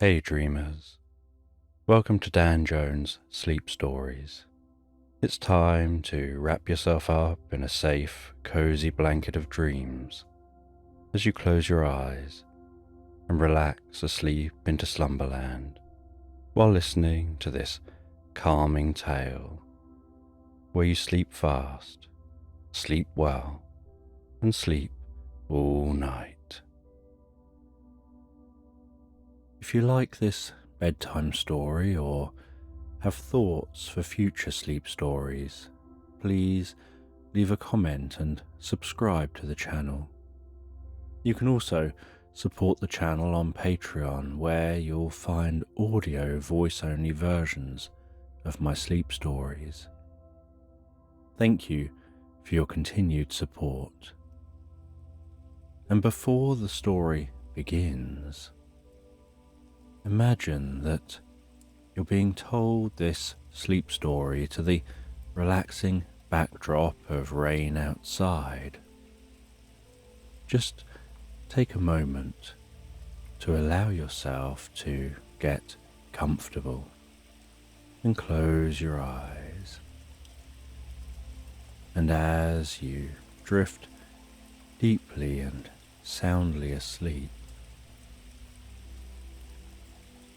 Hey dreamers, welcome to Dan Jones' Sleep Stories. It's time to wrap yourself up in a safe, cozy blanket of dreams as you close your eyes and relax asleep into slumberland while listening to this calming tale where you sleep fast, sleep well, and sleep all night. If you like this bedtime story or have thoughts for future sleep stories, please leave a comment and subscribe to the channel. You can also support the channel on Patreon, where you'll find audio voice-only versions of my sleep stories. Thank you for your continued support. And before the story begins, imagine that you're being told this sleep story to the relaxing backdrop of rain outside. Just take a moment to allow yourself to get comfortable and close your eyes. And as you drift deeply and soundly asleep,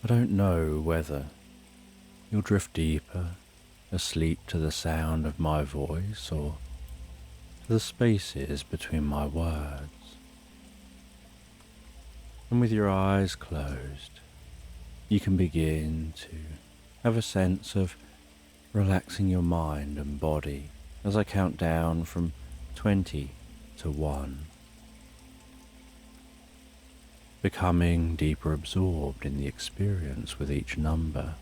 I don't know whether you'll drift deeper asleep to the sound of my voice or to the spaces between my words. And with your eyes closed, you can begin to have a sense of relaxing your mind and body as I count down from 20 to 1. Becoming deeper absorbed in the experience with each number.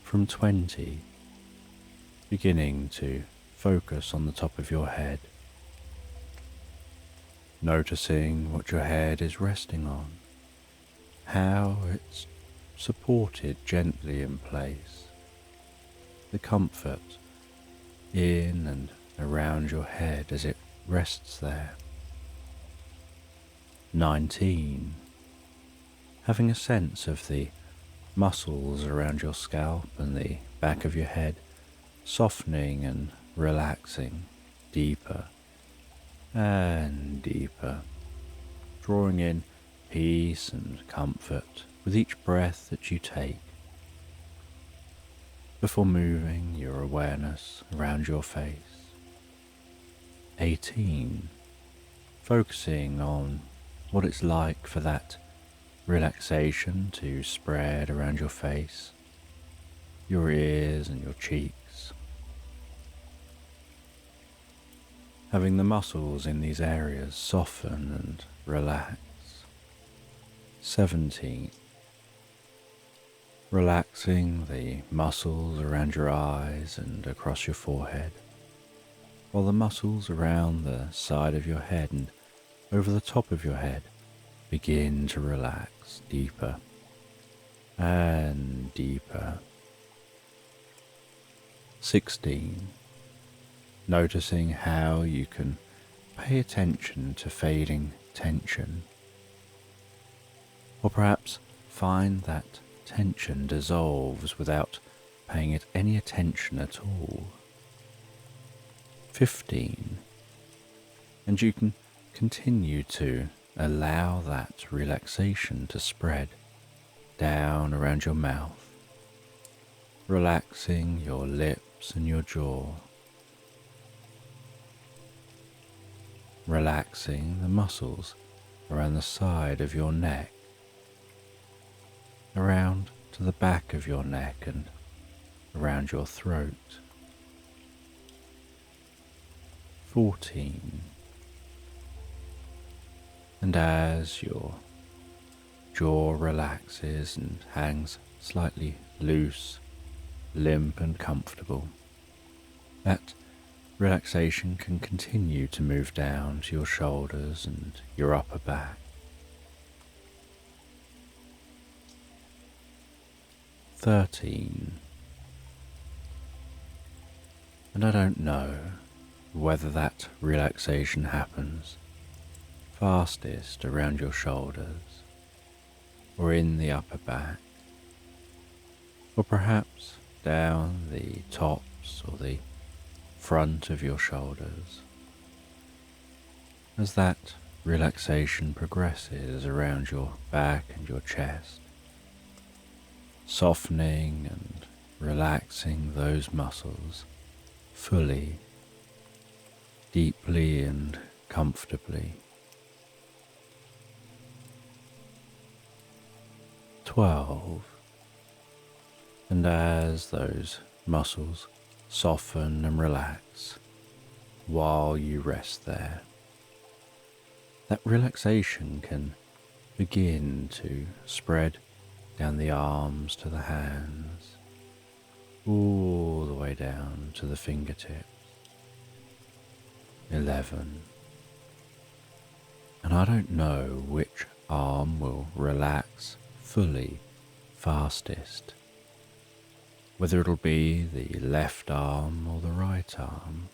From 20, beginning to focus on the top of your head, noticing what your head is resting on, how it's supported gently in place, the comfort in and around your head as it rests there. 19. Having a sense of the muscles around your scalp and the back of your head softening and relaxing deeper and deeper, drawing in peace and comfort with each breath that you take, before moving your awareness around your face. 18. Focusing on what it's like for that relaxation to spread around your face, your ears and your cheeks. Having the muscles in these areas soften and relax. 17. Relaxing the muscles around your eyes and across your forehead, while the muscles around the side of your head and over the top of your head begin to relax deeper and deeper. 16. Noticing how you can pay attention to fading tension, or perhaps find that tension dissolves without paying it any attention at all. 15. And you can continue to allow that relaxation to spread down around your mouth, relaxing your lips and your jaw, relaxing the muscles around the side of your neck, around to the back of your neck and around your throat. 14. And as your jaw relaxes and hangs slightly loose, limp and comfortable, that relaxation can continue to move down to your shoulders and your upper back. 13. And I don't know whether that relaxation happens fastest around your shoulders, or in the upper back, or perhaps down the tops or the front of your shoulders. As that relaxation progresses around your back and your chest, softening and relaxing those muscles fully, deeply and comfortably. 12. And as those muscles soften and relax while you rest there, that relaxation can begin to spread down the arms to the hands, all the way down to the fingertips. 11. And I don't know which arm will relax fully fastest, whether it'll be the left arm or the right arm,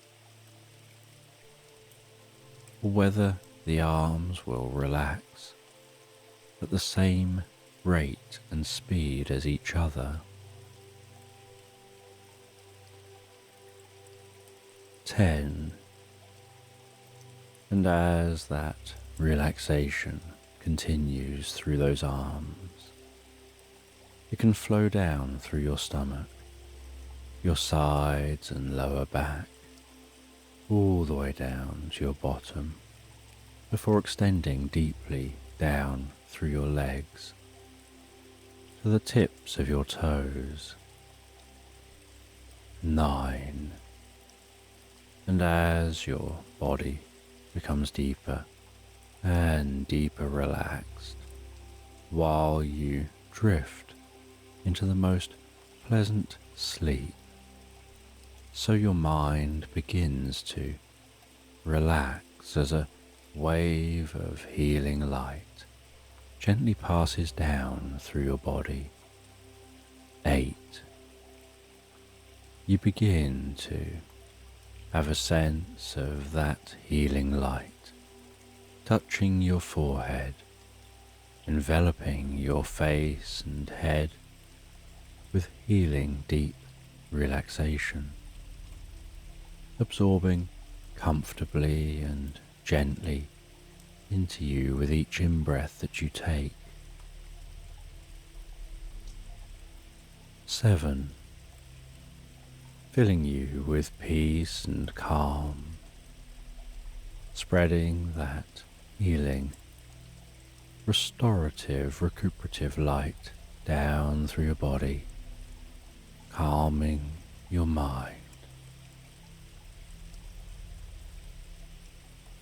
or whether the arms will relax at the same rate and speed as each other. 10. And as that relaxation continues through those arms, it can flow down through your stomach, your sides and lower back, all the way down to your bottom, before extending deeply down through your legs to the tips of your toes. 9. And as your body becomes deeper and deeper relaxed, while you drift into the most pleasant sleep, so your mind begins to relax as a wave of healing light gently passes down through your body. 8. You begin to have a sense of that healing light touching your forehead, enveloping your face and head with healing deep relaxation, absorbing comfortably and gently into you with each in-breath that you take. 7. Filling you with peace and calm, spreading that healing, restorative, recuperative light down through your body, calming your mind.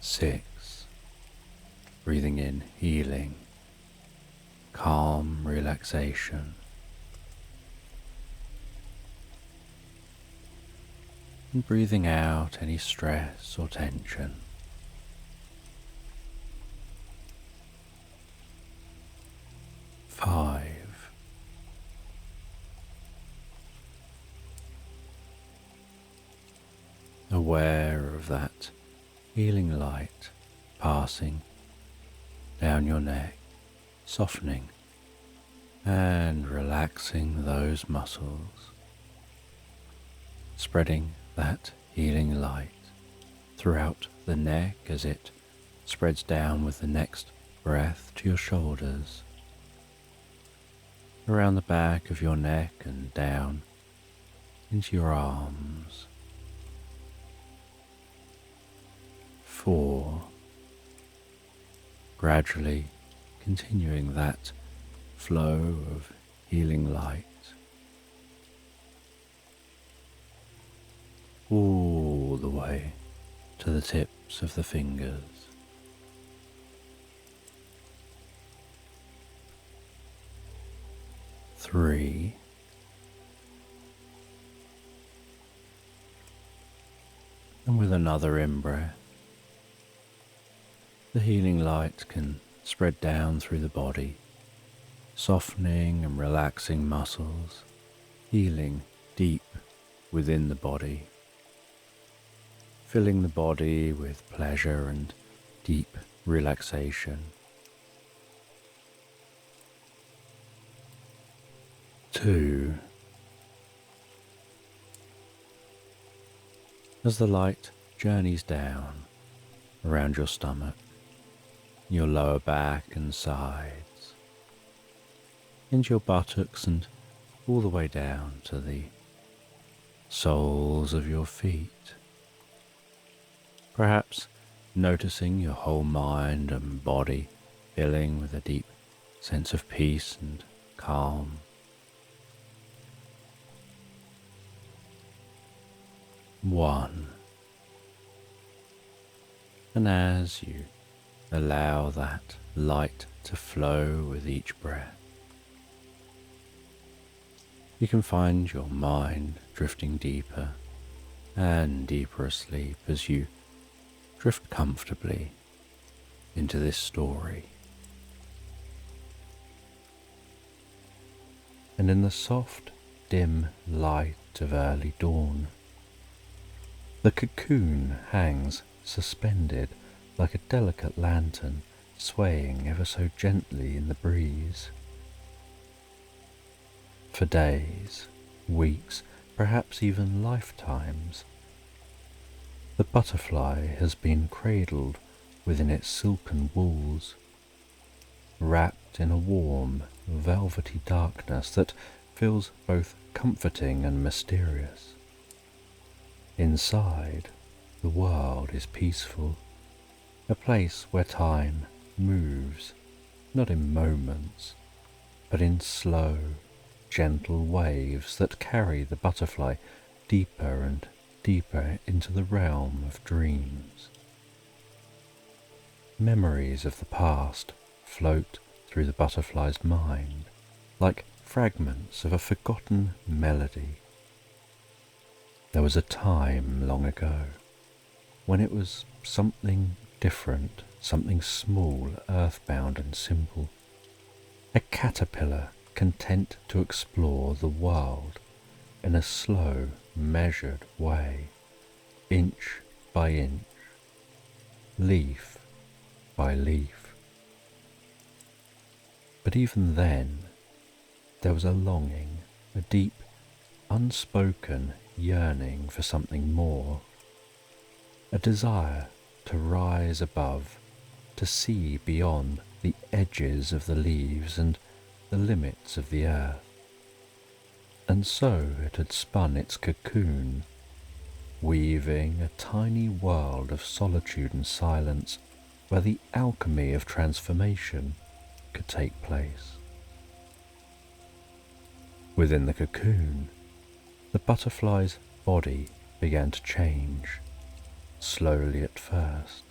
6. Breathing in healing, calm relaxation. And breathing out any stress or tension. 5. Aware of that healing light passing down your neck, softening and relaxing those muscles, spreading that healing light throughout the neck as it spreads down with the next breath to your shoulders, around the back of your neck and down into your arms. 4. Gradually continuing that flow of healing light all the way to the tips of the fingers. 3. And with another in-breath, the healing light can spread down through the body, softening and relaxing muscles, healing deep within the body, filling the body with pleasure and deep relaxation. 2. As the light journeys down around your stomach, your lower back and sides, into your buttocks and all the way down to the soles of your feet, perhaps noticing your whole mind and body filling with a deep sense of peace and calm. 1. And as you allow that light to flow with each breath, you can find your mind drifting deeper and deeper asleep as you drift comfortably into this story. And in the soft, dim light of early dawn, the cocoon hangs suspended like a delicate lantern swaying ever so gently in the breeze. For days, weeks, perhaps even lifetimes, the butterfly has been cradled within its silken walls, wrapped in a warm, velvety darkness that feels both comforting and mysterious. Inside, the world is peaceful, a place where time moves, not in moments, but in slow, gentle waves that carry the butterfly deeper and deeper into the realm of dreams. Memories of the past float through the butterfly's mind like fragments of a forgotten melody. There was a time long ago when it was something different, something small, earthbound and simple. A caterpillar content to explore the world in a slow, measured way, inch by inch, leaf by leaf. But even then, there was a longing, a deep, unspoken yearning for something more, a desire to rise above, to see beyond the edges of the leaves and the limits of the earth. And so it had spun its cocoon, weaving a tiny world of solitude and silence where the alchemy of transformation could take place. Within the cocoon, the butterfly's body began to change, slowly at first,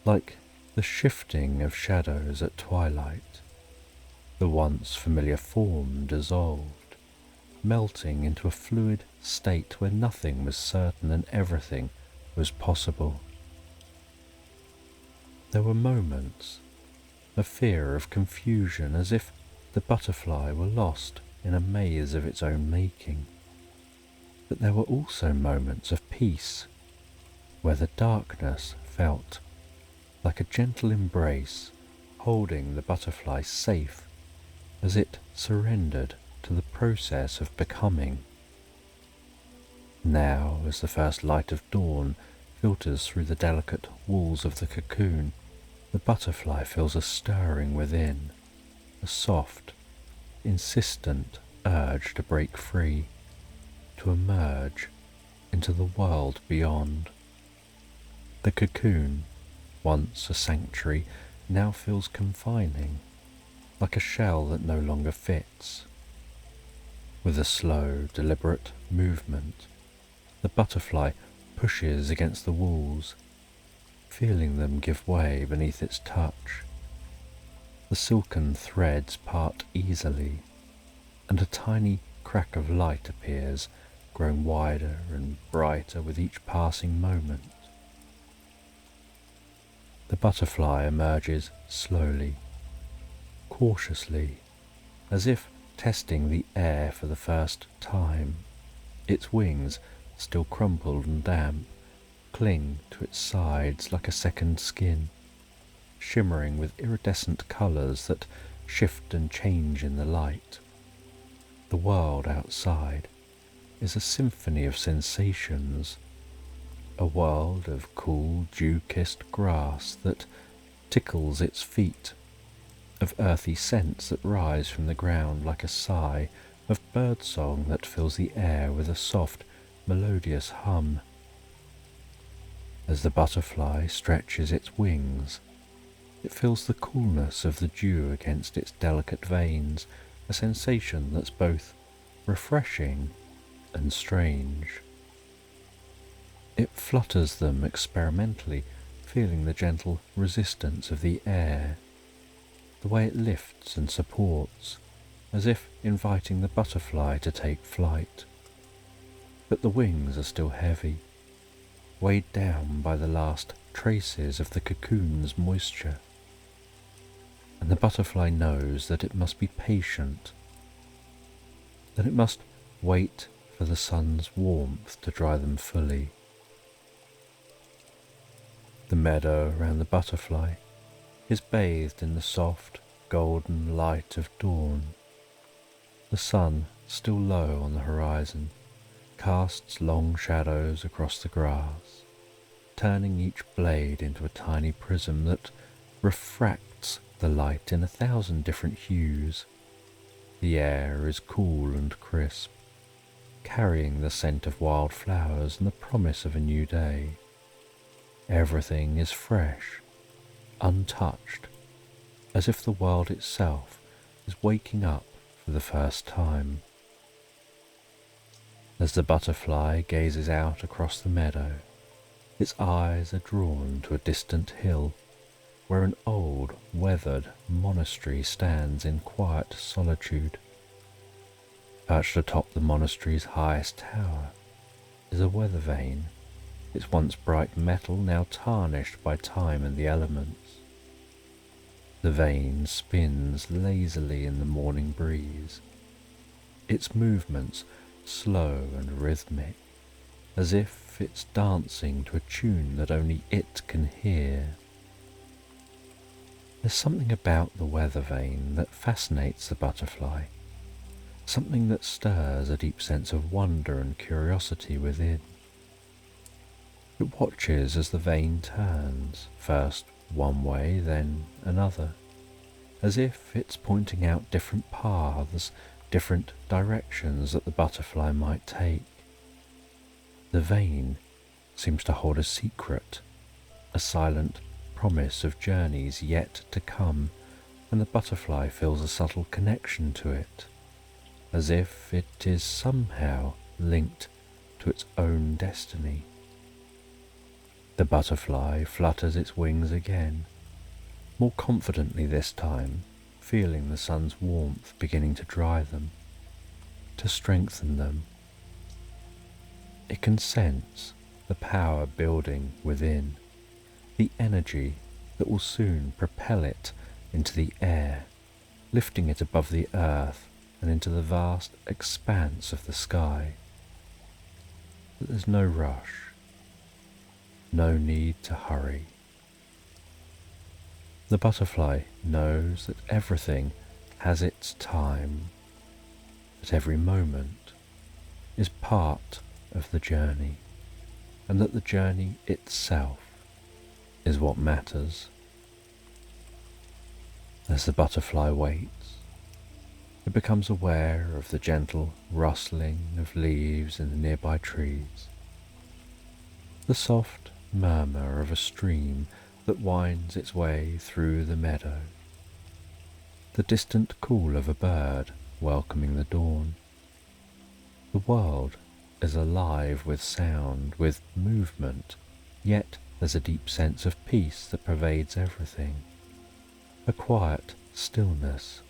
like the shifting of shadows at twilight. The once familiar form dissolved, melting into a fluid state where nothing was certain and everything was possible. There were moments of fear, of confusion, as if the butterfly were lost in a maze of its own making. But there were also moments of peace, where the darkness felt like a gentle embrace, holding the butterfly safe as it surrendered to the process of becoming. Now, as the first light of dawn filters through the delicate walls of the cocoon, the butterfly feels a stirring within, a soft, insistent urge to break free, to emerge into the world beyond. The cocoon, once a sanctuary, now feels confining, like a shell that no longer fits. With a slow, deliberate movement, the butterfly pushes against the walls, feeling them give way beneath its touch. The silken threads part easily, and a tiny crack of light appears, growing wider and brighter with each passing moment. The butterfly emerges slowly, cautiously, as if testing the air for the first time. Its wings, still crumpled and damp, cling to its sides like a second skin, shimmering with iridescent colours that shift and change in the light. The world outside is a symphony of sensations, a world of cool, dew-kissed grass that tickles its feet, of earthy scents that rise from the ground like a sigh, of birdsong that fills the air with a soft, melodious hum. As the butterfly stretches its wings, it feels the coolness of the dew against its delicate veins, a sensation that's both refreshing and strange. It flutters them experimentally, feeling the gentle resistance of the air, the way it lifts and supports, as if inviting the butterfly to take flight. But the wings are still heavy, weighed down by the last traces of the cocoon's moisture. And the butterfly knows that it must be patient, that it must wait for the sun's warmth to dry them fully. The meadow around the butterfly is bathed in the soft, golden light of dawn. The sun, still low on the horizon, casts long shadows across the grass, turning each blade into a tiny prism that refracts the light in 1,000 different hues. The air is cool and crisp, carrying the scent of wild flowers and the promise of a new day. Everything is fresh, untouched, as if the world itself is waking up for the first time. As the butterfly gazes out across the meadow, its eyes are drawn to a distant hill where an old, weathered monastery stands in quiet solitude. Perched atop the monastery's highest tower is a weather vane, its once bright metal now tarnished by time and the elements. The vane spins lazily in the morning breeze, its movements slow and rhythmic, as if it's dancing to a tune that only it can hear. There's something about the weather vane that fascinates the butterfly, something that stirs a deep sense of wonder and curiosity within. It watches as the vane turns, first one way, then another, as if it's pointing out different paths, different directions that the butterfly might take. The vane seems to hold a secret, a silent promise of journeys yet to come, and the butterfly feels a subtle connection to it, as if it is somehow linked to its own destiny. The butterfly flutters its wings again, more confidently this time, feeling the sun's warmth beginning to dry them, to strengthen them. It can sense the power building within, the energy that will soon propel it into the air, lifting it above the earth and into the vast expanse of the sky. But there's no rush, no need to hurry. The butterfly knows that everything has its time, that every moment is part of the journey, and that the journey itself is what matters. As the butterfly waits, it becomes aware of the gentle rustling of leaves in the nearby trees, the soft murmur of a stream that winds its way through the meadow, the distant call of a bird welcoming the dawn. The world is alive with sound, with movement, yet there's a deep sense of peace that pervades everything, a quiet stillness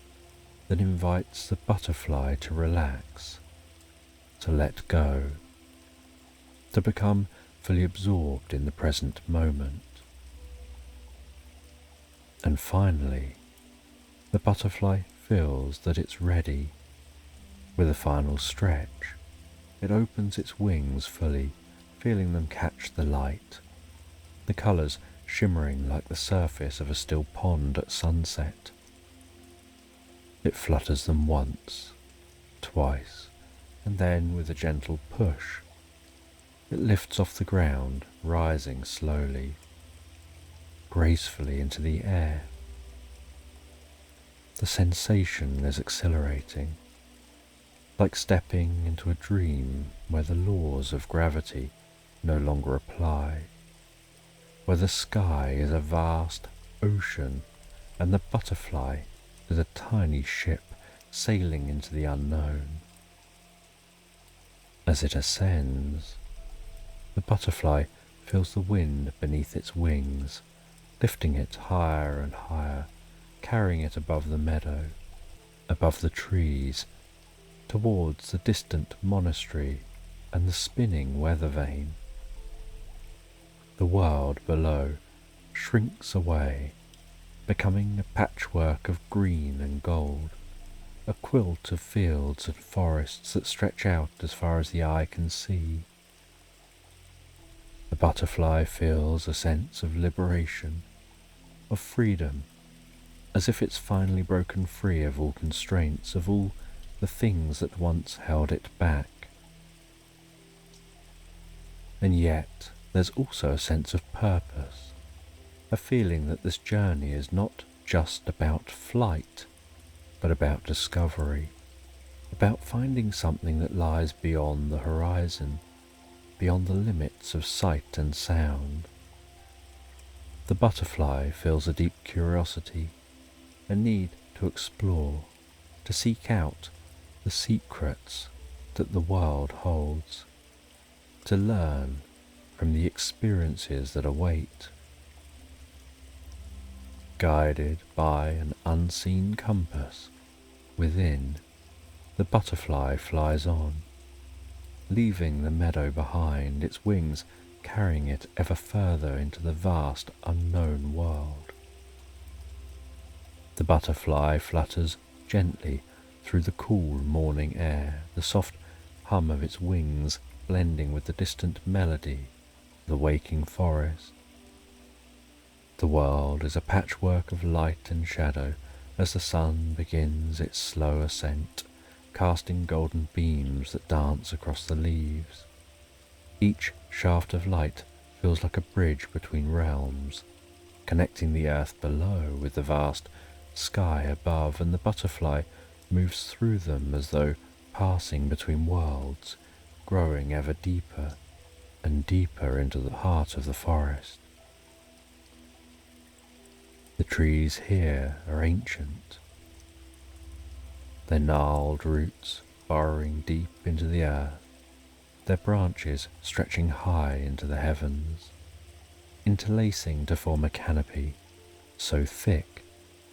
that invites the butterfly to relax, to let go, to become fully absorbed in the present moment. And finally, the butterfly feels that it's ready. With a final stretch, it opens its wings fully, feeling them catch the light, the colours shimmering like the surface of a still pond at sunset. It flutters them once, twice, and then with a gentle push, it lifts off the ground, rising slowly, gracefully into the air. The sensation is exhilarating, like stepping into a dream where the laws of gravity no longer apply, where the sky is a vast ocean and the butterfly is a tiny ship sailing into the unknown. As it ascends, the butterfly feels the wind beneath its wings, lifting it higher and higher, carrying it above the meadow, above the trees, towards the distant monastery and the spinning weather vane. The world below shrinks away, becoming a patchwork of green and gold, a quilt of fields and forests that stretch out as far as the eye can see. The butterfly feels a sense of liberation, of freedom, as if it's finally broken free of all constraints, of all the things that once held it back. And yet there's also a sense of purpose, a feeling that this journey is not just about flight, but about discovery, about finding something that lies beyond the horizon, beyond the limits of sight and sound. The butterfly feels a deep curiosity, a need to explore, to seek out the secrets that the world holds, to learn from the experiences that await. Guided by an unseen compass within, the butterfly flies on, leaving the meadow behind, its wings carrying it ever further into the vast unknown world. The butterfly flutters gently through the cool morning air, the soft hum of its wings blending with the distant melody of the waking forest. The world is a patchwork of light and shadow as the sun begins its slow ascent, casting golden beams that dance across the leaves. Each shaft of light feels like a bridge between realms, connecting the earth below with the vast sky above, and the butterfly moves through them as though passing between worlds, growing ever deeper and deeper into the heart of the forest. The trees here are ancient, their gnarled roots burrowing deep into the earth, their branches stretching high into the heavens, interlacing to form a canopy so thick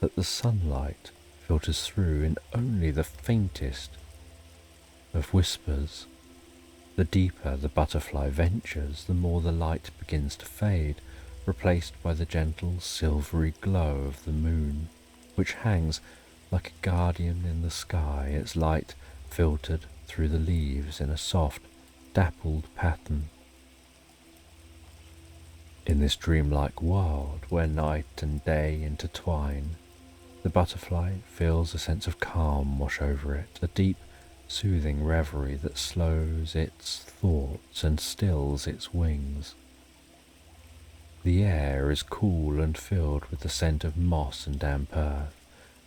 that the sunlight filters through in only the faintest of whispers. The deeper the butterfly ventures, the more the light begins to fade, replaced by the gentle silvery glow of the moon, which hangs like a guardian in the sky, its light filtered through the leaves in a soft, dappled pattern. In this dreamlike world where night and day intertwine, the butterfly feels a sense of calm wash over it, a deep, soothing reverie that slows its thoughts and stills its wings. The air is cool and filled with the scent of moss and damp earth,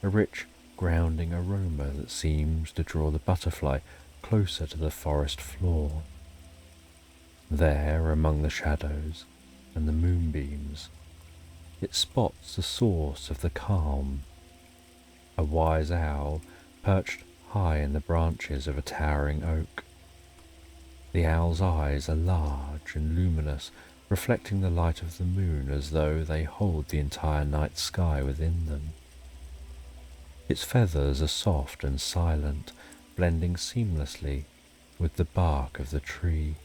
a rich, grounding aroma that seems to draw the butterfly closer to the forest floor. There, among the shadows and the moonbeams, it spots the source of the calm, a wise owl perched high in the branches of a towering oak. The owl's eyes are large and luminous, reflecting the light of the moon as though they hold the entire night sky within them. Its feathers are soft and silent, blending seamlessly with the bark of the tree,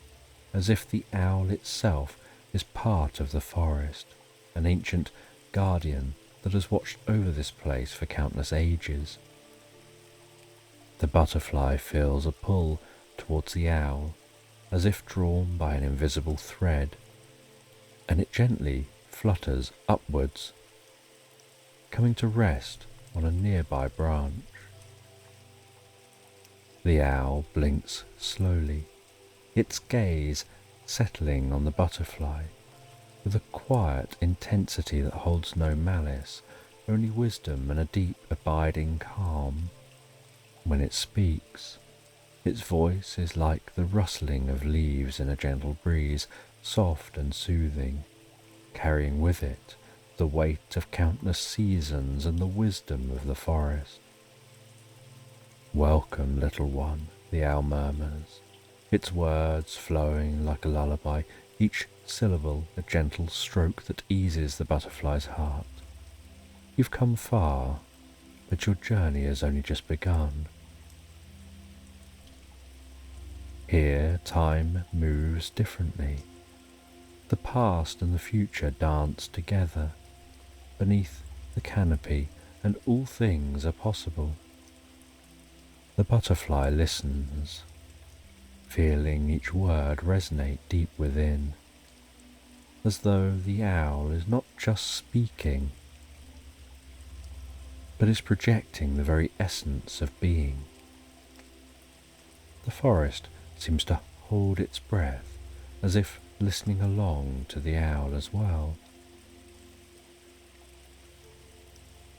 as if the owl itself is part of the forest, an ancient guardian that has watched over this place for countless ages. The butterfly feels a pull towards the owl, as if drawn by an invisible thread, and it gently flutters upwards, coming to rest on a nearby branch. The owl blinks slowly, its gaze settling on the butterfly with a quiet intensity that holds no malice, only wisdom and a deep abiding calm. When it speaks, its voice is like the rustling of leaves in a gentle breeze, soft and soothing, carrying with it the weight of countless seasons and the wisdom of the forest. "Welcome, little one," the owl murmurs, its words flowing like a lullaby, each syllable a gentle stroke that eases the butterfly's heart. "You've come far, but your journey has only just begun." Here time moves differently. The past and the future dance together beneath the canopy, and all things are possible. The butterfly listens, feeling each word resonate deep within, as though the owl is not just speaking, but is projecting the very essence of being. The forest seems to hold its breath, as if listening along to the owl as well.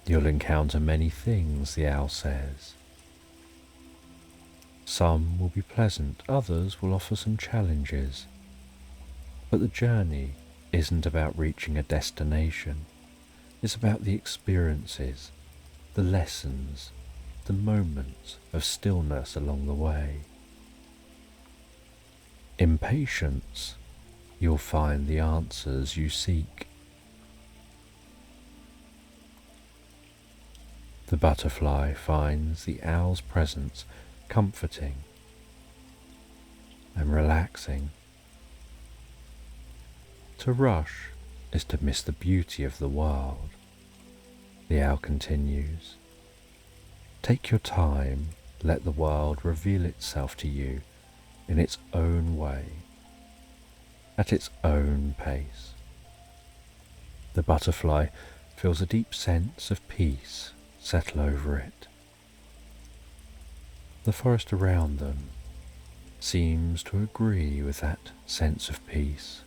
"You'll encounter many things," the owl says. "Some will be pleasant, others will offer some challenges. But the journey isn't about reaching a destination. It's about the experiences, the lessons, the moments of stillness along the way. In patience, you'll find the answers you seek." The butterfly finds the owl's presence comforting and relaxing. To rush is to miss the beauty of the world. The owl continues. "Take your time, let the world reveal itself to you in its own way, at its own pace." The butterfly feels a deep sense of peace settle over it. The forest around them seems to agree with that sense of peace.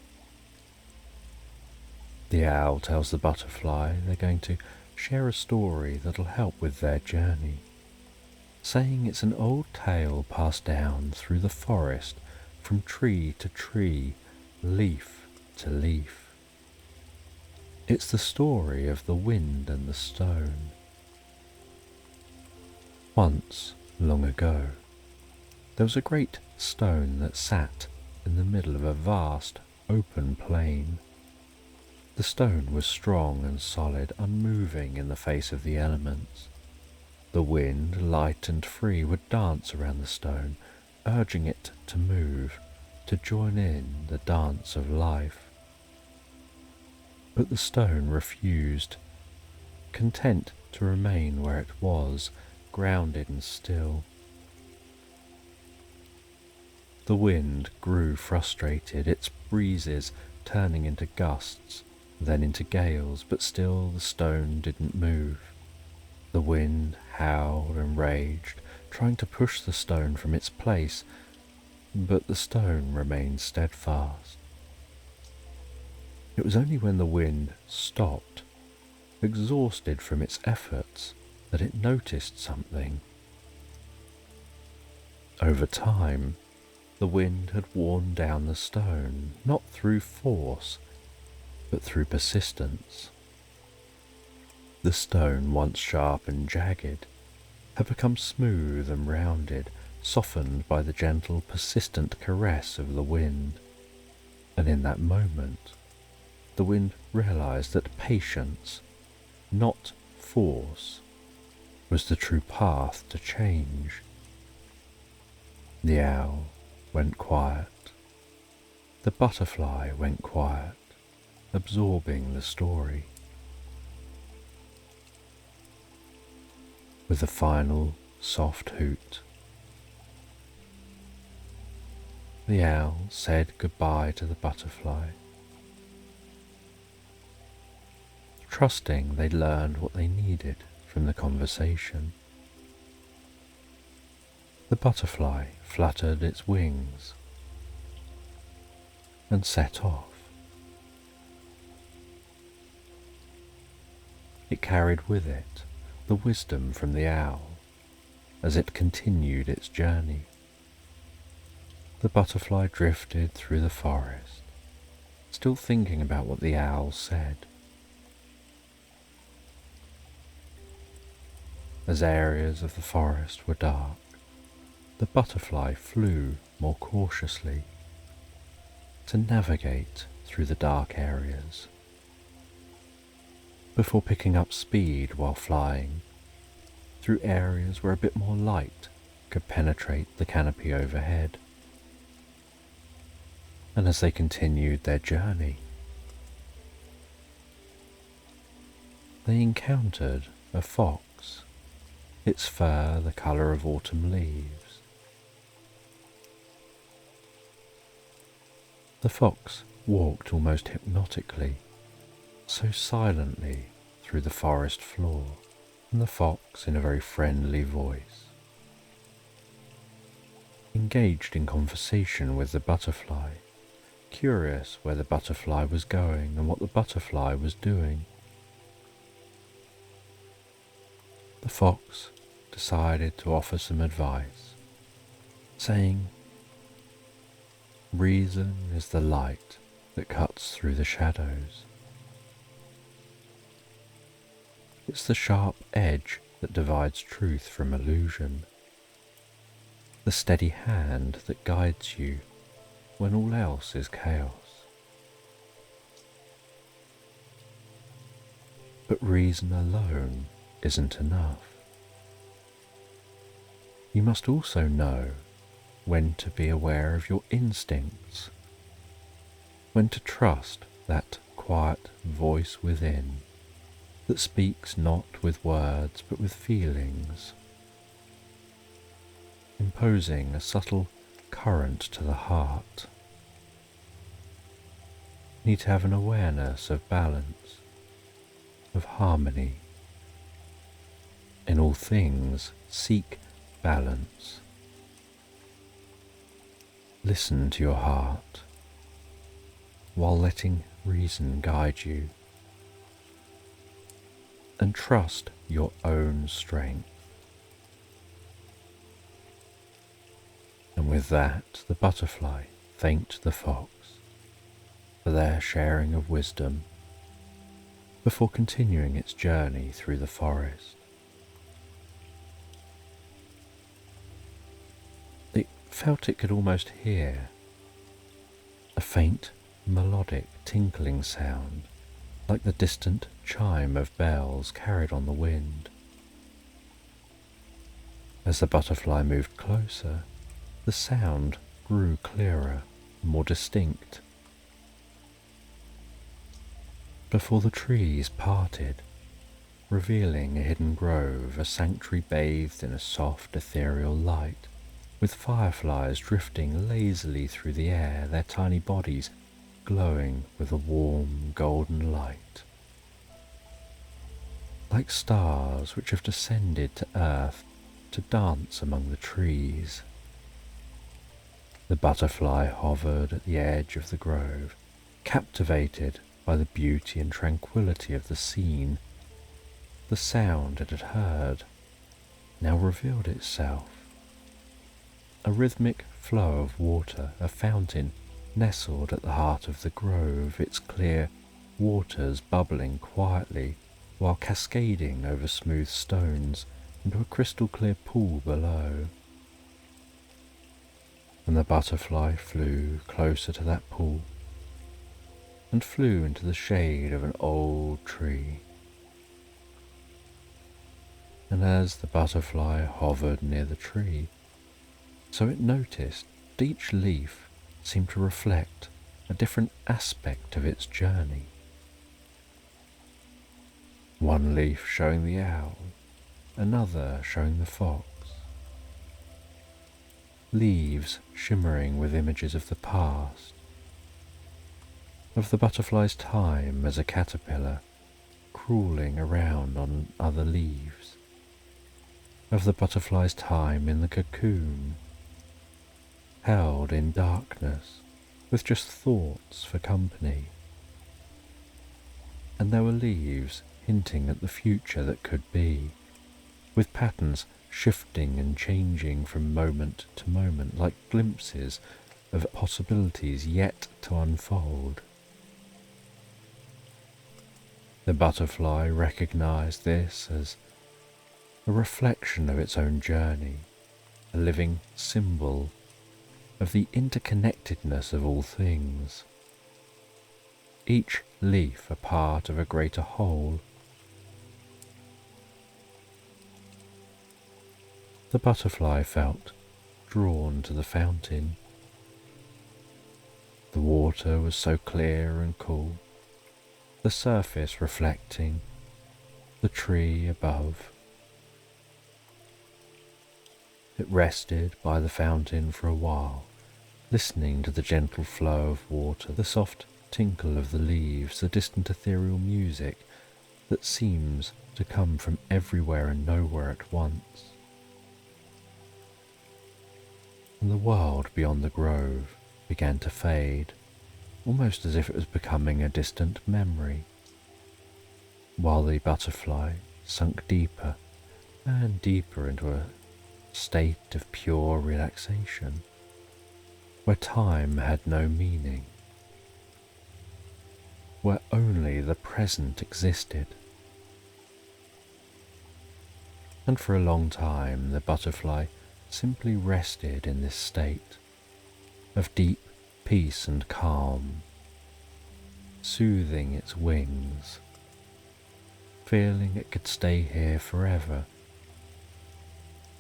The owl tells the butterfly they're going to share a story that'll help with their journey, saying it's an old tale passed down through the forest from tree to tree, leaf to leaf. It's the story of the wind and the stone. Once, long ago, there was a great stone that sat in the middle of a vast open plain. The stone was strong and solid, unmoving in the face of the elements. The wind, light and free, would dance around the stone, urging it to move, to join in the dance of life. But the stone refused, content to remain where it was, grounded and still. The wind grew frustrated, its breezes turning into gusts, then into gales, but still the stone didn't move. The wind howled and raged, trying to push the stone from its place, but the stone remained steadfast. It was only when the wind stopped, exhausted from its efforts, that it noticed something. Over time, the wind had worn down the stone, not through force, but through persistence. The stone, once sharp and jagged, had become smooth and rounded, softened by the gentle, persistent caress of the wind. And in that moment, the wind realized that patience, not force, was the true path to change. The owl went quiet. The butterfly went quiet, absorbing the story. With a final soft hoot, the owl said goodbye to the butterfly, trusting they'd learned what they needed from the conversation. The butterfly fluttered its wings and set off. It carried with it the wisdom from the owl as it continued its journey. The butterfly drifted through the forest, still thinking about what the owl said. As areas of the forest were dark, the butterfly flew more cautiously to navigate through the dark areas, before picking up speed while flying through areas where a bit more light could penetrate the canopy overhead. And as they continued their journey, they encountered a fox, its fur the colour of autumn leaves. The fox walked almost hypnotically, so silently through the forest floor, and the fox, in a very friendly voice, engaged in conversation with the butterfly, curious where the butterfly was going and what the butterfly was doing. The fox decided to offer some advice, saying, "Reason is the light that cuts through the shadows. It's the sharp edge that divides truth from illusion, the steady hand that guides you when all else is chaos. But reason alone isn't enough. You must also know when to be aware of your instincts, when to trust that quiet voice within that speaks not with words but with feelings, imposing a subtle current to the heart. You need to have an awareness of balance, of harmony. In all things, seek balance. Listen to your heart while letting reason guide you, and trust your own strength." And with that, the butterfly thanked the fox for their sharing of wisdom before continuing its journey through the forest. It felt it could almost hear a faint melodic tinkling sound, like the distant chime of bells carried on the wind. As the butterfly moved closer, the sound grew clearer, more distinct, before the trees parted, revealing a hidden grove, a sanctuary bathed in a soft ethereal light, with fireflies drifting lazily through the air, their tiny bodies glowing with a warm golden light, like stars which have descended to earth to dance among the trees. The butterfly hovered at the edge of the grove, captivated by the beauty and tranquility of the scene. The sound it had heard now revealed itself. A rhythmic flow of water, a fountain nestled at the heart of the grove, its clear waters bubbling quietly while cascading over smooth stones into a crystal clear pool below. And the butterfly flew closer to that pool and flew into the shade of an old tree. And as the butterfly hovered near the tree, so it noticed that each leaf seemed to reflect a different aspect of its journey. One leaf showing the owl, another showing the fox. Leaves shimmering with images of the past, of the butterfly's time as a caterpillar crawling around on other leaves, of the butterfly's time in the cocoon, held in darkness with just thoughts for company. And there were leaves hinting at the future that could be, with patterns shifting and changing from moment to moment like glimpses of possibilities yet to unfold. The butterfly recognized this as a reflection of its own journey, a living symbol of the interconnectedness of all things, each leaf a part of a greater whole. The butterfly felt drawn to the fountain. The water was so clear and cool, the surface reflecting the tree above. It rested by the fountain for a while, listening to the gentle flow of water, the soft tinkle of the leaves, the distant ethereal music that seems to come from everywhere and nowhere at once. And the world beyond the grove began to fade, almost as if it was becoming a distant memory, while the butterfly sunk deeper and deeper into a state of pure relaxation, where time had no meaning, where only the present existed. And for a long time the butterfly simply rested in this state of deep peace and calm, soothing its wings, feeling it could stay here forever,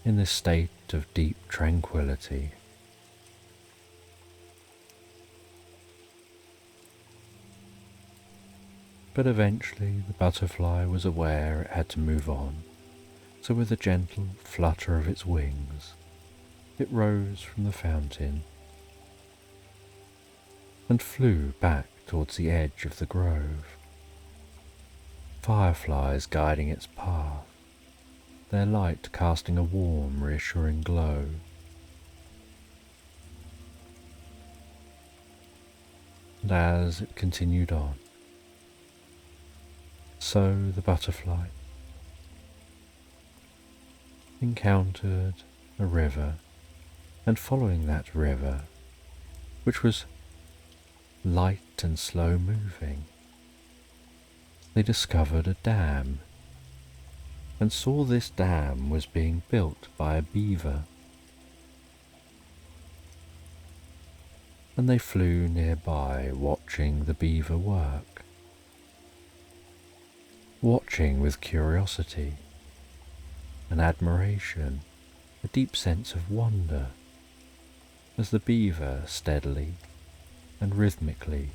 in this state of deep tranquility. But eventually the butterfly was aware it had to move on, so with a gentle flutter of its wings, it rose from the fountain and flew back towards the edge of the grove, fireflies guiding its path, their light casting a warm, reassuring glow. And as it continued on, so the butterfly encountered a river, and following that river, which was light and slow moving, they discovered a dam, and saw this dam was being built by a beaver. And they flew nearby, watching the beaver work, watching with curiosity and admiration, a deep sense of wonder, as the beaver steadily and rhythmically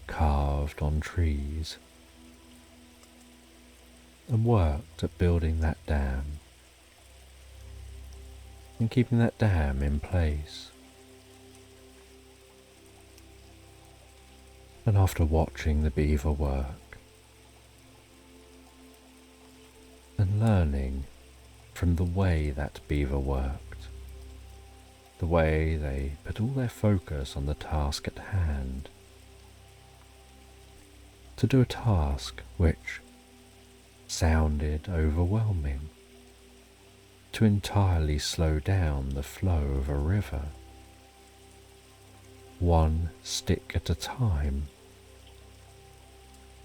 carved on trees and worked at building that dam and keeping that dam in place. And after watching the beaver work and learning from the way that beaver worked, the way they put all their focus on the task at hand, to do a task which sounded overwhelming, to entirely slow down the flow of a river, one stick at a time,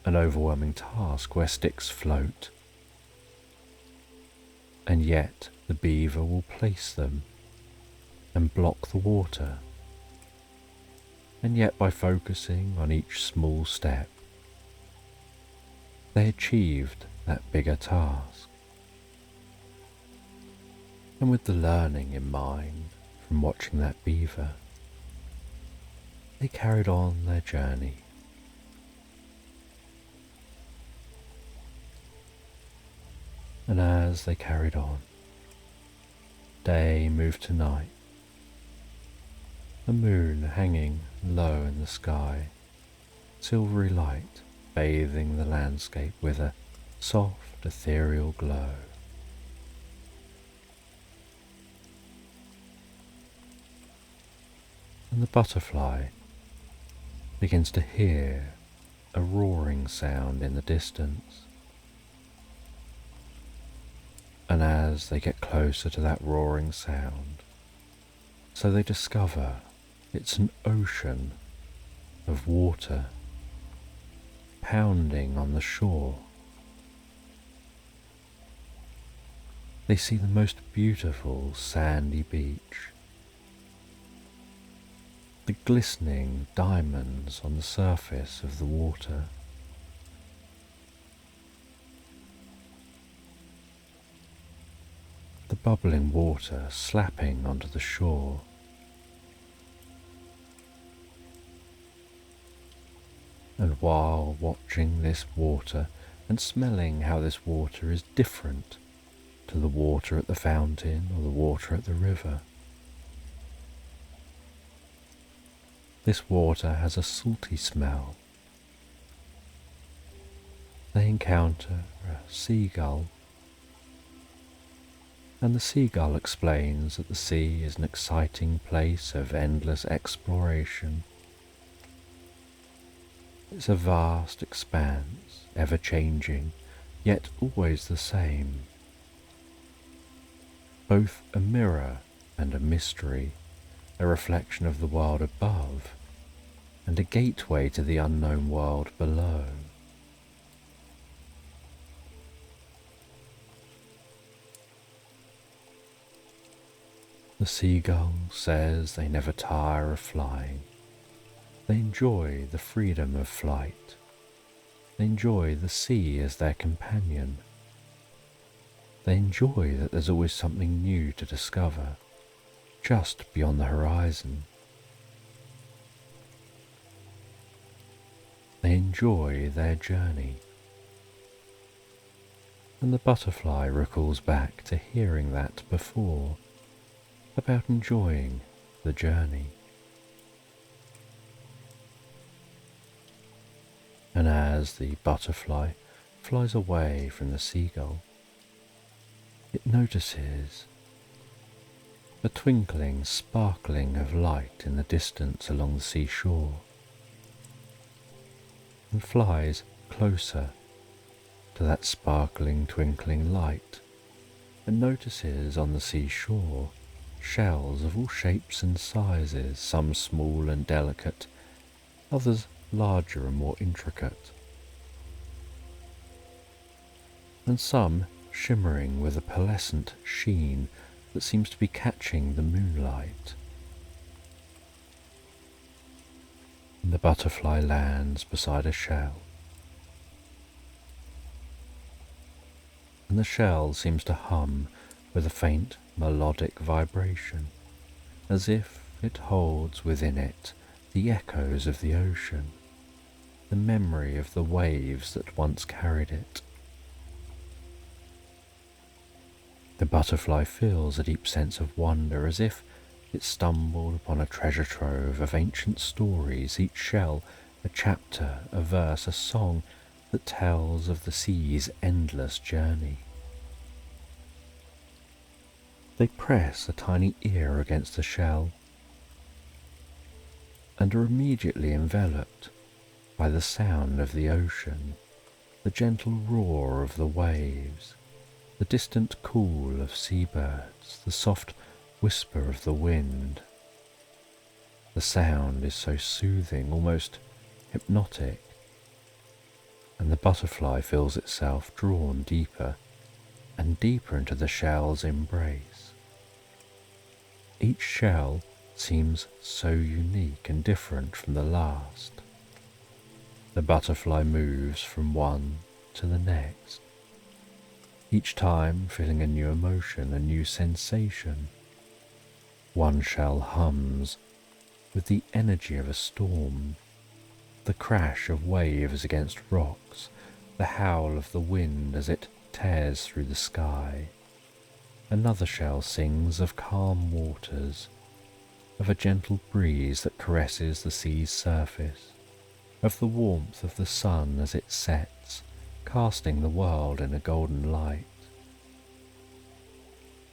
an overwhelming task where sticks float, and yet the beaver will place them and block the water, and yet by focusing on each small step, they achieved that bigger task. And with the learning in mind from watching that beaver, they carried on their journey. And as they carried on, day moved to night, the moon hanging low in the sky, silvery light bathing the landscape with a soft ethereal glow. and the butterfly begins to hear a roaring sound in the distance. And as they get closer to that roaring sound, so they discover it's an ocean of water pounding on the shore. They see the most beautiful sandy beach, the glistening diamonds on the surface of the water. The bubbling water slapping onto the shore. And while watching this water and smelling how this water is different to the water at the fountain or the water at the river, this water has a salty smell. They encounter a seagull, and the seagull explains that the sea is an exciting place of endless exploration. It's a vast expanse, ever changing, yet always the same. Both a mirror and a mystery, a reflection of the world above, and a gateway to the unknown world below. The seagull says they never tire of flying. They enjoy the freedom of flight. They enjoy the sea as their companion. They enjoy that there's always something new to discover, just beyond the horizon. They enjoy their journey. And the butterfly recalls back to hearing that before, about enjoying the journey. And as the butterfly flies away from the seagull, it notices a twinkling, sparkling of light in the distance along the seashore, and flies closer to that sparkling, twinkling light, and notices on the seashore shells of all shapes and sizes, some small and delicate, others larger and more intricate, and some shimmering with a pearlescent sheen that seems to be catching the moonlight. And the butterfly lands beside a shell, and the shell seems to hum with a faint melodic vibration, as if it holds within it the echoes of the ocean, the memory of the waves that once carried it. The butterfly feels a deep sense of wonder, as if it stumbled upon a treasure trove of ancient stories, each shell a chapter, a verse, a song that tells of the sea's endless journey. They press a tiny ear against the shell and are immediately enveloped by the sound of the ocean, the gentle roar of the waves, the distant call of seabirds, the soft whisper of the wind. The sound is so soothing, almost hypnotic, and the butterfly feels itself drawn deeper and deeper into the shell's embrace. Each shell seems so unique and different from the last. The butterfly moves from one to the next, each time feeling a new emotion, a new sensation. One shell hums with the energy of a storm, the crash of waves against rocks, the howl of the wind as it tears through the sky. Another shell sings of calm waters, of a gentle breeze that caresses the sea's surface, of the warmth of the sun as it sets, casting the world in a golden light.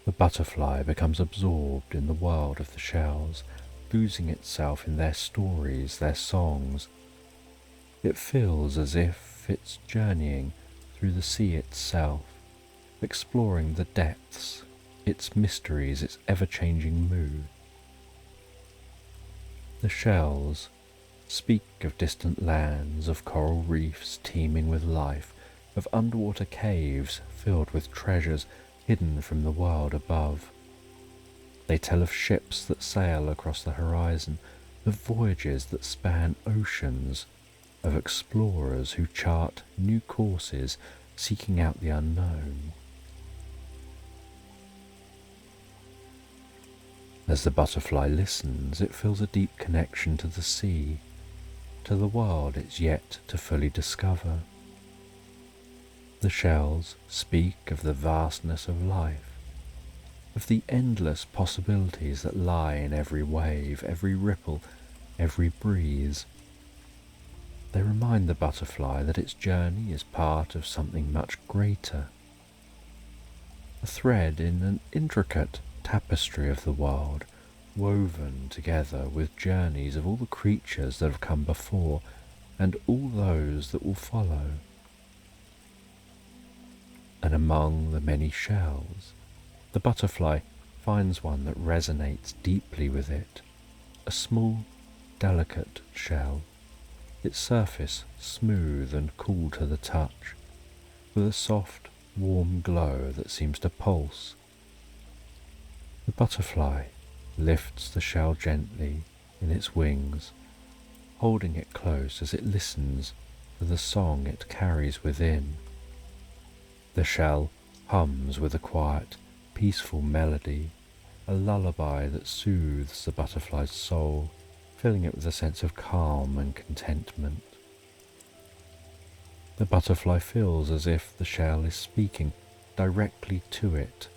The butterfly becomes absorbed in the world of the shells, losing itself in their stories, their songs. It feels as if it's journeying through the sea itself, exploring the depths, its mysteries, its ever-changing mood. The shells speak of distant lands, of coral reefs teeming with life, of underwater caves filled with treasures hidden from the world above. They tell of ships that sail across the horizon, of voyages that span oceans, of explorers who chart new courses seeking out the unknown. As the butterfly listens, it feels a deep connection to the sea, to the world it's yet to fully discover. The shells speak of the vastness of life, of the endless possibilities that lie in every wave, every ripple, every breeze. They remind the butterfly that its journey is part of something much greater, a thread in an intricate tapestry of the world, woven together with journeys of all the creatures that have come before and all those that will follow. And among the many shells, the butterfly finds one that resonates deeply with it, a small, delicate shell, its surface smooth and cool to the touch, with a soft, warm glow that seems to pulse. The butterfly lifts the shell gently in its wings, holding it close as it listens to the song it carries within. The shell hums with a quiet, peaceful melody, a lullaby that soothes the butterfly's soul, filling it with a sense of calm and contentment. The butterfly feels as if the shell is speaking directly to it.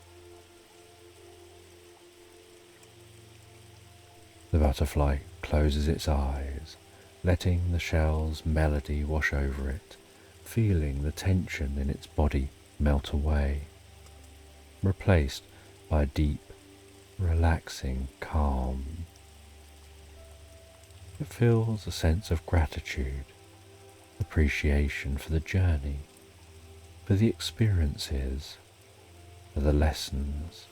The butterfly closes its eyes, letting the shell's melody wash over it, feeling the tension in its body melt away, replaced by a deep, relaxing calm. It feels a sense of gratitude, appreciation for the journey, for the experiences, for the lessons.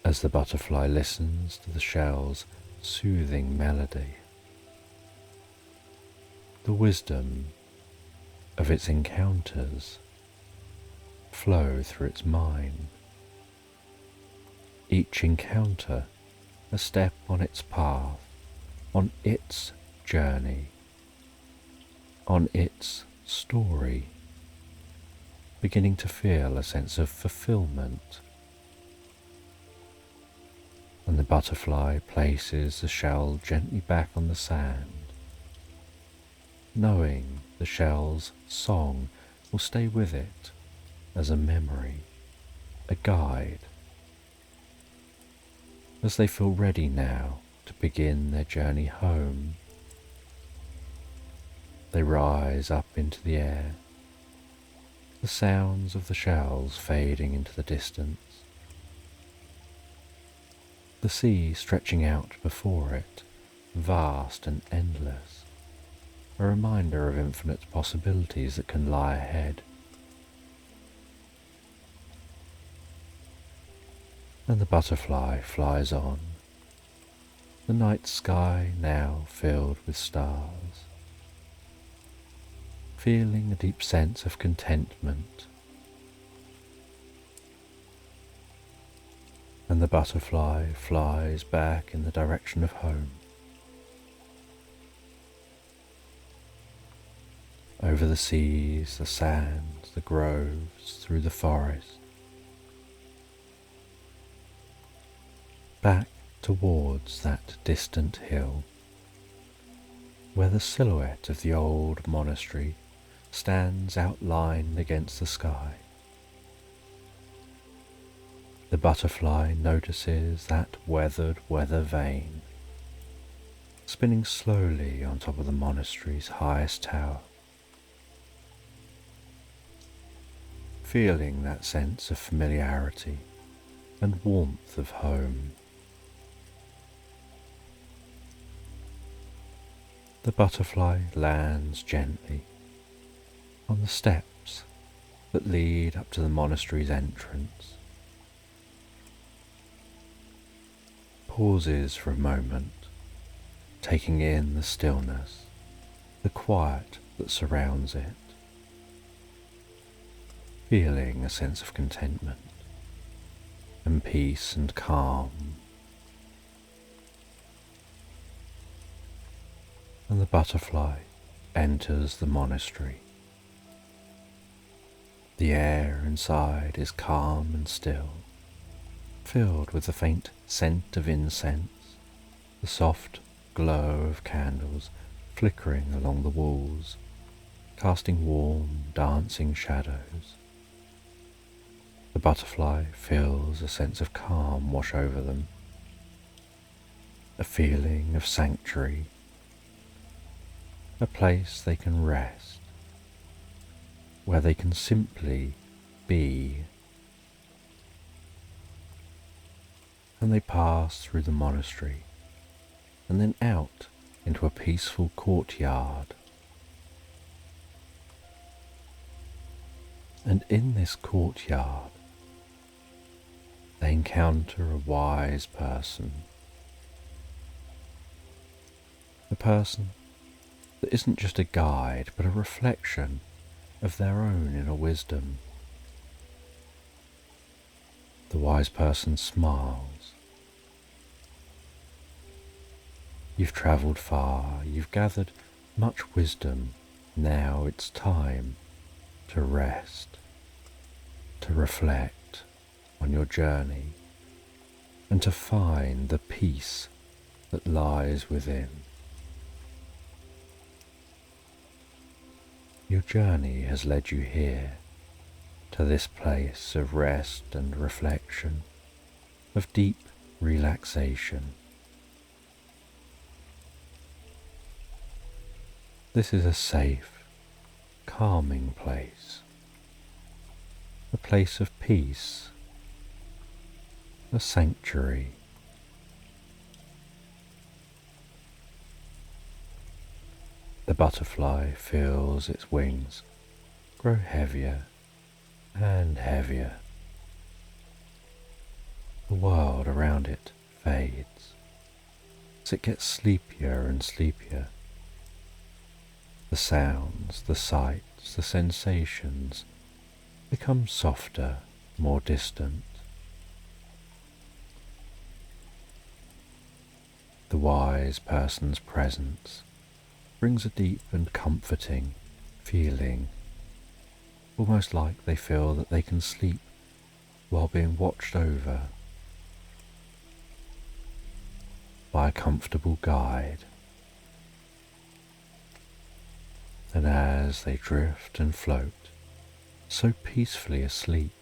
As the butterfly listens to the shell's soothing melody, the wisdom of its encounters flow through its mind. Each encounter a step on its path, on its journey, on its story, beginning to feel a sense of fulfillment. And the butterfly places the shell gently back on the sand, knowing the shell's song will stay with it as a memory, a guide. As they feel ready now to begin their journey home, they rise up into the air, the sounds of the shells fading into the distance, the sea stretching out before it, vast and endless, a reminder of infinite possibilities that can lie ahead. And the butterfly flies on, the night sky now filled with stars, feeling a deep sense of contentment. And the butterfly flies back in the direction of home, over the seas, the sands, the groves, through the forest, back towards that distant hill, where the silhouette of the old monastery stands outlined against the sky. The butterfly notices that weathered weather vane, spinning slowly on top of the monastery's highest tower. Feeling that sense of familiarity and warmth of home. The butterfly lands gently on the steps that lead up to the monastery's entrance, pauses for a moment, taking in the stillness, the quiet that surrounds it, feeling a sense of contentment and peace and calm. And the butterfly enters the monastery. The air inside is calm and still, filled with the faint scent of incense, the soft glow of candles flickering along the walls, casting warm, dancing shadows. The butterfly feels a sense of calm wash over them, a feeling of sanctuary, a place they can rest, where they can simply be. And they pass through the monastery and then out into a peaceful courtyard. And in this courtyard, they encounter a wise person. A person that isn't just a guide, but a reflection of their own inner wisdom. The wise person smiles. You've travelled far, you've gathered much wisdom. Now it's time to rest, to reflect on your journey, and to find the peace that lies within. Your journey has led you here, to this place of rest and reflection, of deep relaxation. This is a safe, calming place, a place of peace, a sanctuary. The butterfly feels its wings grow heavier and heavier. The world around it fades as it gets sleepier and sleepier. The sounds, the sights, the sensations become softer, more distant. The wise person's presence brings a deep and comforting feeling, almost like they feel that they can sleep while being watched over by a comfortable guide. And as they drift and float, so peacefully asleep,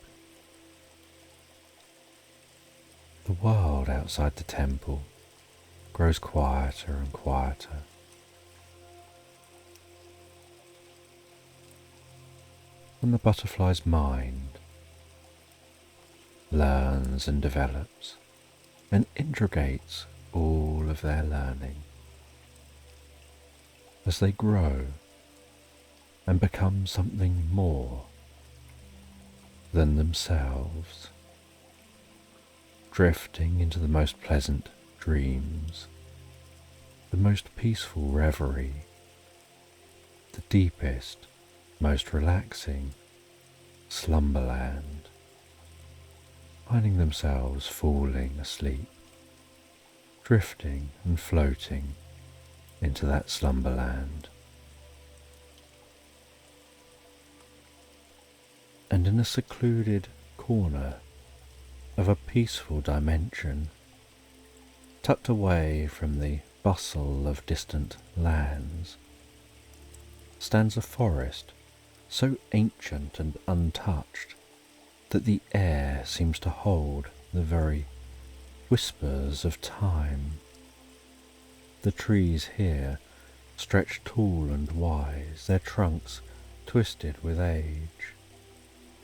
the world outside the temple grows quieter and quieter. And the butterfly's mind learns and develops and integrates all of their learning as they grow and become something more than themselves, drifting into the most pleasant dreams, the most peaceful reverie, the deepest, most relaxing slumberland, finding themselves falling asleep, drifting and floating into that slumberland. And in a secluded corner of a peaceful dimension, tucked away from the bustle of distant lands, stands a forest so ancient and untouched that the air seems to hold the very whispers of time. The trees here stretch tall and wise, their trunks twisted with age,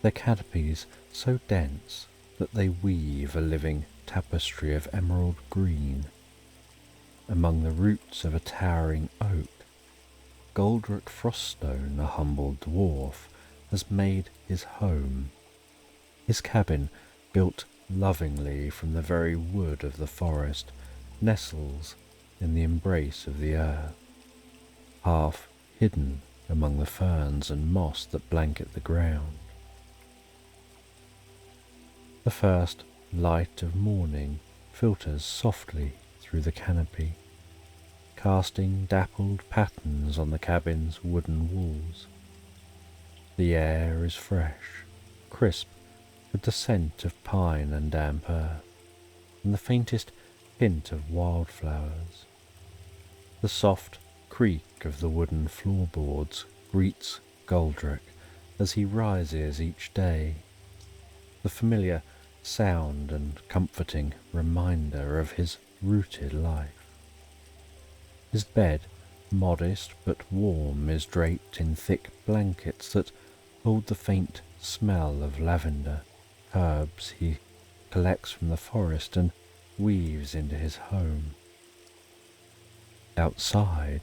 their canopies so dense that they weave a living tapestry of emerald green. Among the roots of a towering oak, Goldrick Froststone, a humble dwarf, has made his home. His cabin, built lovingly from the very wood of the forest, nestles in the embrace of the earth, half hidden among the ferns and moss that blanket the ground. The first light of morning filters softly through the canopy, casting dappled patterns on the cabin's wooden walls. The air is fresh, crisp, with the scent of pine and damp earth, and the faintest hint of wildflowers. The soft creak of the wooden floorboards greets Goldrick as he rises each day, the familiar sound and comforting reminder of his rooted life. His bed, modest but warm, is draped in thick blankets that hold the faint smell of lavender, herbs he collects from the forest and weaves into his home. Outside,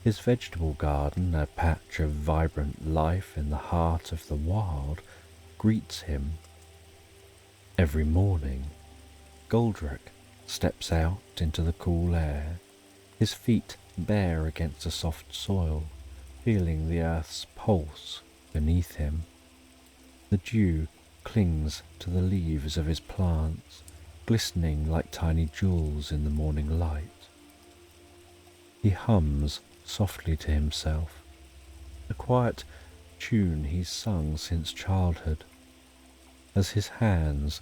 his vegetable garden, a patch of vibrant life in the heart of the wild, greets him. Every morning, Goldrick steps out into the cool air, his feet bare against the soft soil, feeling the earth's pulse beneath him. The dew clings to the leaves of his plants, glistening like tiny jewels in the morning light. He hums softly to himself, a quiet tune he's sung since childhood, as his hands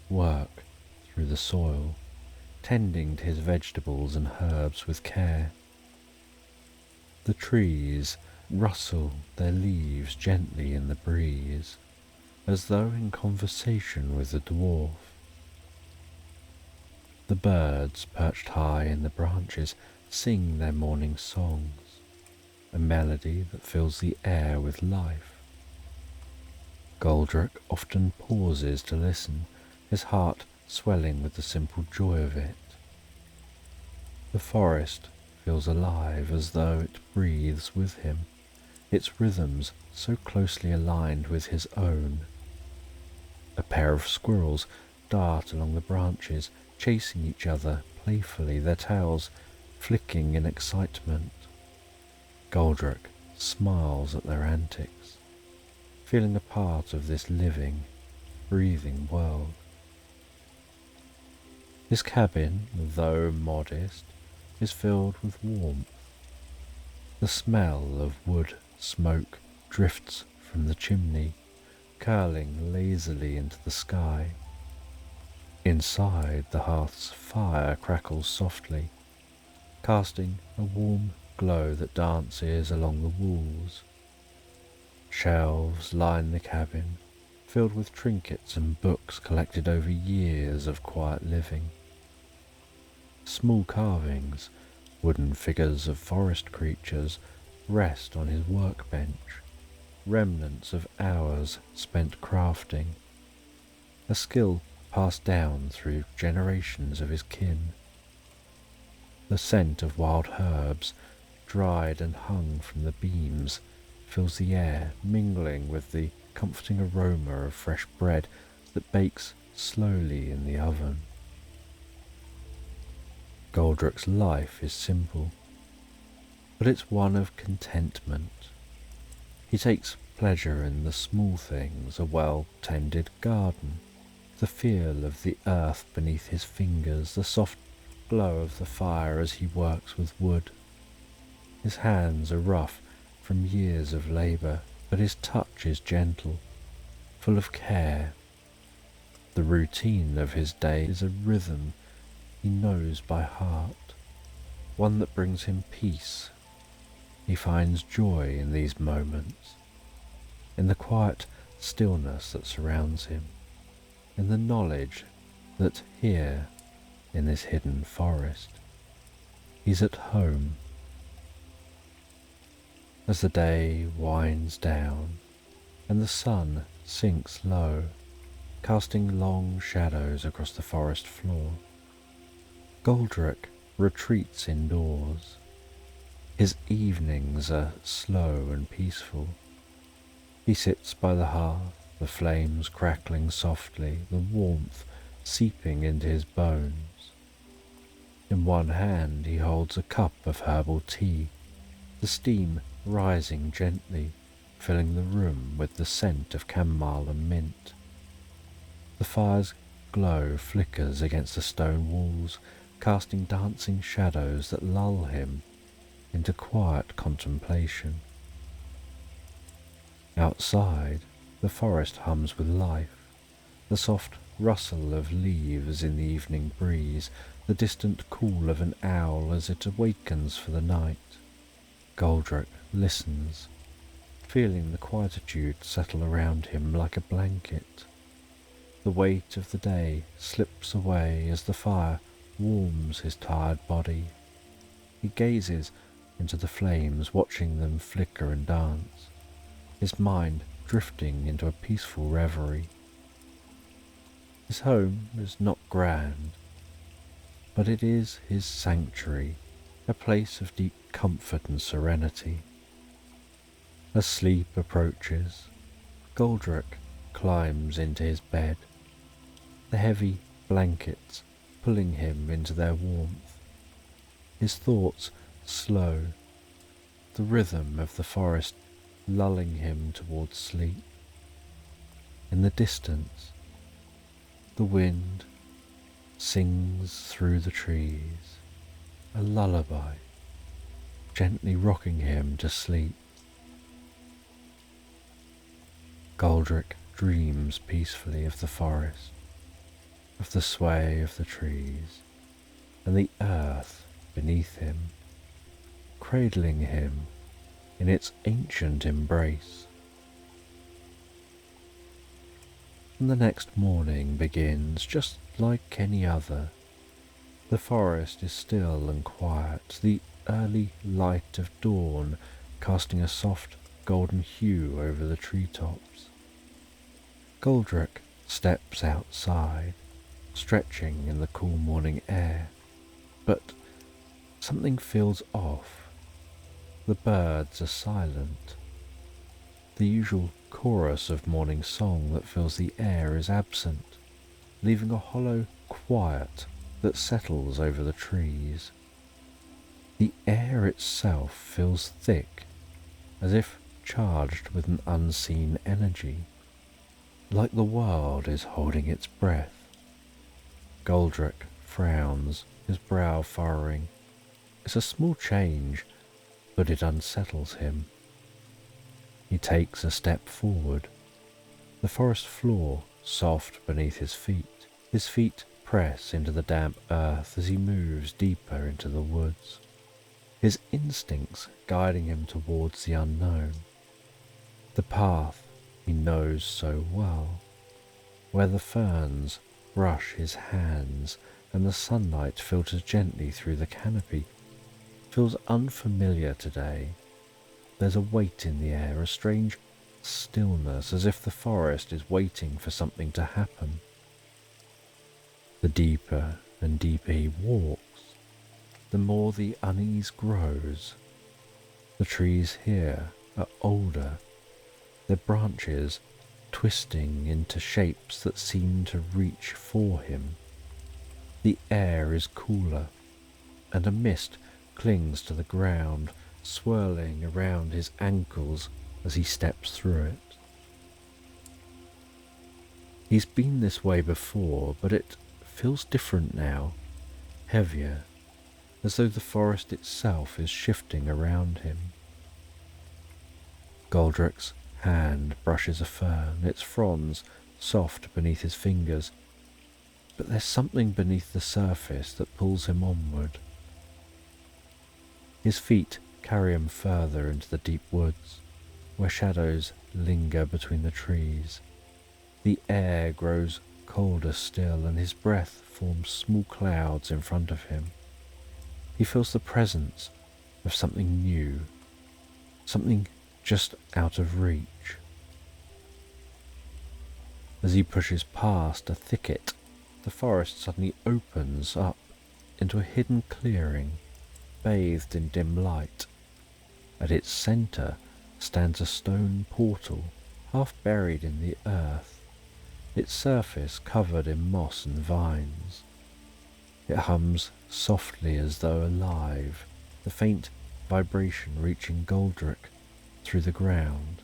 work through the soil, tending to his vegetables and herbs with care. The trees rustle their leaves gently in the breeze, as though in conversation with the dwarf. The birds, perched high in the branches, sing their morning songs, a melody that fills the air with life. Goldrick often pauses to listen, his heart swelling with the simple joy of it. The forest feels alive as though it breathes with him, its rhythms so closely aligned with his own. A pair of squirrels dart along the branches, chasing each other playfully, their tails flicking in excitement. Goldrick smiles at their antics, feeling a part of this living, breathing world. His cabin, though modest, is filled with warmth. The smell of wood smoke drifts from the chimney, curling lazily into the sky. Inside, the hearth's fire crackles softly, casting a warm glow that dances along the walls. Shelves line the cabin, filled with trinkets and books collected over years of quiet living. Small carvings, wooden figures of forest creatures, rest on his workbench, remnants of hours spent crafting, a skill passed down through generations of his kin. The scent of wild herbs, dried and hung from the beams, fills the air, mingling with the comforting aroma of fresh bread that bakes slowly in the oven. Goldrick's life is simple, but it's one of contentment. He takes pleasure in the small things, a well-tended garden, the feel of the earth beneath his fingers, the soft glow of the fire as he works with wood. His hands are rough from years of labour, but his touch is gentle, full of care. The routine of his day is a rhythm he knows by heart, one that brings him peace. He finds joy in these moments, in the quiet stillness that surrounds him, in the knowledge that here, in this hidden forest, he's at home. As the day winds down and the sun sinks low, casting long shadows across the forest floor. Goldrick retreats indoors. His evenings are slow and peaceful. He sits by the hearth, the flames crackling softly, the warmth seeping into his bones. In one hand he holds a cup of herbal tea, the steam rising gently, filling the room with the scent of chamomile and mint. The fire's glow flickers against the stone walls, casting dancing shadows that lull him into quiet contemplation. Outside, the forest hums with life, the soft rustle of leaves in the evening breeze, the distant call of an owl as it awakens for the night. Goldrick listens, feeling the quietude settle around him like a blanket. The weight of the day slips away as the fire warms his tired body. He gazes into the flames, watching them flicker and dance, his mind drifting into a peaceful reverie. His home is not grand, but it is his sanctuary, a place of deep comfort and serenity. As sleep approaches, Goldrick climbs into his bed, the heavy blankets pulling him into their warmth. His thoughts slow, the rhythm of the forest lulling him towards sleep. In the distance, the wind sings through the trees, a lullaby, gently rocking him to sleep. Goldrick dreams peacefully of the forest, of the sway of the trees, and the earth beneath him, cradling him in its ancient embrace. And the next morning begins just like any other. The forest is still and quiet, the early light of dawn casting a soft golden hue over the treetops. Goldrick steps outside, stretching in the cool morning air, but something feels off. The birds are silent. The usual chorus of morning song that fills the air is absent, leaving a hollow quiet that settles over the trees. The air itself feels thick, as if charged with an unseen energy, like the world is holding its breath. Goldrick frowns, his brow furrowing. It's a small change, but it unsettles him. He takes a step forward, the forest floor soft beneath his feet. His feet press into the damp earth as he moves deeper into the woods, his instincts guiding him towards the unknown. The path he knows so well, where the ferns brush his hands and the sunlight filters gently through the canopy, feels unfamiliar today. There's a weight in the air, a strange stillness, as if the forest is waiting for something to happen. The deeper and deeper he walks, the more the unease grows. The trees here are older, their branches twisting into shapes that seem to reach for him. The air is cooler, and a mist clings to the ground, swirling around his ankles as he steps through it. He's been this way before, but it feels different now, heavier, as though the forest itself is shifting around him. Goldrick's hand brushes a fern, its fronds soft beneath his fingers, but there's something beneath the surface that pulls him onward. His feet carry him further into the deep woods, where shadows linger between the trees. The air grows colder still, and his breath forms small clouds in front of him. He feels the presence of something new, something just out of reach. As he pushes past a thicket, the forest suddenly opens up into a hidden clearing, bathed in dim light. At its centre stands a stone portal, half buried in the earth, its surface covered in moss and vines. It hums softly as though alive, the faint vibration reaching Goldrick through the ground.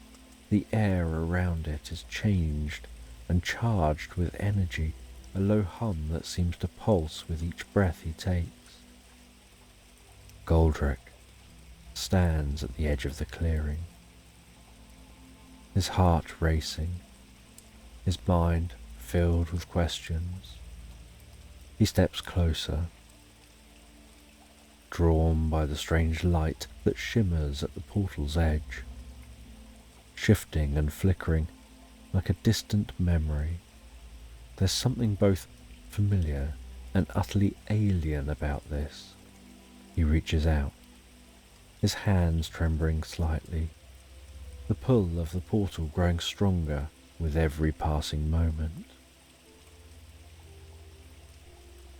The air around it is changed and charged with energy, a low hum that seems to pulse with each breath he takes. Goldrick stands at the edge of the clearing, his heart racing, his mind filled with questions. He steps closer, drawn by the strange light that shimmers at the portal's edge, shifting and flickering like a distant memory. There's something both familiar and utterly alien about this. He reaches out, his hands trembling slightly, the pull of the portal growing stronger with every passing moment.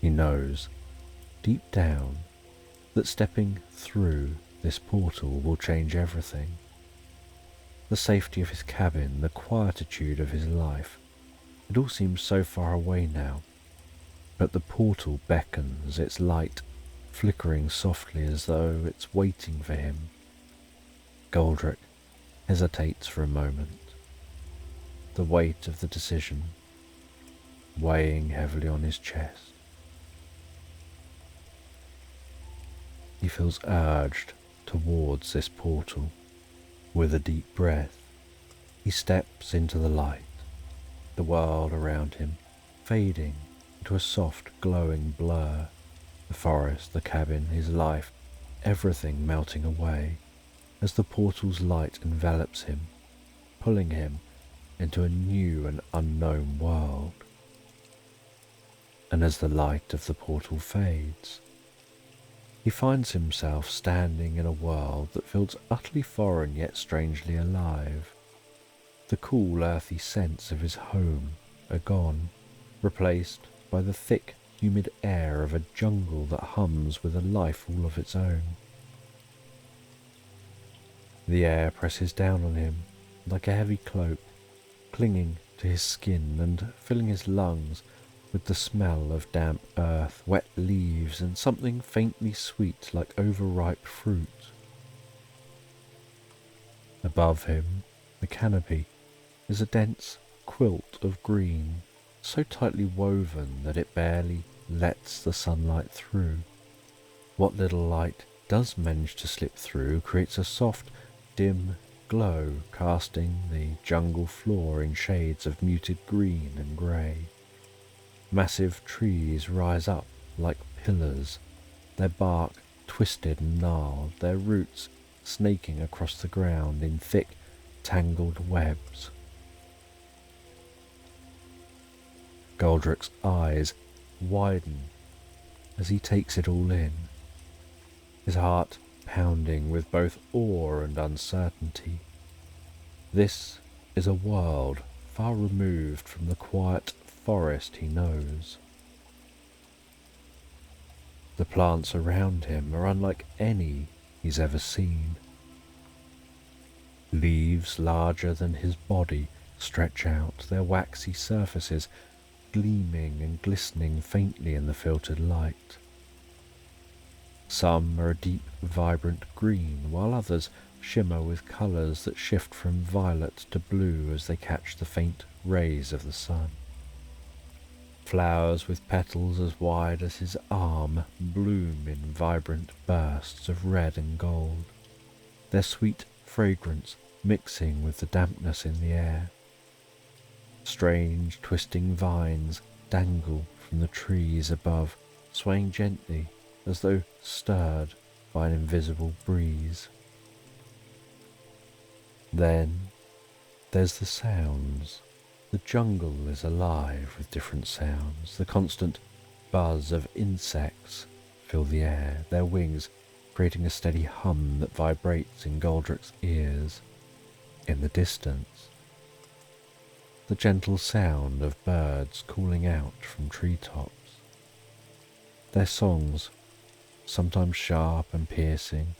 He knows, deep down, that stepping through this portal will change everything. The safety of his cabin, the quietude of his life, it all seems so far away now, but the portal beckons, its light flickering softly as though it's waiting for him. Goldrick hesitates for a moment, the weight of the decision weighing heavily on his chest. He feels urged towards this portal. With a deep breath, he steps into the light, the world around him fading into a soft glowing blur, the forest, the cabin, his life, everything melting away as the portal's light envelops him, pulling him into a new and unknown world. And as the light of the portal fades, he finds himself standing in a world that feels utterly foreign yet strangely alive. The cool earthy scents of his home are gone, replaced by the thick humid air of a jungle that hums with a life all of its own. The air presses down on him like a heavy cloak, clinging to his skin and filling his lungs with the smell of damp earth, wet leaves, and something faintly sweet like overripe fruit. Above him, the canopy is a dense quilt of green, so tightly woven that it barely lets the sunlight through. What little light does manage to slip through creates a soft, dim glow, casting the jungle floor in shades of muted green and grey. Massive trees rise up like pillars, their bark twisted and gnarled, their roots snaking across the ground in thick, tangled webs. Goldrick's eyes widen as he takes it all in, his heart pounding with both awe and uncertainty. This is a world far removed from the quiet forest he knows. The plants around him are unlike any he's ever seen. Leaves larger than his body stretch out, their waxy surfaces gleaming and glistening faintly in the filtered light. Some are a deep, vibrant green, while others shimmer with colours that shift from violet to blue as they catch the faint rays of the sun. Flowers with petals as wide as his arm bloom in vibrant bursts of red and gold, their sweet fragrance mixing with the dampness in the air. Strange twisting vines dangle from the trees above, swaying gently as though stirred by an invisible breeze. Then there's the sounds. The jungle is alive with different sounds. The constant buzz of insects fill the air, their wings creating a steady hum that vibrates in Goldrick's ears. In the distance, the gentle sound of birds calling out from treetops. Their songs, sometimes sharp and piercing,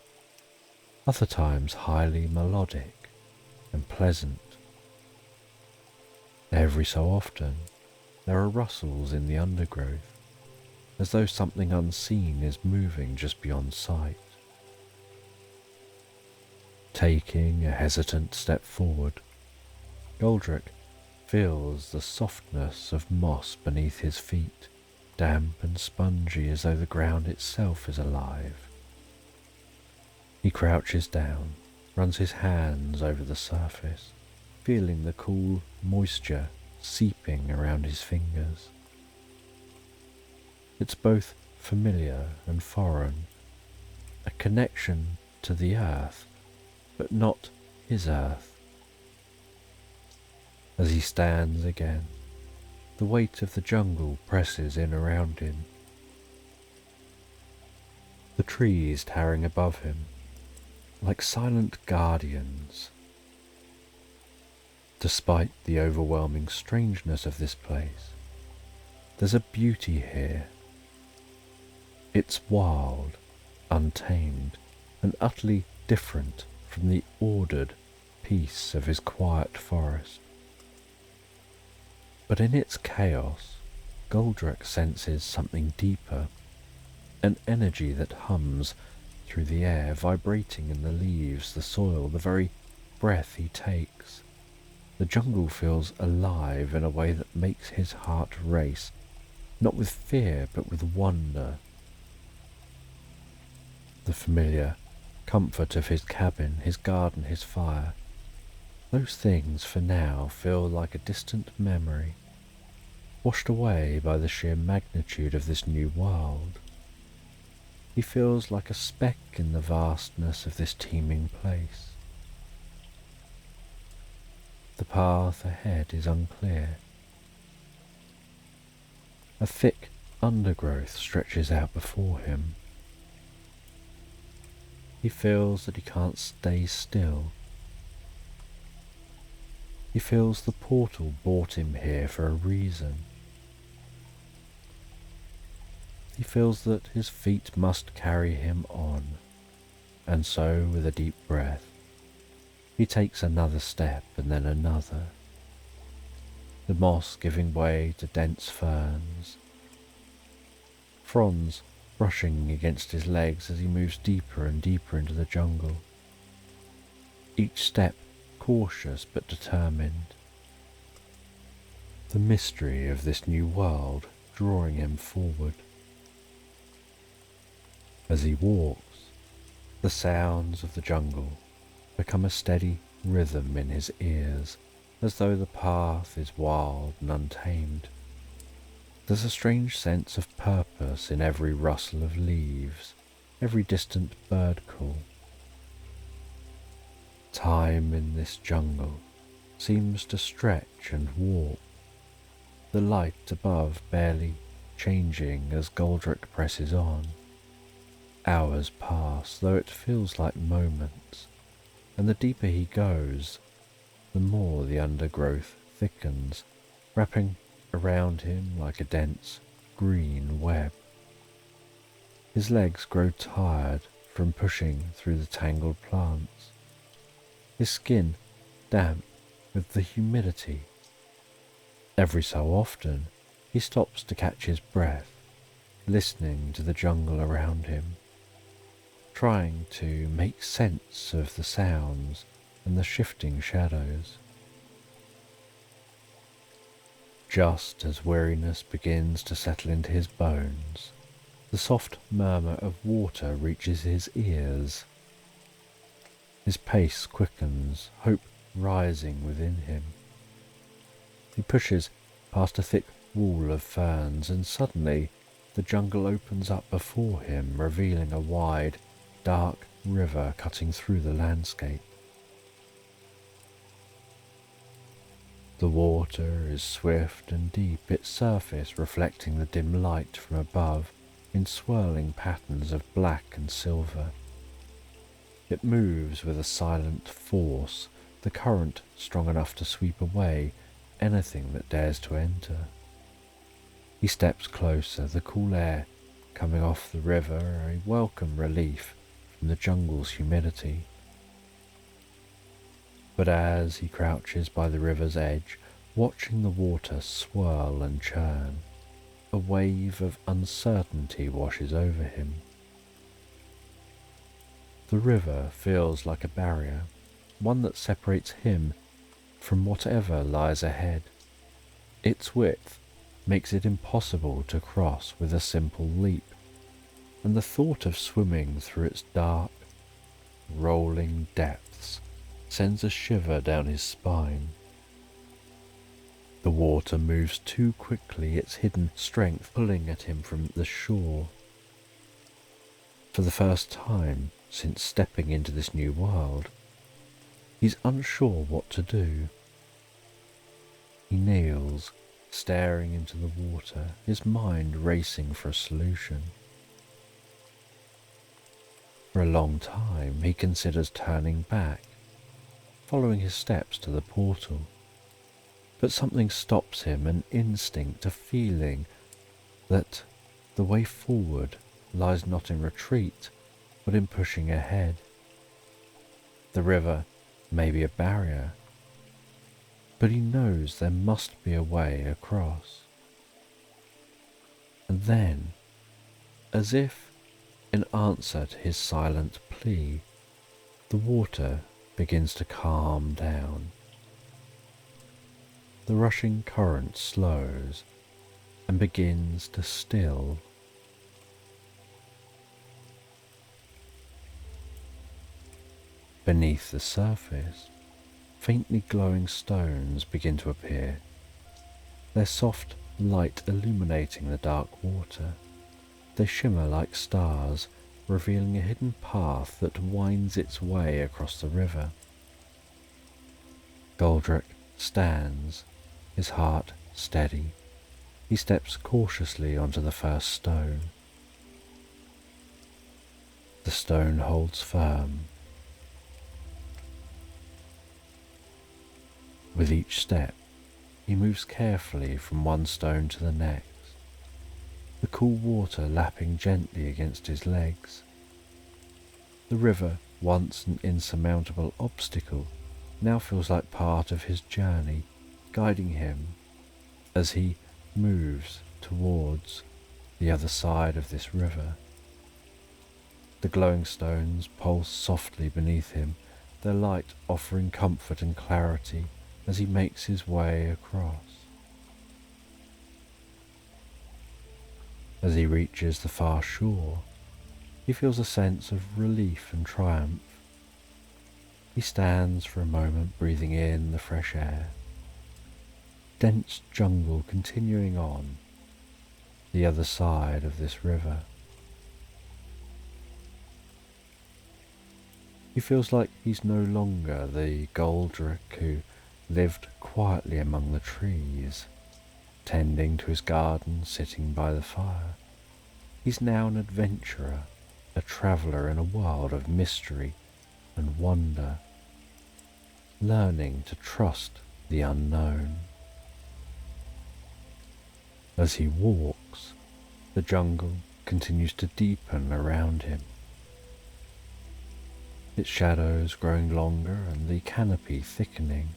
other times highly melodic and pleasant. Every so often, there are rustles in the undergrowth, as though something unseen is moving just beyond sight. Taking a hesitant step forward, Goldrick feels the softness of moss beneath his feet, damp and spongy as though the ground itself is alive. He crouches down, runs his hands over the surface, feeling the cool moisture seeping around his fingers. It's both familiar and foreign, a connection to the earth, but not his earth. As he stands again, the weight of the jungle presses in around him. The trees towering above him, like silent guardians. Despite the overwhelming strangeness of this place, there's a beauty here. It's wild, untamed, and utterly different from the ordered peace of his quiet forest. But in its chaos, Goldrick senses something deeper, an energy that hums through the air, vibrating in the leaves, the soil, the very breath he takes. The jungle feels alive in a way that makes his heart race, not with fear, but with wonder. The familiar comfort of his cabin, his garden, his fire, those things for now feel like a distant memory, washed away by the sheer magnitude of this new world. He feels like a speck in the vastness of this teeming place. The path ahead is unclear. A thick undergrowth stretches out before him. He feels that he can't stay still. He feels the portal brought him here for a reason. He feels that his feet must carry him on, and so with a deep breath, he takes another step and then another, the moss giving way to dense ferns, fronds brushing against his legs as he moves deeper and deeper into the jungle, each step cautious but determined, the mystery of this new world drawing him forward. As he walks, the sounds of the jungle become a steady rhythm in his ears, as though the path is wild and untamed. There's a strange sense of purpose in every rustle of leaves, every distant bird call. Time in this jungle seems to stretch and warp, the light above barely changing as Goldrick presses on. Hours pass, though it feels like moments, and the deeper he goes, the more the undergrowth thickens, wrapping around him like a dense green web. His legs grow tired from pushing through the tangled plants, his skin damp with the humidity. Every so often he stops to catch his breath, listening to the jungle around him, trying to make sense of the sounds and the shifting shadows. Just as weariness begins to settle into his bones, the soft murmur of water reaches his ears. His pace quickens, hope rising within him. He pushes past a thick wall of ferns, and suddenly the jungle opens up before him, revealing a wide, dark river cutting through the landscape. The water is swift and deep, its surface reflecting the dim light from above in swirling patterns of black and silver. It moves with a silent force, the current strong enough to sweep away anything that dares to enter. He steps closer, the cool air coming off the river, a welcome relief from the jungle's humidity. But as he crouches by the river's edge, watching the water swirl and churn, a wave of uncertainty washes over him. The river feels like a barrier, one that separates him from whatever lies ahead. Its width makes it impossible to cross with a simple leap, and the thought of swimming through its dark, rolling depths sends a shiver down his spine. The water moves too quickly, its hidden strength pulling at him from the shore. For the first time since stepping into this new world, he's unsure what to do. He kneels, staring into the water, his mind racing for a solution. For a long time he considers turning back, following his steps to the portal. But something stops him, an instinct, a feeling that the way forward lies not in retreat, but in pushing ahead. The river may be a barrier, but he knows there must be a way across. And then, as if in answer to his silent plea, the water begins to calm down. The rushing current slows and begins to still. Beneath the surface, faintly glowing stones begin to appear, their soft light illuminating the dark water. They shimmer like stars, revealing a hidden path that winds its way across the river. Goldrick stands, his heart steady. He steps cautiously onto the first stone. The stone holds firm. With each step, he moves carefully from one stone to the next, the cool water lapping gently against his legs. The river, once an insurmountable obstacle, now feels like part of his journey, guiding him as he moves towards the other side of this river. The glowing stones pulse softly beneath him, their light offering comfort and clarity as he makes his way across. As he reaches the far shore, he feels a sense of relief and triumph. He stands for a moment, breathing in the fresh air. Dense jungle continuing on the other side of this river. He feels like he's no longer the Goldrick who lived quietly among the trees, tending to his garden, sitting by the fire. He's now an adventurer, a traveller in a world of mystery and wonder, learning to trust the unknown. As he walks, the jungle continues to deepen around him, its shadows growing longer and the canopy thickening,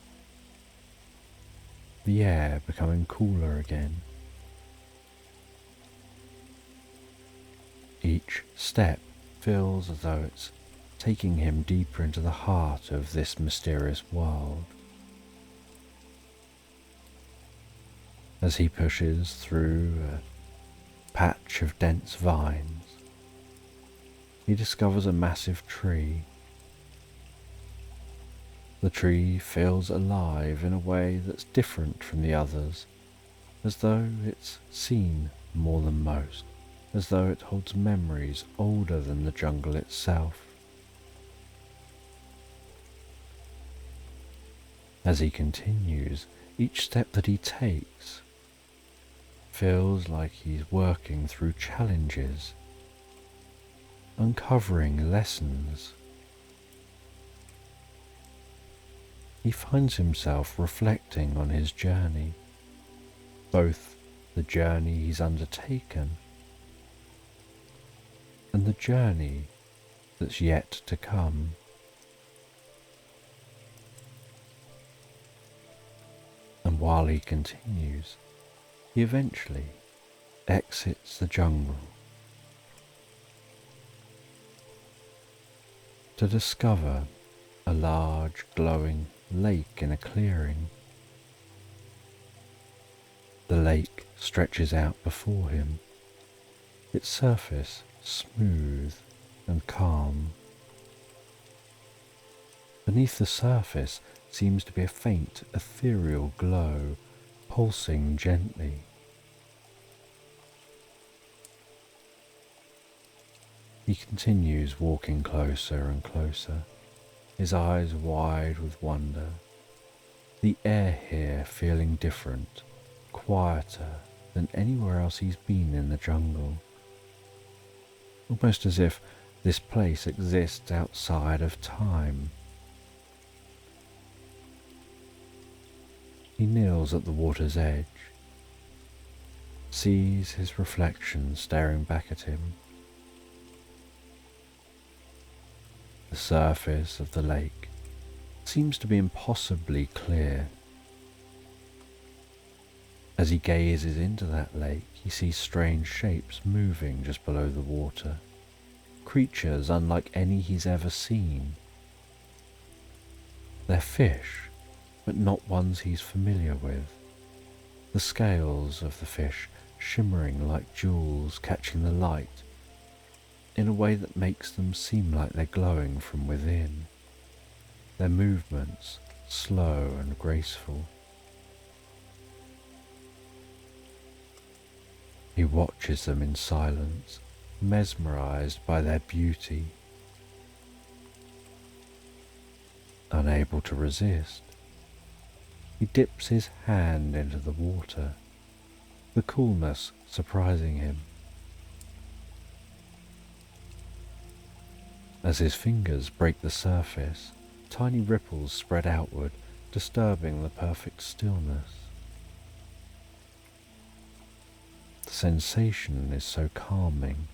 the air becoming cooler again. Each step feels as though it's taking him deeper into the heart of this mysterious world. As he pushes through a patch of dense vines, he discovers a massive tree. The tree feels alive in a way that's different from the others, as though it's seen more than most, as though it holds memories older than the jungle itself. As he continues, each step that he takes feels like he's working through challenges, uncovering lessons. he finds himself reflecting on his journey, both the journey he's undertaken and the journey that's yet to come. And while he continues, he eventually exits the jungle to discover a large glowing lake in a clearing. The lake stretches out before him, its surface smooth and calm. Beneath the surface seems to be a faint ethereal glow pulsing gently. He continues walking closer and closer, his eyes wide with wonder, the air here feeling different, quieter than anywhere else he's been in the jungle. Almost as if this place exists outside of time. He kneels at the water's edge, sees his reflection staring back at him. The surface of the lake seems to be impossibly clear. As he gazes into that lake, he sees strange shapes moving just below the water, creatures unlike any he's ever seen. They're fish, but not ones he's familiar with, the scales of the fish shimmering like jewels catching the light in a way that makes them seem like they're glowing from within, their movements slow and graceful. He watches them in silence, mesmerized by their beauty. Unable to resist, he dips his hand into the water, the coolness surprising him. As his fingers break the surface, tiny ripples spread outward, disturbing the perfect stillness. The sensation is so calming,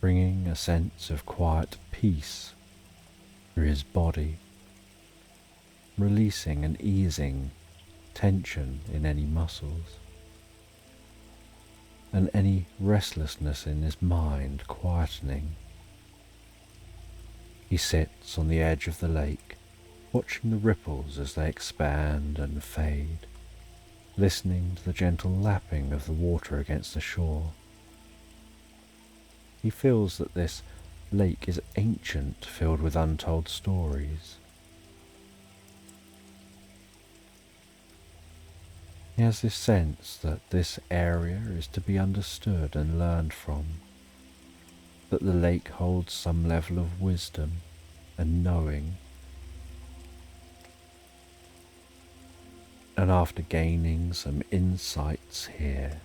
bringing a sense of quiet peace through his body, releasing and easing tension in any muscles, and any restlessness in his mind quietening. He sits on the edge of the lake, watching the ripples as they expand and fade, listening to the gentle lapping of the water against the shore. He feels that this lake is ancient, filled with untold stories. He has this sense that this area is to be understood and learned from, that the lake holds some level of wisdom and knowing. And after gaining some insights here,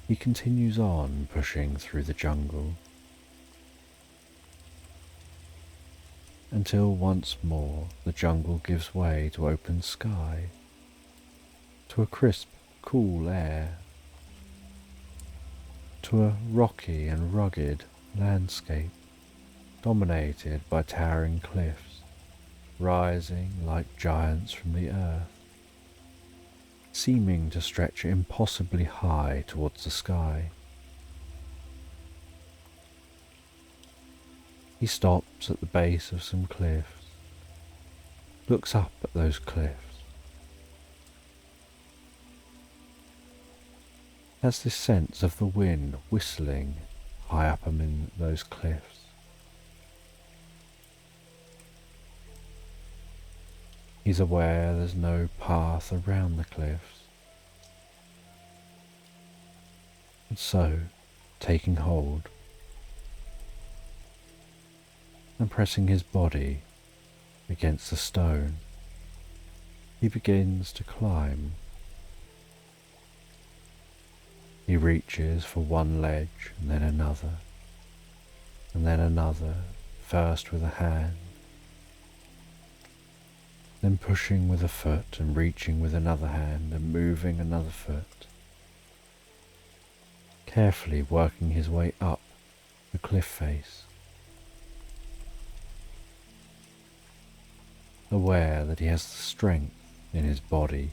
he continues on pushing through the jungle until once more the jungle gives way to open sky, to a crisp, cool air, to a rocky and rugged landscape dominated by towering cliffs, rising like giants from the earth, seeming to stretch impossibly high towards the sky. He stops at the base of some cliffs, looks up at those cliffs, has this sense of the wind whistling high up among those cliffs. He's aware there's no path around the cliffs, and so, taking hold and pressing his body against the stone, he begins to climb. He reaches for one ledge and then another, first with a hand, then pushing with a foot and reaching with another hand and moving another foot, carefully working his way up the cliff face, aware that he has the strength in his body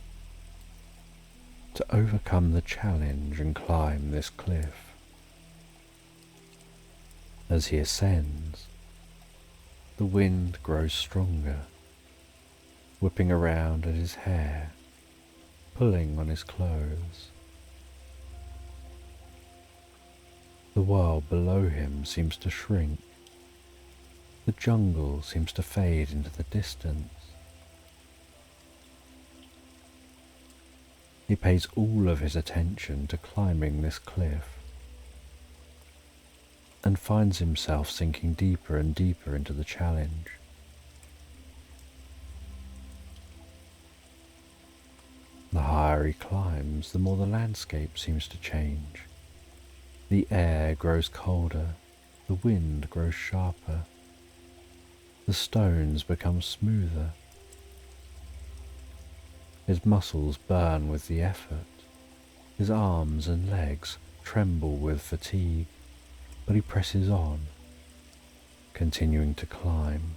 to overcome the challenge and climb this cliff. As he ascends, the wind grows stronger, whipping around at his hair, pulling on his clothes. The world below him seems to shrink. The jungle seems to fade into the distance. He pays all of his attention to climbing this cliff and finds himself sinking deeper and deeper into the challenge. The higher he climbs, the more the landscape seems to change. The air grows colder, the wind grows sharper, the stones become smoother. His muscles burn with the effort, his arms and legs tremble with fatigue, but he presses on, continuing to climb,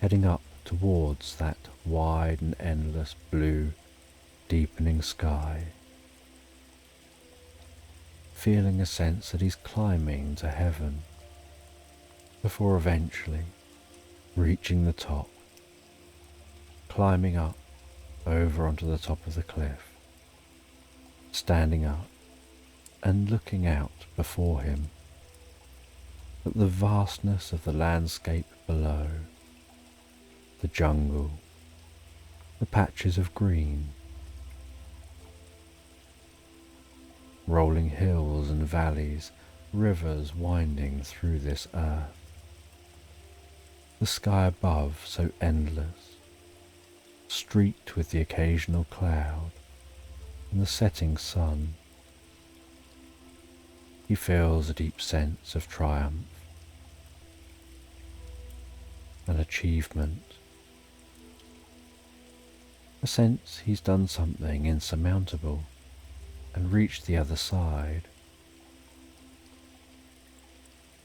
heading up towards that wide and endless blue, deepening sky, feeling a sense that he's climbing to heaven, before eventually reaching the top, climbing up over onto the top of the cliff, standing up and looking out before him at the vastness of the landscape below, the jungle, the patches of green, rolling hills and valleys, rivers winding through this earth, the sky above so endless, streaked with the occasional cloud and the setting sun. He feels a deep sense of triumph and achievement, a sense he's done something insurmountable and reached the other side.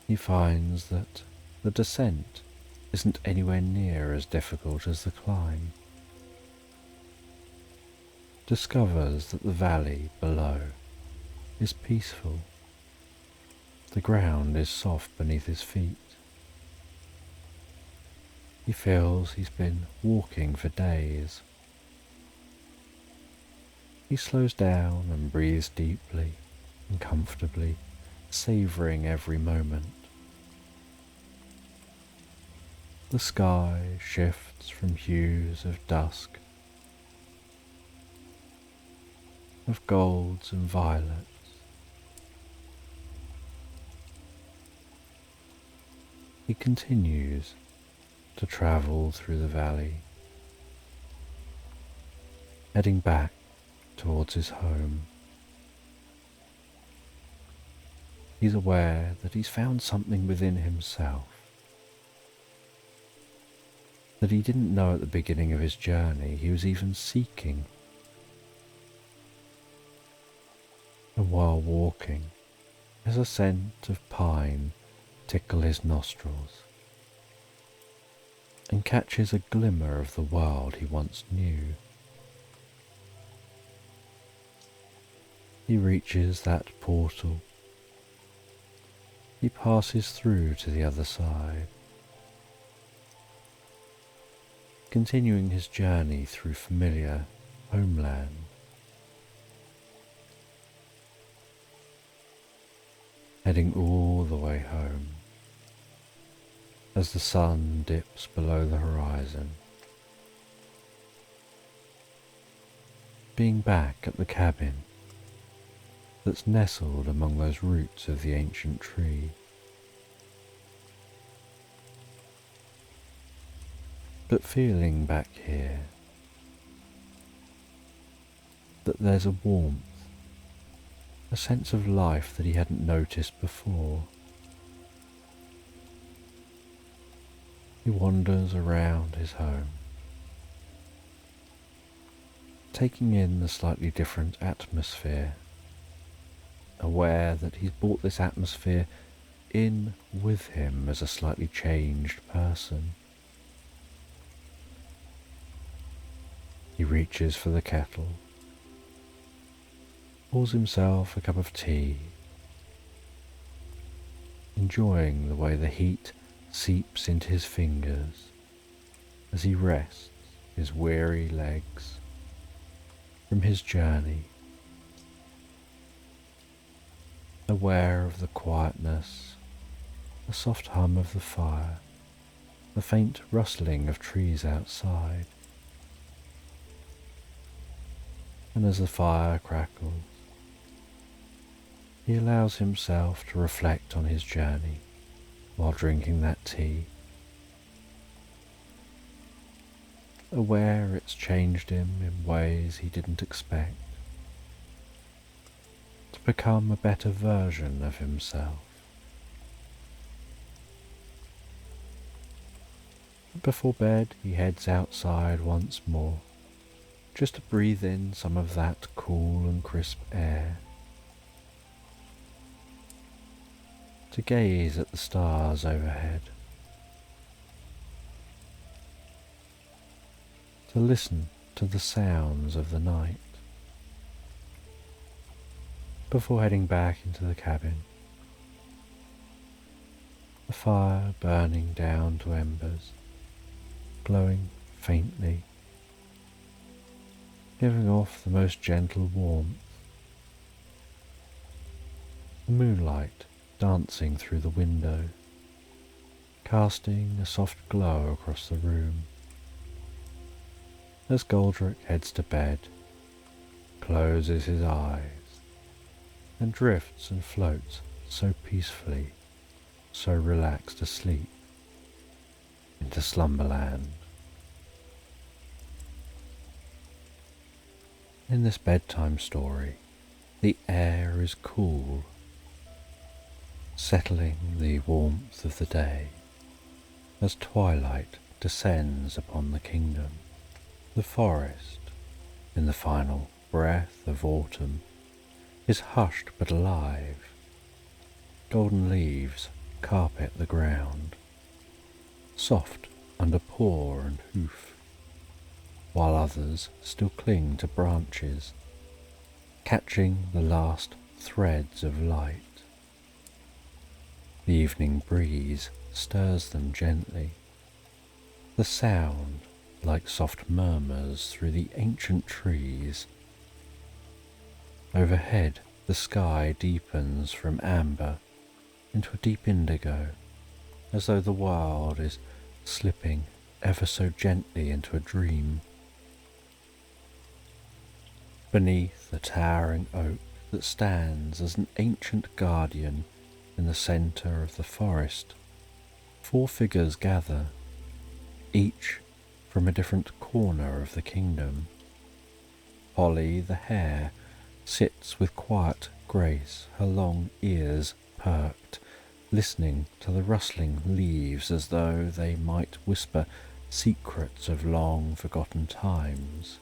He finds that the descent isn't anywhere near as difficult as the climb, discovers that the valley below is peaceful, the ground is soft beneath his feet. He feels he's been walking for days. He slows down and breathes deeply and comfortably, savouring every moment. The sky shifts from hues of dusk, of golds and violets, he continues to travel through the valley, heading back towards his home. He's aware that he's found something within himself that he didn't know at the beginning of his journey he was even seeking. And while walking, as a scent of pine tickle his nostrils, and catches a glimmer of the world he once knew. He reaches that portal. He passes through to the other side, continuing his journey through familiar homeland. Heading all the way home as the sun dips below the horizon, being back at the cabin that's nestled among those roots of the ancient tree. But feeling back here that there's a warmth, a sense of life that he hadn't noticed before. He wanders around his home, taking in the slightly different atmosphere, aware that he's brought this atmosphere in with him as a slightly changed person. He reaches for the kettle, pours himself a cup of tea, enjoying the way the heat seeps into his fingers as he rests his weary legs from his journey, aware of the quietness, the soft hum of the fire, the faint rustling of trees outside. And as the fire crackles, he allows himself to reflect on his journey while drinking that tea, aware it's changed him in ways he didn't expect, to become a better version of himself. Before bed, he heads outside once more, just to breathe in some of that cool and crisp air, to gaze at the stars overhead, to listen to the sounds of the night, before heading back into the cabin, the fire burning down to embers, glowing faintly, giving off the most gentle warmth, the moonlight dancing through the window, casting a soft glow across the room. As Goldrick heads to bed, closes his eyes, and drifts and floats so peacefully, so relaxed asleep, into slumberland. In this bedtime story, the air is cool, settling the warmth of the day as twilight descends upon the kingdom. The forest, in the final breath of autumn, is hushed but alive. Golden leaves carpet the ground, soft under paw and hoof, while others still cling to branches, catching the last threads of light. The evening breeze stirs them gently, the sound like soft murmurs through the ancient trees. Overhead, the sky deepens from amber into a deep indigo, as though the world is slipping ever so gently into a dream. Beneath a towering oak that stands as an ancient guardian in the centre of the forest, 4 figures gather, each from a different corner of the kingdom. Polly the hare sits with quiet grace, her long ears perked, listening to the rustling leaves as though they might whisper secrets of long forgotten times.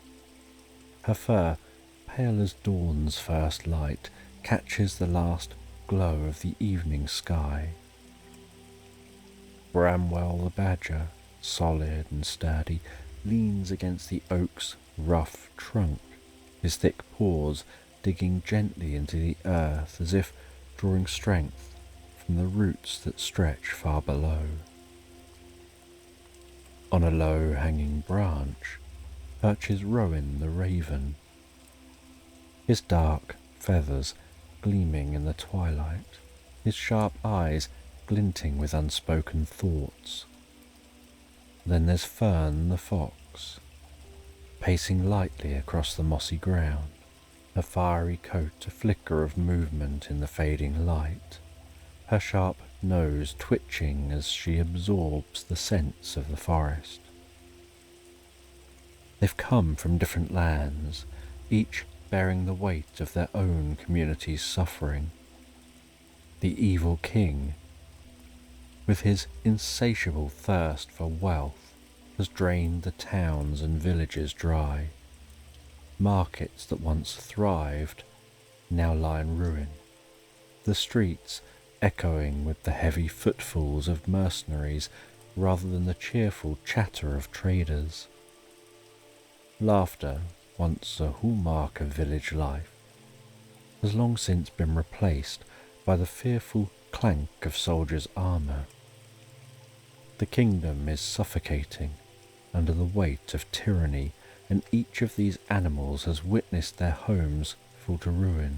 Her fur, pale as dawn's first light, catches the last glow of the evening sky. Bramwell the badger, solid and sturdy, leans against the oak's rough trunk, his thick paws digging gently into the earth as if drawing strength from the roots that stretch far below. On a low-hanging branch perches Rowan the raven, his dark feathers gleaming in the twilight, his sharp eyes glinting with unspoken thoughts. Then there's Fern the fox, pacing lightly across the mossy ground, her fiery coat a flicker of movement in the fading light, her sharp nose twitching as she absorbs the scents of the forest. They've come from different lands, each bearing the weight of their own community's suffering. The evil king, with his insatiable thirst for wealth, has drained the towns and villages dry. Markets that once thrived now lie in ruin, the streets echoing with the heavy footfalls of mercenaries rather than the cheerful chatter of traders. Laughter, once a hallmark of village life, has long since been replaced by the fearful clank of soldiers' armour. The kingdom is suffocating under the weight of tyranny, and each of these animals has witnessed their homes fall to ruin,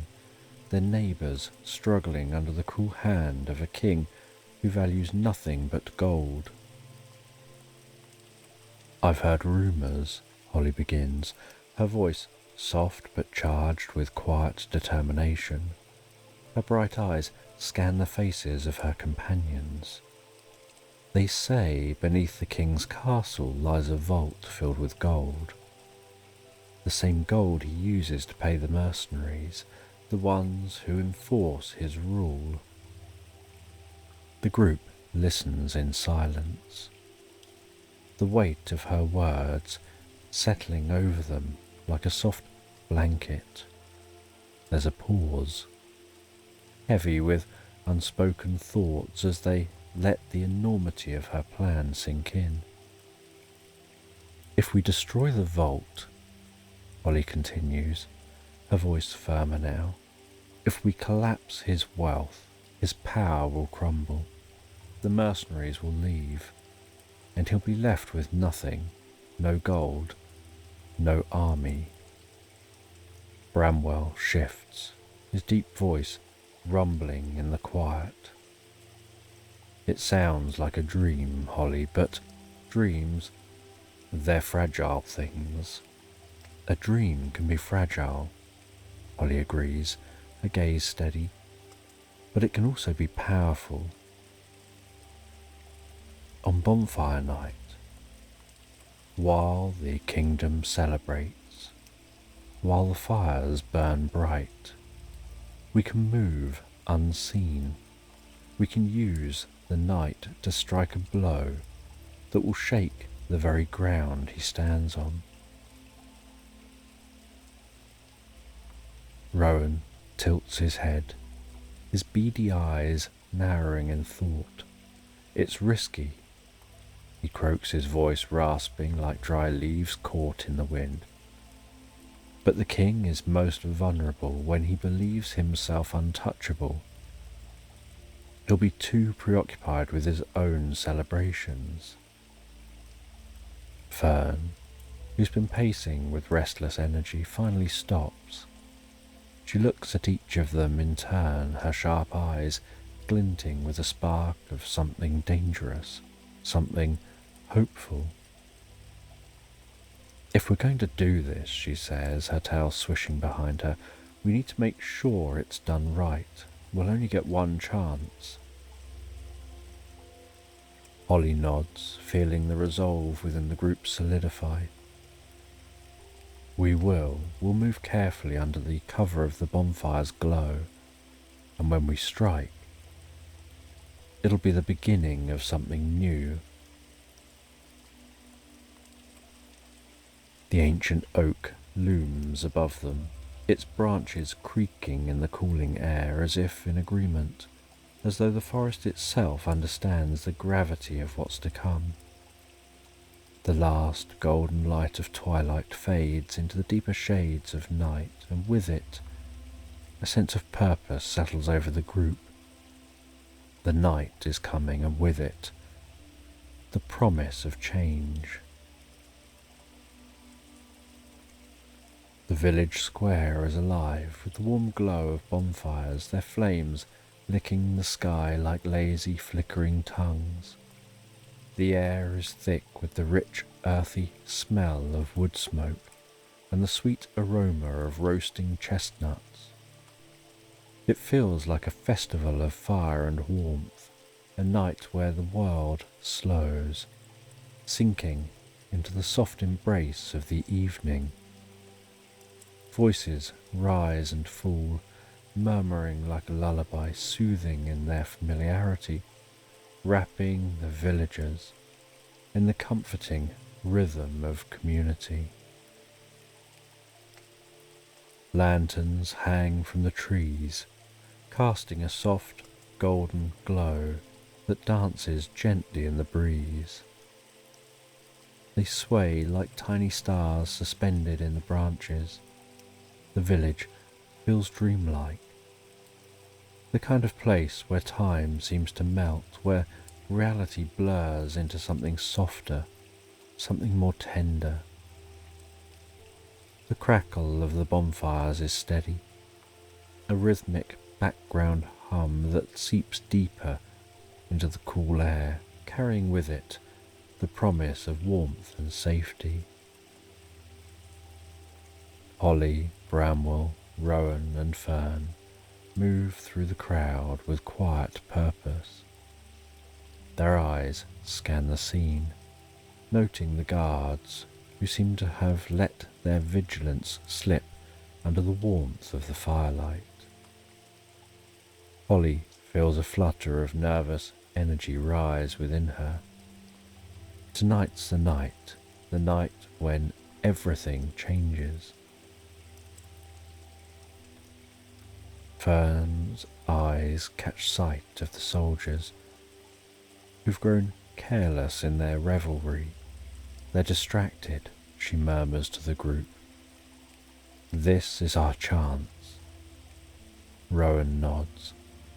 their neighbours struggling under the cruel hand of a king who values nothing but gold. "I've heard rumours," Holly begins, her voice soft but charged with quiet determination. Her bright eyes scan the faces of her companions. "They say beneath the king's castle lies a vault filled with gold. The same gold he uses to pay the mercenaries, the ones who enforce his rule." The group listens in silence, the weight of her words settling over them like a soft blanket. There's a pause, heavy with unspoken thoughts as they let the enormity of her plan sink in. "If we destroy the vault," Holly continues, her voice firmer now, "if we collapse his wealth, his power will crumble, the mercenaries will leave, and he'll be left with nothing, no gold, no army." Bramwell shifts, his deep voice rumbling in the quiet. "It sounds like a dream, Holly, but dreams, they're fragile things." "A dream can be fragile," Holly agrees, her gaze steady, "but it can also be powerful." On bonfire night, while the kingdom celebrates, while the fires burn bright, we can move unseen. We can use the night to strike a blow that will shake the very ground he stands on. Rowan tilts his head, his beady eyes narrowing in thought. "It's risky," he croaks, his voice rasping like dry leaves caught in the wind. "But the king is most vulnerable when he believes himself untouchable. He'll be too preoccupied with his own celebrations." Fern, who's been pacing with restless energy, finally stops. She looks at each of them in turn, her sharp eyes glinting with a spark of something dangerous, something hopeful. "If we're going to do this," she says, her tail swishing behind her, "we need to make sure it's done right. We'll only get one chance." Holly nods, feeling the resolve within the group solidify. We'll move carefully under the cover of the bonfire's glow, and when we strike, it'll be the beginning of something new." The ancient oak looms above them, its branches creaking in the cooling air as if in agreement, as though the forest itself understands the gravity of what's to come. The last golden light of twilight fades into the deeper shades of night, and with it, a sense of purpose settles over the group. The night is coming, and with it, the promise of change. The village square is alive with the warm glow of bonfires, their flames licking the sky like lazy flickering tongues. The air is thick with the rich, earthy smell of wood smoke and the sweet aroma of roasting chestnuts. It feels like a festival of fire and warmth, a night where the world slows, sinking into the soft embrace of the evening. Voices rise and fall, murmuring like a lullaby, soothing in their familiarity, wrapping the villagers in the comforting rhythm of community. Lanterns hang from the trees, casting a soft golden glow that dances gently in the breeze. They sway like tiny stars suspended in the branches. The village feels dreamlike, the kind of place where time seems to melt, where reality blurs into something softer, something more tender. The crackle of the bonfires is steady, a rhythmic background hum that seeps deeper into the cool air, carrying with it the promise of warmth and safety. Holly, bramwell, rowan and fern move through the crowd with quiet purpose. Their eyes scan the scene, noting the guards who seem to have let their vigilance slip under the warmth of the firelight. Holly feels a flutter of nervous energy rise within her. Tonight's the night when everything changes. Fern's eyes catch sight of the soldiers who've grown careless in their revelry. They're distracted, she murmurs to the group. This is our chance. Rowan nods.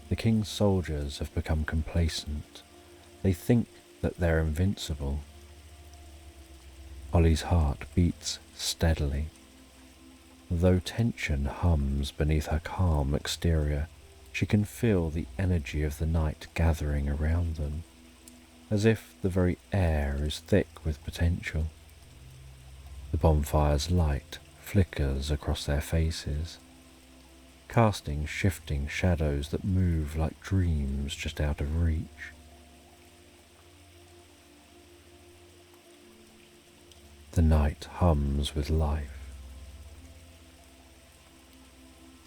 The king's soldiers have become complacent. They think that they're invincible. Holly's heart beats steadily. Though tension hums beneath her calm exterior, she can feel the energy of the night gathering around them, as if the very air is thick with potential. The bonfire's light flickers across their faces, casting shifting shadows that move like dreams just out of reach. The night hums with life.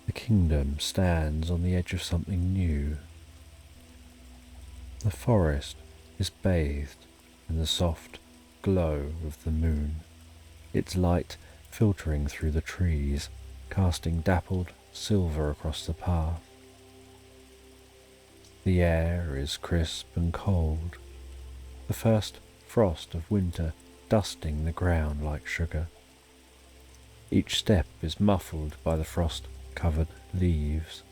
The kingdom stands on the edge of something new. The forest is bathed in the soft glow of the moon, its light filtering through the trees, casting dappled silver across the path. The air is crisp and cold, the first frost of winter dusting the ground like sugar. Each step is muffled by the frost-covered leaves.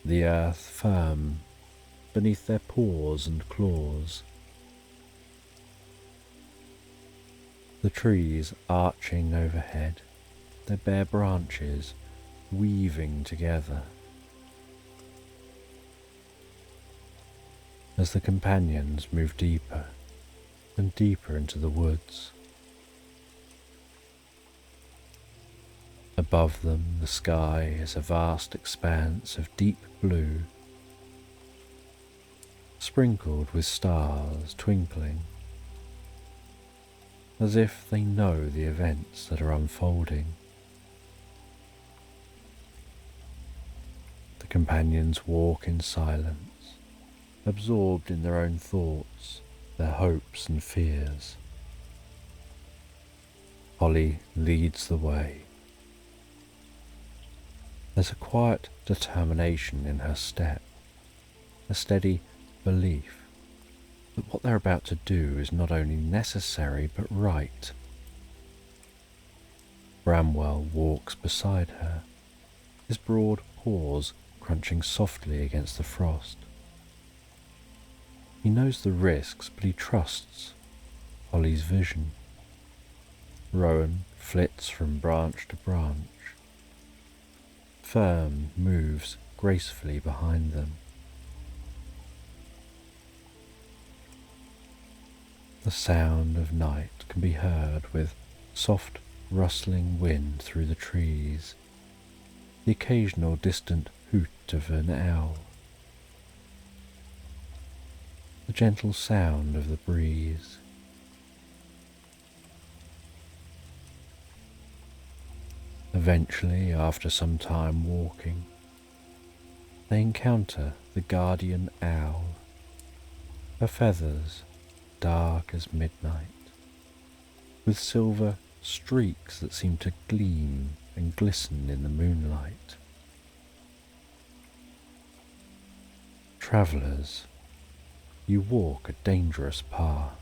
The earth firm beneath their paws and claws. The trees arching overhead, their bare branches weaving together. As the companions move deeper and deeper into the woods, above them the sky is a vast expanse of deep blue, sprinkled with stars twinkling, as if they know the events that are unfolding. The companions walk in silence, absorbed in their own thoughts, their hopes and fears. Holly leads the way. There's a quiet determination in her step, a steady belief that what they're about to do is not only necessary but right. Bramwell walks beside her, his broad paws crunching softly against the frost. He knows the risks, but he trusts Holly's vision. Rowan flits from branch to branch. Fern moves gracefully behind them. The sound of night can be heard with soft rustling wind through the trees, the occasional distant hoot of an owl, the gentle sound of the breeze. Eventually, after some time walking, they encounter the guardian owl, her feathers dark as midnight, with silver streaks that seem to gleam and glisten in the moonlight. Travellers, you walk a dangerous path.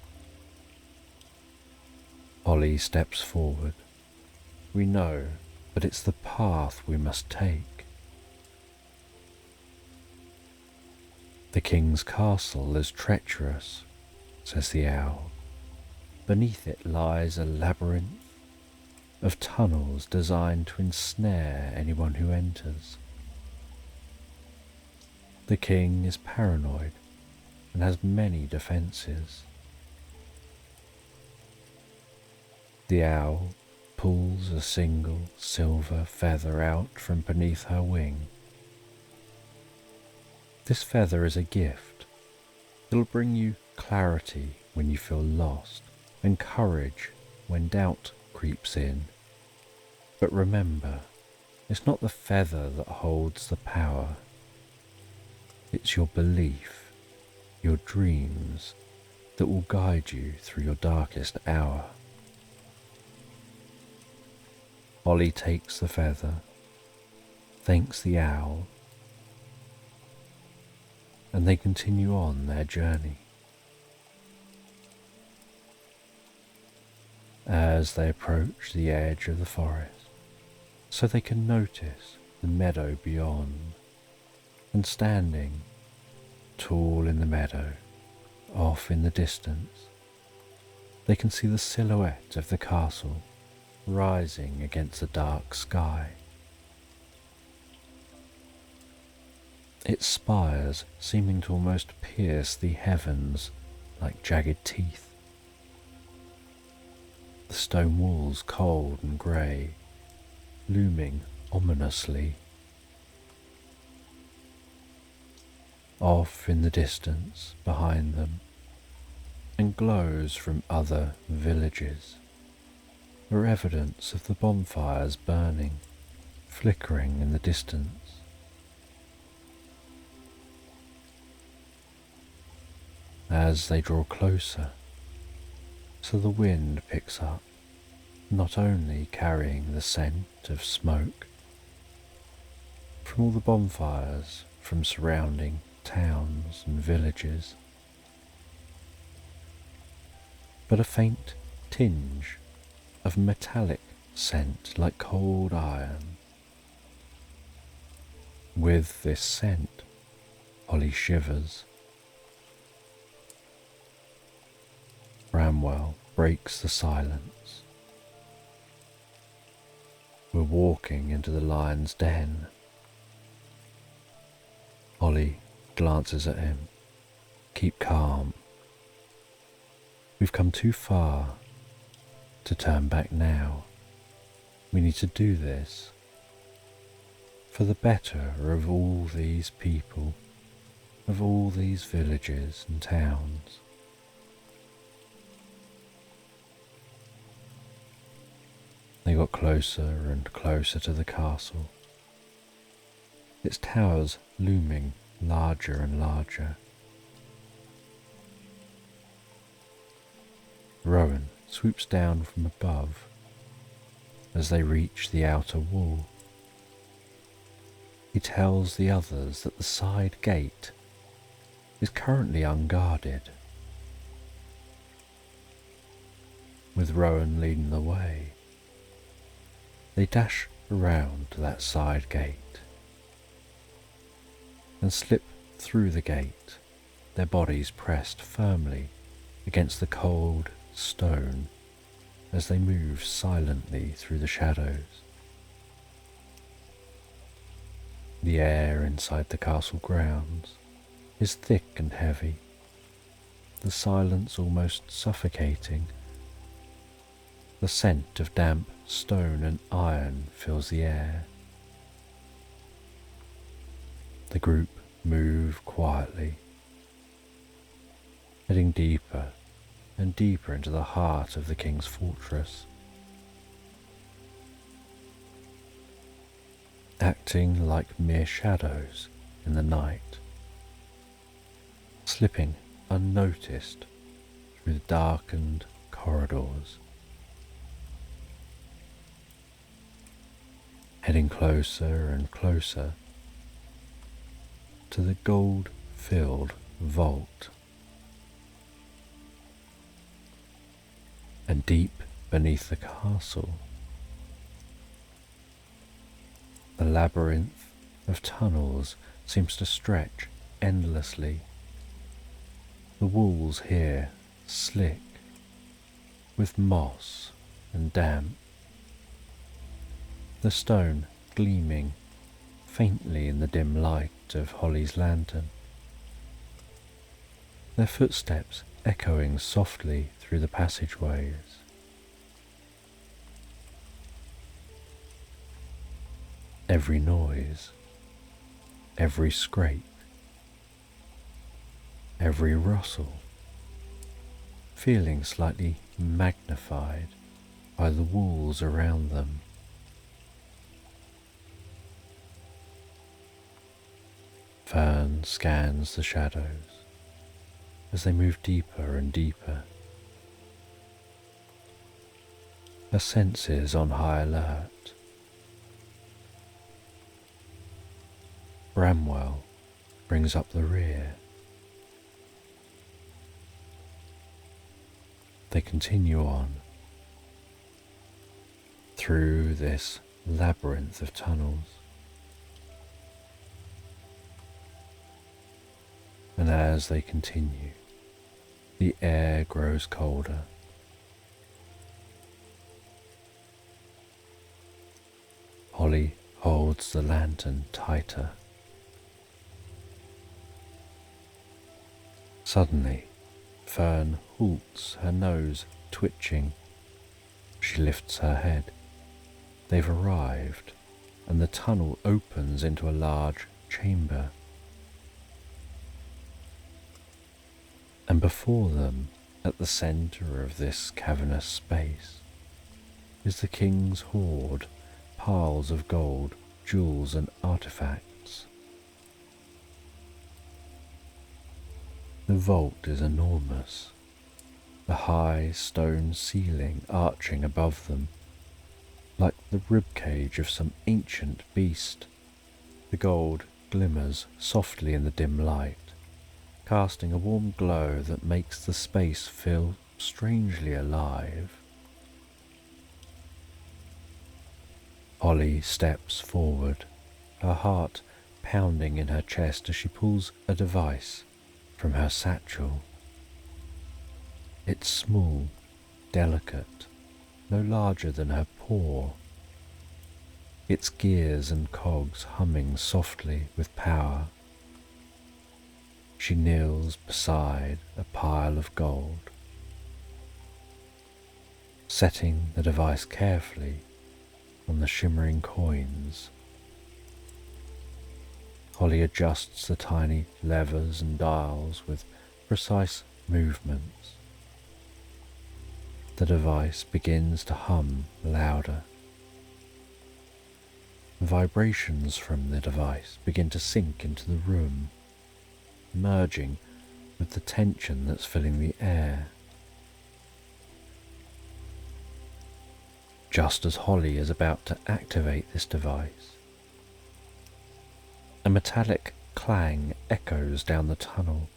Ollie steps forward. We know, but it's the path we must take. The king's castle is treacherous, says the owl. Beneath it lies a labyrinth of tunnels designed to ensnare anyone who enters. The king is paranoid and has many defences. The owl pulls a single silver feather out from beneath her wing. This feather is a gift. It'll bring you clarity when you feel lost and courage when doubt creeps in. But remember, it's not the feather that holds the power. It's your belief, your dreams, that will guide you through your darkest hour. Ollie takes the feather, thanks the owl, and they continue on their journey. As they approach the edge of the forest, so they can notice the meadow beyond, and standing tall in the meadow, off in the distance, they can see the silhouette of the castle rising against the dark sky. Its spires seeming to almost pierce the heavens like jagged teeth. The stone walls cold and grey, looming ominously. Off in the distance behind them, and glows from other villages, are evidence of the bonfires burning, flickering in the distance. As they draw closer, so the wind picks up, not only carrying the scent of smoke from all the bonfires from surrounding towns and villages, but a faint tinge of metallic scent like cold iron. With this scent, Ollie shivers. Bramwell breaks the silence. We're walking into the lion's den. Ollie glances at him. Keep calm. We've come too far to turn back now. We need to do this for the better of all these people, of all these villages and towns. They got closer and closer to the castle, its towers looming larger and larger. Rowan swoops down from above as they reach the outer wall. He tells the others that the side gate is currently unguarded, with Rowan leading the way. They dash around to that side gate and slip through the gate, their bodies pressed firmly against the cold stone as they move silently through the shadows. The air inside the castle grounds is thick and heavy, the silence almost suffocating. The scent of damp stone and iron fills the air. The group move quietly, heading deeper and deeper into the heart of the king's fortress. Acting like mere shadows in the night, slipping unnoticed through the darkened corridors, heading closer and closer to the gold-filled vault. And deep beneath the castle, the labyrinth of tunnels seems to stretch endlessly. The walls here slick with moss and damp, the stone gleaming faintly in the dim light of Holly's lantern, their footsteps echoing softly through the passageways. Every noise, every scrape, every rustle, feeling slightly magnified by the walls around them. Fern scans the shadows as they move deeper and deeper, her senses on high alert. Bramwell brings up the rear. They continue on through this labyrinth of tunnels, and as they continue, the air grows colder. Holly holds the lantern tighter. Suddenly, Fern halts, her nose twitching. She lifts her head. They've arrived, and the tunnel opens into a large chamber. And before them, at the centre of this cavernous space, is the king's hoard, piles of gold, jewels and artifacts. The vault is enormous, the high stone ceiling arching above them, like the ribcage of some ancient beast. The gold glimmers softly in the dim light, casting a warm glow that makes the space feel strangely alive. Holly steps forward, her heart pounding in her chest as she pulls a device from her satchel. It's small, delicate, no larger than her paw, its gears and cogs humming softly with power. She kneels beside a pile of gold, setting the device carefully on the shimmering coins. Holly adjusts the tiny levers and dials with precise movements. The device begins to hum louder. Vibrations from the device begin to sink into the room, merging with the tension that's filling the air. Just as Holly is about to activate this device, a metallic clang echoes down the tunnel,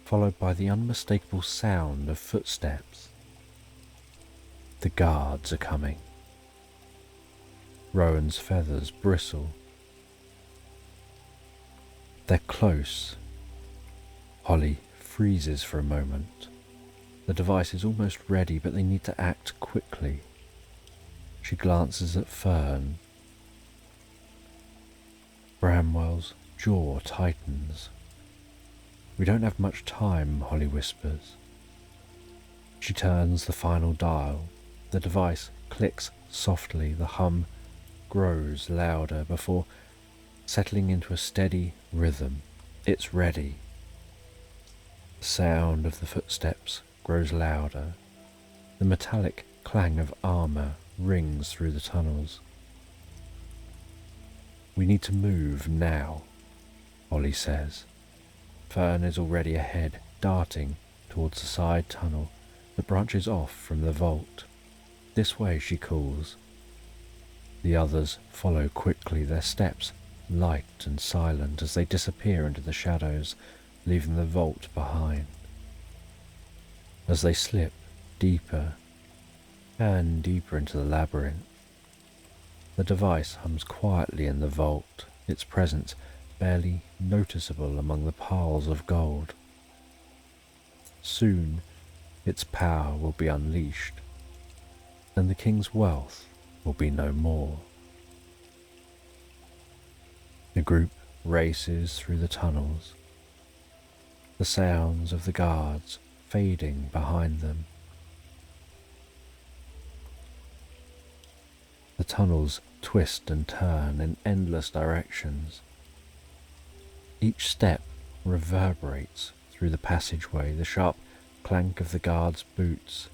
followed by the unmistakable sound of footsteps. The guards are coming. Rowan's feathers bristle. They're close. Holly freezes for a moment. The device is almost ready, but they need to act quickly. She glances at Fern. Bramwell's jaw tightens. "We don't have much time," Holly whispers. She turns the final dial. The device clicks softly. The hum grows louder before settling into a steady rhythm. It's ready. The sound of the footsteps grows louder. The metallic clang of armour rings through the tunnels. "We need to move now," Holly says. Fern is already ahead, darting towards the side tunnel that branches off from the vault. This way, she calls. The others follow quickly, their steps light and silent as they disappear into the shadows, leaving the vault behind. As they slip deeper and deeper into the labyrinth, the device hums quietly in the vault, its presence barely noticeable among the piles of gold. Soon, its power will be unleashed, and the king's wealth will be no more. The group races through the tunnels, the sounds of the guards fading behind them. The tunnels twist and turn in endless directions. Each step reverberates through the passageway, the sharp clank of the guards' boots,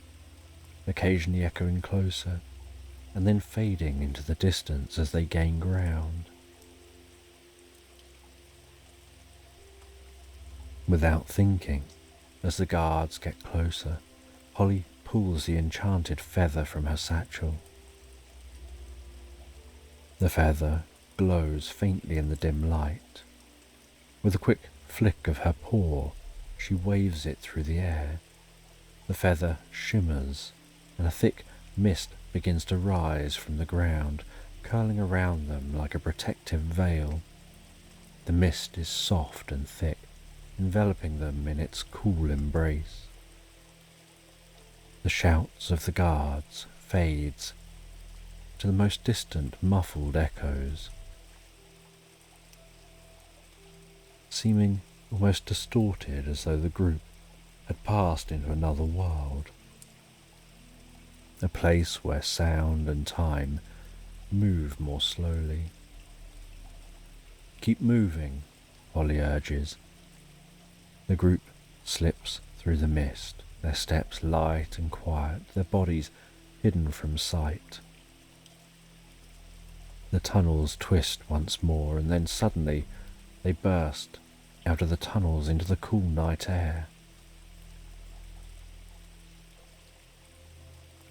occasionally echoing closer, and then fading into the distance as they gain ground. Without thinking, as the guards get closer, Holly pulls the enchanted feather from her satchel. The feather glows faintly in the dim light. With a quick flick of her paw, she waves it through the air. The feather shimmers, and a thick mist begins to rise from the ground, curling around them like a protective veil. The mist is soft and thick, enveloping them in its cool embrace. The shouts of the guards fades to the most distant muffled echoes, seeming almost distorted, as though the group had passed into another world, a place where sound and time move more slowly. Keep moving, Holly urges. The group slips through the mist, their steps light and quiet, their bodies hidden from sight. The tunnels twist once more, and then suddenly they burst out of the tunnels into the cool night air.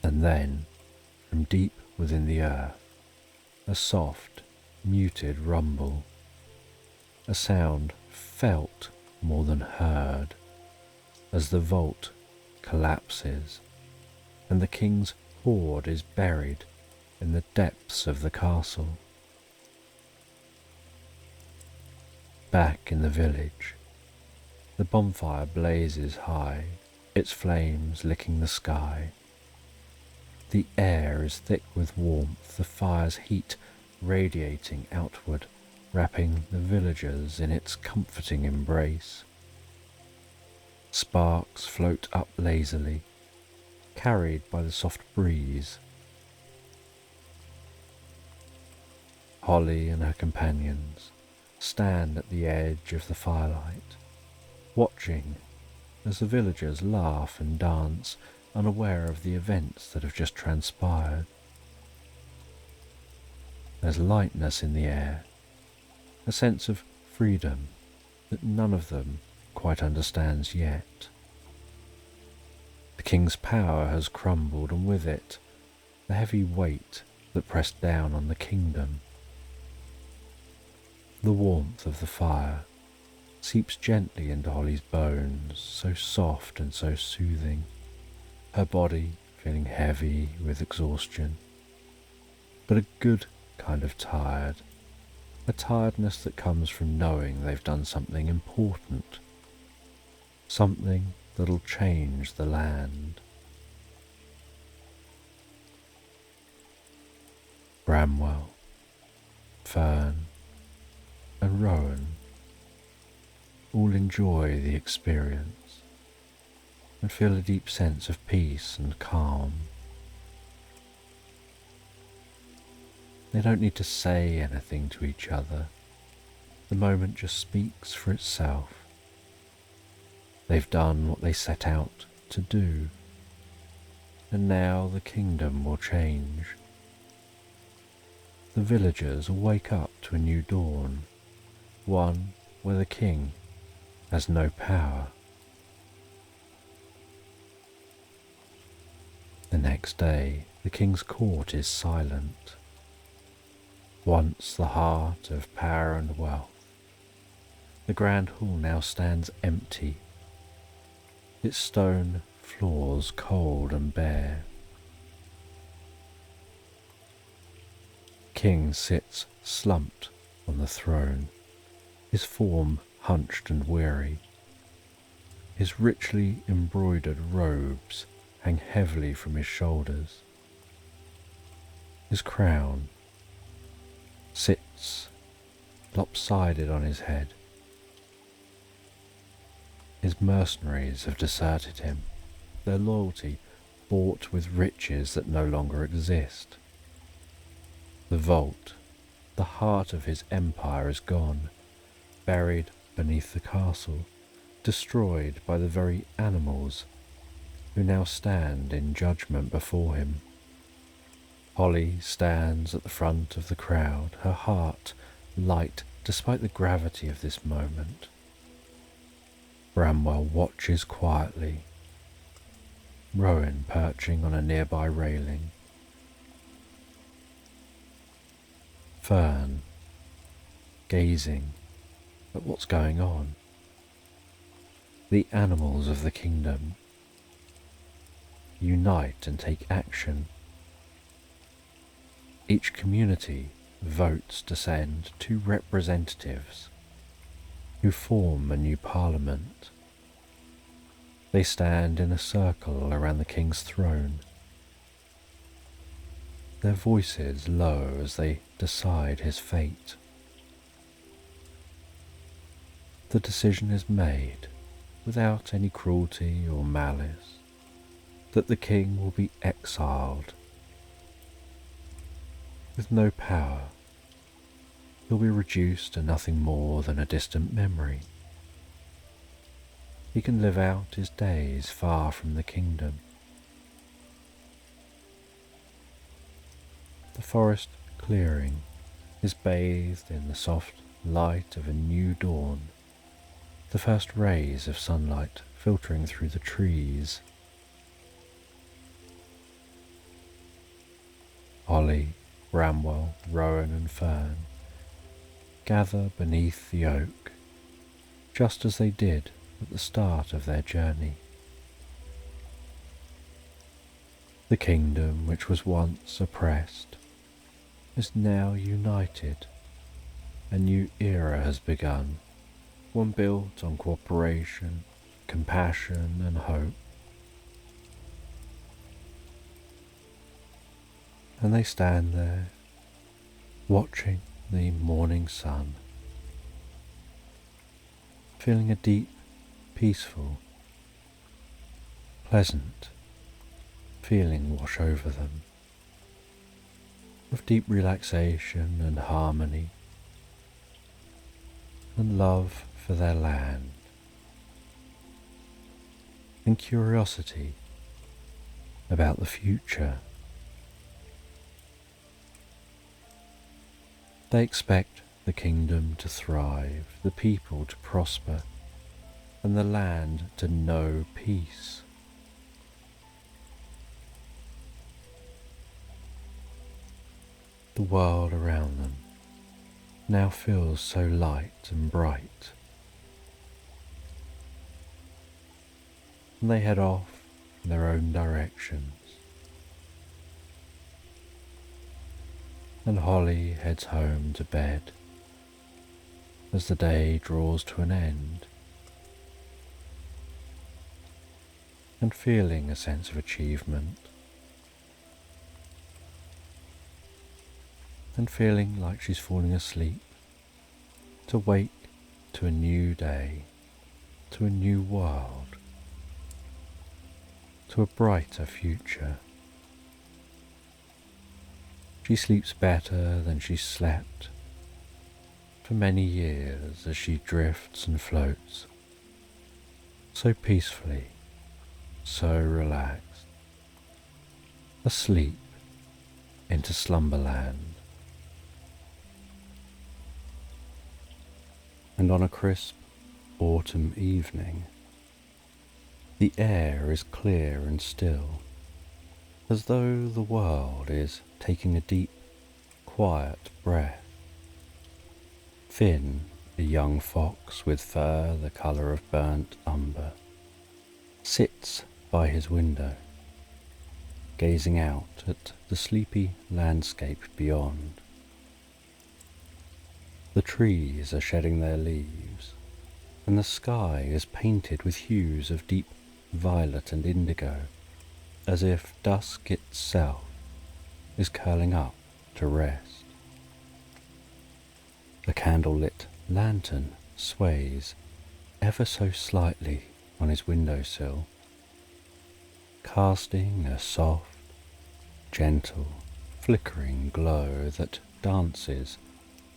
And then, from deep within the earth, a soft, muted rumble, a sound felt more than heard, as the vault collapses and the king's hoard is buried in the depths of the castle. Back in the village, the bonfire blazes high, its flames licking the sky. The air is thick with warmth, the fire's heat radiating outward, wrapping the villagers in its comforting embrace. Sparks float up lazily, carried by the soft breeze. Holly and her companions stand at the edge of the firelight, watching as the villagers laugh and dance, unaware of the events that have just transpired. There's lightness in the air, a sense of freedom that none of them quite understands yet. The king's power has crumbled, and with it, the heavy weight that pressed down on the kingdom. The warmth of the fire seeps gently into Holly's bones, so soft and so soothing, her body feeling heavy with exhaustion, but a good kind of tired, a tiredness that comes from knowing they've done something important, something that'll change the land. Bramwell, Fern, and Rowan all enjoy the experience and feel a deep sense of peace and calm. They don't need to say anything to each other. The moment just speaks for itself. They've done what they set out to do, and now the kingdom will change. The villagers will wake up to a new dawn, one where the king has no power. The next day, the king's court is silent. Once the heart of power and wealth, the grand hall now stands empty, its stone floors cold and bare. King sits slumped on the throne, his form hunched and weary. His richly embroidered robes hang heavily from his shoulders. His crown sits lopsided on his head. His mercenaries have deserted him, their loyalty bought with riches that no longer exist. The vault, the heart of his empire, is gone, buried beneath the castle, destroyed by the very animals who now stand in judgment before him. Holly stands at the front of the crowd, her heart light despite the gravity of this moment. Bramwell watches quietly, Rowan perching on a nearby railing. Fern, gazing at what's going on. The animals of the kingdom unite and take action. Each community votes to send 2 representatives who form a new parliament. They stand in a circle around the king's throne, their voices low as they decide his fate. The decision is made without any cruelty or malice, that the king will be exiled. With no power, he'll be reduced to nothing more than a distant memory. He can live out his days far from the kingdom. The forest clearing is bathed in the soft light of a new dawn, the first rays of sunlight filtering through the trees. Holly, Bramwell, Rowan and Fern gather beneath the oak, just as they did at the start of their journey. The kingdom which was once oppressed is now united. A new era has begun, one built on cooperation, compassion and hope. And they stand there, watching the morning sun, feeling a deep, peaceful, pleasant feeling wash over them, of deep relaxation and harmony, and love for their land, and curiosity about the future. They expect the kingdom to thrive, the people to prosper, and the land to know peace. The world around them now feels so light and bright, and they head off in their own directions. And Holly heads home to bed as the day draws to an end, and feeling a sense of achievement, and feeling like she's falling asleep, to wake to a new day, to a new world, to a brighter future. She sleeps better than she slept for many years as she drifts and floats, so peacefully, so relaxed, asleep into slumberland. And and on a crisp autumn evening, the air is clear and still, as though the world is taking a deep, quiet breath. Finn, a young fox with fur the colour of burnt umber, sits by his window, gazing out at the sleepy landscape beyond. The trees are shedding their leaves, and the sky is painted with hues of deep violet and indigo, as if dusk itself is curling up to rest. The candle-lit lantern sways ever so slightly on his windowsill, casting a soft, gentle, flickering glow that dances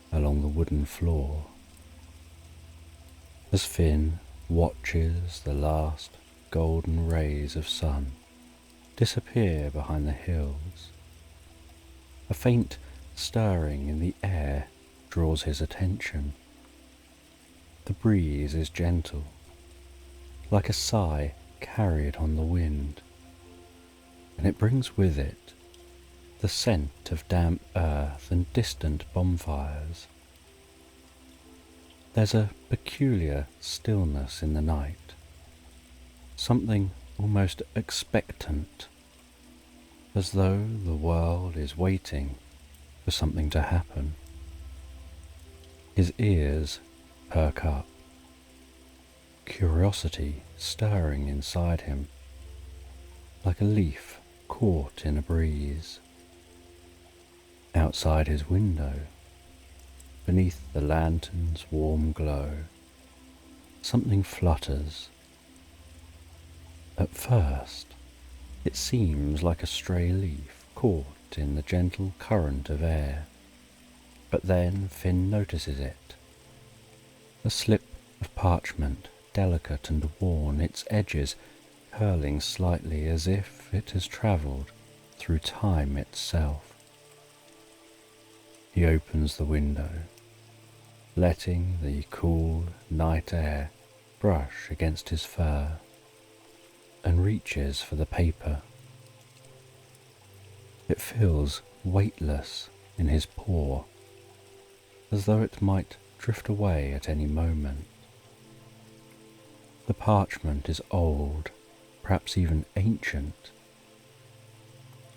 along the wooden floor. As Finn watches the last golden rays of sun disappear behind the hills, a faint stirring in the air draws his attention. The breeze is gentle, like a sigh carried on the wind, and it brings with it the scent of damp earth and distant bonfires. There's a peculiar stillness in the night, something almost expectant, as though the world is waiting for something to happen. His ears perk up, curiosity stirring inside him, like a leaf caught in a breeze. Outside his window, beneath the lantern's warm glow, something flutters. At first, it seems like a stray leaf caught in the gentle current of air, but then Finn notices it. A slip of parchment, delicate and worn, its edges curling slightly as if it has travelled through time itself. He opens the window, letting the cool night air brush against his fur, and reaches for the paper. It feels weightless in his paw, as though it might drift away at any moment. The parchment is old, perhaps even ancient,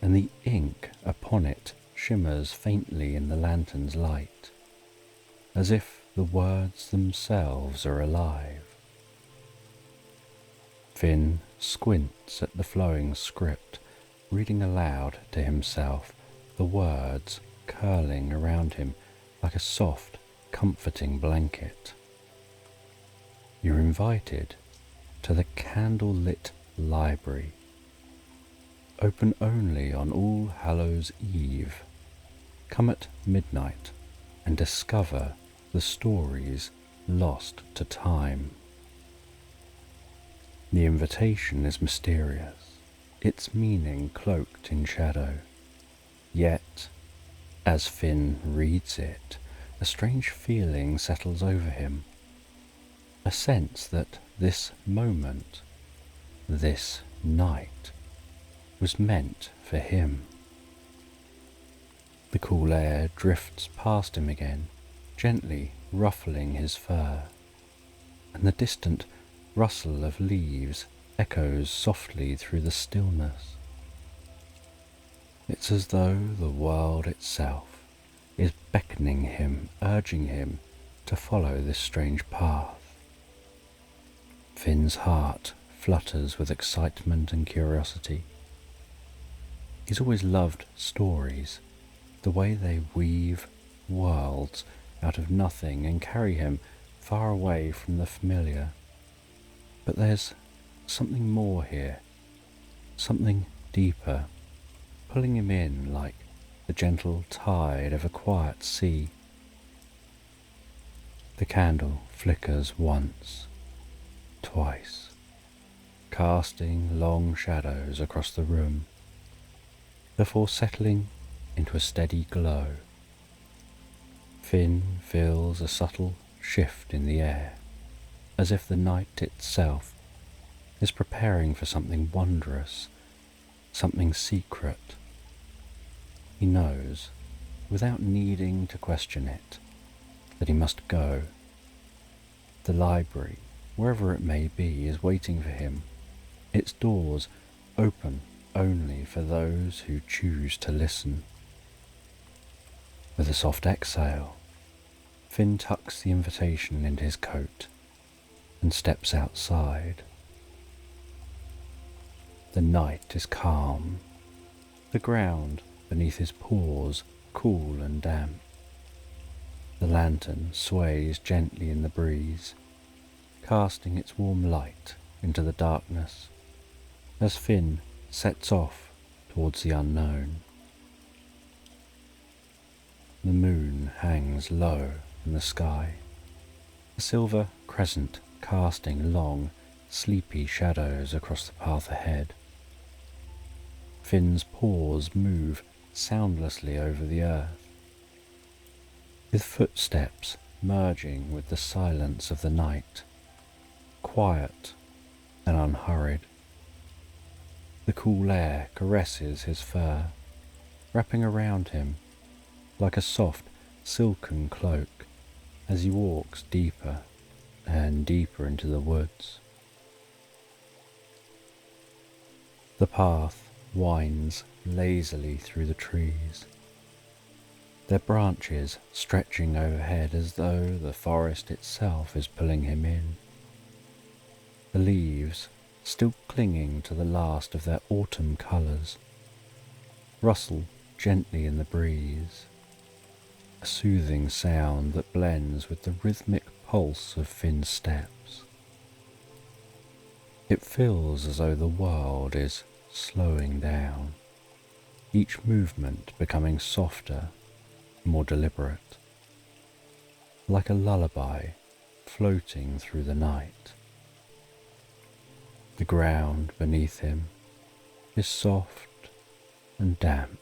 and the ink upon it shimmers faintly in the lantern's light, as if the words themselves are alive. Finn squints at the flowing script, reading aloud to himself, the words curling around him like a soft, comforting blanket. You're invited to the candle-lit library, open only on All Hallows Eve. Come at midnight and discover the stories lost to time. The invitation is mysterious, its meaning cloaked in shadow. Yet, as Finn reads it, a strange feeling settles over him, a sense that this moment, this night, was meant for him. The cool air drifts past him again, gently ruffling his fur, and the distant rustle of leaves echoes softly through the stillness. It's as though the world itself is beckoning him, urging him to follow this strange path. Finn's heart flutters with excitement and curiosity. He's always loved stories, the way they weave worlds out of nothing and carry him far away from the familiar. But there's something more here, something deeper, pulling him in like the gentle tide of a quiet sea. The candle flickers once, twice, casting long shadows across the room, before settling into a steady glow. Finn feels a subtle shift in the air, as if the night itself is preparing for something wondrous, something secret. He knows, without needing to question it, that he must go. The library, wherever it may be, is waiting for him, its doors open only for those who choose to listen. With a soft exhale, Finn tucks the invitation into his coat and steps outside. The night is calm, the ground beneath his paws cool and damp. The lantern sways gently in the breeze, casting its warm light into the darkness as Finn sets off towards the unknown. The moon hangs low in the sky, a silver crescent casting long, sleepy shadows across the path ahead. Finn's paws move soundlessly over the earth, with footsteps merging with the silence of the night, quiet and unhurried. The cool air caresses his fur, wrapping around him like a soft, silken cloak as he walks deeper and deeper into the woods. The path winds lazily through the trees, their branches stretching overhead as though the forest itself is pulling him in. The leaves, still clinging to the last of their autumn colours, rustle gently in the breeze, a soothing sound that blends with the rhythmic pulse of Finn's steps. It feels as though the world is slowing down, each movement becoming softer, more deliberate, like a lullaby floating through the night. The ground beneath him is soft and damp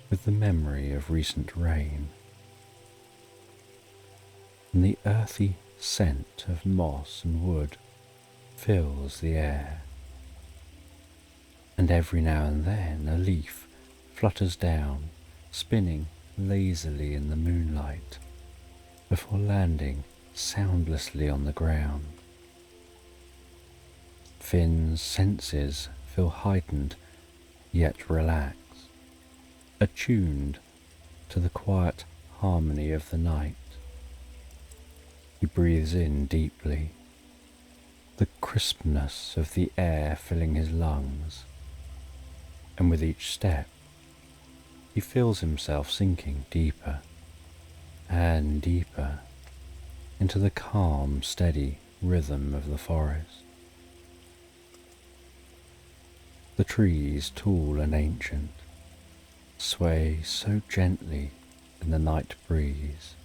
with the memory of recent rain, and the earthy scent of moss and wood fills the air. And every now and then a leaf flutters down, spinning lazily in the moonlight, before landing soundlessly on the ground. Finn's senses feel heightened yet relaxed, attuned to the quiet harmony of the night. He breathes in deeply, the crispness of the air filling his lungs, and with each step he feels himself sinking deeper and deeper into the calm, steady rhythm of the forest. The trees, tall and ancient, sway so gently in the night breeze,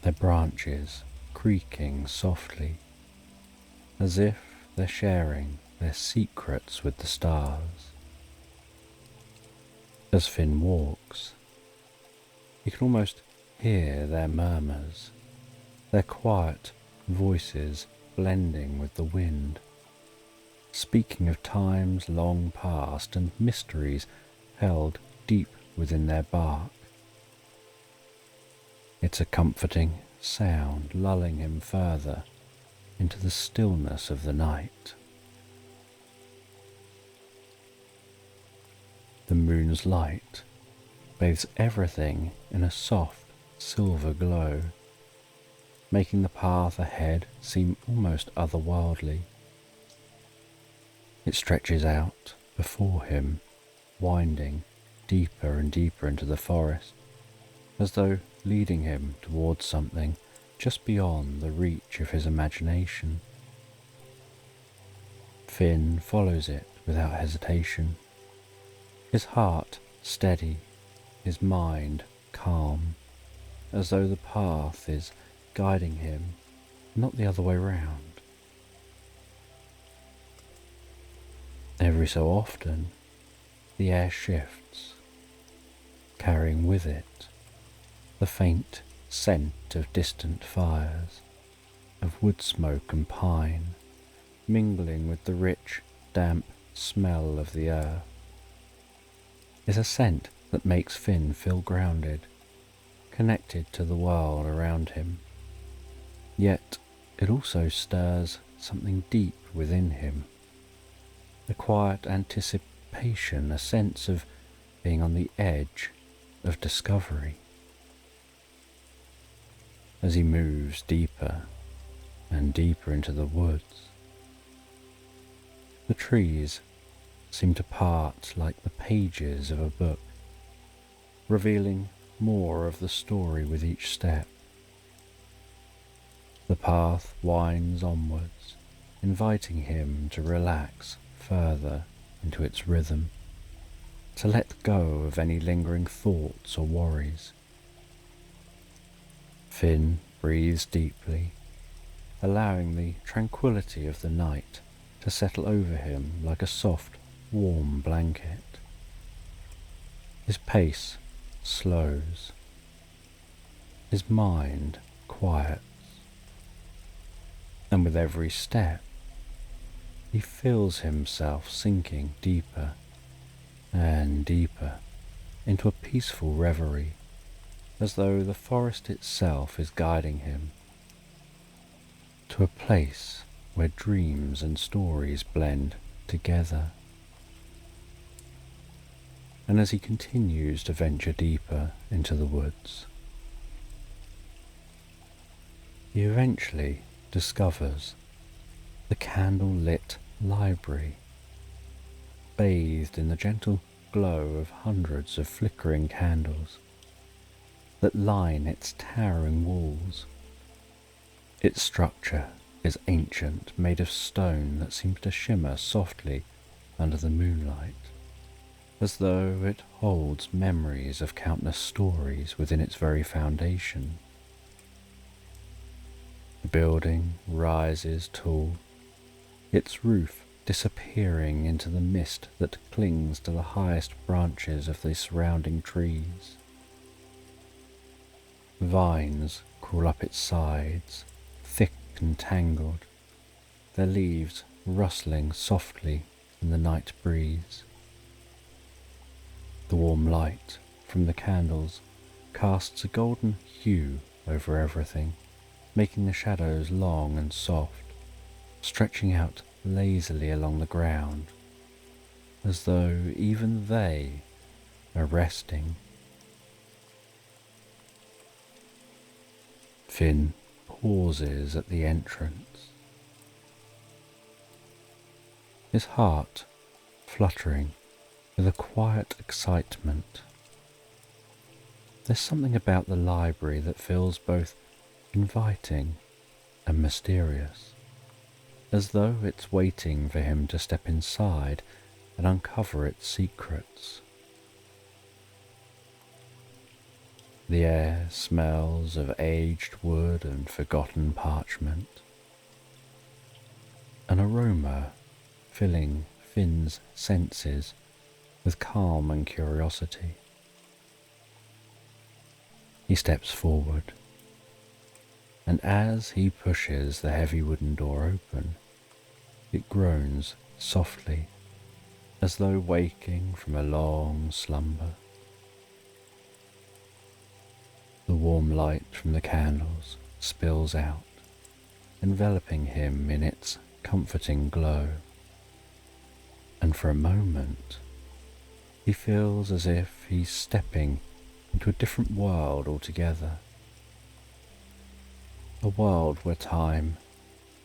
their branches creaking softly, as if they're sharing their secrets with the stars. As Finn walks, he can almost hear their murmurs, their quiet voices blending with the wind, speaking of times long past and mysteries held deep within their bark. It's a comforting sound lulling him further into the stillness of the night. The moon's light bathes everything in a soft silver glow, making the path ahead seem almost otherworldly. It stretches out before him, winding deeper and deeper into the forest, as though leading him towards something just beyond the reach of his imagination. Finn follows it without hesitation, his heart steady, his mind calm, as though the path is guiding him, not the other way round. Every so often, the air shifts, carrying with it the faint scent of distant fires, of wood smoke and pine, mingling with the rich, damp smell of the earth, is a scent that makes Finn feel grounded, connected to the world around him. Yet it also stirs something deep within him, a quiet anticipation, a sense of being on the edge of discovery. As he moves deeper and deeper into the woods, the trees seem to part like the pages of a book, revealing more of the story with each step. The path winds onwards, inviting him to relax further into its rhythm, to let go of any lingering thoughts or worries. Finn breathes deeply, allowing the tranquility of the night to settle over him like a soft, warm blanket. His pace slows, his mind quiets, and with every step he feels himself sinking deeper and deeper into a peaceful reverie, as though the forest itself is guiding him to a place where dreams and stories blend together. And as he continues to venture deeper into the woods, he eventually discovers the candle-lit library, bathed in the gentle glow of hundreds of flickering candles that line its towering walls. Its structure is ancient, made of stone that seems to shimmer softly under the moonlight, as though it holds memories of countless stories within its very foundation. The building rises tall, its roof disappearing into the mist that clings to the highest branches of the surrounding trees. Vines crawl up its sides, thick and tangled, their leaves rustling softly in the night breeze. The warm light from the candles casts a golden hue over everything, making the shadows long and soft, stretching out lazily along the ground, as though even they are resting. Finn pauses at the entrance, his heart fluttering with a quiet excitement. There's something about the library that feels both inviting and mysterious, as though it's waiting for him to step inside and uncover its secrets. The air smells of aged wood and forgotten parchment, an aroma filling Finn's senses with calm and curiosity. He steps forward, and as he pushes the heavy wooden door open, it groans softly, as though waking from a long slumber. The warm light from the candles spills out, enveloping him in its comforting glow, and for a moment he feels as if he's stepping into a different world altogether. A world where time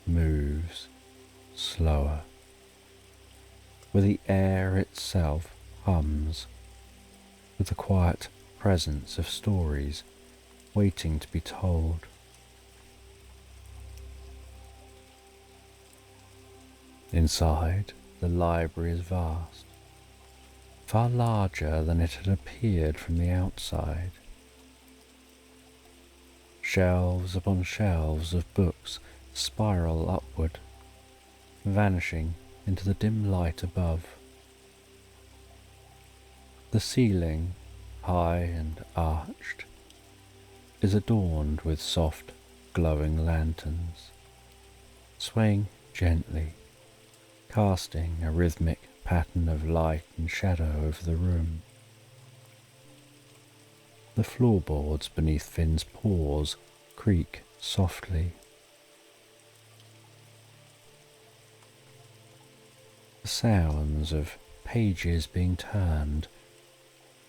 moves slower, where the air itself hums with the quiet presence of stories waiting to be told. Inside, the library is vast, far larger than it had appeared from the outside. Shelves upon shelves of books spiral upward, vanishing into the dim light above. The ceiling, high and arched, is adorned with soft, glowing lanterns, swaying gently, casting a rhythmic pattern of light and shadow over the room. The floorboards beneath Finn's paws creak softly. The sounds of pages being turned,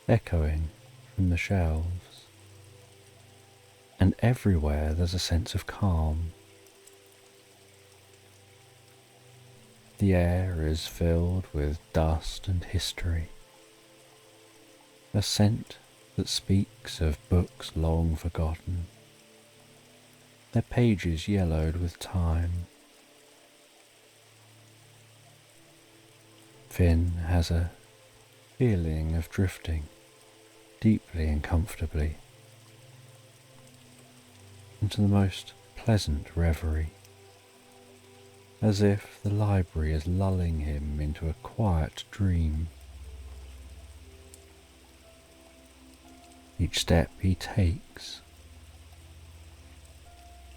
echoing from the shelves. And everywhere there's a sense of calm. The air is filled with dust and history, a scent that speaks of books long forgotten, their pages yellowed with time. Finn has a feeling of drifting deeply and comfortably into the most pleasant reverie, as if the library is lulling him into a quiet dream. Each step he takes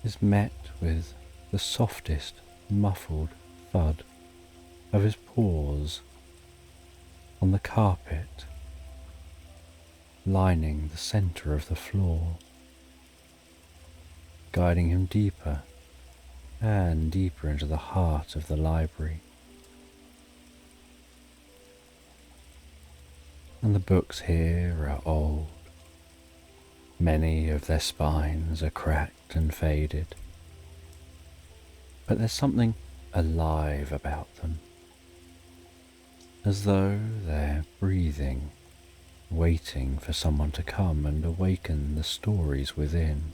is met with the softest muffled thud of his paws on the carpet lining the centre of the floor, guiding him deeper and deeper into the heart of the library. And the books here are old. Many of their spines are cracked and faded, but there's something alive about them, as though they're breathing, waiting for someone to come and awaken the stories within.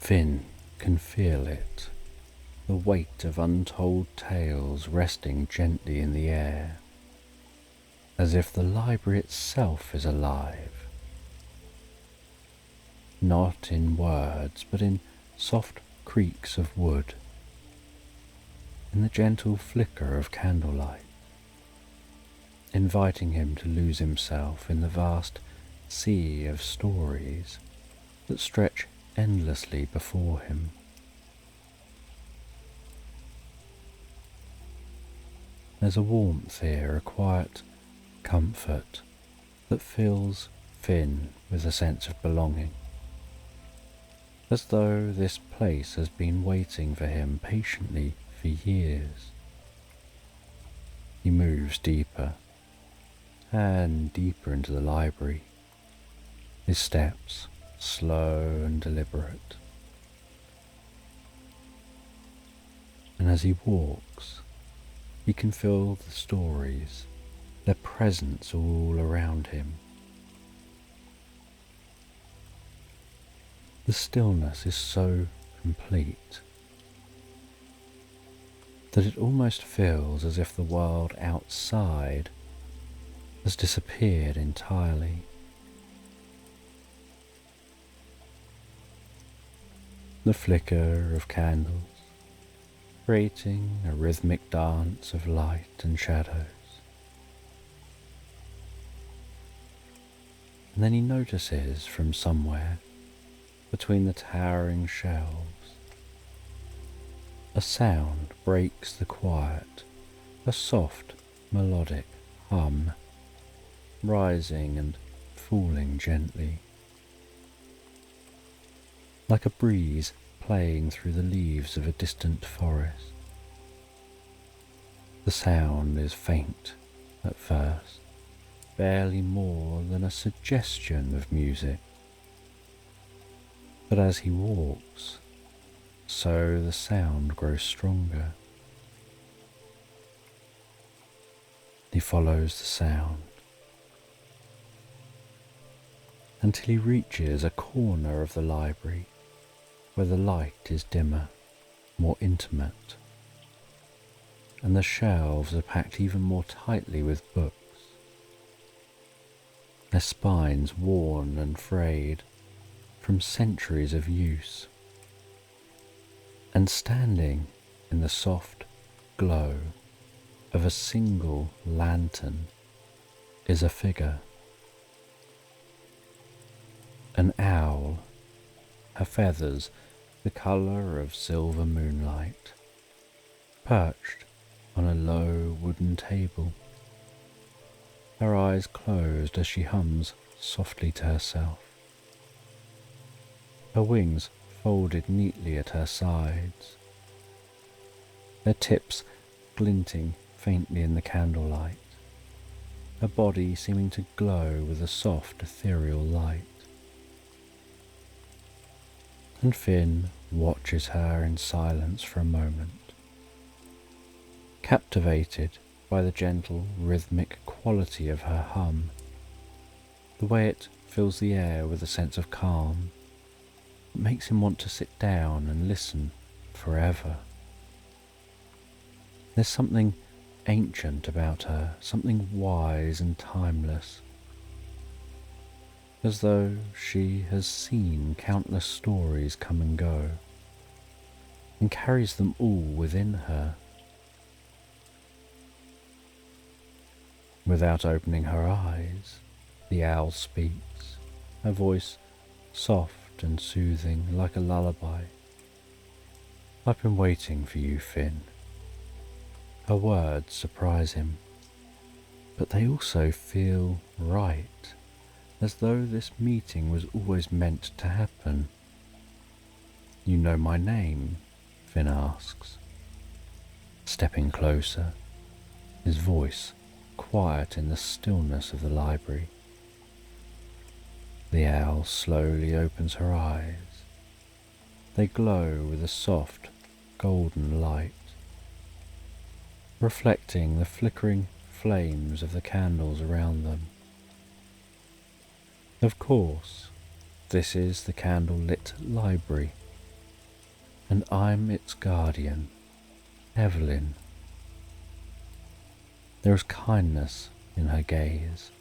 Finn can feel it, the weight of untold tales resting gently in the air, as if the library itself is alive, not in words but in soft creaks of wood, in the gentle flicker of candlelight, inviting him to lose himself in the vast sea of stories that stretch endlessly before him. There's a warmth here, a quiet comfort that fills Finn with a sense of belonging, as though this place has been waiting for him patiently for years. He moves deeper and deeper into the library, his steps slow and deliberate. And as he walks, he can feel the stories, their presence all around him. The stillness is so complete that it almost feels as if the world outside has disappeared entirely. The flicker of candles, creating a rhythmic dance of light and shadows. And then he notices from somewhere between the towering shelves, a sound breaks the quiet, a soft melodic hum, rising and falling gently, like a breeze playing through the leaves of a distant forest. The sound is faint at first, barely more than a suggestion of music. But as he walks, so the sound grows stronger. He follows the sound until he reaches a corner of the library where the light is dimmer, more intimate, and the shelves are packed even more tightly with books, their spines worn and frayed from centuries of use. And standing in the soft glow of a single lantern is a figure. An owl, her feathers the colour of silver moonlight, perched on a low wooden table, her eyes closed as she hums softly to herself, her wings folded neatly at her sides, their tips glinting faintly in the candlelight, her body seeming to glow with a soft ethereal light. And Finn watches her in silence for a moment, captivated by the gentle rhythmic quality of her hum, the way it fills the air with a sense of calm that makes him want to sit down and listen forever. There's something ancient about her, something wise and timeless, as though she has seen countless stories come and go, and carries them all within her. Without opening her eyes, the owl speaks, her voice soft and soothing like a lullaby. "I've been waiting for you, Finn." Her words surprise him, but they also feel right, as though this meeting was always meant to happen. "You know my name?" Finn asks, stepping closer, his voice quiet in the stillness of the library. The owl slowly opens her eyes. They glow with a soft, golden light, reflecting the flickering flames of the candles around them. Of course, this is the candle-lit library, and I'm its guardian, Evelyn. There is kindness in her gaze,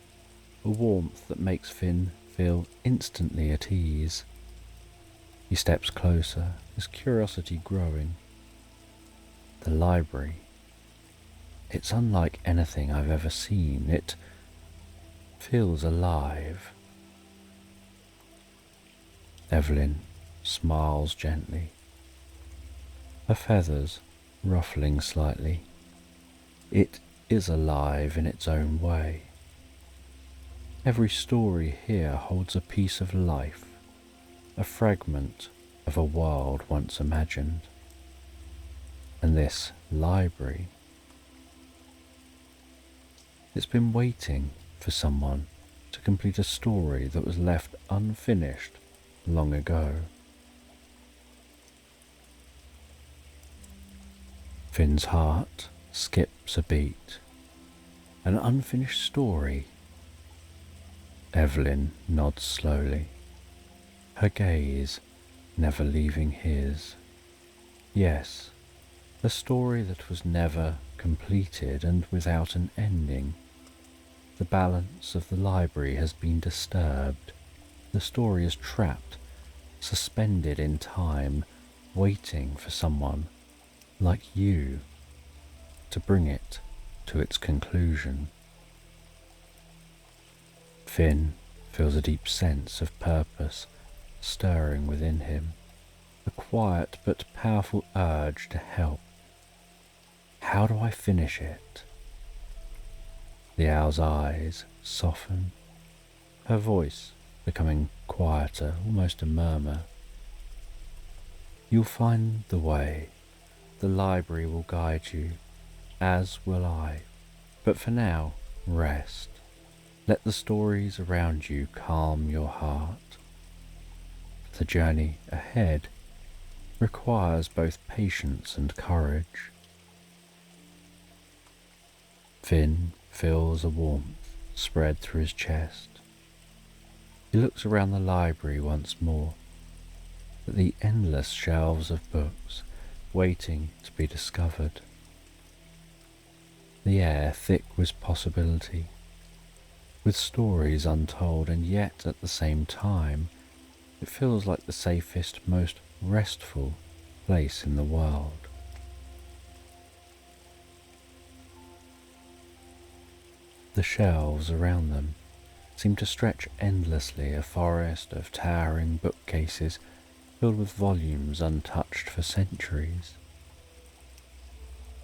a warmth that makes Finn feel instantly at ease. He steps closer, his curiosity growing. The library, it's unlike anything I've ever seen. It feels alive. Evelyn smiles gently, her feathers ruffling slightly. It is alive in its own way. Every story here holds a piece of life, a fragment of a world once imagined. And this library, it's been waiting for someone to complete a story that was left unfinished long ago. Finn's heart skips a beat. An unfinished story. Evelyn nods slowly, her gaze never leaving his. Yes, a story that was never completed and without an ending. The balance of the library has been disturbed. The story is trapped, suspended in time, waiting for someone like you to bring it to its conclusion. Finn feels a deep sense of purpose stirring within him, a quiet but powerful urge to help. How do I finish it? The owl's eyes soften, her voice becoming quieter, almost a murmur. You'll find the way. The library will guide you, as will I. But for now, rest. Let the stories around you calm your heart. The journey ahead requires both patience and courage. Finn feels a warmth spread through his chest. He looks around the library once more, at the endless shelves of books waiting to be discovered. The air thick with possibility, with stories untold, and yet at the same time it feels like the safest, most restful place in the world. The shelves around them seemed to stretch endlessly, a forest of towering bookcases filled with volumes untouched for centuries.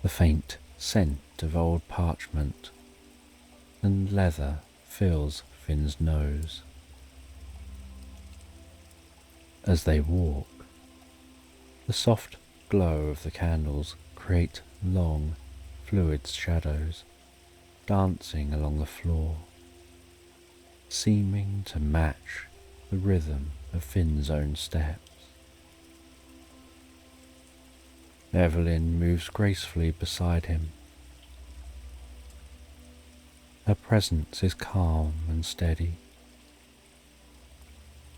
The faint scent of old parchment and leather fills Finn's nose. As they walk, the soft glow of the candles create long, fluid shadows dancing along the floor, seeming to match the rhythm of Finn's own steps. Evelyn moves gracefully beside him. Her presence is calm and steady.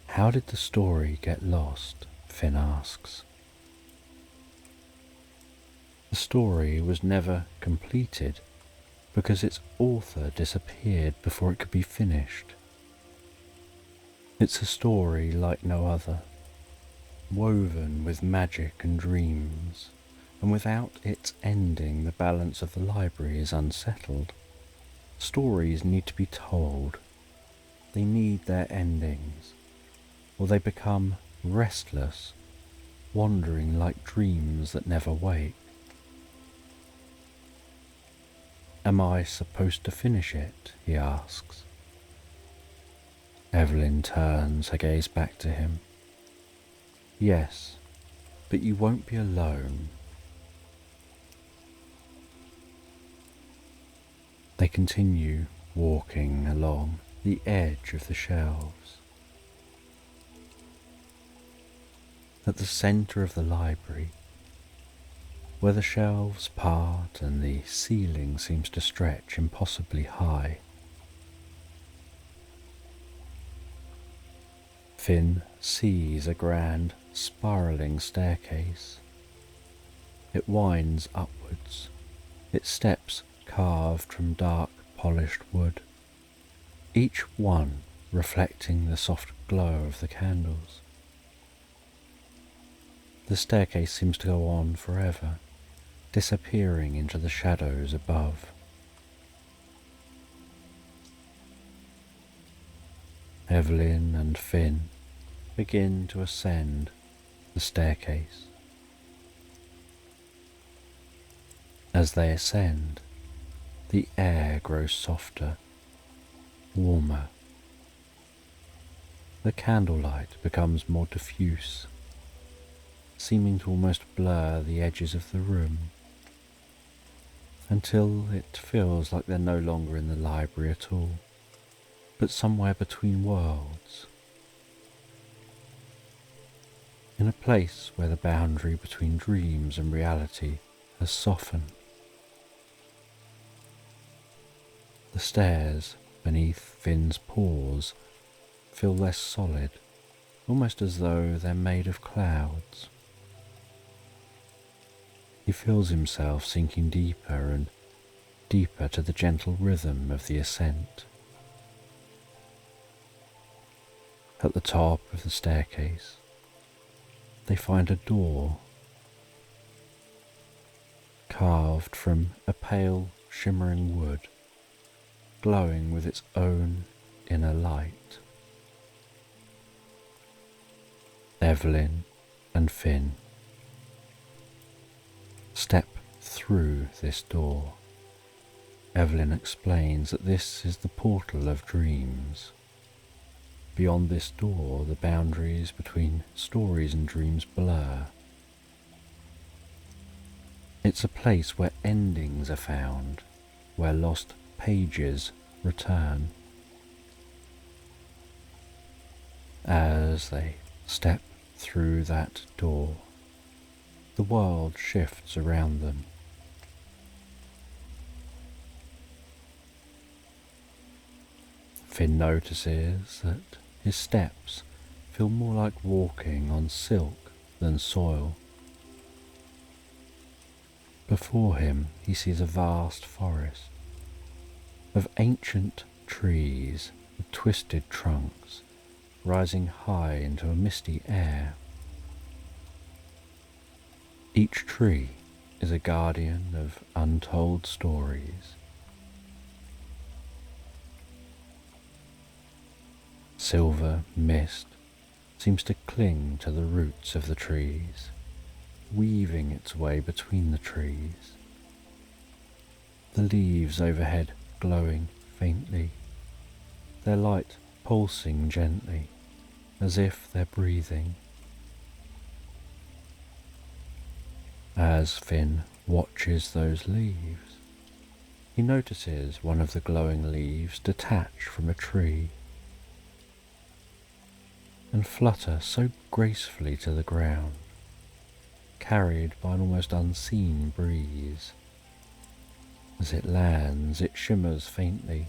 How did the story get lost? Finn asks. The story was never completed because its author disappeared before it could be finished. It's a story like no other, woven with magic and dreams, and without its ending the balance of the library is unsettled. Stories need to be told. They need their endings, or they become restless, wandering like dreams that never wake. Am I supposed to finish it? He asks. Evelyn turns her gaze back to him. Yes, but you won't be alone. They continue walking along the edge of the shelves. At the centre of the library, where the shelves part and the ceiling seems to stretch impossibly high, Finn sees a grand spiralling staircase. It winds upwards, its steps carved from dark polished wood, each one reflecting the soft glow of the candles. The staircase seems to go on forever, disappearing into the shadows above. Evelyn and Finn begin to ascend the staircase. As they ascend, the air grows softer, warmer. The candlelight becomes more diffuse, seeming to almost blur the edges of the room, until it feels like they're no longer in the library at all, but somewhere between worlds, in a place where the boundary between dreams and reality has softened. The stairs beneath Finn's paws feel less solid, almost as though they're made of clouds. He feels himself sinking deeper and deeper to the gentle rhythm of the ascent. At the top of the staircase, they find a door, carved from a pale, shimmering wood, glowing with its own inner light. Evelyn and Finn step through this door. Evelyn explains that this is the portal of dreams. Beyond this door, the boundaries between stories and dreams blur. It's a place where endings are found, where lost pages return. As they step through that door, the world shifts around them. Finn notices that his steps feel more like walking on silk than soil. Before him he sees a vast forest of ancient trees with twisted trunks rising high into a misty air. Each tree is a guardian of untold stories. Silver mist seems to cling to the roots of the trees, weaving its way between the trees. The leaves overhead glowing faintly, their light pulsing gently, as if they're breathing. As Finn watches those leaves, he notices one of the glowing leaves detach from a tree and flutter so gracefully to the ground, carried by an almost unseen breeze. As it lands, it shimmers faintly,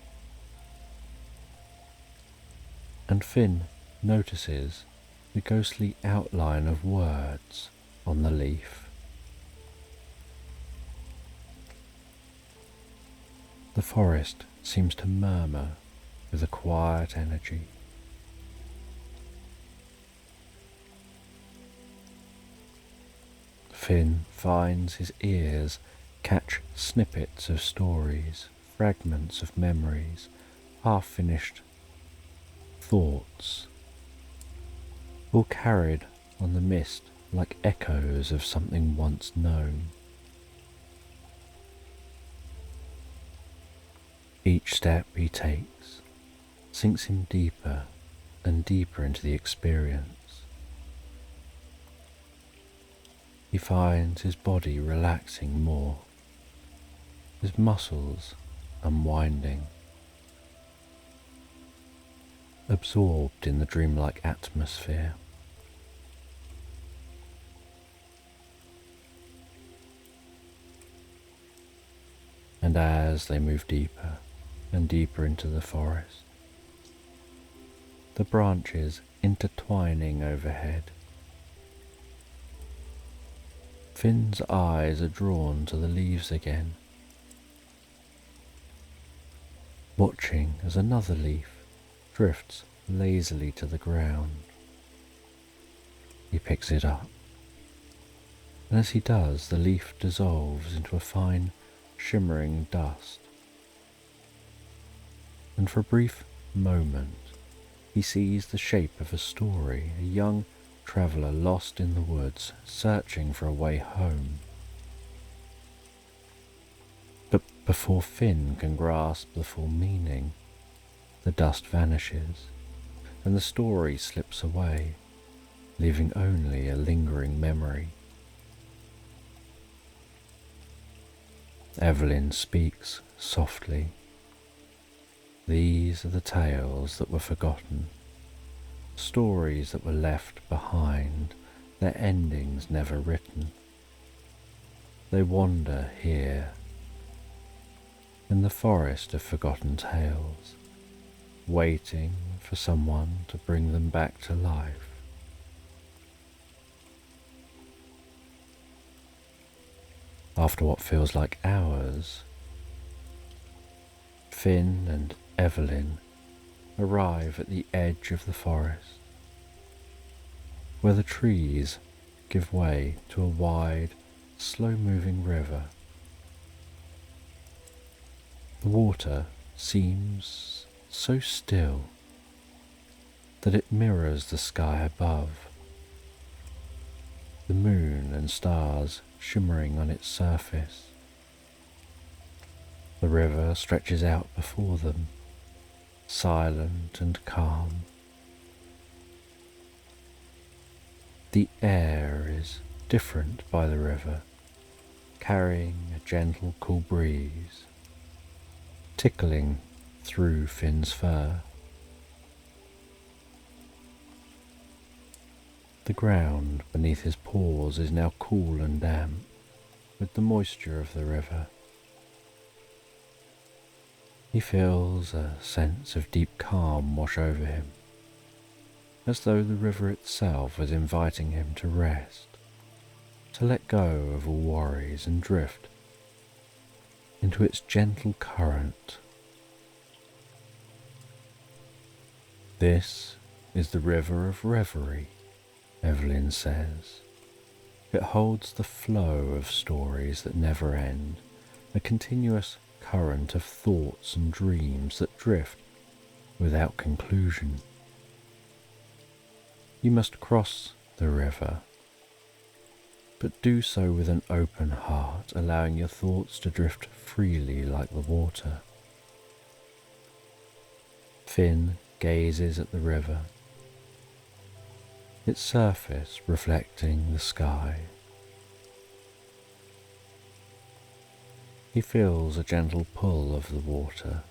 and Finn notices the ghostly outline of words on the leaf. The forest seems to murmur with a quiet energy. Finn finds his ears catch snippets of stories, fragments of memories, half-finished thoughts, all carried on the mist like echoes of something once known. Each step he takes sinks him deeper and deeper into the experience. He finds his body relaxing more, his muscles unwinding, absorbed in the dreamlike atmosphere. And as they move deeper and deeper into the forest, the branches intertwining overhead, Finn's eyes are drawn to the leaves again, watching as another leaf drifts lazily to the ground. He picks it up, and as he does, the leaf dissolves into a fine, shimmering dust. And for a brief moment, he sees the shape of a story, a young traveller lost in the woods, searching for a way home. But before Finn can grasp the full meaning, the dust vanishes, and the story slips away, leaving only a lingering memory. Evelyn speaks softly. These are the tales that were forgotten, stories that were left behind, their endings never written. They wander here, in the forest of forgotten tales, waiting for someone to bring them back to life. After what feels like hours, Finn and Evelyn arrive at the edge of the forest, where the trees give way to a wide, slow-moving river. The water seems so still that it mirrors the sky above, the moon and stars shimmering on its surface. The river stretches out before them, silent and calm. The air is different by the river, carrying a gentle, cool breeze, tickling through Finn's fur. The ground beneath his paws is now cool and damp with the moisture of the river. He feels a sense of deep calm wash over him, as though the river itself was inviting him to rest, to let go of all worries and drift into its gentle current. This is the river of reverie, Evelyn says. It holds the flow of stories that never end, a continuous current of thoughts and dreams that drift without conclusion. You must cross the river, but do so with an open heart, allowing your thoughts to drift freely like the water. Finn gazes at the river, its surface reflecting the sky. He feels a gentle pull of the water,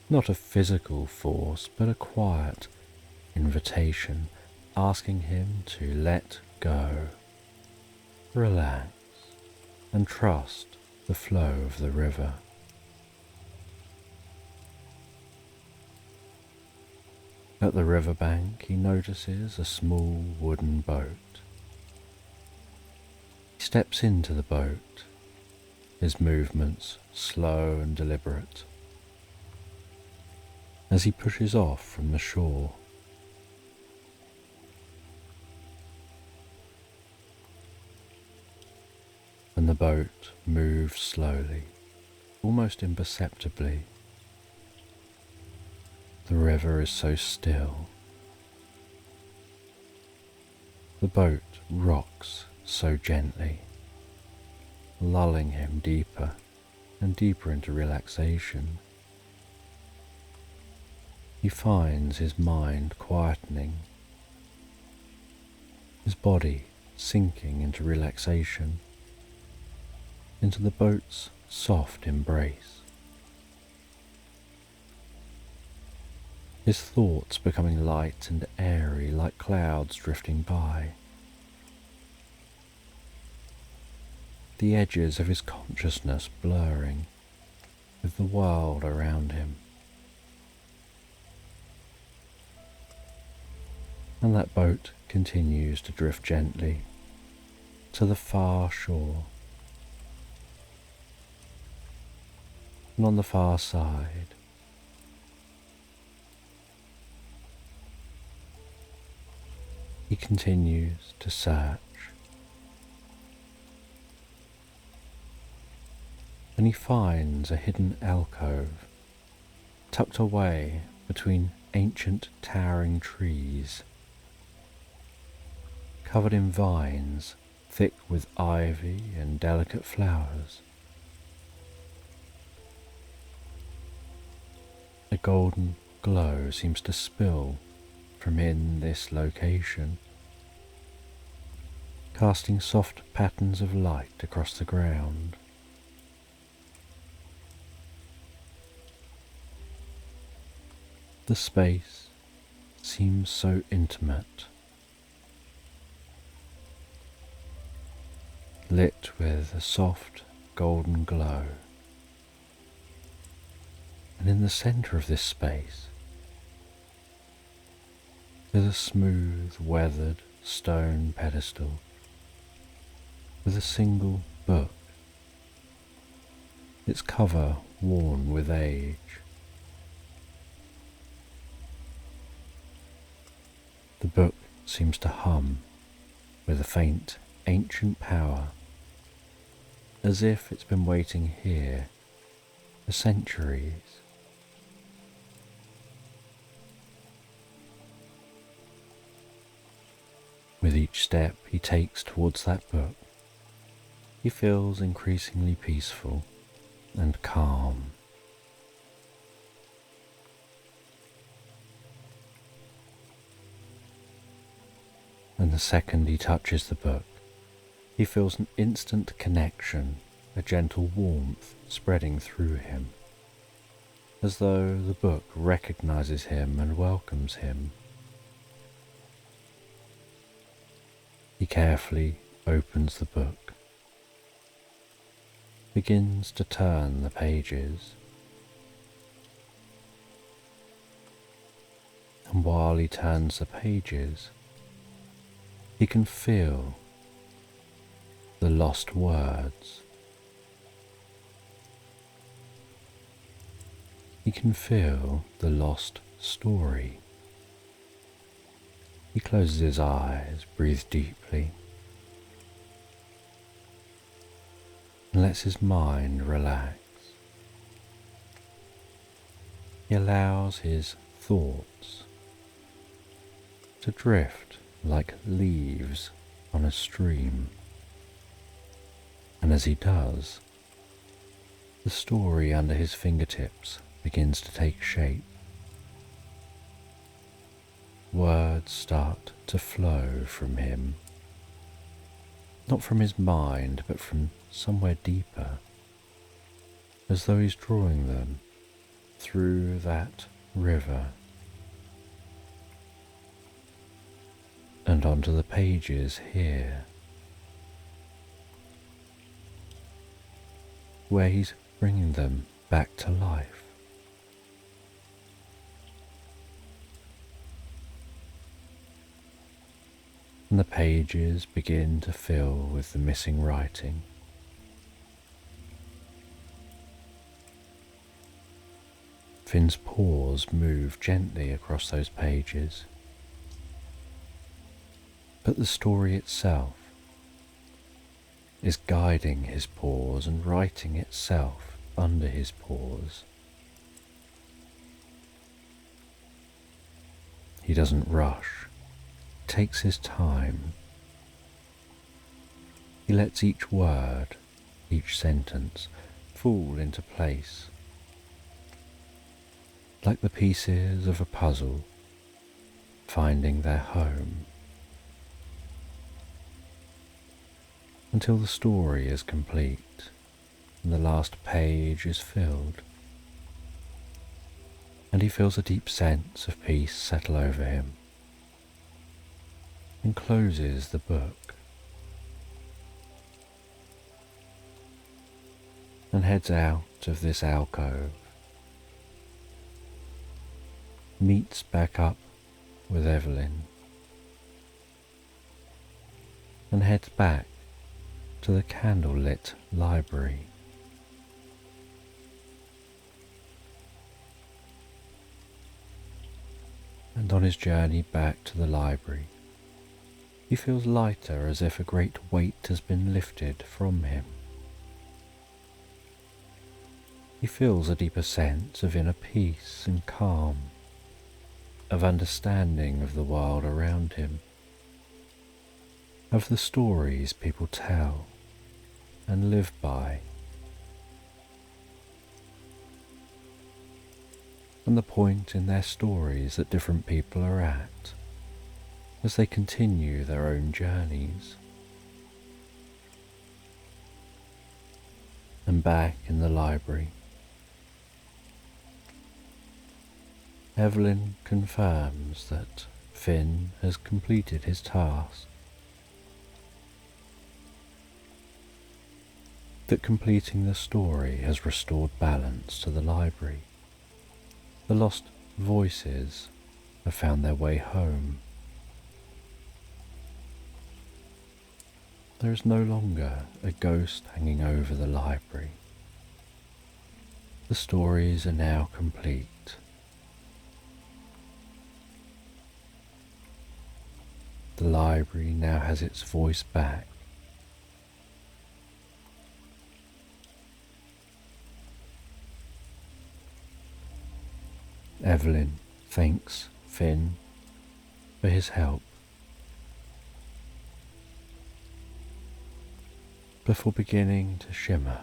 not a physical force, but a quiet invitation asking him to let go, relax, and trust the flow of the river. At the riverbank, he notices a small wooden boat. He steps into the boat, his movements slow and deliberate, as he pushes off from the shore. And the boat moves slowly, almost imperceptibly. The river is so still. The boat rocks so gently, lulling him deeper and deeper into relaxation. He finds his mind quietening, his body sinking into relaxation, into the boat's soft embrace. His thoughts becoming light and airy like clouds drifting by. The edges of his consciousness blurring with the world around him. And that boat continues to drift gently to the far shore. And on the far side, he continues to search, and he finds a hidden alcove tucked away between ancient towering trees, covered in vines thick with ivy and delicate flowers. A golden glow seems to spill from in this location, casting soft patterns of light across the ground. The space seems so intimate, lit with a soft golden glow. And in the center of this space is a smooth, weathered stone pedestal with a single book, its cover worn with age. The book seems to hum with a faint, ancient power, as if it's been waiting here for centuries. With each step he takes towards that book, he feels increasingly peaceful and calm. And the second he touches the book, he feels an instant connection, a gentle warmth spreading through him, as though the book recognizes him and welcomes him. He carefully opens the book, begins to turn the pages, and while he turns the pages, he can feel the lost words. He can feel the lost story. He closes his eyes, breathes deeply, and lets his mind relax. He allows his thoughts to drift like leaves on a stream. And as he does, the story under his fingertips begins to take shape. Words start to flow from him, not from his mind, but from somewhere deeper, as though he's drawing them through that river and onto the pages here, where he's bringing them back to life. And the pages begin to fill with the missing writing. Finn's paws move gently across those pages, but the story itself is guiding his paws and writing itself under his paws. He doesn't rush, takes his time. He lets each word, each sentence fall into place, like the pieces of a puzzle finding their home, until the story is complete and the last page is filled, and he feels a deep sense of peace settle over him and closes the book and heads out of this alcove, meets back up with Evelyn and heads back to the candle-lit library. And on his journey back to the library, he feels lighter, as if a great weight has been lifted from him. He feels a deeper sense of inner peace and calm, of understanding of the world around him, of the stories people tell and live by, and the point in their stories that different people are at as they continue their own journeys. And back in the library, Evelyn confirms that Finn has completed his task, that completing the story has restored balance to the library. The lost voices have found their way home. There is no longer a ghost hanging over the library. The stories are now complete. The library now has its voice back. Evelyn thanks Finn for his help before beginning to shimmer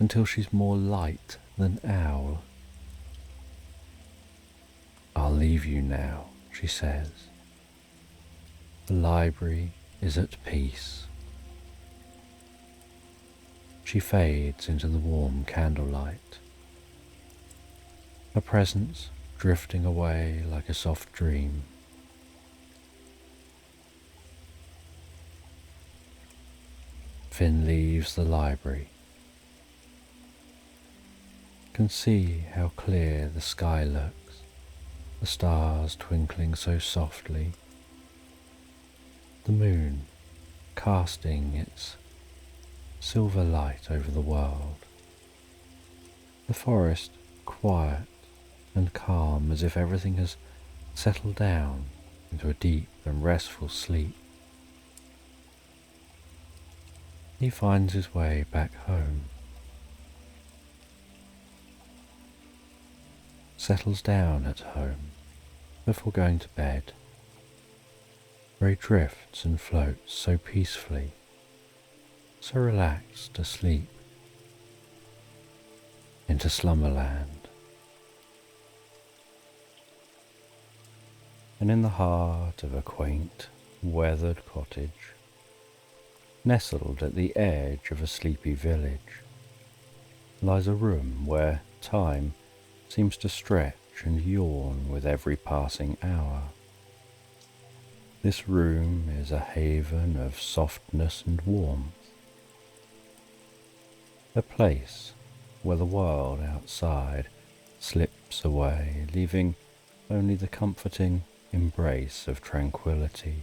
until she's more light than owl. "I'll leave you now," she says. "The library is at peace." She fades into the warm candlelight, her presence drifting away like a soft dream. Finn leaves the library, can see how clear the sky looks, the stars twinkling so softly, the moon casting its silver light over the world, the forest quiet and calm, as if everything has settled down into a deep and restful sleep. He finds his way back home, settles down at home, before going to bed, where he drifts and floats so peacefully, so relaxed asleep, into slumberland. And in the heart of a quaint, weathered cottage, nestled at the edge of a sleepy village, lies a room where time seems to stretch and yawn with every passing hour. This room is a haven of softness and warmth, a place where the world outside slips away, leaving only the comforting embrace of tranquility.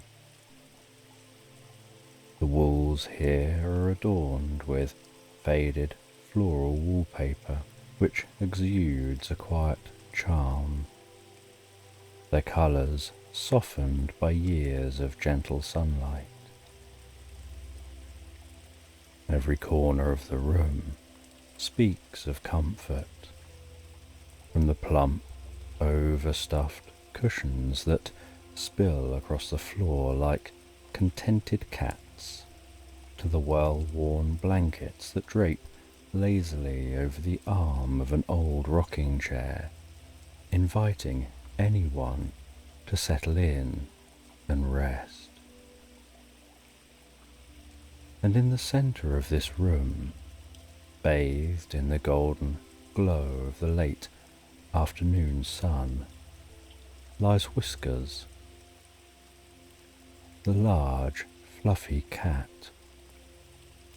The walls here are adorned with faded floral wallpaper, which exudes a quiet charm, their colours softened by years of gentle sunlight. Every corner of the room speaks of comfort, from the plump, overstuffed cushions that spill across the floor like contented cats, to the well-worn blankets that drape lazily over the arm of an old rocking chair, inviting anyone to settle in and rest. And in the centre of this room, bathed in the golden glow of the late afternoon sun, lies Whiskers, the large, fluffy cat,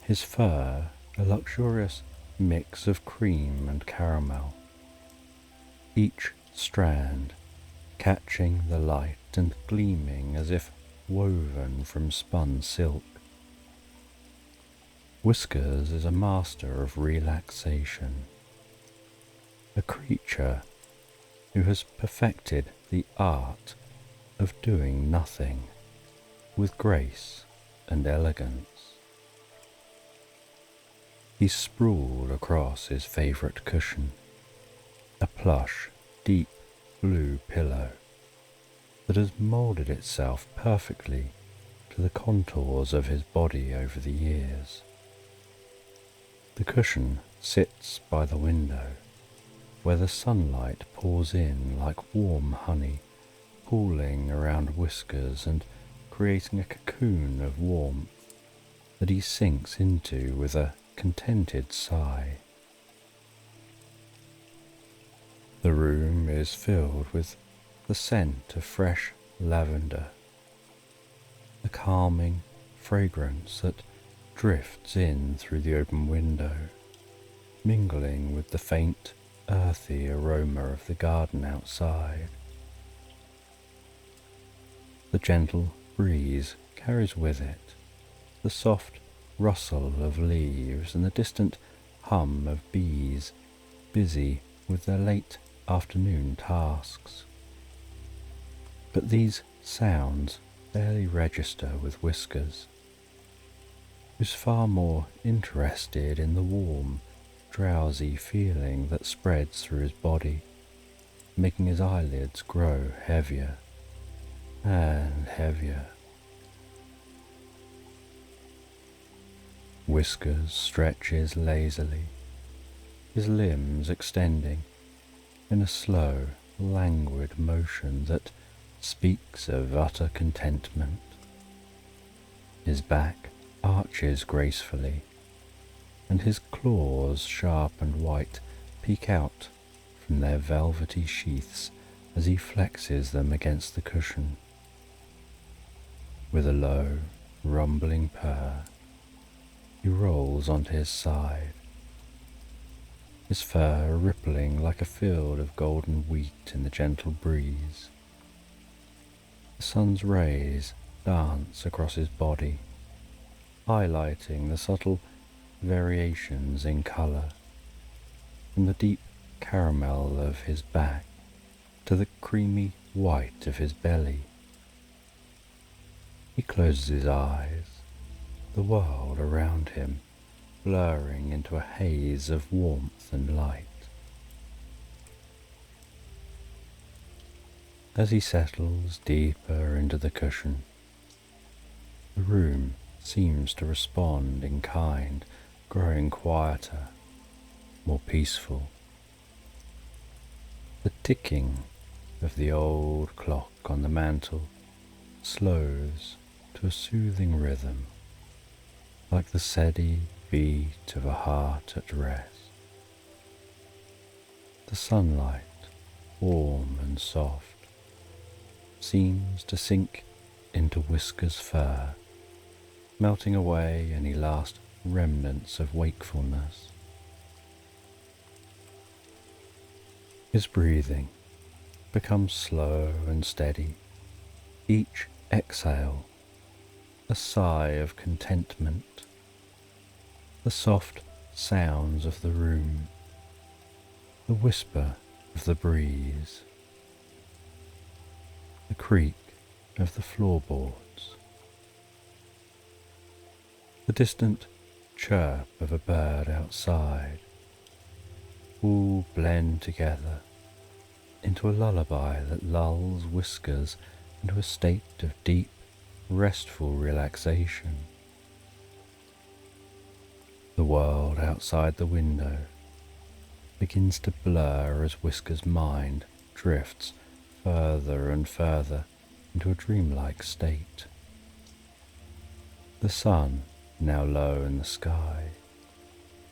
his fur a luxurious mix of cream and caramel, each strand catching the light and gleaming as if woven from spun silk. Whiskers is a master of relaxation, a creature who has perfected the art of doing nothing with grace and elegance. He's sprawled across his favourite cushion, a plush, deep blue pillow that has moulded itself perfectly to the contours of his body over the years. The cushion sits by the window, where the sunlight pours in like warm honey, pooling around Whiskers and creating a cocoon of warmth that he sinks into with a contented sigh. The room is filled with the scent of fresh lavender, the calming fragrance that drifts in through the open window, mingling with the faint, earthy aroma of the garden outside. The gentle breeze carries with it the soft rustle of leaves and the distant hum of bees busy with their late afternoon tasks. But these sounds barely register with Whiskers, who's far more interested in the warm, drowsy feeling that spreads through his body, making his eyelids grow heavier and heavier. Whiskers stretches lazily, his limbs extending in a slow, languid motion that speaks of utter contentment. His back arches gracefully, and his claws, sharp and white, peek out from their velvety sheaths as he flexes them against the cushion. With a low, rumbling purr, he rolls onto his side, his fur rippling like a field of golden wheat in the gentle breeze. The sun's rays dance across his body, highlighting the subtle variations in colour, from the deep caramel of his back to the creamy white of his belly. He closes his eyes, the world around him blurring into a haze of warmth and light. As he settles deeper into the cushion, the room seems to respond in kind, growing quieter, more peaceful. The ticking of the old clock on the mantel slows to a soothing rhythm, like the steady beat of a heart at rest. The sunlight, warm and soft, seems to sink into Whisker's fur, melting away any last remnants of wakefulness. His breathing becomes slow and steady, each exhale a sigh of contentment. The soft sounds of the room, the whisper of the breeze, the creak of the floorboards, the distant chirp of a bird outside, all blend together into a lullaby that lulls Whiskers into a state of deep, restful relaxation. The world outside the window begins to blur as Whisker's mind drifts further and further into a dreamlike state. The sun, now low in the sky,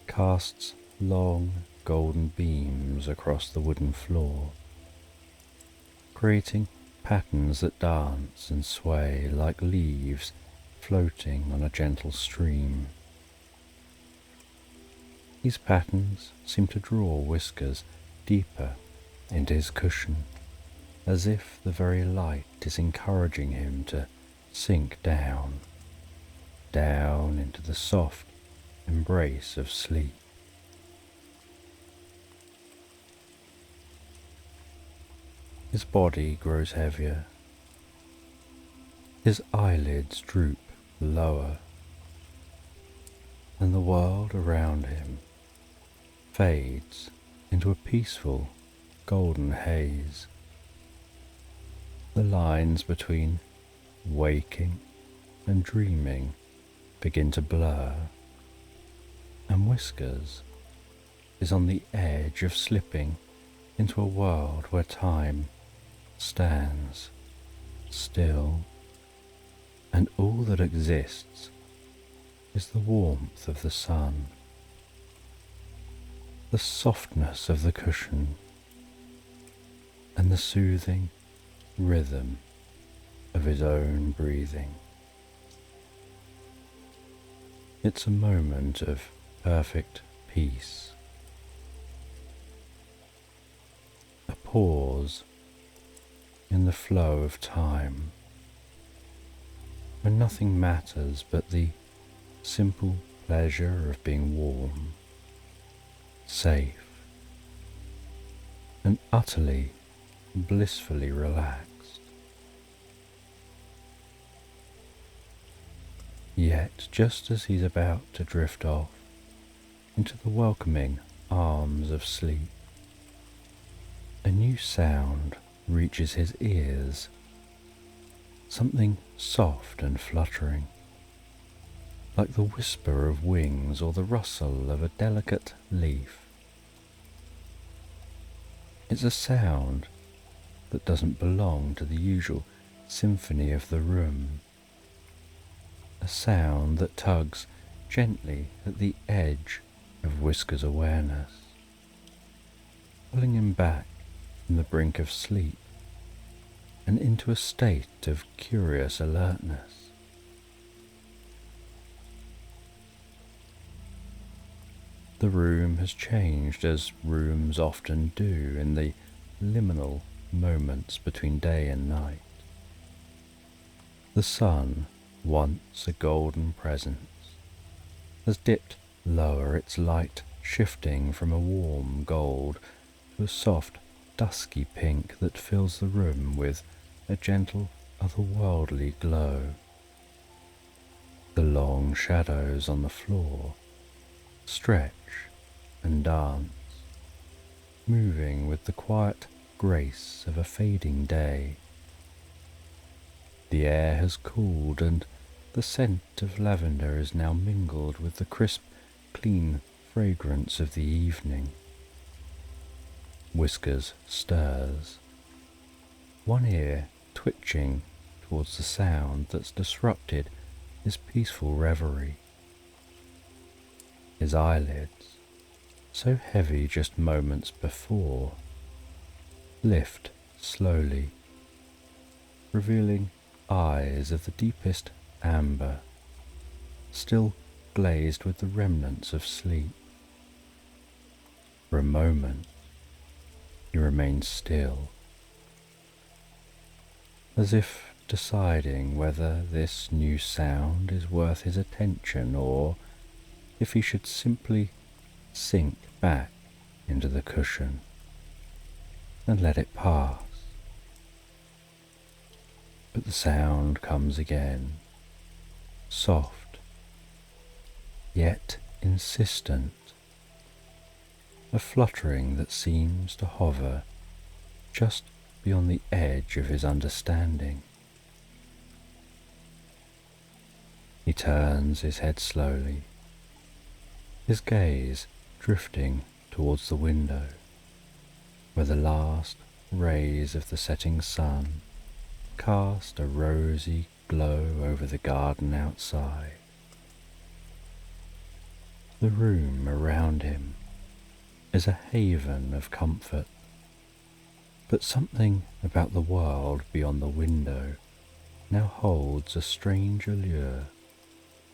casts long golden beams across the wooden floor, creating patterns that dance and sway like leaves floating on a gentle stream. These patterns seem to draw Whiskers deeper into his cushion, as if the very light is encouraging him to sink down into the soft embrace of sleep. His body grows heavier, his eyelids droop lower, and the world around him fades into a peaceful golden haze. The lines between waking and dreaming begin to blur, and Whiskers is on the edge of slipping into a world where time stands still, and all that exists is the warmth of the sun, the softness of the cushion, and the soothing rhythm of his own breathing. It's a moment of perfect peace, a pause in the flow of time, when nothing matters but the simple pleasure of being warm, safe, and utterly, blissfully relaxed. Yet, just as he's about to drift off into the welcoming arms of sleep, a new sound reaches his ears, something soft and fluttering, like the whisper of wings or the rustle of a delicate leaf. It's a sound that doesn't belong to the usual symphony of the room, a sound that tugs gently at the edge of Whisker's awareness, pulling him back from the brink of sleep and into a state of curious alertness. The room has changed, as rooms often do in the liminal moments between day and night. The sun, once a golden presence, has dipped lower, its light shifting from a warm gold to a soft dusky pink that fills the room with a gentle otherworldly glow. The long shadows on the floor stretch and dance, moving with the quiet grace of a fading day. The air has cooled, and the scent of lavender is now mingled with the crisp, clean fragrance of the evening. Whiskers stirs, one ear twitching towards the sound that's disrupted his peaceful reverie. His eyelids, so heavy just moments before, lift slowly, revealing eyes of the deepest amber, still glazed with the remnants of sleep. For a moment, he remains still, as if deciding whether this new sound is worth his attention or if he should simply sink back into the cushion and let it pass. But the sound comes again, soft, yet insistent, a fluttering that seems to hover just beyond the edge of his understanding. He turns his head slowly, his gaze drifting towards the window, where the last rays of the setting sun cast a rosy glow over the garden outside. The room around him is a haven of comfort, but something about the world beyond the window now holds a strange allure,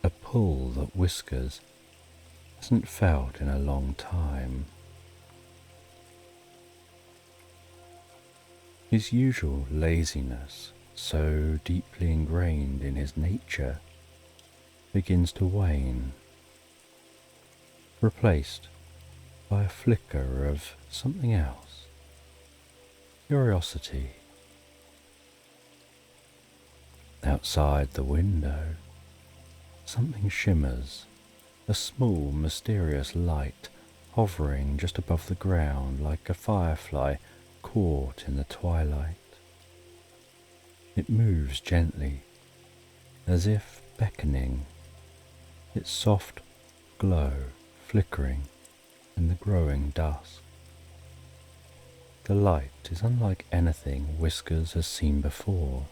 a pull that Whiskers hasn't felt in a long time. His usual laziness, so deeply ingrained in his nature, begins to wane, replaced by a flicker of something else, curiosity. Outside the window, something shimmers, a small mysterious light hovering just above the ground like a firefly caught in the twilight. It moves gently, as if beckoning, its soft glow flickering in the growing dusk. The light is unlike anything Whiskers has seen before,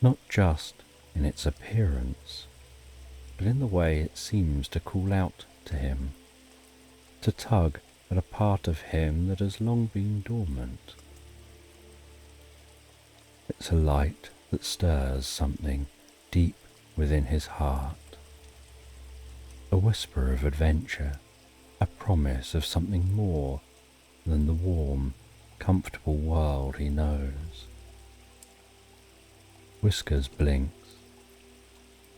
not just in its appearance, but in the way it seems to call out to him, to tug at a part of him that has long been dormant. It's a light that stirs something deep within his heart, a whisper of adventure, a promise of something more than the warm, comfortable world he knows. Whiskers blinks,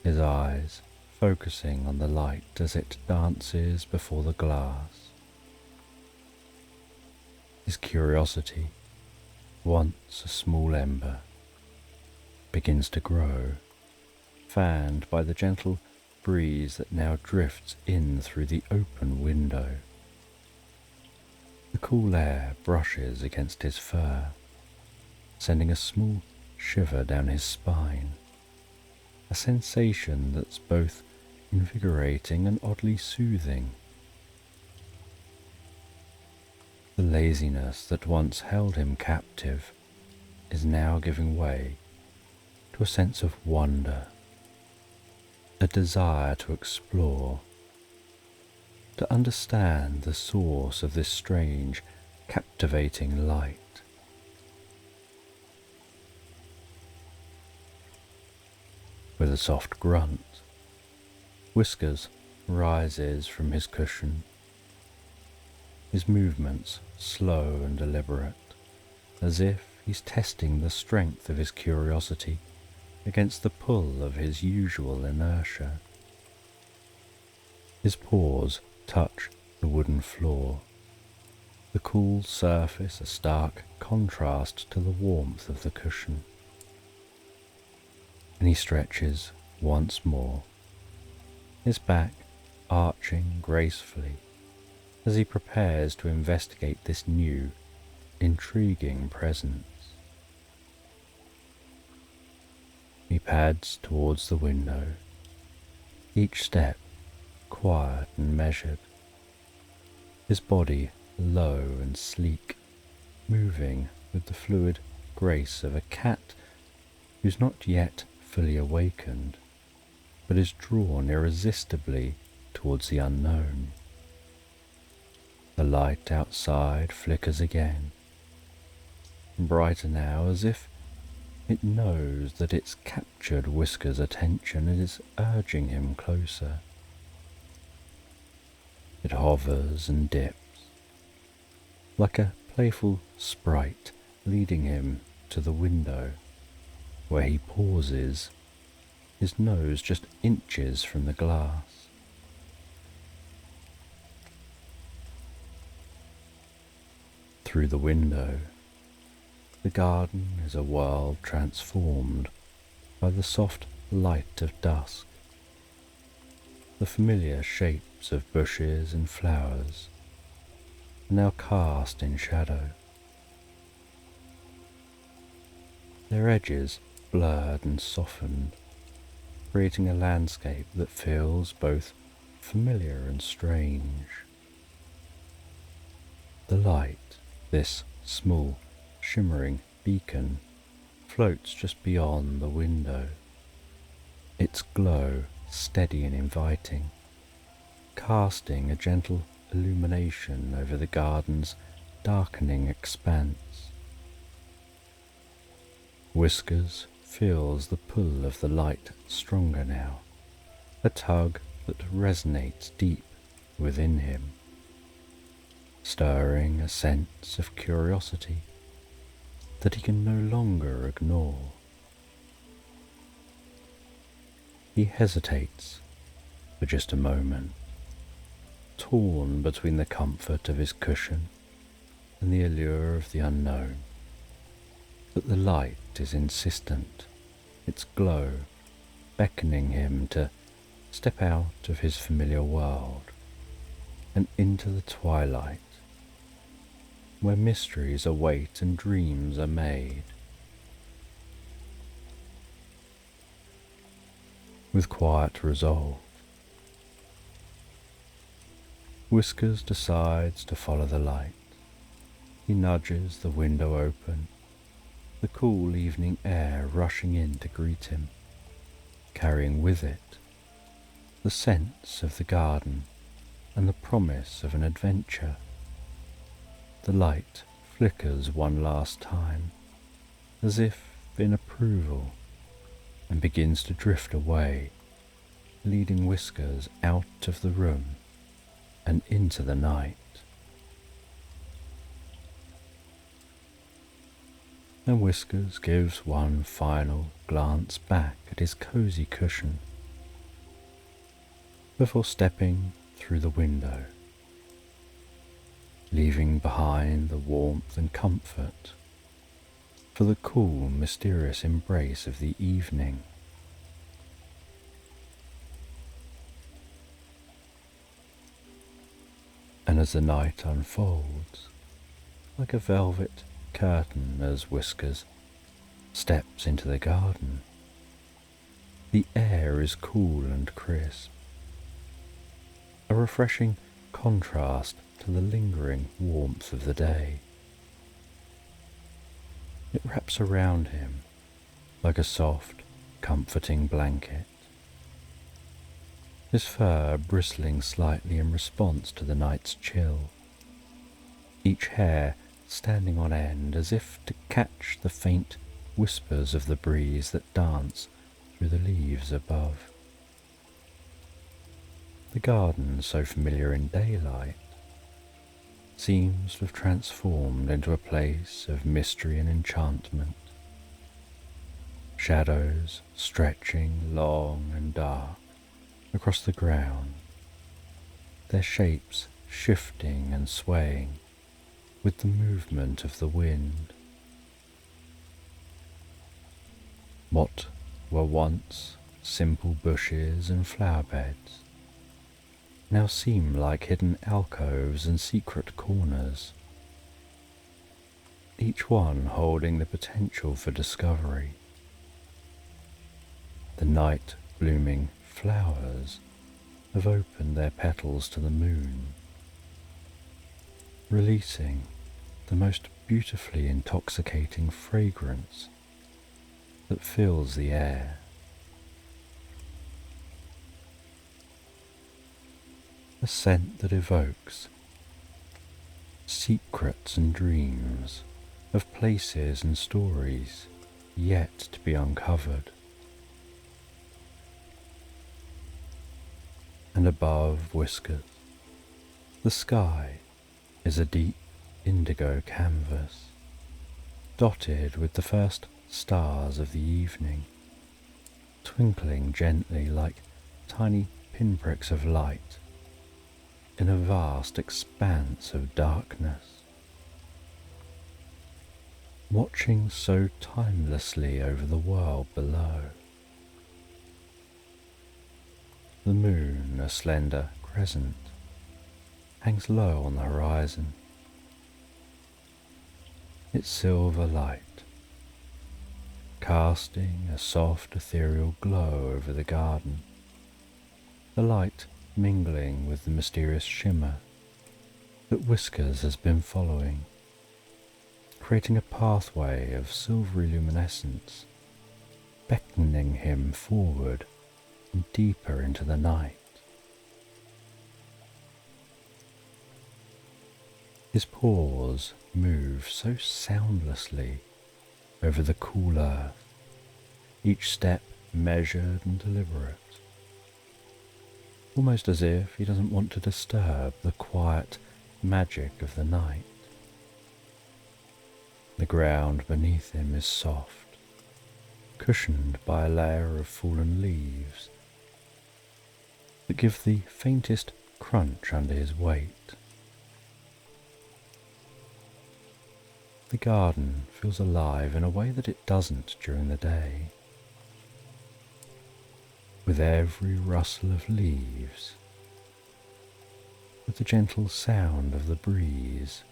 his eyes focusing on the light as it dances before the glass. His curiosity, once a small ember, begins to grow, fanned by the gentle breeze that now drifts in through the open window. The cool air brushes against his fur, sending a small shiver down his spine, a sensation that's both invigorating and oddly soothing. The laziness that once held him captive is now giving way to a sense of wonder, a desire to explore, to understand the source of this strange, captivating light. With a soft grunt, Whiskers rises from his cushion, his movements slow and deliberate, as if he's testing the strength of his curiosity against the pull of his usual inertia. His paws touch the wooden floor, the cool surface a stark contrast to the warmth of the cushion. And he stretches once more, his back arching gracefully as he prepares to investigate this new, intriguing presence. He pads towards the window, each step quiet and measured, his body low and sleek, moving with the fluid grace of a cat who's not yet fully awakened, but is drawn irresistibly towards the unknown. The light outside flickers again, brighter now, as if it knows that it's captured Whisker's attention and is urging him closer. It hovers and dips, like a playful sprite leading him to the window, where he pauses, his nose just inches from the glass. Through the window, the garden is a world transformed by the soft light of dusk. The familiar shapes of bushes and flowers are now cast in shadow, their edges blurred and softened, creating a landscape that feels both familiar and strange. The light, this small, shimmering beacon, floats just beyond the window, its glow steady and inviting, casting a gentle illumination over the garden's darkening expanse. Whiskers feels the pull of the light stronger now, a tug that resonates deep within him, stirring a sense of curiosity that he can no longer ignore. He hesitates for just a moment, torn between the comfort of his cushion and the allure of the unknown. But the light is insistent, its glow beckoning him to step out of his familiar world and into the twilight, where mysteries await and dreams are made. With quiet resolve, Whiskers decides to follow the light. He nudges the window open, the cool evening air rushing in to greet him, carrying with it the sense of the garden and the promise of an adventure. The light flickers one last time, as if in approval, and begins to drift away, leading Whiskers out of the room and into the night. And Whiskers gives one final glance back at his cozy cushion before stepping through the window, leaving behind the warmth and comfort for the cool, mysterious embrace of the evening. And as the night unfolds, like a velvet curtain as Whiskers steps into the garden, the air is cool and crisp, a refreshing contrast to the lingering warmth of the day. It wraps around him like a soft, comforting blanket, his fur bristling slightly in response to the night's chill, each hair standing on end as if to catch the faint whispers of the breeze that dance through the leaves above. The garden, so familiar in daylight, seems to have transformed into a place of mystery and enchantment. Shadows stretching long and dark across the ground, their shapes shifting and swaying with the movement of the wind. What were once simple bushes and flower beds now seem like hidden alcoves and secret corners. each one holding the potential for discovery. The night blooming flowers have opened their petals to the moon, releasing the most beautifully intoxicating fragrance that fills the air. A scent that evokes secrets and dreams of places and stories yet to be uncovered. And above Whiskers, the sky is a deep indigo canvas, dotted with the first stars of the evening, twinkling gently like tiny pinpricks of light in a vast expanse of darkness. Watching so timelessly over the world below. The moon, a slender crescent, hangs low on the horizon, its silver light casting a soft ethereal glow over the garden, the light mingling with the mysterious shimmer that Whiskers has been following, creating a pathway of silvery luminescence, beckoning him forward and deeper into the night. His paws move so soundlessly over the cool earth, each step measured and deliberate, almost as if he doesn't want to disturb the quiet magic of the night. The ground beneath him is soft, cushioned by a layer of fallen leaves that give the faintest crunch under his weight. The garden feels alive in a way that it doesn't during the day, with every rustle of leaves, with the gentle sound of the breeze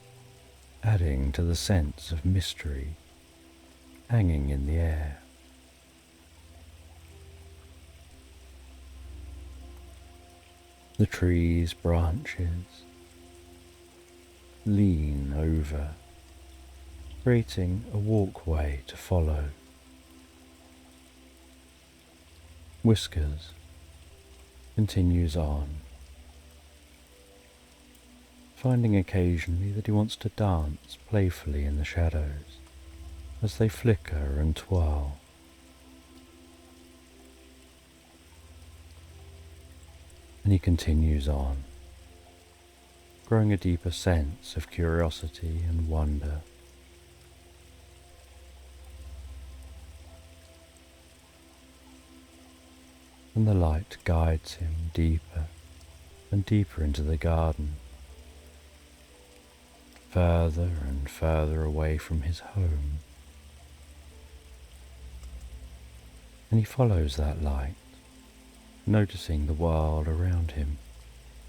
adding to the sense of mystery hanging in the air. The tree's branches lean over, creating a walkway to follow. Whiskers continues on, finding occasionally that he wants to dance playfully in the shadows as they flicker and twirl. And he continues on, growing a deeper sense of curiosity and wonder. And the light guides him deeper and deeper into the garden, further and further away from his home. And he follows that light, noticing the world around him,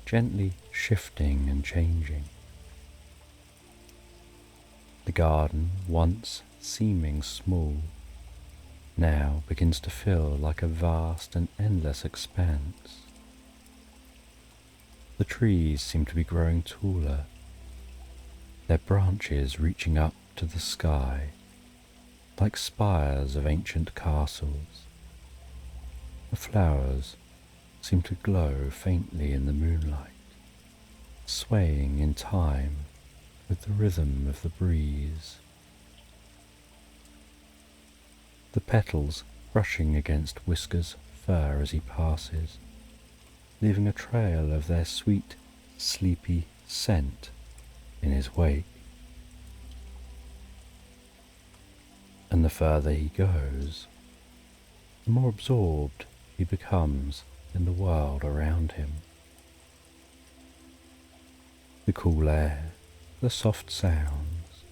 gently shifting and changing. The garden, once seeming small, now begins to feel like a vast and endless expanse. The trees seem to be growing taller, their branches reaching up to the sky like spires of ancient castles. The flowers seem to glow faintly in the moonlight, swaying in time with the rhythm of the breeze. The petals brushing against Whiskers' fur as he passes, leaving a trail of their sweet, sleepy scent in his wake. And the further he goes, the more absorbed he becomes in the world around him. The cool air, the soft sounds,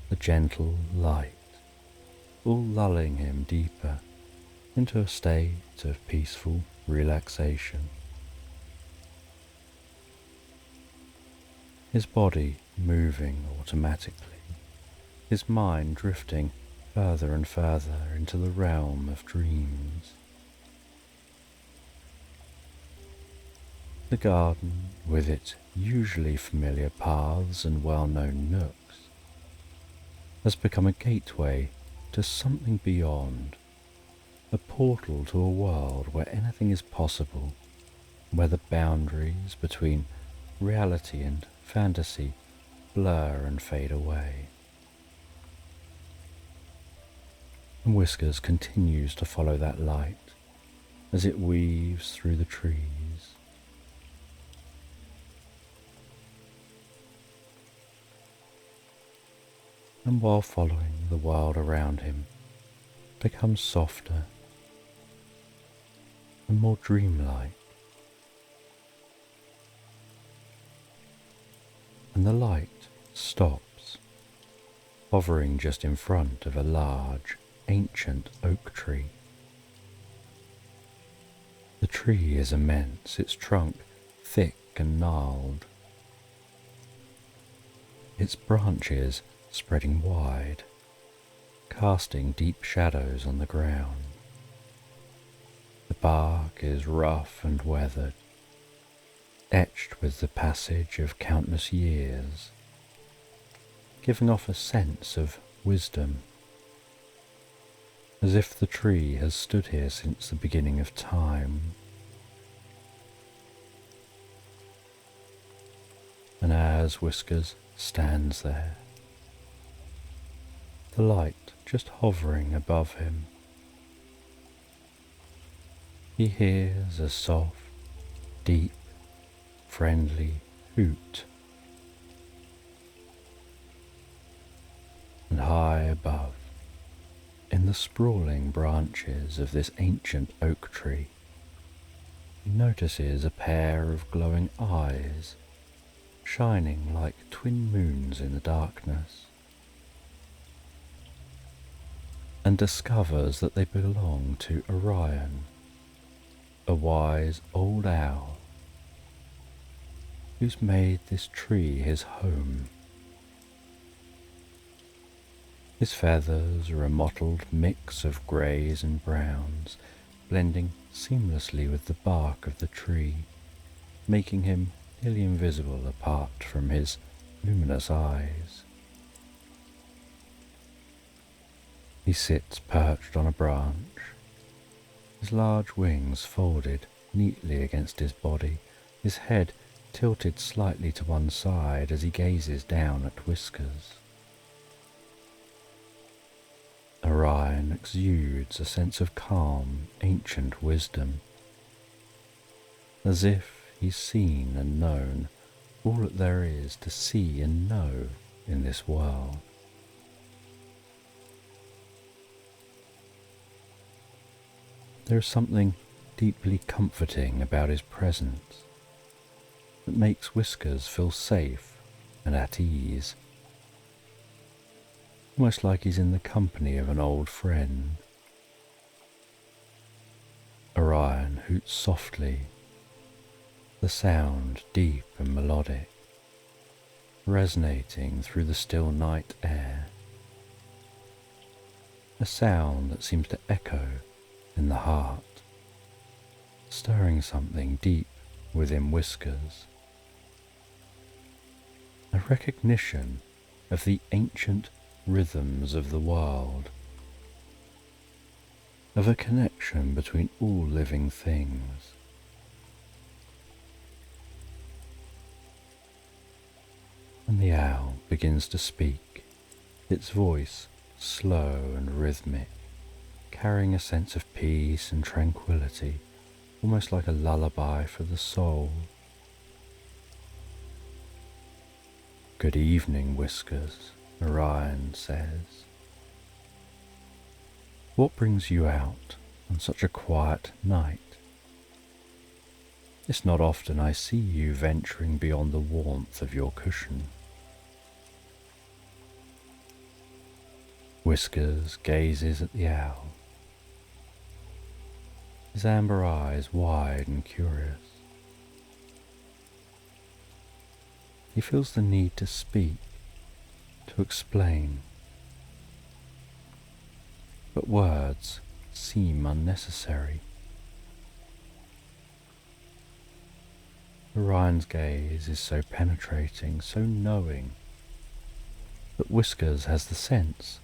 the gentle light, all lulling him deeper into a state of peaceful relaxation. His body moving automatically his mind drifting further and further into the realm of dreams. The garden, with its usually familiar paths and well-known nooks, has become a gateway to something beyond, a portal to a world where anything is possible, where the boundaries between reality and fantasy blur and fade away. And Whiskers continues to follow that light as it weaves through the trees. And while following the world around him, becomes softer and more dreamlike. And the light stops, hovering just in front of a large, ancient oak tree. The tree is immense, its trunk thick and gnarled, its branches spreading wide, casting deep shadows on the ground. The bark is rough and weathered, etched with the passage of countless years, giving off a sense of wisdom, as if the tree has stood here since the beginning of time. And as Whiskers stands there, the light just hovering above him, he hears a soft, deep, friendly hoot. And high above, in the sprawling branches of this ancient oak tree, he notices a pair of glowing eyes shining like twin moons in the darkness, and discovers that they belong to Orion, a wise old owl who's made this tree his home. His feathers are a mottled mix of greys and browns, blending seamlessly with the bark of the tree, making him nearly invisible apart from his luminous eyes. He sits perched on a branch, his large wings folded neatly against his body, his head tilted slightly to one side as he gazes down at Whiskers. Orion exudes a sense of calm, ancient wisdom, as if he's seen and known all that there is to see and know in this world. There is something deeply comforting about his presence that makes Whiskers feel safe and at ease, almost like he's in the company of an old friend. Orion hoots softly, the sound deep and melodic, resonating through the still night air, a sound that seems to echo in the heart, stirring something deep within Whiskers, a recognition of the ancient rhythms of the world, of a connection between all living things. And the owl begins to speak, its voice slow and rhythmic, carrying a sense of peace and tranquility, almost like a lullaby for the soul. "Good evening, Whiskers," Orion says. "What brings you out on such a quiet night? It's not often I see you venturing beyond the warmth of your cushion." Whiskers gazes at the owl, his amber eyes wide and curious. He feels the need to speak, to explain, but words seem unnecessary. Orion's gaze is so penetrating, so knowing, that Whiskers has the sense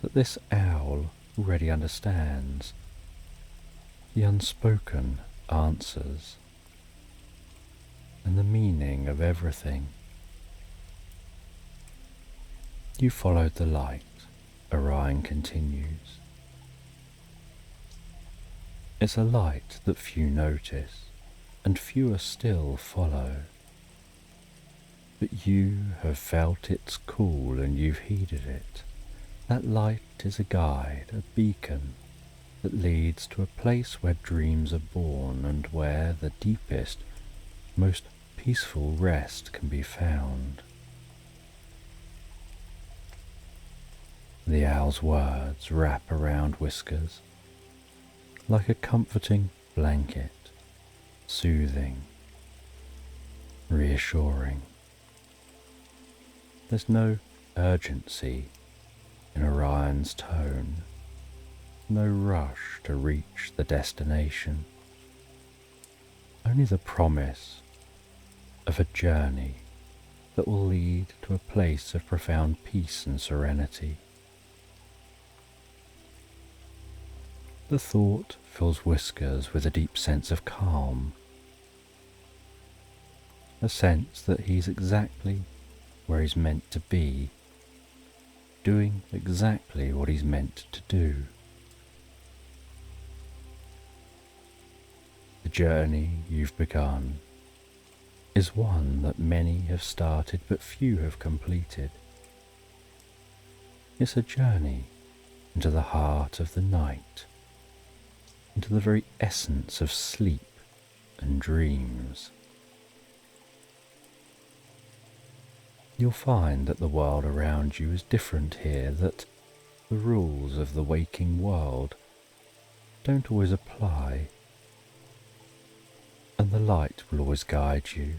that this owl already understands the unspoken answers and the meaning of everything. You followed the light, Orion continues. It's a light that few notice, and fewer still follow. But you have felt its call and you've heeded it. That light is a guide, a beacon that leads to a place where dreams are born and where the deepest, most peaceful rest can be found. The owl's words wrap around Whiskers like a comforting blanket, soothing, reassuring. There's no urgency in Orion's tone, no rush to reach the destination, only the promise of a journey that will lead to a place of profound peace and serenity. The thought fills Whiskers with a deep sense of calm, a sense that he's exactly where he's meant to be, doing exactly what he's meant to do. The journey you've begun is one that many have started but few have completed. It's a journey into the heart of the night, into the very essence of sleep and dreams. You'll find that the world around you is different here, that the rules of the waking world don't always apply, and the light will always guide you,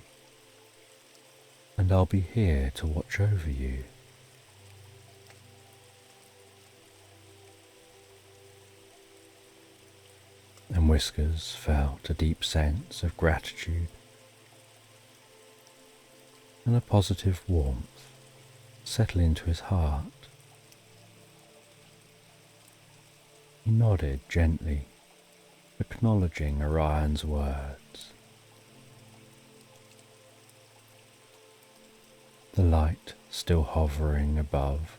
and I'll be here to watch over you. And Whiskers felt a deep sense of gratitude and a positive warmth settle into his heart. He nodded gently, acknowledging Orion's words. The light still hovering above,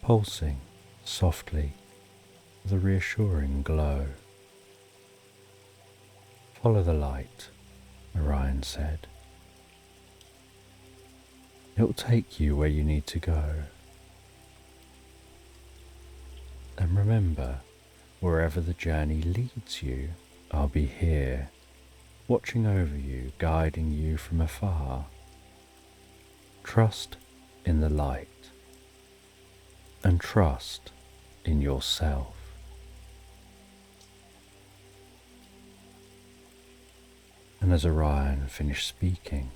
pulsing softly with a reassuring glow. Follow the light, Orion said. It will take you where you need to go. And remember, wherever the journey leads you, I'll be here, watching over you, guiding you from afar. Trust in the light, and trust in yourself. And as Orion finished speaking,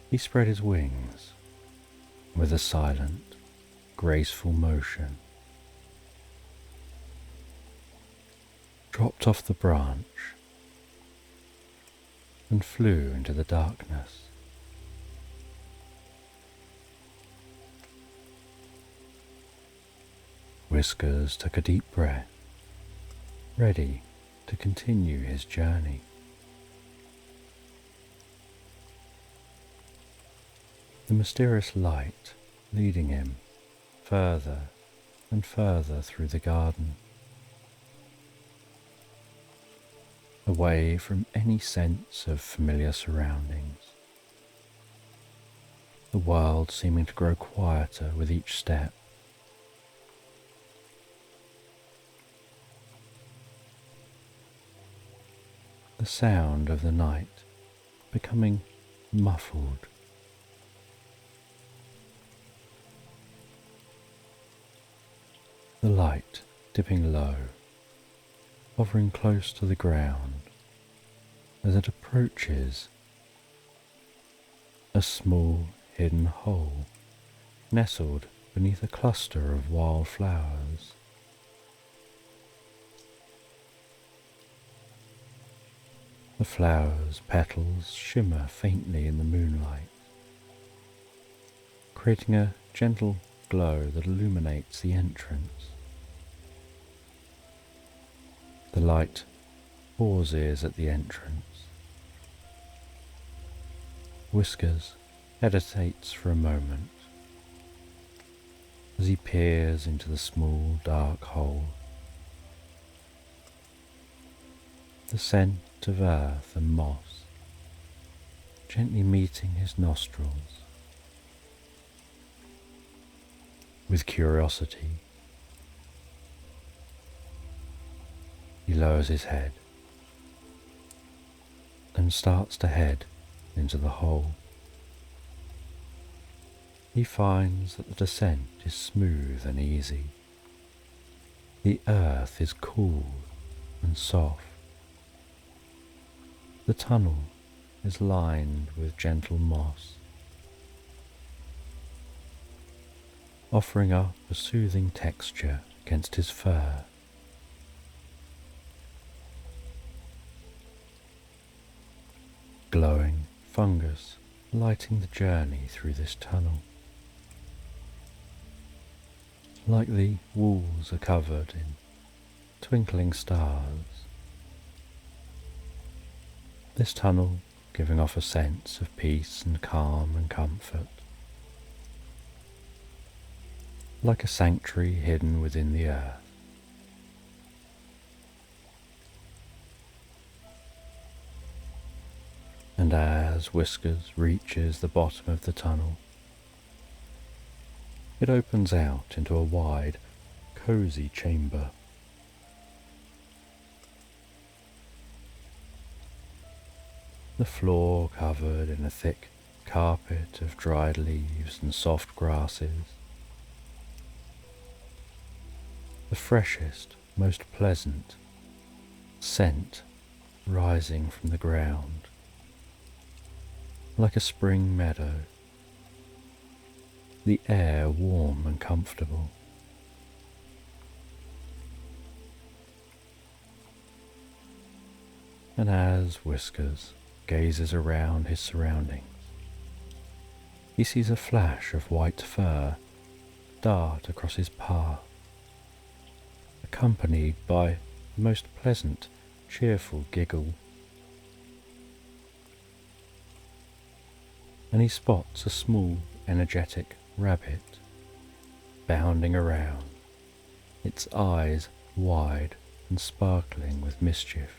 he spread his wings with a silent, graceful motion, dropped off the branch, and flew into the darkness. Whiskers took a deep breath, ready to continue his journey. The mysterious light leading him further and further through the garden, away from any sense of familiar surroundings, the world seeming to grow quieter with each step. The sound of the night becoming muffled. The light dipping low, hovering close to the ground as it approaches a small hidden hole nestled beneath a cluster of wild flowers. The flowers' petals shimmer faintly in the moonlight, creating a gentle glow that illuminates the entrance. The light pauses at the entrance. Whiskers hesitates for a moment as he peers into the small dark hole. The scent of earth and moss gently meeting his nostrils. With curiosity, he lowers his head and starts to head into the hole. He finds that the descent is smooth and easy. The earth is cool and soft. The tunnel is lined with gentle moss, offering up a soothing texture against his fur. Glowing fungus lighting the journey through this tunnel. Like the walls are covered in twinkling stars. This tunnel giving off a sense of peace and calm and comfort. Like a sanctuary hidden within the earth. And as Whiskers reaches the bottom of the tunnel, it opens out into a wide, cozy chamber. The floor covered in a thick carpet of dried leaves and soft grasses. The freshest, most pleasant scent rising from the ground, like a spring meadow. The air warm and comfortable. And as Whiskers gazes around his surroundings, he sees a flash of white fur dart across his path, accompanied by a most pleasant, cheerful giggle. And he spots a small, energetic rabbit bounding around, its eyes wide and sparkling with mischief.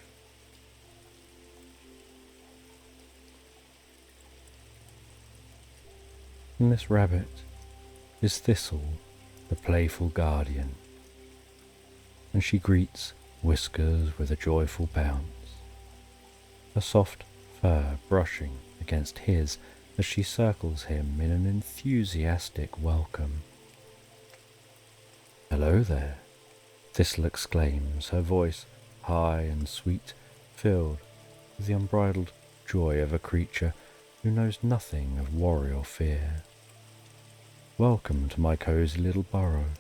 And this rabbit is Thistle, the playful guardian, and she greets Whiskers with a joyful bounce, her soft fur brushing against his as she circles him in an enthusiastic welcome. "Hello there," Thistle exclaims, her voice high and sweet, filled with the unbridled joy of a creature who knows nothing of worry or fear. "Welcome to my cozy little burrow.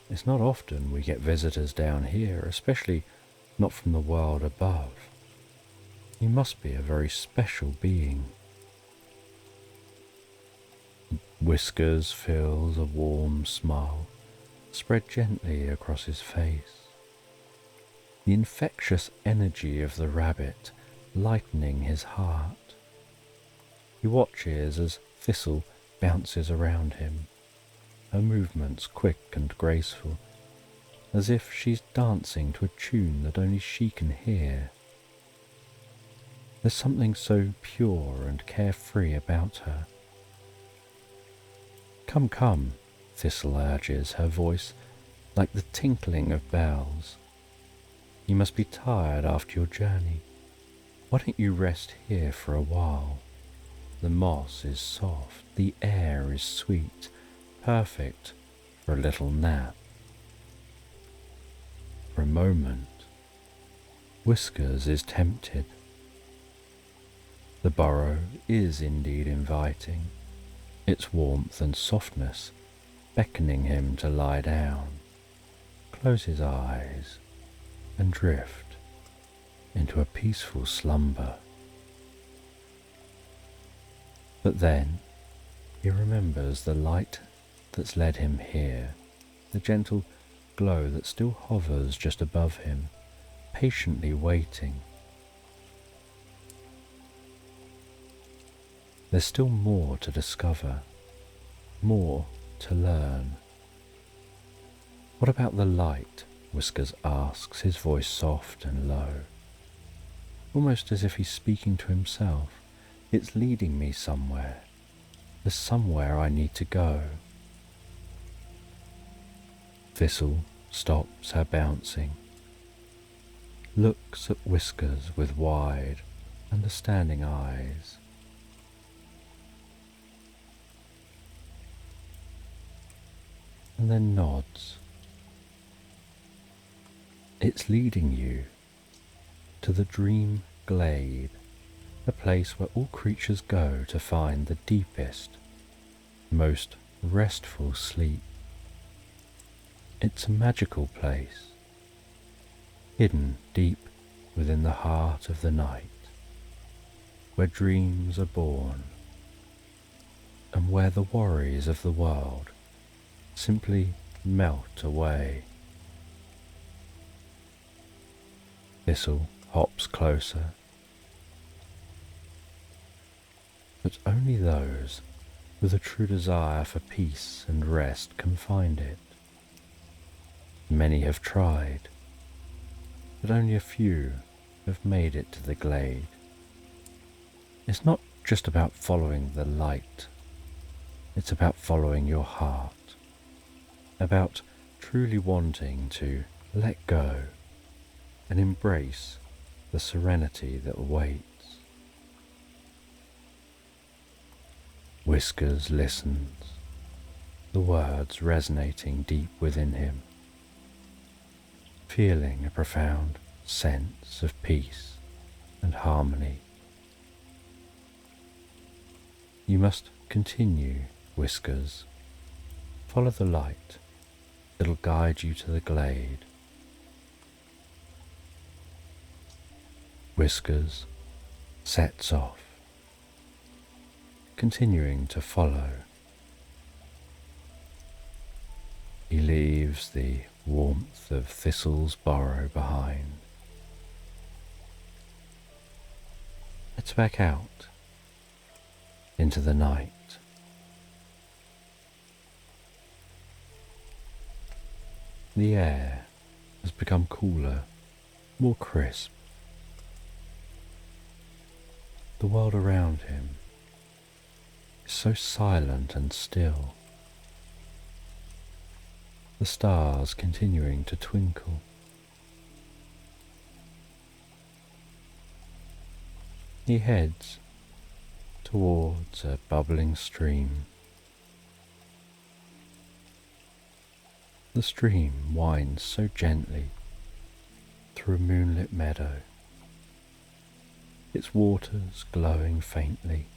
It's not often we get visitors down here, especially not from the world above. You must be a very special being." Whiskers feels a warm smile spread gently across his face, the infectious energy of the rabbit lightening his heart. He watches as Thistle bounces around him, her movements quick and graceful, as if she's dancing to a tune that only she can hear. There's something so pure and carefree about her. "Come, come," Thistle urges, her voice like the tinkling of bells. "You must be tired after your journey. Why don't you rest here for a while? The moss is soft, the air is sweet, perfect for a little nap." For a moment, Whiskers is tempted. The burrow is indeed inviting, its warmth and softness beckoning him to lie down, close his eyes, and drift into a peaceful slumber. But then he remembers the light that's led him here, the gentle glow that still hovers just above him, patiently waiting. There's still more to discover, more to learn. What about the light? Whiskers asks, his voice soft and low, almost as if he's speaking to himself. It's leading me somewhere. There's somewhere I need to go. Thistle stops her bouncing, looks at Whiskers with wide, understanding eyes. And then nods. It's leading you to the dream glade, a place where all creatures go to find the deepest, most restful sleep. It's a magical place, hidden deep within the heart of the night, where dreams are born, and where the worries of the world simply melt away. Thistle hops closer, but only those with a true desire for peace and rest can find it. Many have tried, but only a few have made it to the glade. It's not just about following the light, it's about following your heart, about truly wanting to let go and embrace the serenity that awaits. Whiskers listens, the words resonating deep within him, feeling a profound sense of peace and harmony. You must continue, Whiskers. Follow the light. It'll guide you to the glade. Whiskers sets off, continuing to follow. He leaves the warmth of Thistle's burrow behind. Heads back out into the night. The air has become cooler, more crisp. The world around him is so silent and still. The stars continuing to twinkle. He heads towards a bubbling stream. The stream winds so gently through a moonlit meadow, its waters glowing faintly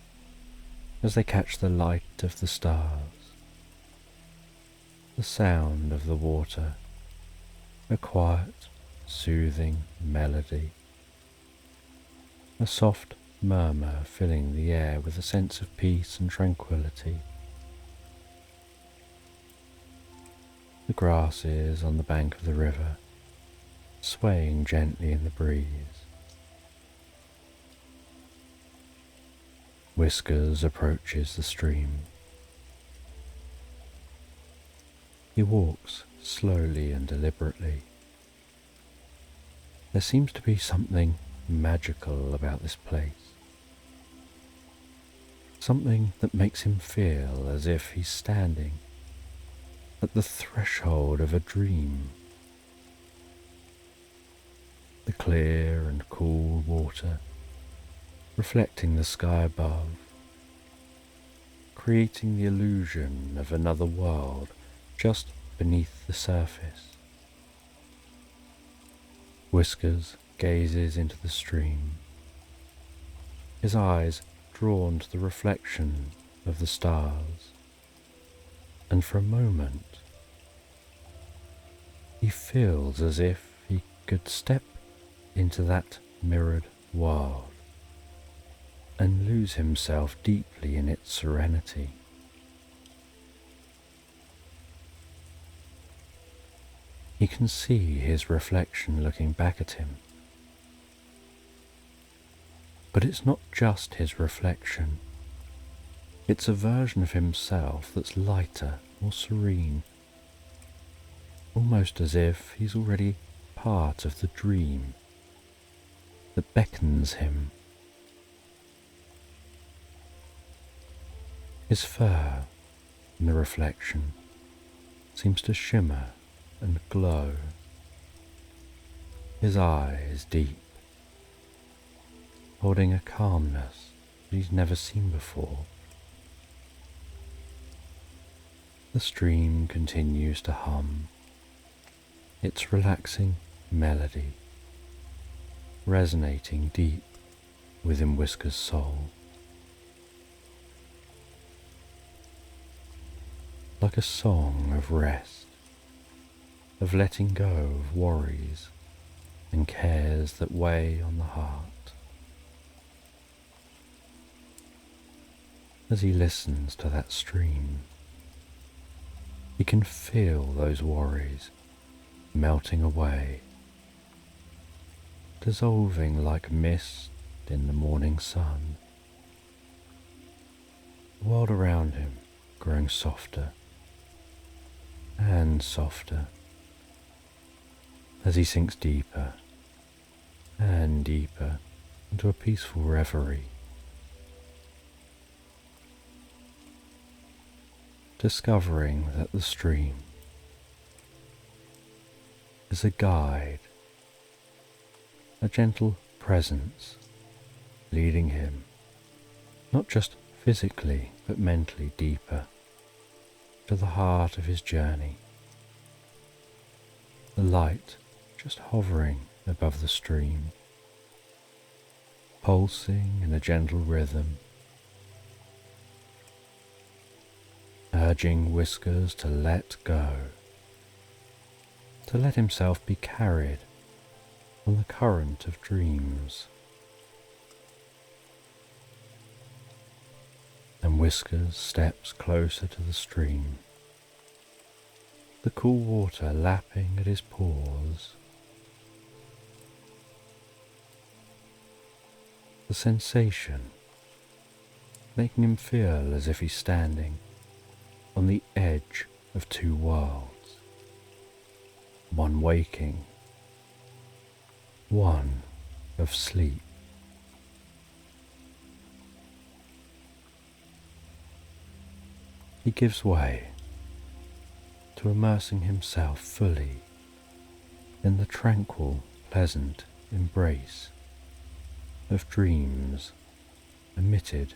as they catch the light of the stars. The sound of the water, a quiet, soothing melody, a soft murmur filling the air with a sense of peace and tranquility. The grasses on the bank of the river, swaying gently in the breeze. Whiskers approaches the stream. He walks slowly and deliberately. There seems to be something magical about this place. Something that makes him feel as if he's standing at the threshold of a dream. The clear and cool water reflecting the sky above, creating the illusion of another world just beneath the surface. Whiskers gazes into the stream, his eyes drawn to the reflection of the stars, and for a moment he feels as if he could step into that mirrored world and lose himself deeply in its serenity. He can see his reflection looking back at him. But it's not just his reflection. It's a version of himself that's lighter, more serene, almost as if he's already part of the dream that beckons him. His fur in the reflection seems to shimmer and glow. His eyes deep, holding a calmness that he's never seen before. The stream continues to hum, its relaxing melody resonating deep within Whisker's soul. Like a song of rest, of letting go of worries and cares that weigh on the heart. As he listens to that stream, he can feel those worries melting away, dissolving like mist in the morning sun. The world around him growing softer and softer as he sinks deeper and deeper into a peaceful reverie. Discovering that the stream is a guide, a gentle presence leading him not just physically but mentally deeper to the heart of his journey. The light just hovering above the stream, pulsing in a gentle rhythm, urging Whiskers to let go, to let himself be carried on the current of dreams. And Whiskers steps closer to the stream, the cool water lapping at his pores. The sensation making him feel as if he's standing on the edge of two worlds, one waking, one of sleep. He gives way to immersing himself fully in the tranquil, pleasant embrace of dreams emitted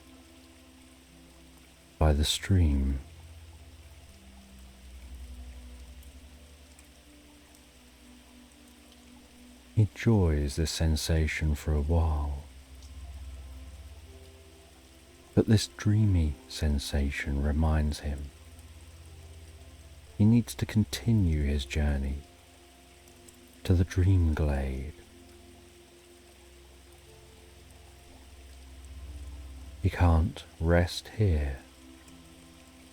by the stream. He enjoys this sensation for a while, but this dreamy sensation reminds him he needs to continue his journey to the dream glade. He can't rest here,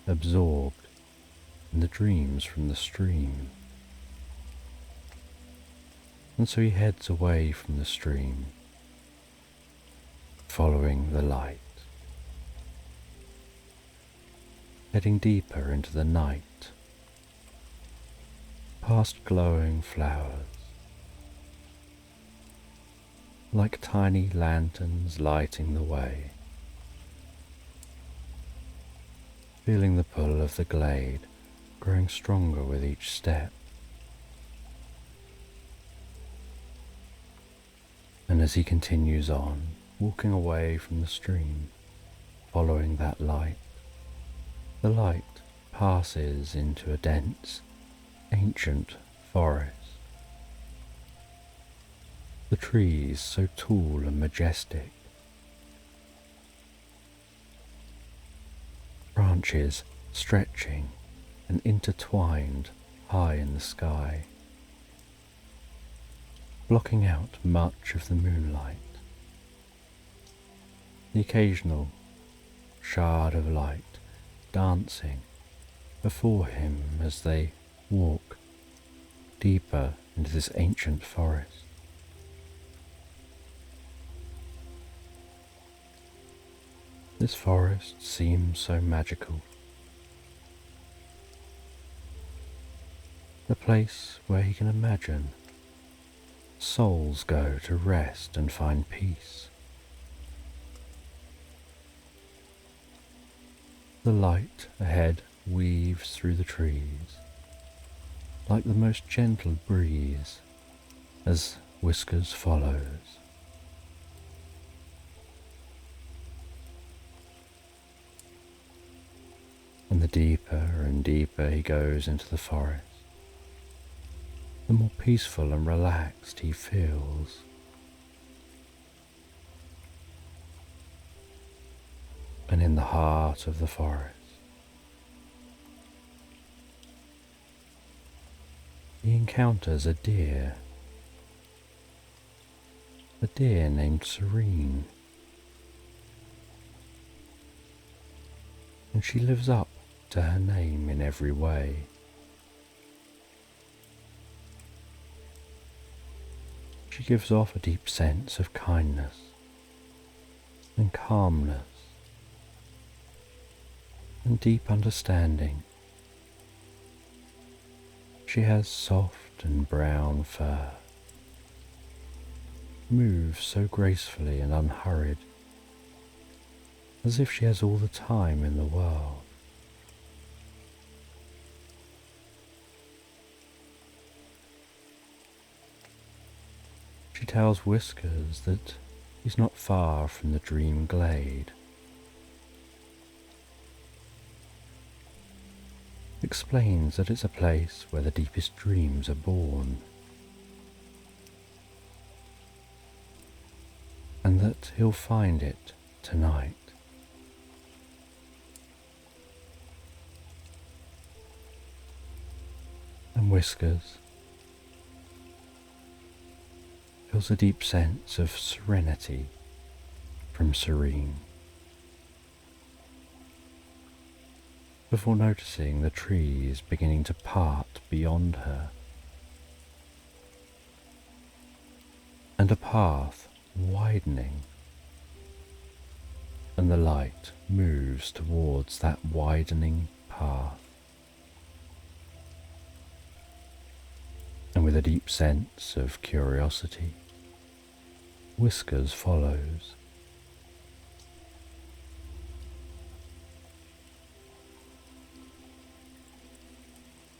absorbed in the dreams from the stream. And so he heads away from the stream, following the light, heading deeper into the night, past glowing flowers, like tiny lanterns lighting the way, feeling the pull of the glade growing stronger with each step. And as he continues on, walking away from the stream, following that light, the light passes into a dense, ancient forest. The trees so tall and majestic, branches stretching and intertwined high in the sky, blocking out much of the moonlight. The occasional shard of light dancing before him as they walk deeper into this ancient forest. This forest seems so magical. The place where he can imagine souls go to rest and find peace. The light ahead weaves through the trees like the most gentle breeze as Whiskers follows. And the deeper and deeper he goes into the forest, the more peaceful and relaxed he feels. And in the heart of the forest, he encounters a deer named Serene, and she lives up to her name in every way. She gives off a deep sense of kindness and calmness and deep understanding. She has soft and brown fur, moves so gracefully and unhurried, as if she has all the time in the world. She tells Whiskers that he's not far from the dream glade. Explains that it's a place where the deepest dreams are born, and that he'll find it tonight. And Whiskers feels a deep sense of serenity from Serene, before noticing the trees beginning to part beyond her, and a path widening, and the light moves towards that widening path. And with a deep sense of curiosity, Whiskers follows.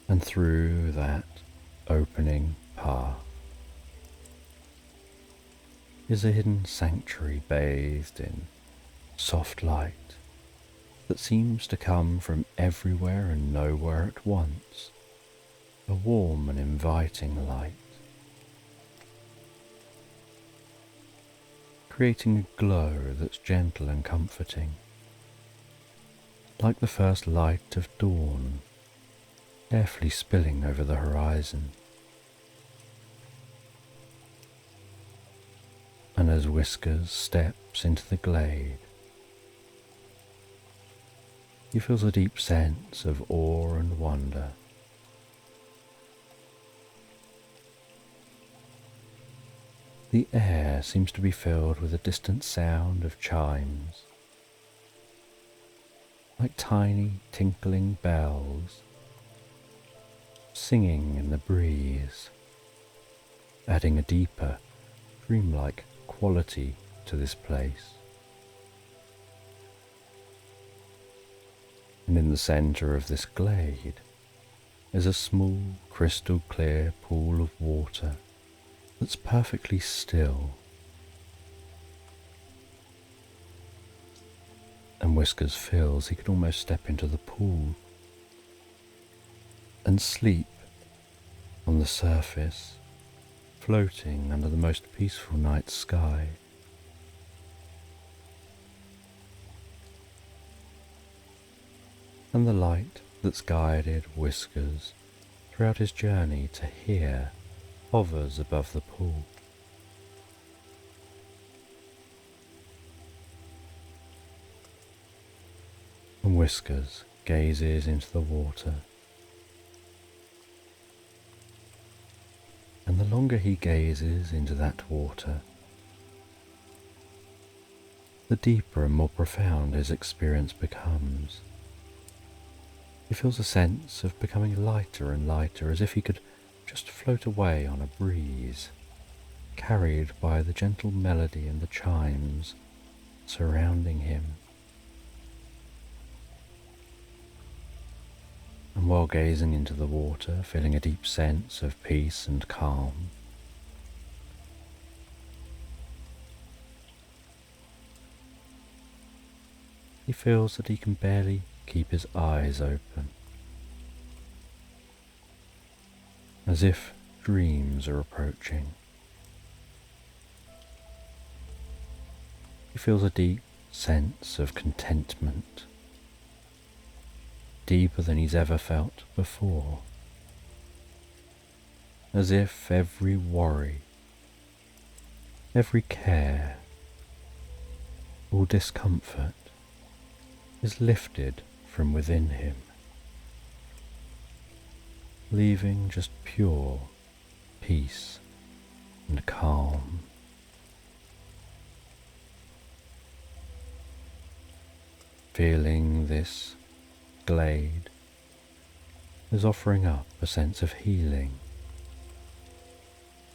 And through that opening path is a hidden sanctuary bathed in soft light that seems to come from everywhere and nowhere at once, a warm and inviting light, creating a glow that's gentle and comforting, like the first light of dawn carefully spilling over the horizon. And as Whiskers steps into the glade, he feels a deep sense of awe and wonder. The air seems to be filled with a distant sound of chimes, like tiny tinkling bells, singing in the breeze, adding a deeper, dreamlike quality to this place. And in the centre of this glade is a small, crystal clear pool of water that's perfectly still. And Whiskers feels he could almost step into the pool and sleep on the surface, floating under the most peaceful night sky. And the light that's guided Whiskers throughout his journey to here hovers above the pool. And Whiskers gazes into the water. And the longer he gazes into that water, the deeper and more profound his experience becomes. He feels a sense of becoming lighter and lighter, as if he could just float away on a breeze, carried by the gentle melody and the chimes surrounding him. And while gazing into the water, feeling a deep sense of peace and calm, he feels that he can barely keep his eyes open, as if dreams are approaching. He feels a deep sense of contentment, deeper than he's ever felt before, as if every worry, every care, all discomfort is lifted from within him, leaving just pure peace and calm. Feeling this glade is offering up a sense of healing,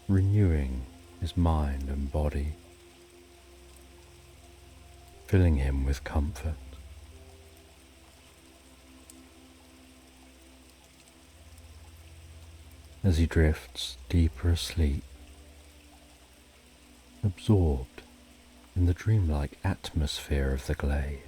renewing his mind and body, filling him with comfort. As he drifts deeper asleep, absorbed in the dreamlike atmosphere of the glade.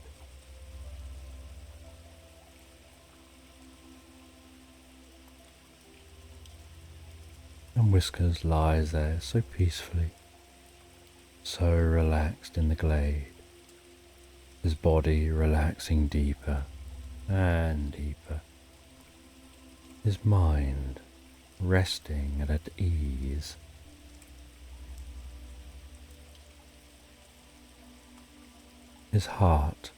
And Whiskers lies there so peacefully, so relaxed in the glade, his body relaxing deeper and deeper, his mind resting and at ease. His heart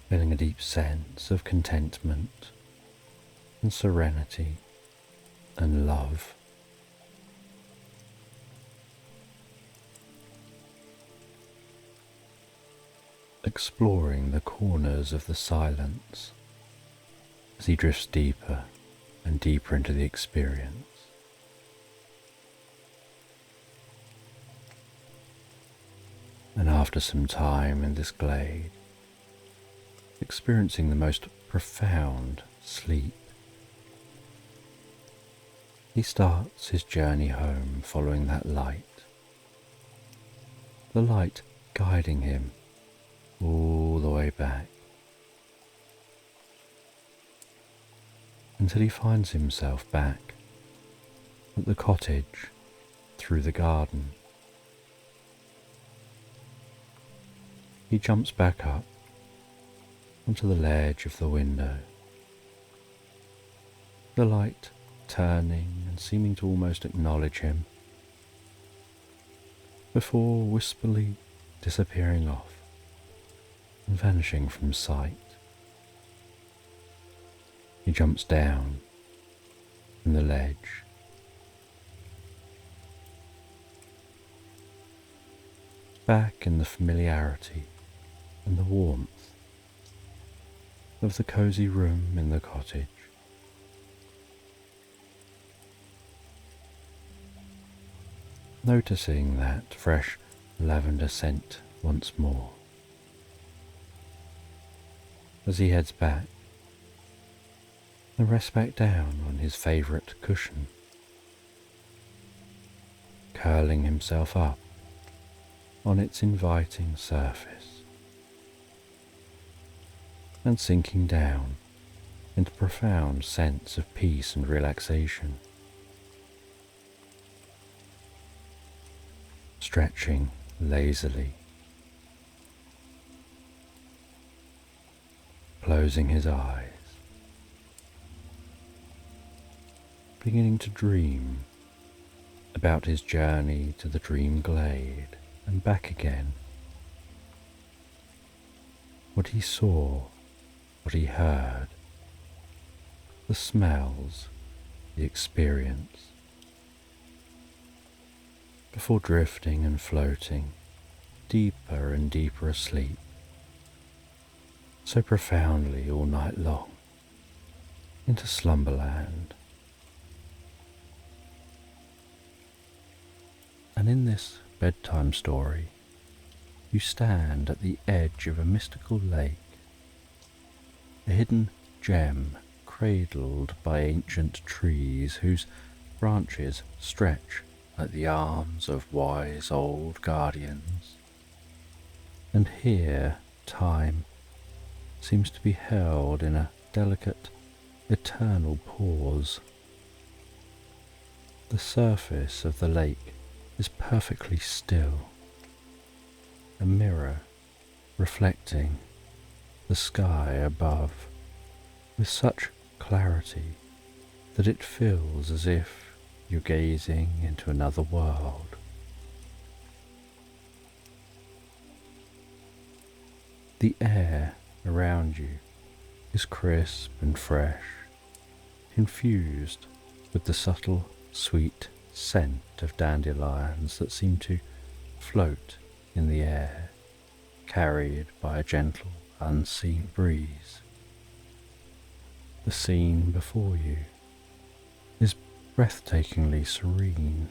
feeling a deep sense of contentment and serenity and love. Exploring the corners of the silence as he drifts deeper and deeper into the experience. And after some time in this glade, experiencing the most profound sleep, he starts his journey home following that light, the light guiding him all the way back, until he finds himself back at the cottage through the garden. He jumps back up onto the ledge of the window, the light turning and seeming to almost acknowledge him, before wistfully disappearing off and vanishing from sight. He jumps down from the ledge, back in the familiarity and the warmth of the cozy room in the cottage. Noticing that fresh lavender scent once more. As he heads back and rests back down on his favourite cushion, curling himself up on its inviting surface and sinking down into a profound sense of peace and relaxation, stretching lazily, closing his eyes beginning to dream about his journey to the dream glade and back again. What he saw, what he heard, the smells, the experience, before drifting and floating deeper and deeper asleep, so profoundly all night long, into slumberland. And in this bedtime story, you stand at the edge of a mystical lake, a hidden gem cradled by ancient trees whose branches stretch like the arms of wise old guardians. And here time seems to be held in a delicate, eternal pause. The surface of the lake is perfectly still, a mirror reflecting the sky above with such clarity that it feels as if you're gazing into another world. The air around you is crisp and fresh, infused with the subtle, sweet scent of dandelions that seem to float in the air, carried by a gentle, unseen breeze. The scene before you is breathtakingly serene.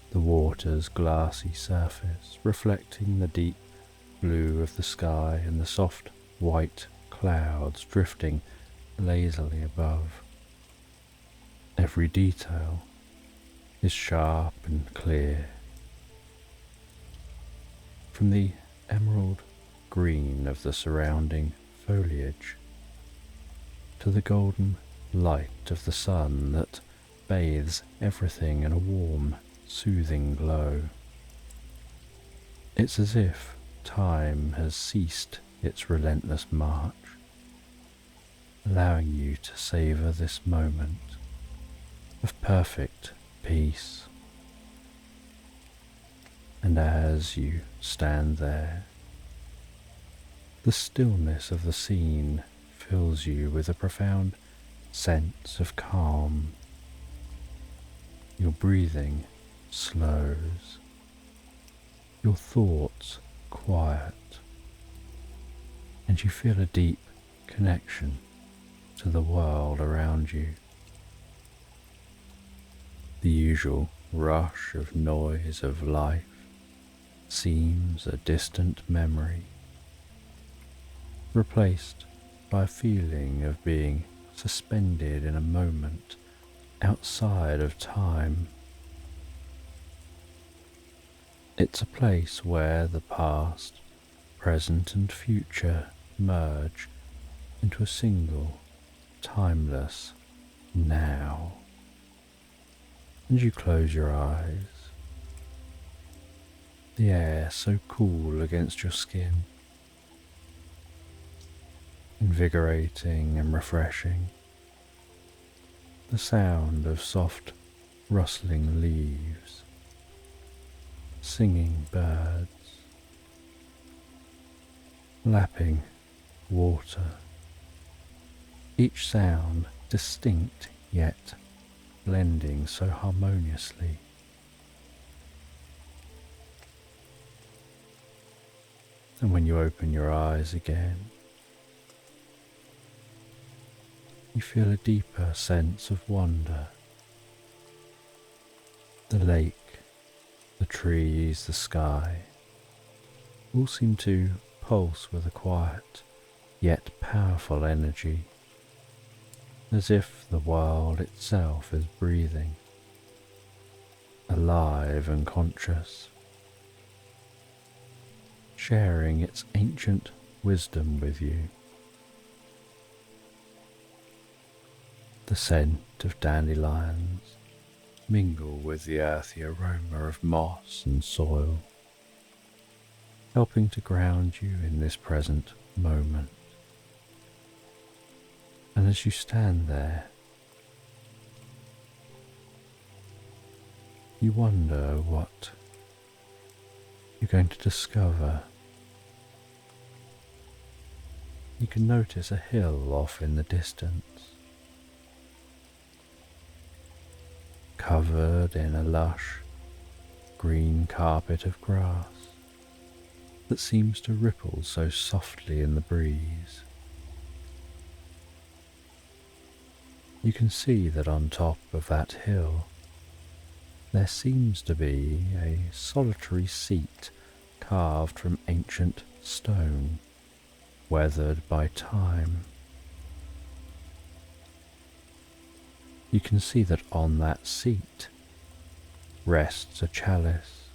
The water's glassy surface reflecting the deep blue of the sky and the soft white clouds drifting lazily above. Every detail is sharp and clear. From the emerald green of the surrounding foliage to the golden light of the sun that bathes everything in a warm, soothing glow. It's as if time has ceased its relentless march, allowing you to savor this moment of perfect peace. And as you stand there, the stillness of the scene fills you with a profound sense of calm. Your breathing slows, your thoughts quiet, and you feel a deep connection to the world around you. The usual rush of noise of life seems a distant memory, replaced by a feeling of being suspended in a moment outside of time. It's a place where the past, present and future merge into a single, timeless now. And you close your eyes. The air so cool against your skin, invigorating and refreshing. The sound of soft rustling leaves, singing birds, lapping water, each sound distinct yet blending so harmoniously. And when you open your eyes again, you feel a deeper sense of wonder. The lake, the trees, the sky, all seem to pulse with a quiet yet powerful energy, as if the world itself is breathing, alive and conscious, sharing its ancient wisdom with you. The scent of dandelions mingle with the earthy aroma of moss and soil, helping to ground you in this present moment. And as you stand there, You wonder what you're going to discover. You can notice a hill off in the distance, covered in a lush green carpet of grass that seems to ripple so softly in the breeze. You can see that on top of that hill there seems to be a solitary seat carved from ancient stone, weathered by time. You can see that on that seat rests a chalice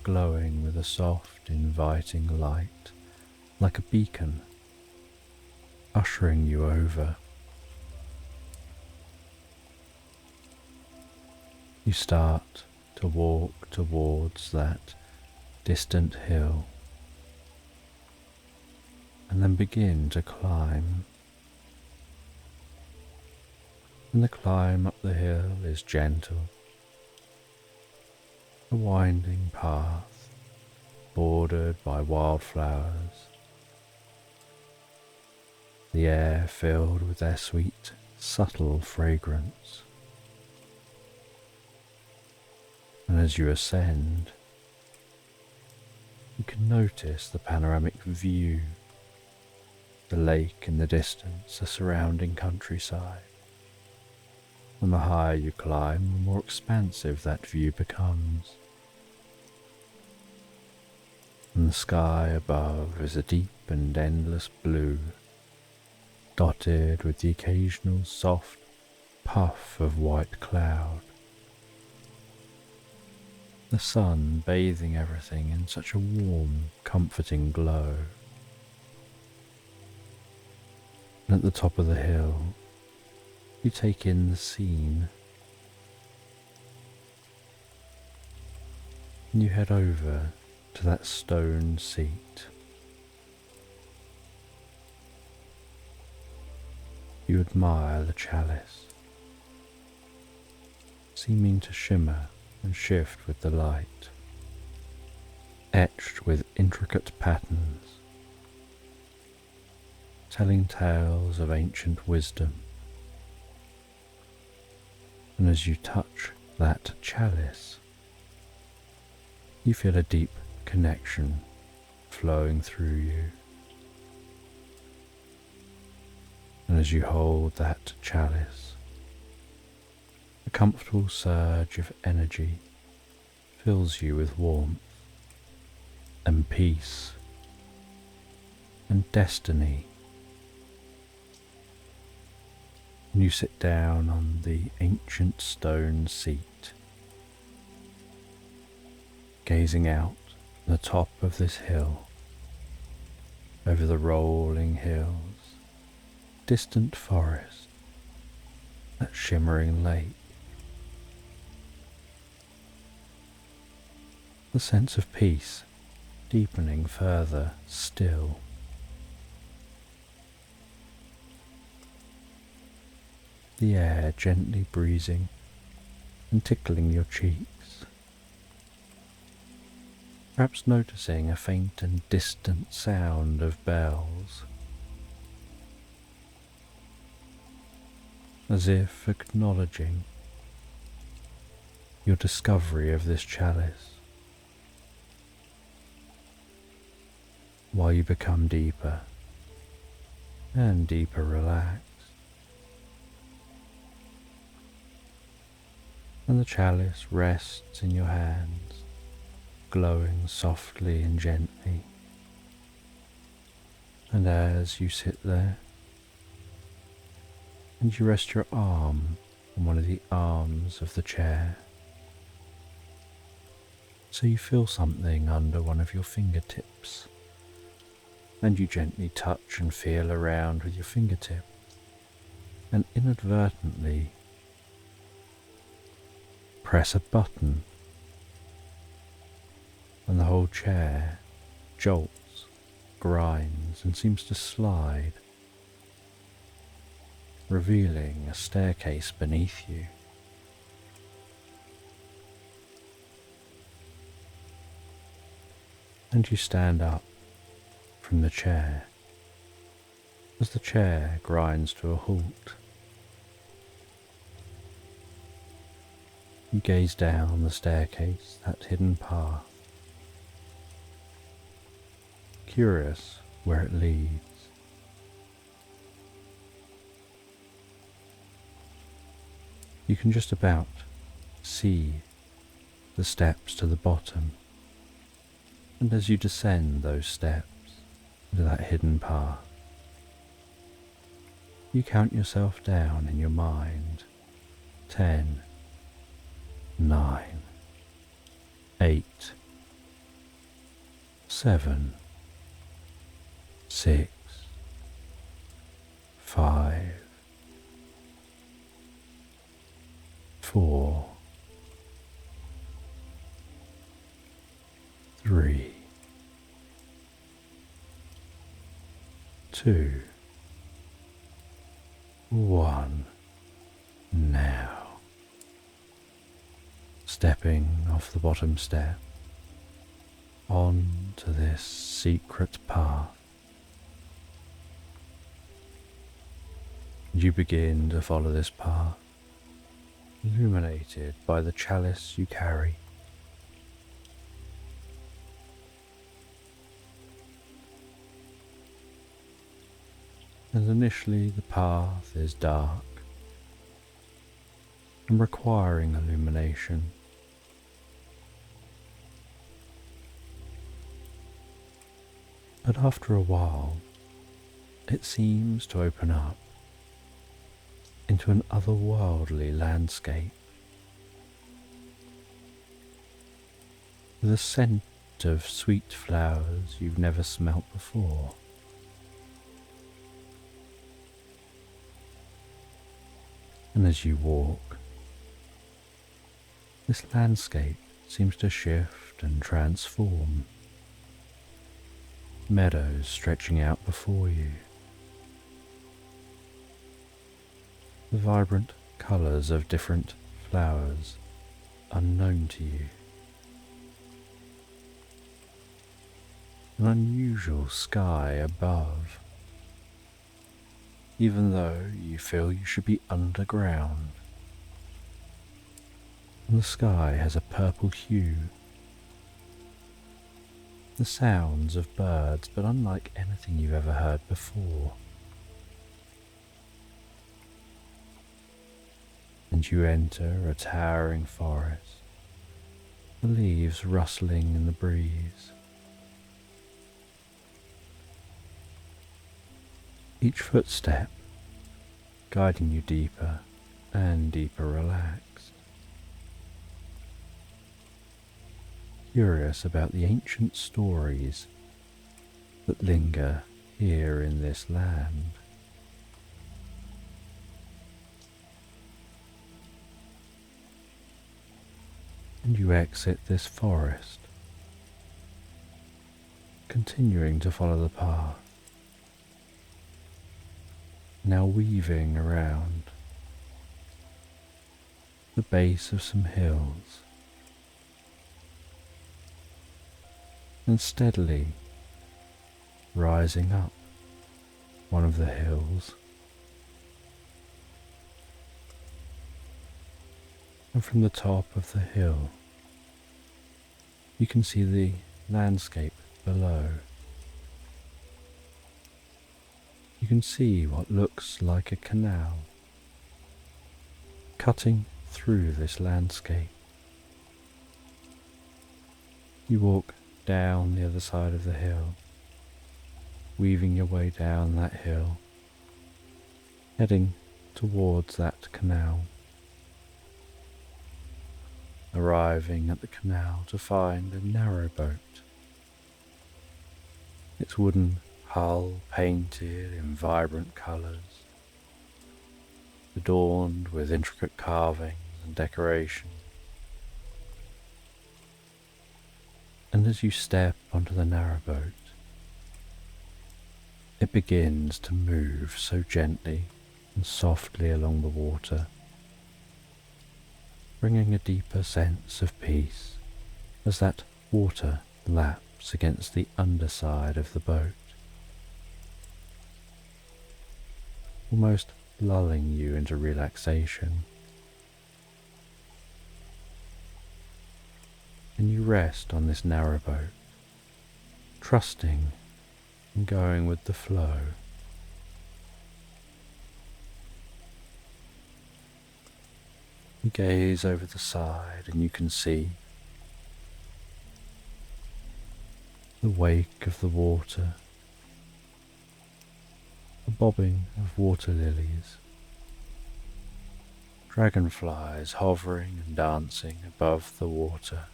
glowing with a soft, inviting light, like a beacon, ushering you over. You start to walk towards that distant hill and then begin to climb. And the climb up the hill is gentle, a winding path bordered by wildflowers, the air filled with their sweet, subtle fragrance. And as you ascend, you can notice the panoramic view, the lake in the distance, the surrounding countryside. And the higher you climb, the more expansive that view becomes. And the sky above is a deep and endless blue, dotted with the occasional soft puff of white cloud. The sun bathing everything in such a warm, comforting glow. And at the top of the hill, you take in the scene. And you head over to that stone seat. You admire the chalice, seeming to shimmer and shift with the light, etched with intricate patterns, telling tales of ancient wisdom. And as you touch that chalice, you feel a deep connection flowing through you. And as you hold that chalice, a comfortable surge of energy fills you with warmth and peace and destiny. And you sit down on the ancient stone seat, gazing out the top of this hill, over the rolling hills, distant forest, that shimmering lake. The sense of peace deepening further still. The air gently breezing and tickling your cheeks, perhaps noticing a faint and distant sound of bells, as if acknowledging your discovery of this chalice, while you become deeper and deeper relaxed. And the chalice rests in your hands, glowing softly and gently. And as you sit there, and you rest your arm on one of the arms of the chair, so you feel something under one of your fingertips, and you gently touch and feel around with your fingertip, and inadvertently press a button, and the whole chair jolts, grinds, and seems to slide, revealing a staircase beneath you. and you stand up from the chair as the chair grinds to a halt. You gaze down the staircase, that hidden path, curious where it leads. You can just about see the steps to the bottom, and as you descend those steps into that hidden path, you count yourself down in your mind. 10, 9, 8, 7, 6, 5, 4, 3, 2, 1. Now, stepping off the bottom step onto this secret path, you begin to follow this path, illuminated by the chalice you carry. And initially the path is dark and requiring illumination. But after a while, it seems to open up into an otherworldly landscape with a scent of sweet flowers you've never smelt before. And as you walk, this landscape seems to shift and transform. Meadows stretching out before you. The vibrant colours of different flowers unknown to you. An unusual sky above, even though you feel you should be underground. And the sky has a purple hue. The sounds of birds, but unlike anything you've ever heard before. And you enter a towering forest, the leaves rustling in the breeze. Each footstep guiding you deeper and deeper relaxed. Curious about the ancient stories that linger here in this land. And you exit this forest, continuing to follow the path, now weaving around the base of some hills and steadily rising up one of the hills, and from the top of the hill you can see the landscape below. You can see what looks like a canal cutting through this landscape. You walk down the other side of the hill, weaving your way down that hill, heading towards that canal, arriving at the canal to find a narrowboat, its wooden hull painted in vibrant colours, adorned with intricate carvings and decoration. And as you step onto the narrowboat, it begins to move so gently and softly along the water, bringing a deeper sense of peace as that water laps taps against the underside of the boat, almost lulling you into relaxation. And you rest on this narrowboat, trusting and going with the flow. You gaze over the side and you can see the wake of the water, the bobbing of water lilies, dragonflies hovering and dancing above the water.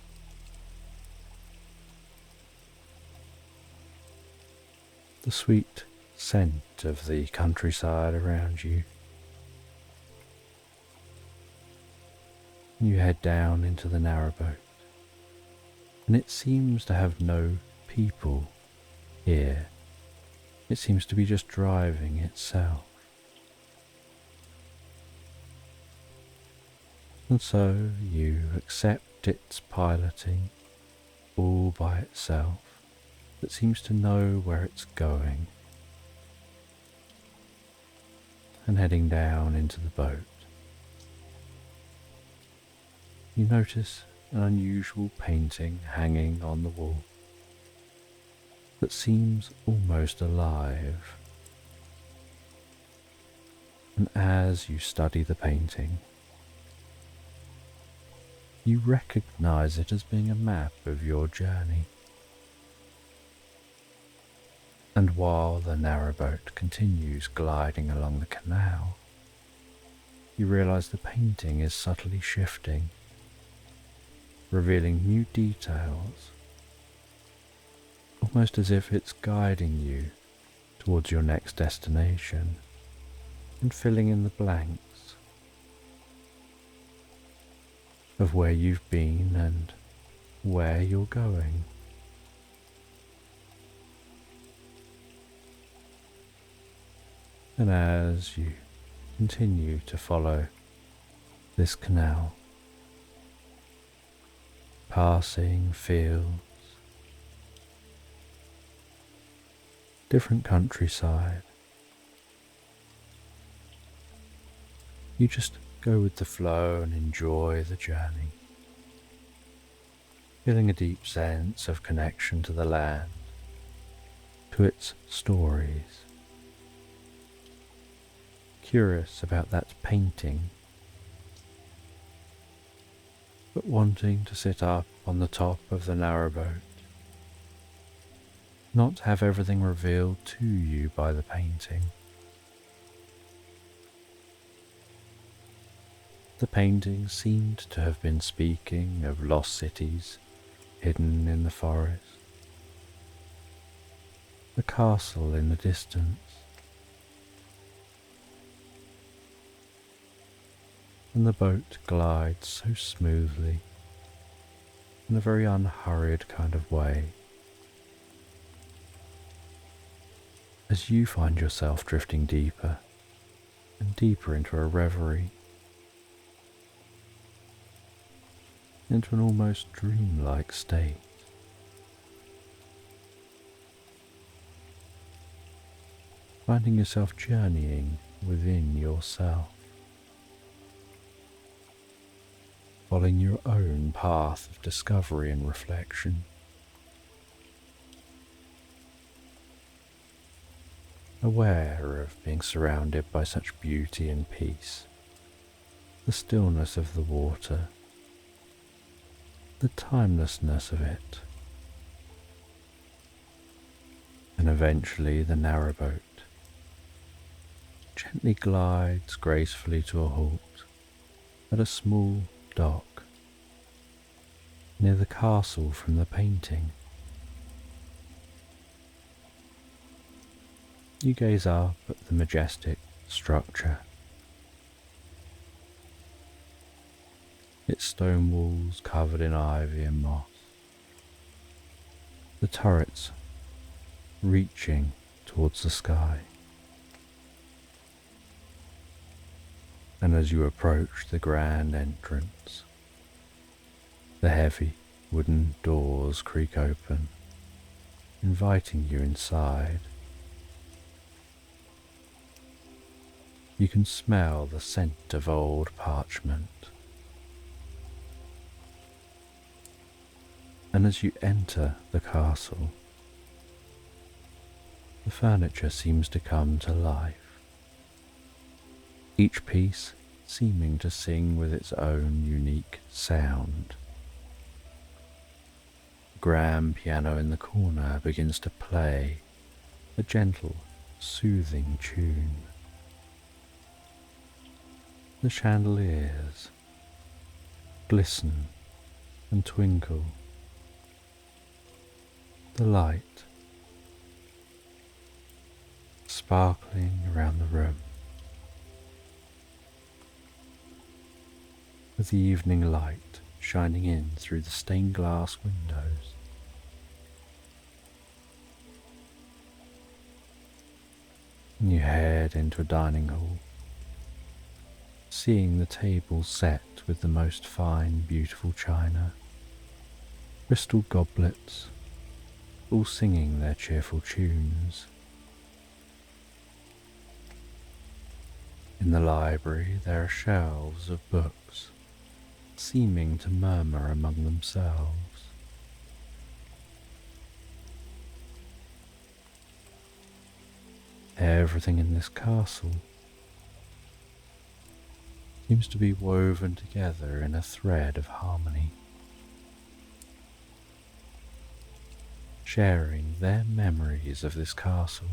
The sweet scent of the countryside around you. You head down into the narrowboat, and it seems to have no people here. It seems to be just driving itself. And so you accept its piloting all by itself, that seems to know where it's going, and heading down into the boat. You notice an unusual painting hanging on the wall that seems almost alive. And as you study the painting, you recognize it as being a map of your journey. And while the narrowboat continues gliding along the canal, you realize the painting is subtly shifting, revealing new details, almost as if it's guiding you towards your next destination and filling in the blanks of where you've been and where you're going. And as you continue to follow this canal, passing fields, different countryside, you just go with the flow and enjoy the journey, feeling a deep sense of connection to the land, to its stories, curious about that painting, but wanting to sit up on the top of the narrowboat, not have everything revealed to you by the painting. The painting seemed to have been speaking of lost cities hidden in the forest, a castle in the distance, and the boat glides so smoothly in a very unhurried kind of way as you find yourself drifting deeper and deeper into a reverie, into an almost dreamlike state. Finding yourself journeying within yourself, following your own path of discovery and reflection. Aware of being surrounded by such beauty and peace, the stillness of the water, the timelessness of it, and eventually the narrowboat gently glides gracefully to a halt at a small dock near the castle from the painting. You gaze up at the majestic structure, its stone walls covered in ivy and moss, the turrets reaching towards the sky. And as you approach the grand entrance, the heavy wooden doors creak open, inviting you inside. You can smell the scent of old parchment. And as you enter the castle, the furniture seems to come to life, each piece seeming to sing with its own unique sound. The grand piano in the corner begins to play a gentle, soothing tune. The chandeliers glisten and twinkle. The light sparkling around the room, with the evening light shining in through the stained glass windows. And you head into a dining hall, seeing the table set with the most fine, beautiful china, crystal goblets, all singing their cheerful tunes. In the library there are shelves of books, seeming to murmur among themselves. Everything in this castle seems to be woven together in a thread of harmony, sharing their memories of this castle.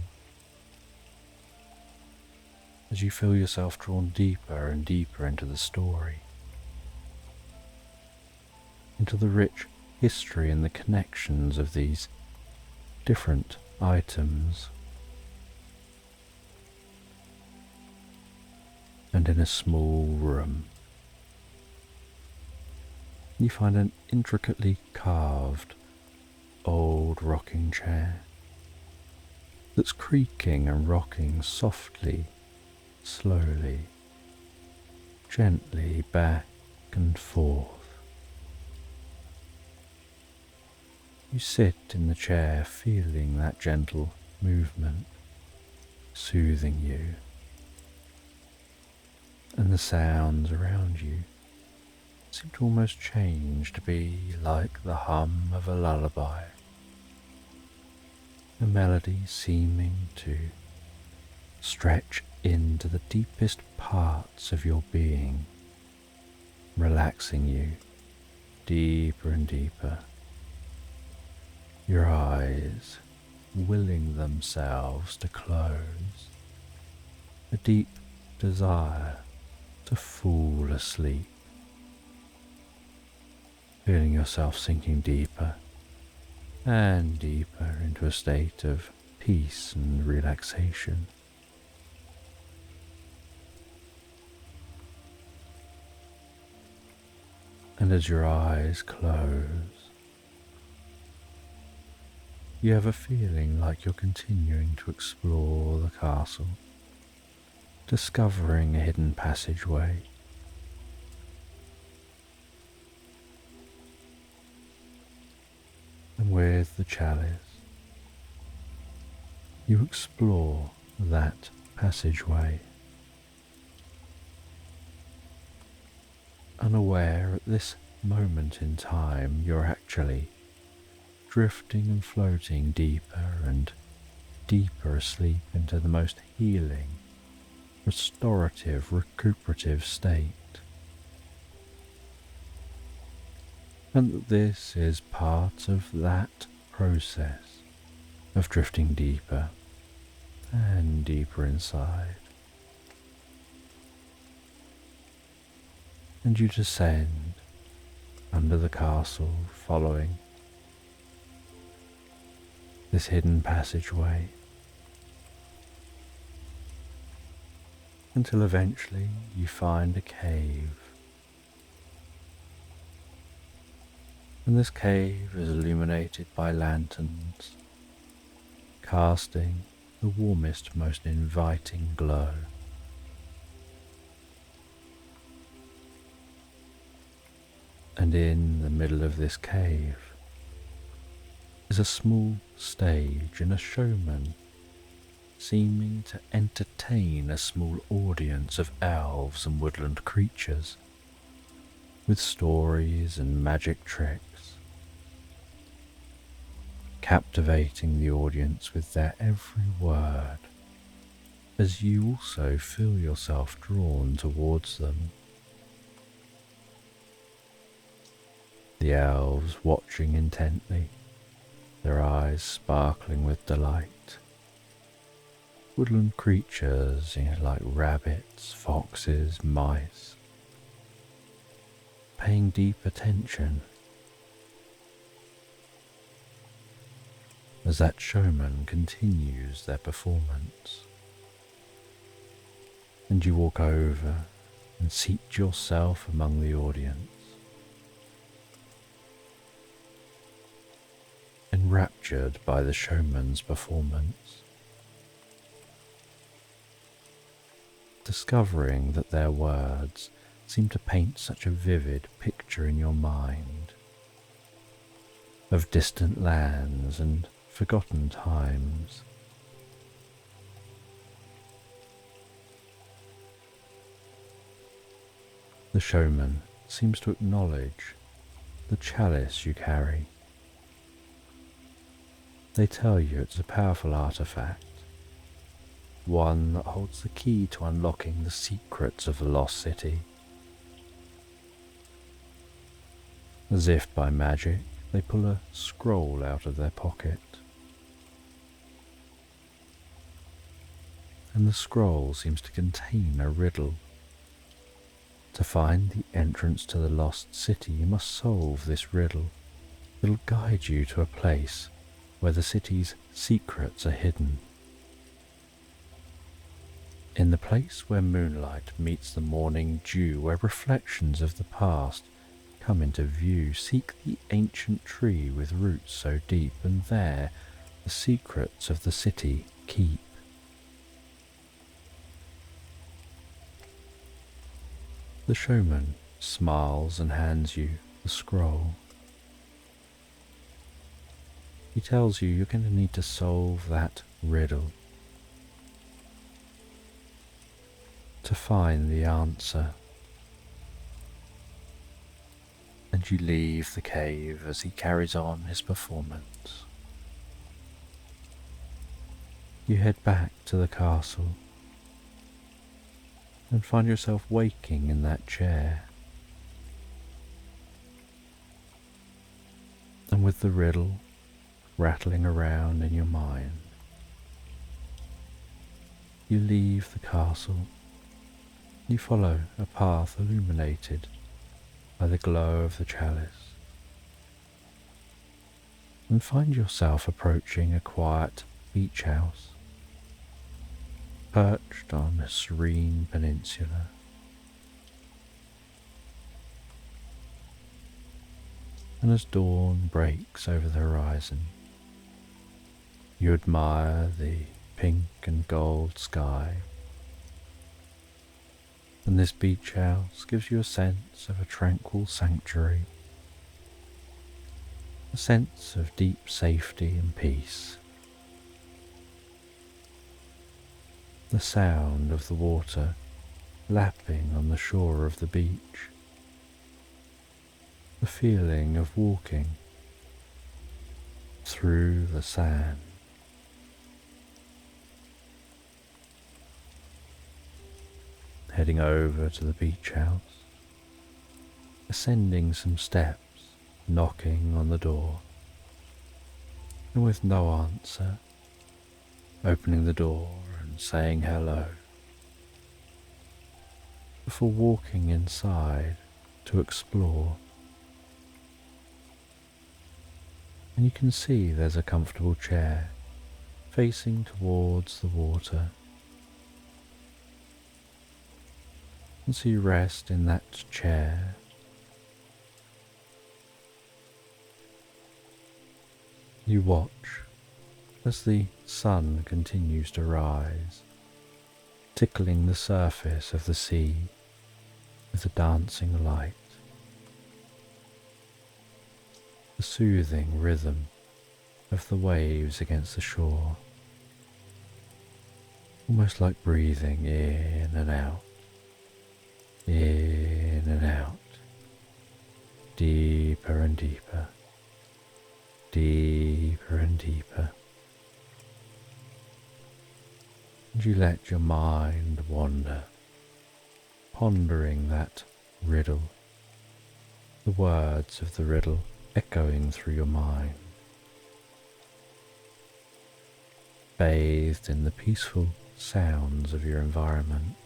As you feel yourself drawn deeper and deeper into the story, into the rich history and the connections of these different items. And in a small room, you find an intricately carved old rocking chair that's creaking and rocking softly, slowly, gently back and forth. You sit in the chair feeling that gentle movement, soothing you, and the sounds around you seem to almost change to be like the hum of a lullaby, a melody seeming to stretch into the deepest parts of your being, relaxing you deeper and deeper, your eyes willing themselves to close, a deep desire to fall asleep, feeling yourself sinking deeper and deeper into a state of peace and relaxation. And as your eyes close, you have a feeling like you're continuing to explore the castle, discovering a hidden passageway. And with the chalice, you explore that passageway, unaware at this moment in time you're actually drifting and floating deeper and deeper asleep into the most healing, restorative, recuperative state. And that this is part of that process of drifting deeper and deeper inside. And you descend under the castle, following this hidden passageway, until eventually you find a cave. And this cave is illuminated by lanterns, casting the warmest, most inviting glow. And in the middle of this cave, is a small stage and a showman seeming to entertain a small audience of elves and woodland creatures with stories and magic tricks, captivating the audience with their every word as you also feel yourself drawn towards them. The elves watching intently, their eyes sparkling with delight. Woodland creatures, like rabbits, foxes, mice, paying deep attention as that showman continues their performance. And you walk over and seat yourself among the audience, enraptured by the showman's performance, discovering that their words seem to paint such a vivid picture in your mind of distant lands and forgotten times. The showman seems to acknowledge the chalice you carry. They tell you it's a powerful artifact, one that holds the key to unlocking the secrets of the lost city. As if by magic, they pull a scroll out of their pocket, and the scroll seems to contain a riddle. To find the entrance to the lost city, you must solve this riddle. It'll guide you to a place where the city's secrets are hidden. In the place where moonlight meets the morning dew, where reflections of the past come into view, seek the ancient tree with roots so deep, and there the secrets of the city keep. The showman smiles and hands you the scroll. He tells you you're going to need to solve that riddle to find the answer. And you leave the cave as he carries on his performance. You head back to the castle and find yourself waking in that chair, and with the riddle rattling around in your mind. You leave the castle. You follow a path illuminated by the glow of the chalice, and find yourself approaching a quiet beach house perched on a serene peninsula. And as dawn breaks over the horizon, you admire the pink and gold sky, and this beach house gives you a sense of a tranquil sanctuary, a sense of deep safety and peace. The sound of the water lapping on the shore of the beach, the feeling of walking through the sand, heading over to the beach house, ascending some steps, knocking on the door, and with no answer, opening the door and saying hello, before walking inside to explore. And you can see there's a comfortable chair facing towards the water. And so you rest in that chair, you watch as the sun continues to rise, tickling the surface of the sea with a dancing light. The soothing rhythm of the waves against the shore, almost like breathing in and out, in and out, deeper and deeper, deeper and deeper. And you let your mind wander, pondering that riddle, the words of the riddle echoing through your mind, bathed in the peaceful sounds of your environment.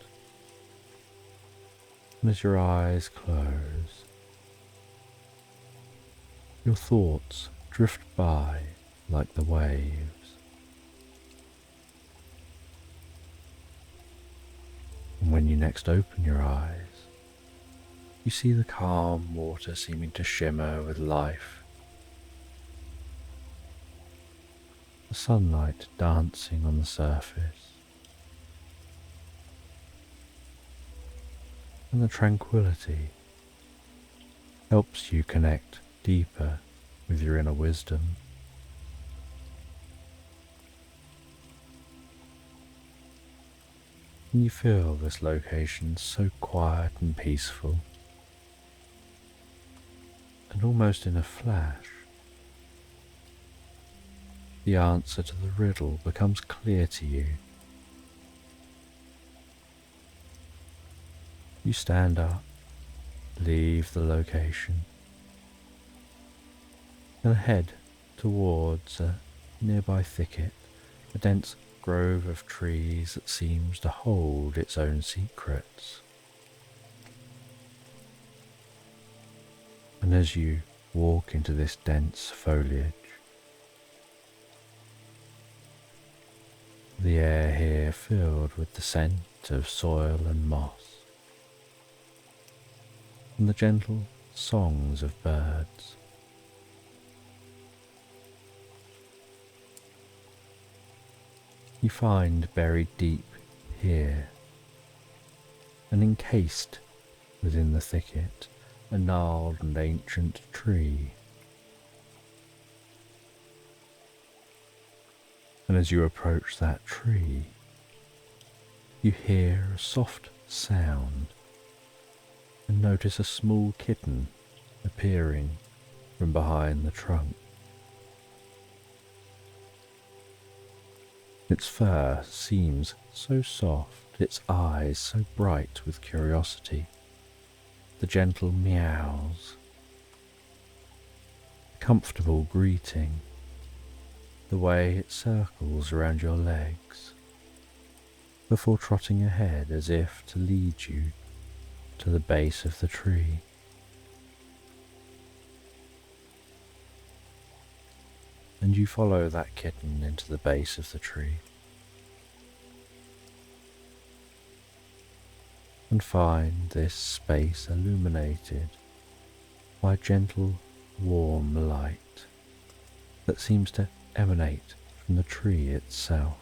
And as your eyes close, your thoughts drift by like the waves. And when you next open your eyes, you see the calm water seeming to shimmer with life, the sunlight dancing on the surface, and the tranquility helps you connect deeper with your inner wisdom. And you feel this location so quiet and peaceful, and almost in a flash, the answer to the riddle becomes clear to you. You stand up, leave the location, and head towards a nearby thicket, a dense grove of trees that seems to hold its own secrets. And as you walk into this dense foliage, the air here filled with the scent of soil and moss, and the gentle songs of birds. You find buried deep here, and encased within the thicket, a gnarled and ancient tree. And as you approach that tree, you hear a soft sound and notice a small kitten appearing from behind the trunk. Its fur seems so soft, its eyes so bright with curiosity, the gentle meows, the comfortable greeting, the way it circles around your legs, before trotting ahead as if to lead you to the base of the tree. And you follow that kitten into the base of the tree and find this space illuminated by gentle, warm light that seems to emanate from the tree itself.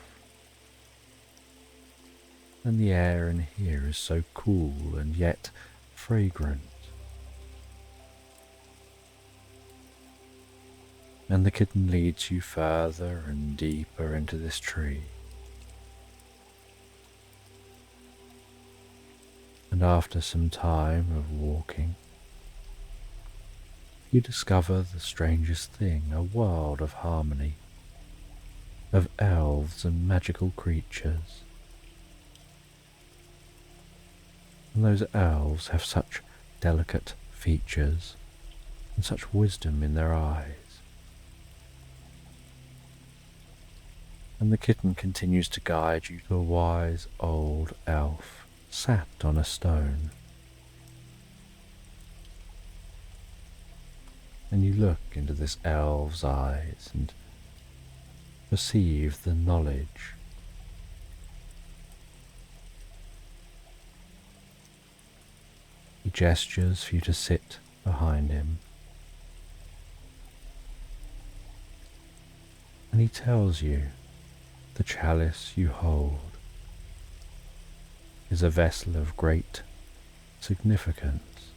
And the air in here is so cool and yet fragrant. And the kitten leads you further and deeper into this tree. And after some time of walking, you discover the strangest thing, a world of harmony, of elves and magical creatures. And those elves have such delicate features and such wisdom in their eyes. And the kitten continues to guide you to a wise old elf sat on a stone. And you look into this elf's eyes and perceive the knowledge. He gestures for you to sit behind him, and he tells you the chalice you hold is a vessel of great significance.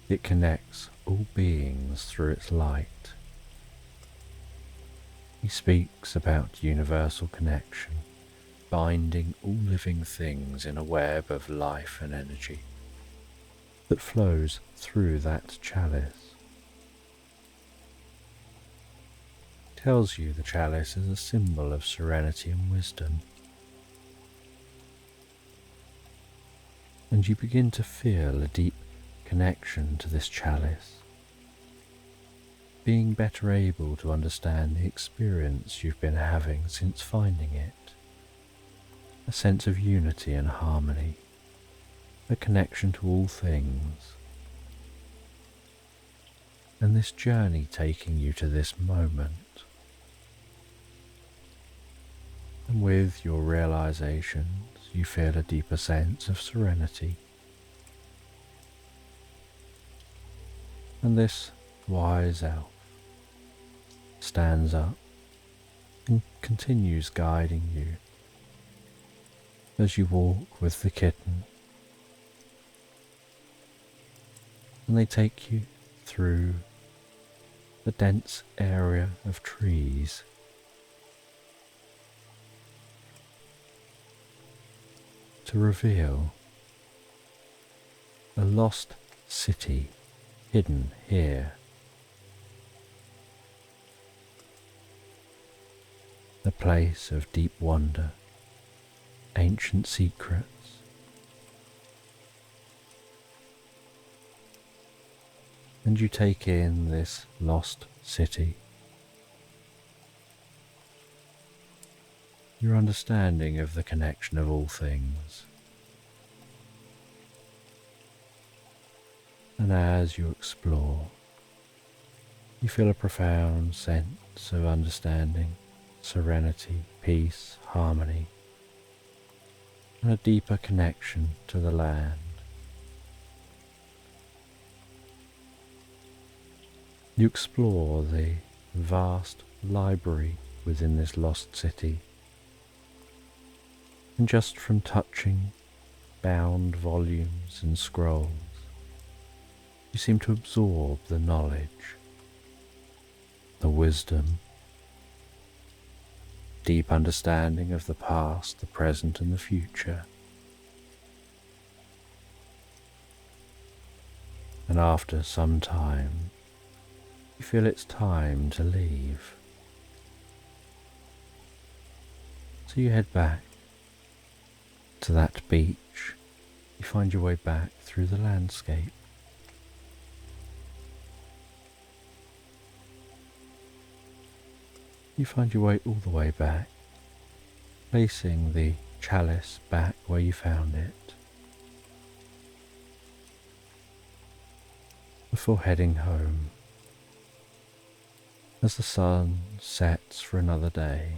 It connects all beings through its light. He speaks about universal connection, binding all living things in a web of life and energy that flows through that chalice. He tells you the chalice is a symbol of serenity and wisdom, and you begin to feel a deep connection to this chalice, being better able to understand the experience you've been having since finding it, a sense of unity and harmony, a connection to all things, and this journey taking you to this moment. And with your realizations, you feel a deeper sense of serenity. And this wise elf stands up and continues guiding you as you walk with the kitten. And they take you through the dense area of trees to reveal a lost city hidden here. A place of deep wonder, ancient secrets, and you take in this lost city. Your understanding of the connection of all things. And as you explore, you feel a profound sense of understanding, serenity, peace, harmony, and a deeper connection to the land. You explore the vast library within this lost city, and just from touching bound volumes and scrolls, you seem to absorb the knowledge, the wisdom, deep understanding of the past, the present, and the future. And after some time, you feel it's time to leave. So you head back to that beach. You find your way back through the landscape. You find your way all the way back, placing the chalice back where you found it, before heading home as the sun sets for another day.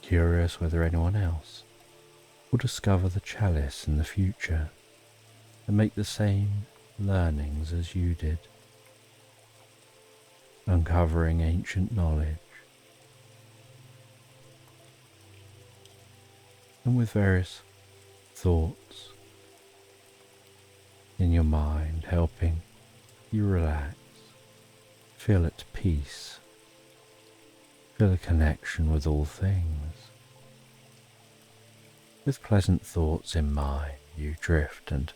Curious whether anyone else will discover the chalice in the future and make the same learnings as you did, uncovering ancient knowledge, and with various thoughts in your mind helping you relax, feel at peace, feel a connection with all things. With pleasant thoughts in mind, you drift and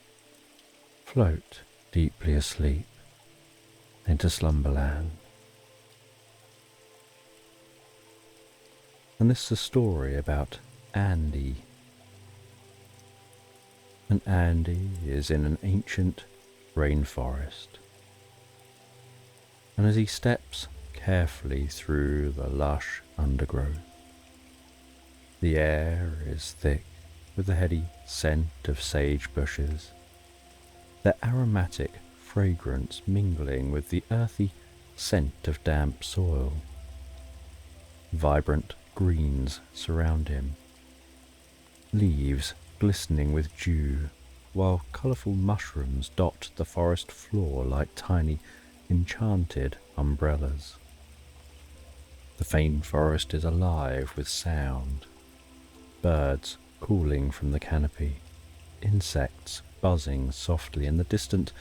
float deeply asleep into slumberland. And this is a story about Andy. And Andy is in an ancient rainforest. And as he steps carefully through the lush undergrowth, the air is thick with the heady scent of sage bushes, their aromatic fragrance mingling with the earthy scent of damp soil. Vibrant greens surround him, leaves glistening with dew, while colourful mushrooms dot the forest floor like tiny enchanted umbrellas. The faint forest is alive with sound, birds calling from the canopy, insects buzzing softly, and the distant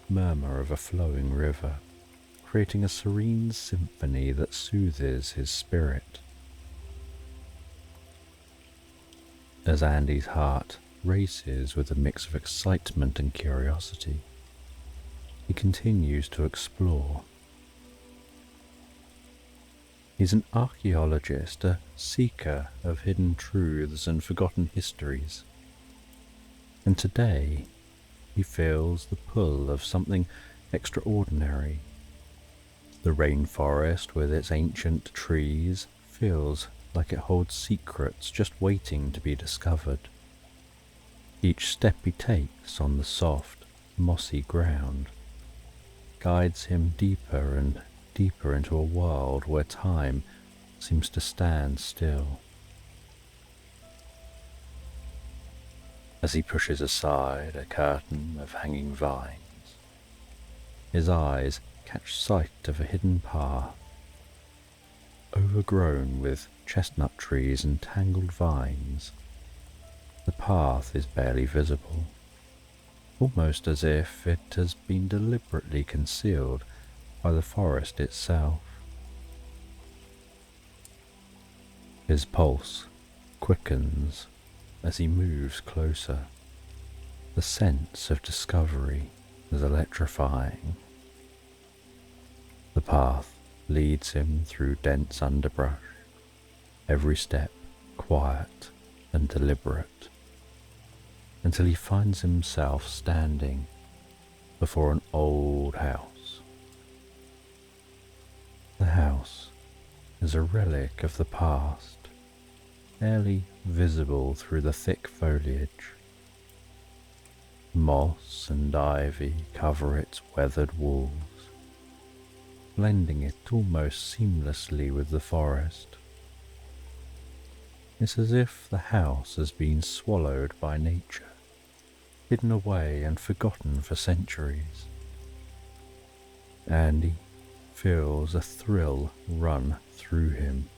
murmur of a flowing river. creating a serene symphony that soothes his spirit. As Andy's heart races with a mix of excitement and curiosity, he continues to explore. He's an archaeologist, a seeker of hidden truths and forgotten histories. And today, he feels the pull of something extraordinary. The rainforest with its ancient trees feels like it holds secrets just waiting to be discovered. Each step he takes on the soft, mossy ground guides him deeper and deeper into a world where time seems to stand still. As he pushes aside a curtain of hanging vines, his eyes catch sight of a hidden path, overgrown with chestnut trees and tangled vines. The path is barely visible, almost as if it has been deliberately concealed by the forest itself. His pulse quickens as he moves closer. The sense of discovery is electrifying. The path leads him through dense underbrush, every step quiet and deliberate, until he finds himself standing before an old house. The house is a relic of the past, barely visible through the thick foliage. Moss and ivy cover its weathered walls, blending it almost seamlessly with the forest. It's as if the house has been swallowed by nature, hidden away and forgotten for centuries. Andy feels a thrill run through him.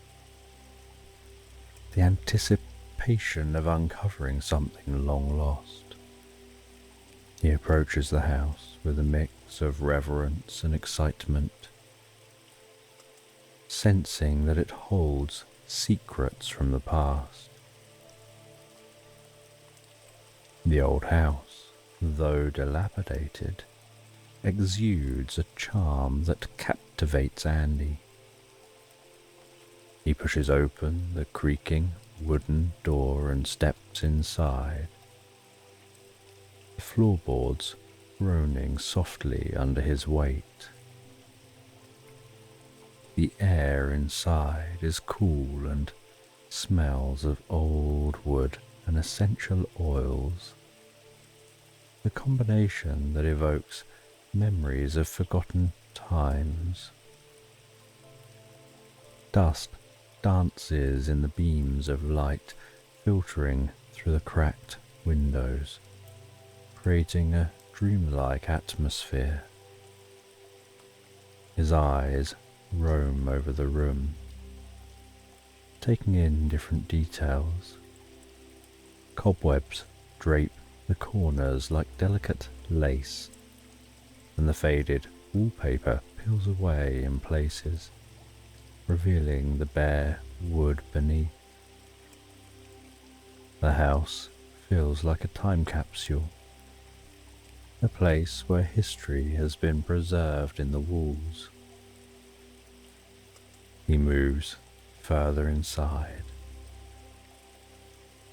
The anticipation of uncovering something long lost. He approaches the house with a mix of reverence and excitement, sensing that it holds secrets from the past. The old house, though dilapidated, exudes a charm that captivates Andy. He pushes open the creaking wooden door and steps inside, the floorboards groaning softly under his weight. The air inside is cool and smells of old wood and essential oils, the combination that evokes memories of forgotten times. Dust dances in the beams of light filtering through the cracked windows, creating a dreamlike atmosphere. His eyes roam over the room, taking in different details. Cobwebs drape the corners like delicate lace, and the faded wallpaper peels away in places, revealing the bare wood beneath. The house feels like a time capsule, a place where history has been preserved in the walls. He moves further inside,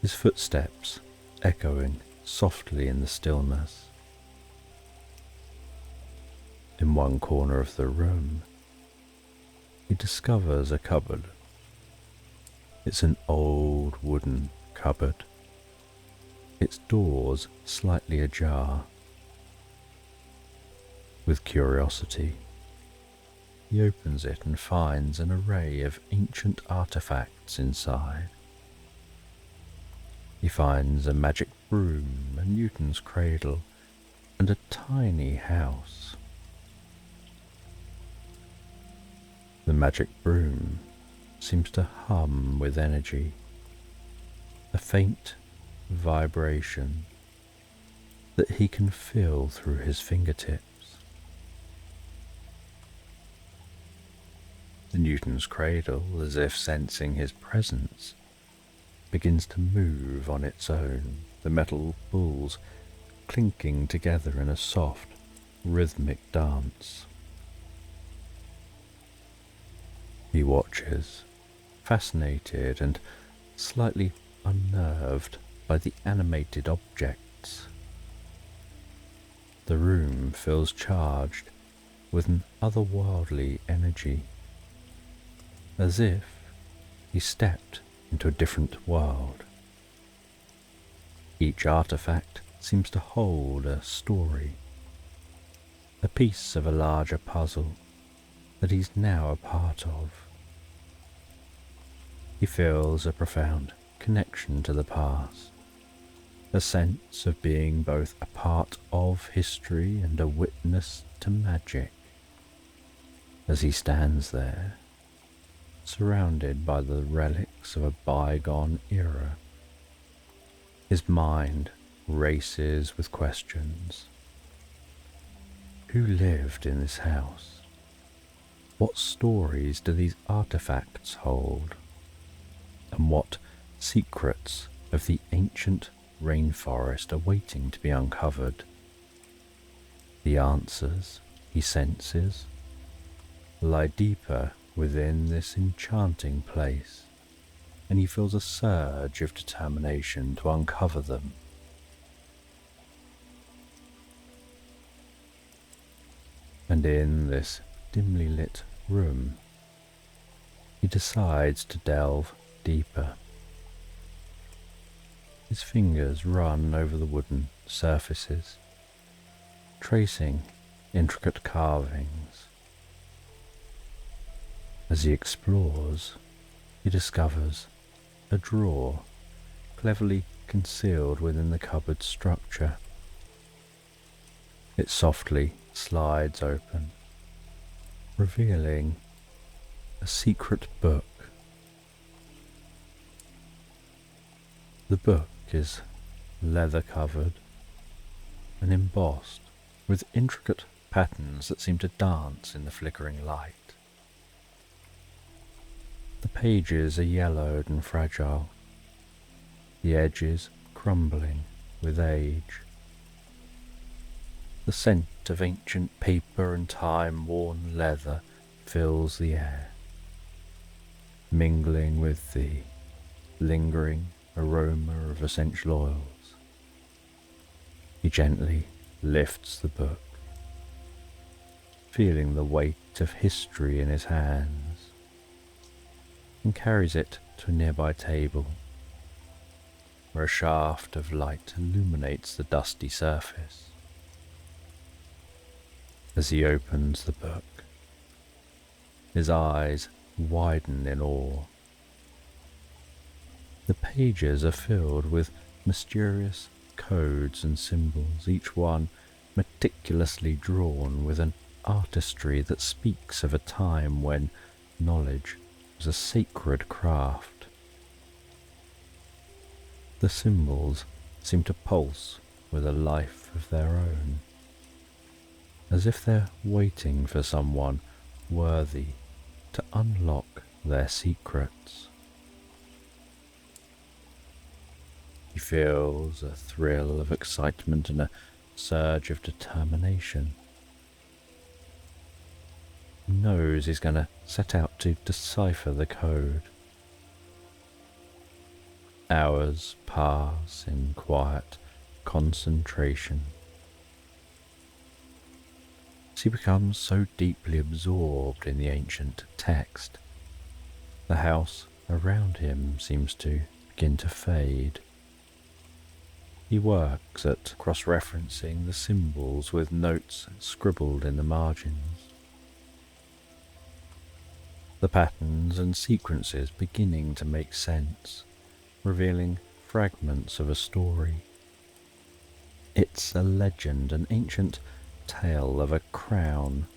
his footsteps echoing softly in the stillness. In one corner of the room, he discovers a cupboard. It's an old wooden cupboard, its doors slightly ajar. With curiosity, he opens it and finds an array of ancient artifacts inside. He finds a magic broom, a Newton's cradle, and a tiny house. The magic broom seems to hum with energy, a faint vibration that he can feel through his fingertips. The Newton's cradle, as if sensing his presence, begins to move on its own, the metal balls clinking together in a soft, rhythmic dance. He watches, fascinated and slightly unnerved by the animated objects. The room feels charged with an otherworldly energy, as if he stepped into a different world. Each artifact seems to hold a story, a piece of a larger puzzle that he's now a part of. He feels a profound connection to the past, a sense of being both a part of history and a witness to magic. As he stands there, surrounded by the relics of a bygone era, his mind races with questions. Who lived in this house? What stories do these artifacts hold? And what secrets of the ancient rainforest are waiting to be uncovered? The answers, he senses, lie deeper within this enchanting place, and he feels a surge of determination to uncover them. And in this dimly lit room, he decides to delve deeper. His fingers run over the wooden surfaces, tracing intricate carvings. As he explores, he discovers a drawer cleverly concealed within the cupboard structure. It softly slides open, revealing a secret book. The book is leather covered and embossed with intricate patterns that seem to dance in the flickering light. The pages are yellowed and fragile, the edges crumbling with age. The scent of ancient paper and time-worn leather fills the air, mingling with the lingering aroma of essential oils. He gently lifts the book, feeling the weight of history in his hands, and carries it to a nearby table, where a shaft of light illuminates the dusty surface. As he opens the book, his eyes widen in awe. The pages are filled with mysterious codes and symbols, each one meticulously drawn with an artistry that speaks of a time when knowledge was a sacred craft. The symbols seem to pulse with a life of their own, as if they're waiting for someone worthy to unlock their secrets. He feels a thrill of excitement and a surge of determination. He knows he's going to set out to decipher the code. Hours pass in quiet concentration. He becomes so deeply absorbed in the ancient text, the house around him seems to begin to fade. He works at cross-referencing the symbols with notes scribbled in the margins. The patterns and sequences beginning to make sense, revealing fragments of a story. It's a legend, an ancient tale of a crown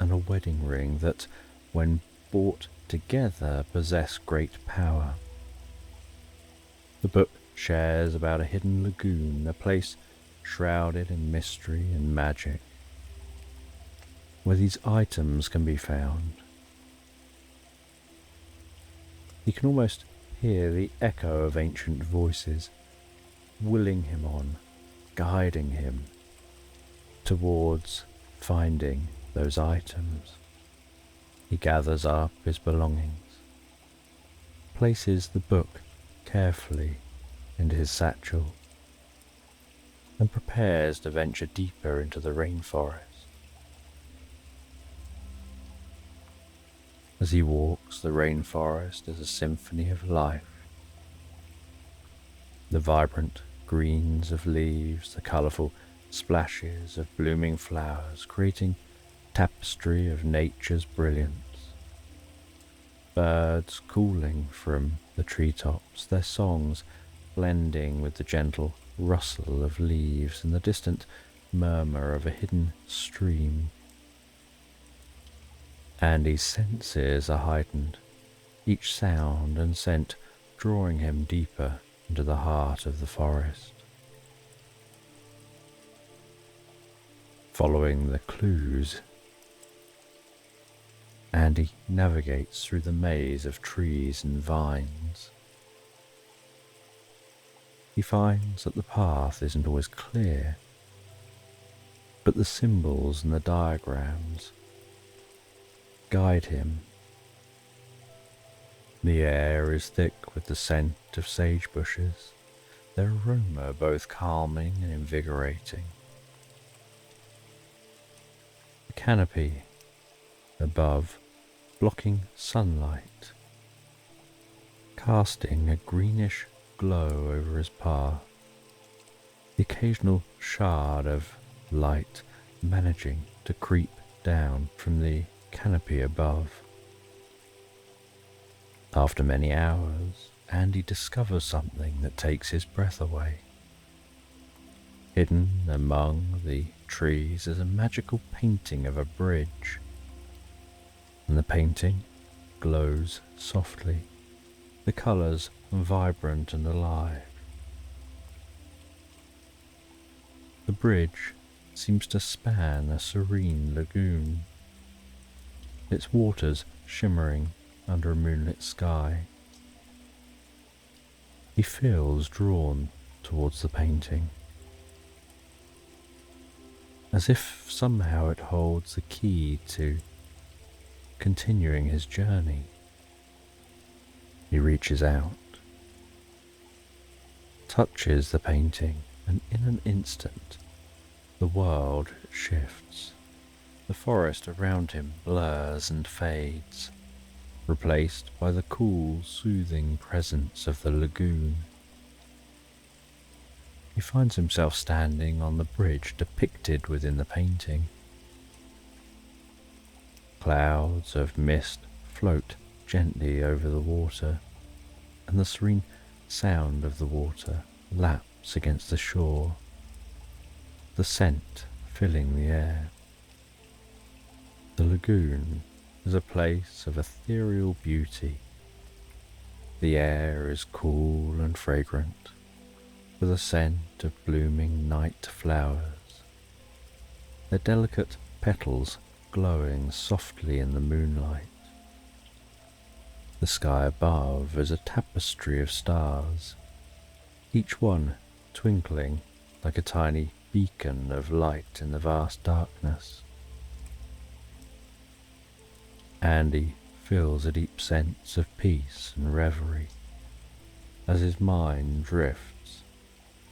and a wedding ring that, when brought together, possess great power. The book shares about a hidden lagoon, a place shrouded in mystery and magic, where these items can be found. He can almost hear the echo of ancient voices, willing him on, guiding him towards finding those items. He gathers up his belongings, places the book carefully into his satchel, and prepares to venture deeper into the rainforest. As he walks, the rainforest is a symphony of life. The vibrant greens of leaves, the colourful splashes of blooming flowers, creating tapestry of nature's brilliance. Birds calling from the treetops, their songs blending with the gentle rustle of leaves and the distant murmur of a hidden stream. Andy's senses are heightened, each sound and scent drawing him deeper into the heart of the forest. Following the clues, Andy navigates through the maze of trees and vines. He finds that the path isn't always clear, but the symbols and the diagrams guide him. The air is thick with the scent of sage bushes, their aroma both calming and invigorating. The canopy above blocking sunlight, casting a greenish glow over his path, the occasional shard of light managing to creep down from the canopy above. After many hours, Andy discovers something that takes his breath away. Hidden among the trees is a magical painting of a bridge, and the painting glows softly, the colours vibrant and alive. The bridge seems to span a serene lagoon, its waters shimmering under a moonlit sky. He feels drawn towards the painting, as if somehow it holds the key to continuing his journey. He reaches out, touches the painting, and in an instant the world shifts. The forest around him blurs and fades, replaced by the cool, soothing presence of the lagoon. He finds himself standing on the bridge depicted within the painting. Clouds of mist float gently over the water, and the serene sound of the water laps against the shore, the scent filling the air. The lagoon is a place of ethereal beauty. The air is cool and fragrant, with a scent of blooming night flowers, their delicate petals glowing softly in the moonlight. The sky above is a tapestry of stars, each one twinkling like a tiny beacon of light in the vast darkness. Andy feels a deep sense of peace and reverie as his mind drifts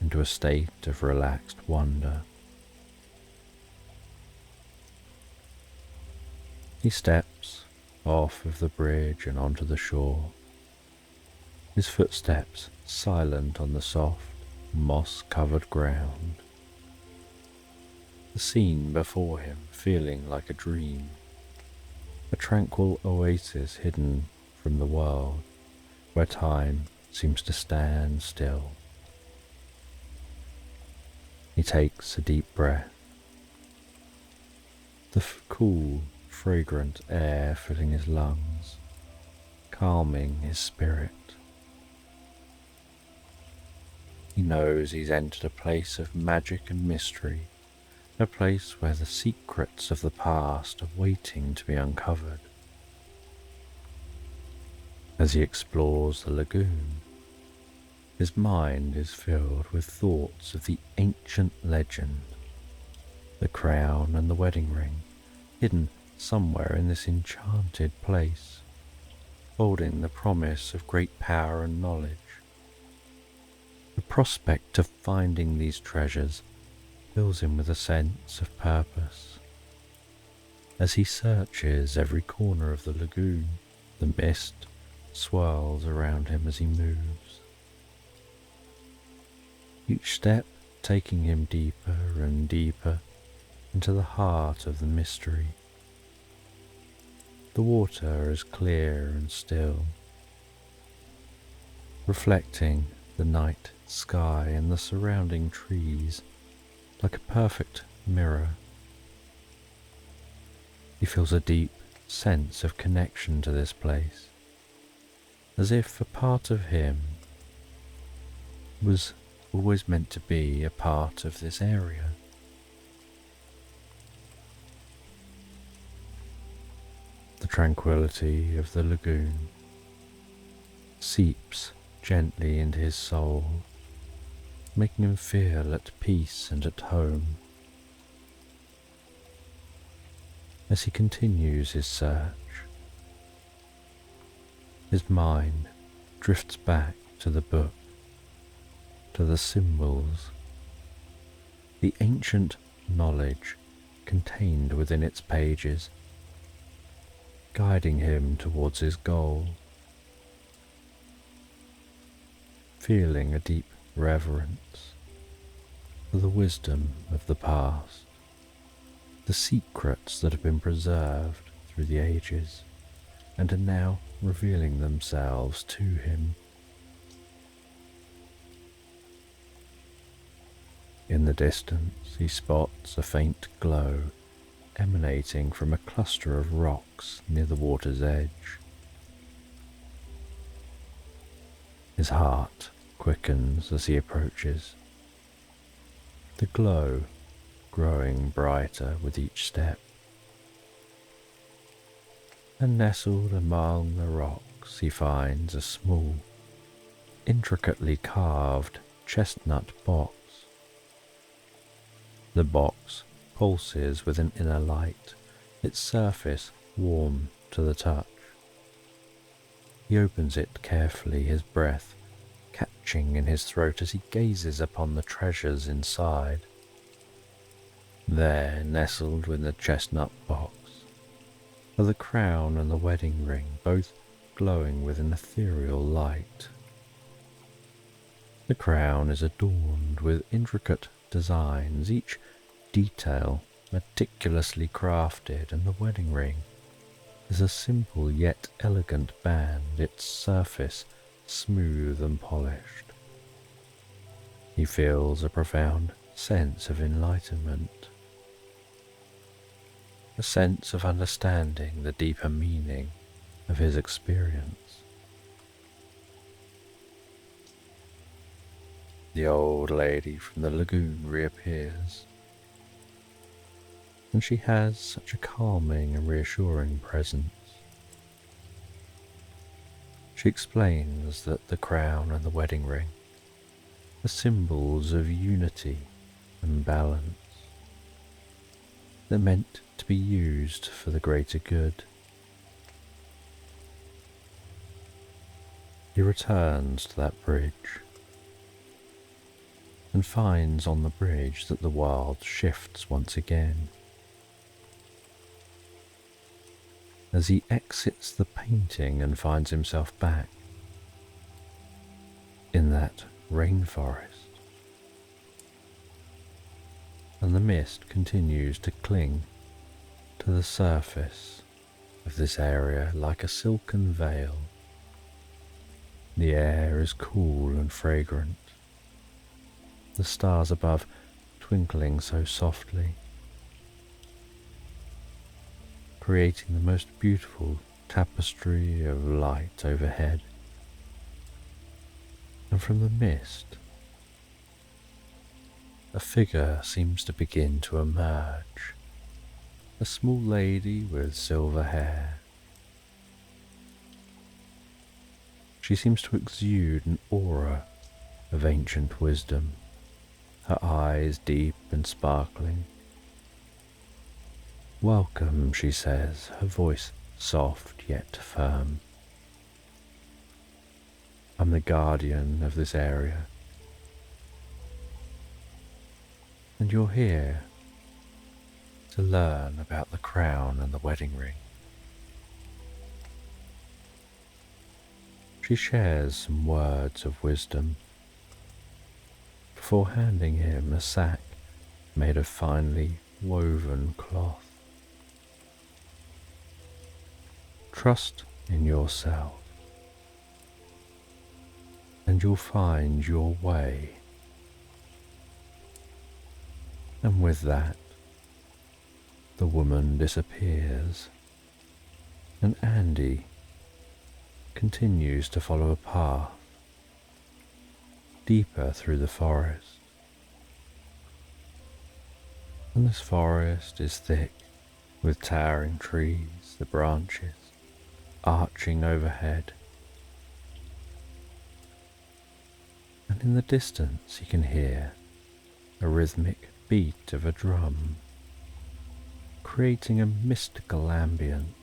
into a state of relaxed wonder. He steps off of the bridge and onto the shore, his footsteps silent on the soft, moss-covered ground. The scene before him feeling like a dream, a tranquil oasis hidden from the world, where time seems to stand still. He takes a deep breath, the cool, fragrant air filling his lungs, calming his spirit. He knows he's entered a place of magic and mystery, a place where the secrets of the past are waiting to be uncovered. As he explores the lagoon, his mind is filled with thoughts of the ancient legend, the crown and the wedding ring, hidden somewhere in this enchanted place, holding the promise of great power and knowledge. The prospect of finding these treasures fills him with a sense of purpose. As he searches every corner of the lagoon, the mist swirls around him as he moves, each step taking him deeper and deeper into the heart of the mystery. The water is clear and still, reflecting the night sky and the surrounding trees like a perfect mirror. He feels a deep sense of connection to this place, as if a part of him was always meant to be a part of this area. The tranquility of the lagoon seeps gently into his soul, making him feel at peace and at home. As he continues his search, his mind drifts back to the book, to the symbols, the ancient knowledge contained within its pages, guiding him towards his goal. Feeling a deep reverence for the wisdom of the past, the secrets that have been preserved through the ages and are now revealing themselves to him. In the distance, he spots a faint glow emanating from a cluster of rocks near the water's edge. His heart quickens as he approaches, the glow growing brighter with each step. And nestled among the rocks he finds a small, intricately carved chestnut box. The box pulses with an inner light, its surface warm to the touch. He opens it carefully, his breath catching in his throat as he gazes upon the treasures inside. There, nestled within the chestnut box, are the crown and the wedding ring, both glowing with an ethereal light. The crown is adorned with intricate designs, each detail meticulously crafted, and the wedding ring is a simple yet elegant band, its surface smooth and polished. He feels a profound sense of enlightenment, a sense of understanding the deeper meaning of his experience. The old lady from the lagoon reappears, and she has such a calming and reassuring presence. She explains that the crown and the wedding ring are symbols of unity and balance. They're meant to be used for the greater good. He returns to that bridge and finds on the bridge that the world shifts once again. As he exits the painting and finds himself back in that rainforest, and the mist continues to cling to the surface of this area like a silken veil. The air is cool and fragrant, the stars above twinkling so softly, creating the most beautiful tapestry of light overhead. And from the mist, a figure seems to begin to emerge, a small lady with silver hair. She seems to exude an aura of ancient wisdom, her eyes deep and sparkling. "Welcome," she says, her voice soft yet firm. "I'm the guardian of this area, and you're here to learn about the crown and the wedding ring." She shares some words of wisdom before handing him a sack made of finely woven cloth. "Trust in yourself, and you'll find your way." And with that, the woman disappears, and Andy continues to follow a path deeper through the forest. And this forest is thick with towering trees, the branches arching overhead. And in the distance he can hear a rhythmic beat of a drum, creating a mystical ambience.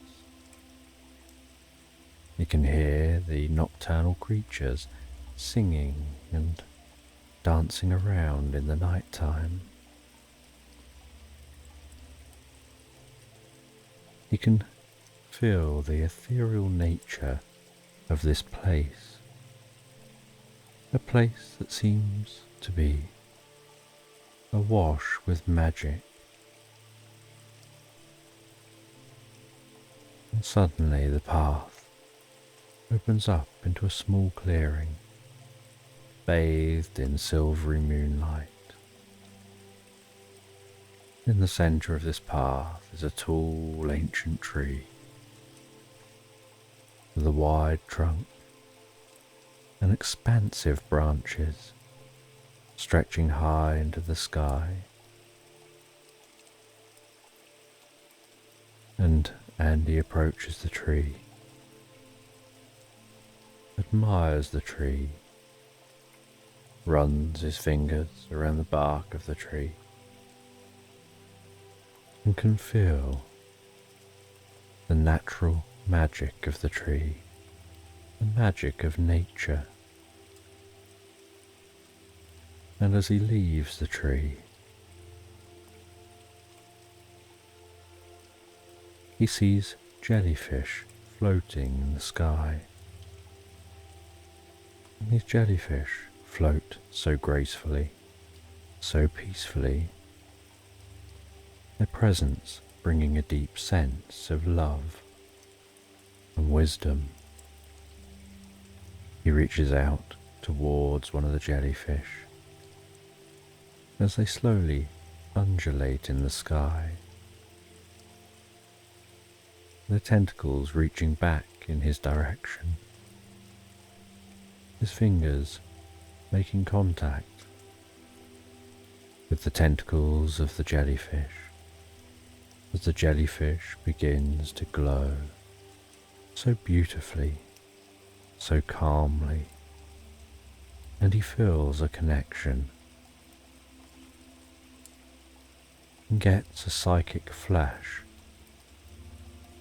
He can hear the nocturnal creatures singing and dancing around in the night time. He can feel the ethereal nature of this place, a place that seems to be awash with magic. And suddenly the path opens up into a small clearing, bathed in silvery moonlight. In the centre of this path is a tall ancient tree with a wide trunk and expansive branches stretching high into the sky. And Andy approaches the tree, admires the tree, runs his fingers around the bark of the tree, and can feel the natural magic of the tree, the magic of nature. And as he leaves the tree, he sees jellyfish floating in the sky. And these jellyfish float so gracefully, so peacefully, their presence bringing a deep sense of love and wisdom. He reaches out towards one of the jellyfish as they slowly undulate in the sky, their tentacles reaching back in his direction, his fingers making contact with the tentacles of the jellyfish as the jellyfish begins to glow so beautifully, so calmly, and he feels a connection and gets a psychic flash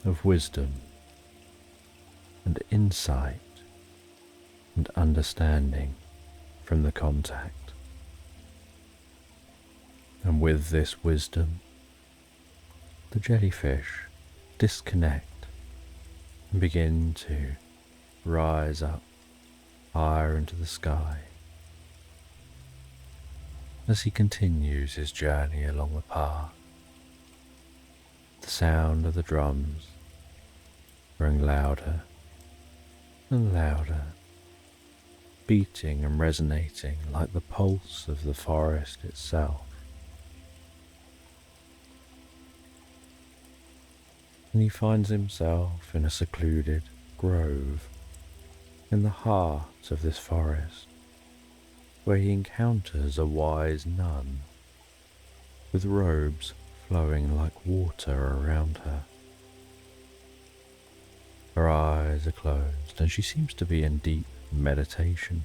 of wisdom and insight and understanding from the contact. And with this wisdom, the jellyfish disconnect and begin to rise up higher into the sky. As he continues his journey along the path, the sound of the drums growing louder and louder, beating and resonating like the pulse of the forest itself. And he finds himself in a secluded grove in the heart of this forest, where he encounters a wise nun with robes flowing like water around her. Her eyes are closed and she seems to be in deep meditation,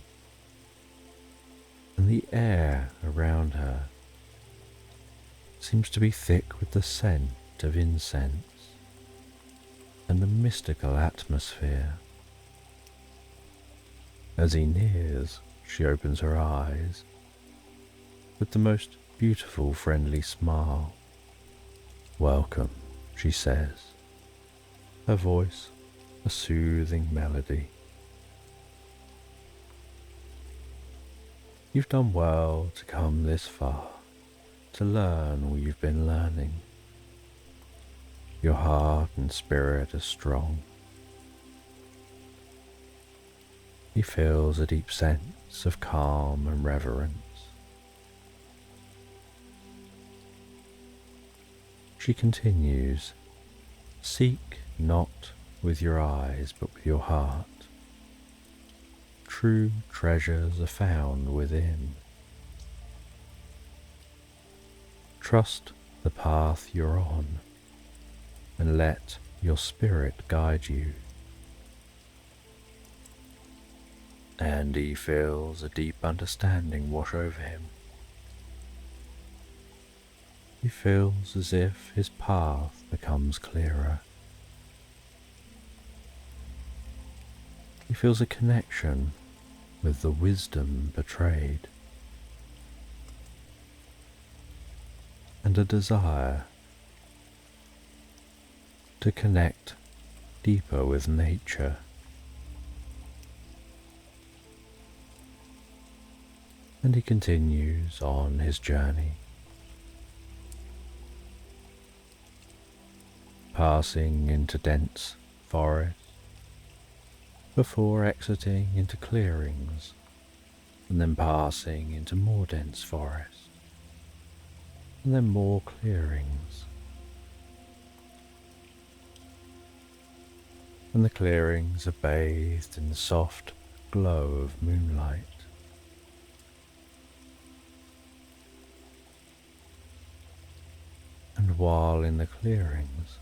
and the air around her seems to be thick with the scent of incense and a mystical atmosphere. As he nears, she opens her eyes with the most beautiful friendly smile. "Welcome," she says, her voice a soothing melody. "You've done well to come this far, to learn all you've been learning. Your heart and spirit are strong." He feels a deep sense of calm and reverence. She continues, "Seek not with your eyes but with your heart. True treasures are found within. Trust the path you're on and let your spirit guide you." And he feels a deep understanding wash over him. He feels as if his path becomes clearer. He feels a connection with the wisdom betrayed, and a desire to connect deeper with nature. And he continues on his journey, passing into dense forest before exiting into clearings, and then passing into more dense forest, and then more clearings. And the clearings are bathed in the soft glow of moonlight. And while in the clearings,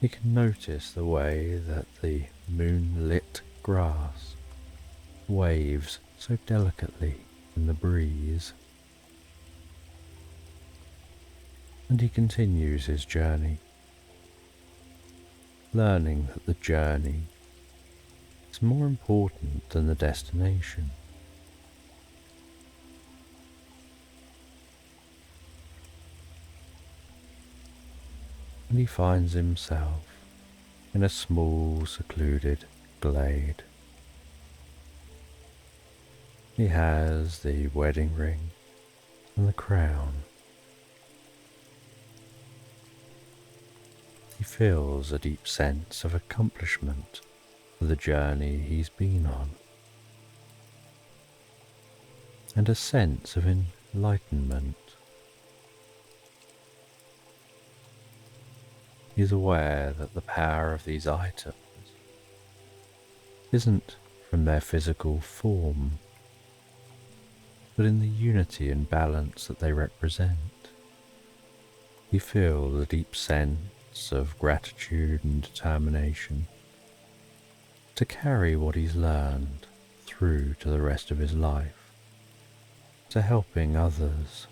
he can notice the way that the moonlit grass waves so delicately in the breeze. And he continues his journey, learning that the journey is more important than the destination. And he finds himself in a small, secluded glade. He has the wedding ring and the crown. He feels a deep sense of accomplishment for the journey he's been on, and a sense of enlightenment. He is aware that the power of these items isn't from their physical form, but in the unity and balance that they represent. He feels a deep sense of gratitude and determination to carry what he's learned through to the rest of his life, to helping others.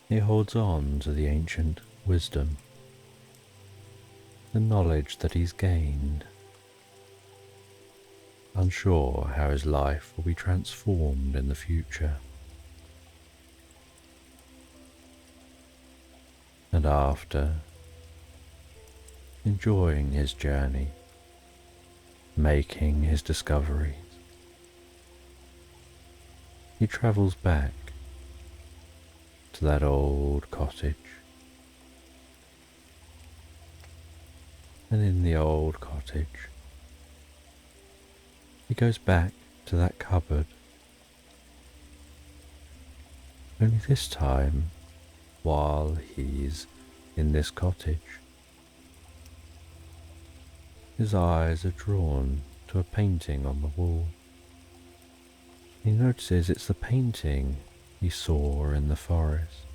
He holds on to the ancient wisdom, the knowledge that he's gained, unsure how his life will be transformed in the future. And after enjoying his journey, making his discoveries, he travels back to that old cottage. And in the old cottage, he goes back to that cupboard. Only this time, while he's in this cottage, his eyes are drawn to a painting on the wall. He notices it's the painting he saw in the forest,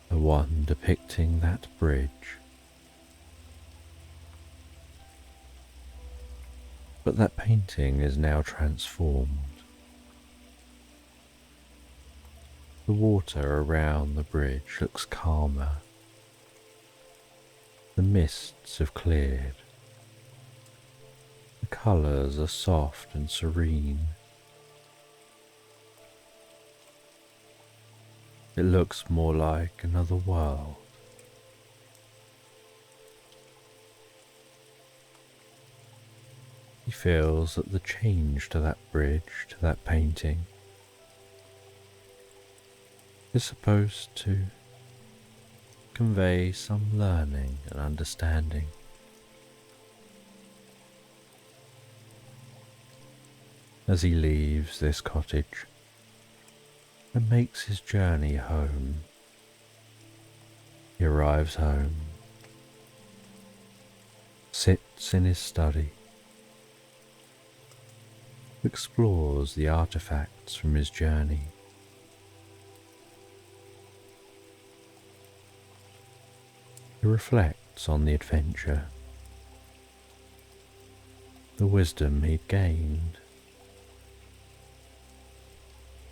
the one depicting that bridge But that painting is now transformed. The water around the bridge looks calmer. The mists have cleared. The colours are soft and serene. It looks more like another world. He feels that the change to that bridge, to that painting, is supposed to convey some learning and understanding. As he leaves this cottage and makes his journey home, he arrives home, sits in his study, explores the artifacts from his journey. He reflects on the adventure, the wisdom he'd gained.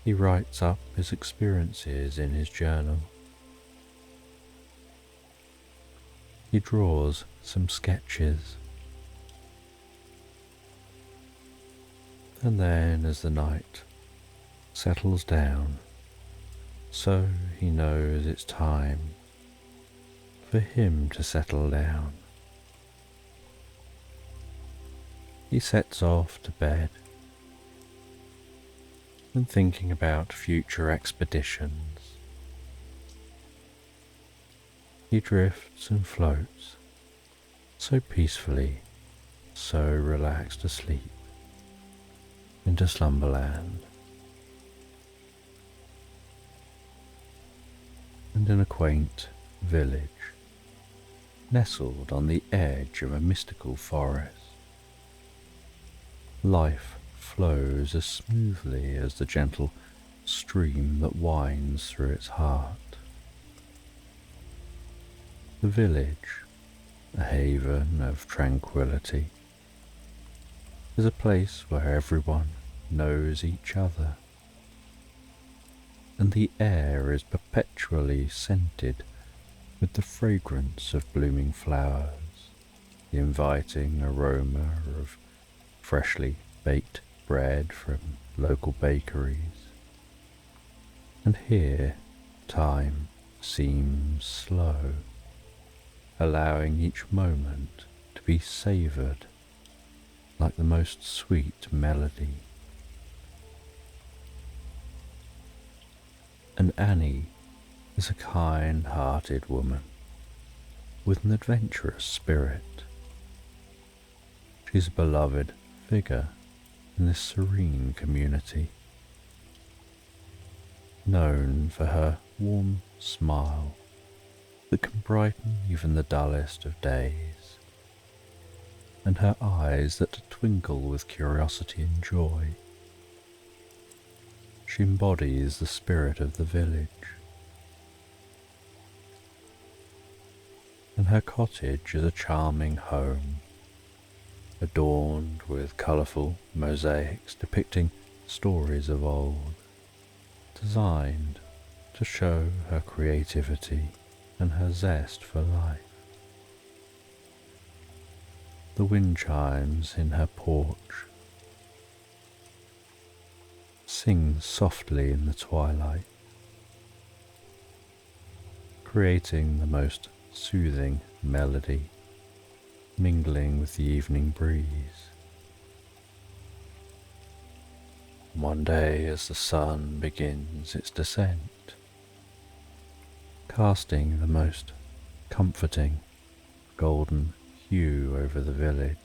He writes up his experiences in his journal. He draws some sketches. And then as the night settles down, so he knows it's time for him to settle down. He sets off to bed and thinking about future expeditions. He drifts and floats so peacefully, so relaxed asleep into slumberland. And in a quaint village, nestled on the edge of a mystical forest, life flows as smoothly as the gentle stream that winds through its heart. The village, a haven of tranquility, is a place where everyone knows each other, and the air is perpetually scented with the fragrance of blooming flowers, the inviting aroma of freshly baked bread from local bakeries. And here time seems slow, allowing each moment to be savoured like the most sweet melody. And Annie is a kind-hearted woman with an adventurous spirit. She's a beloved figure in this serene community, known for her warm smile that can brighten even the dullest of days, and her eyes that twinkle with curiosity and joy. She embodies the spirit of the village, and her cottage is a charming home, adorned with colourful mosaics depicting stories of old, designed to show her creativity and her zest for life. The wind chimes in her porch sing softly in the twilight, creating the most soothing melody, mingling with the evening breeze. One day, as the sun begins its descent, casting the most comforting golden hue over the village,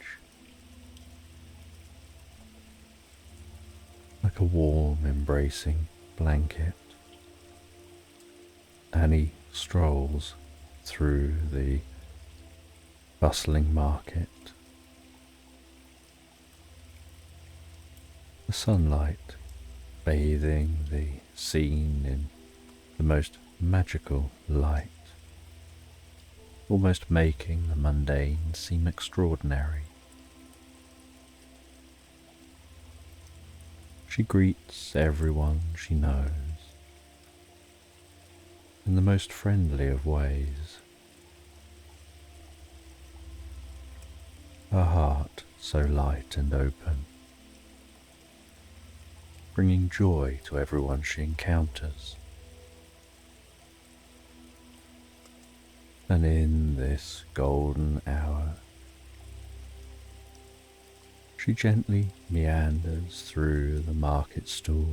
like a warm embracing blanket, Annie strolls through the bustling market. The sunlight bathing the scene in the most magical light, almost making the mundane seem extraordinary. She greets everyone she knows in the most friendly of ways, her heart so light and open, bringing joy to everyone she encounters. And in this golden hour, she gently meanders through the market stalls,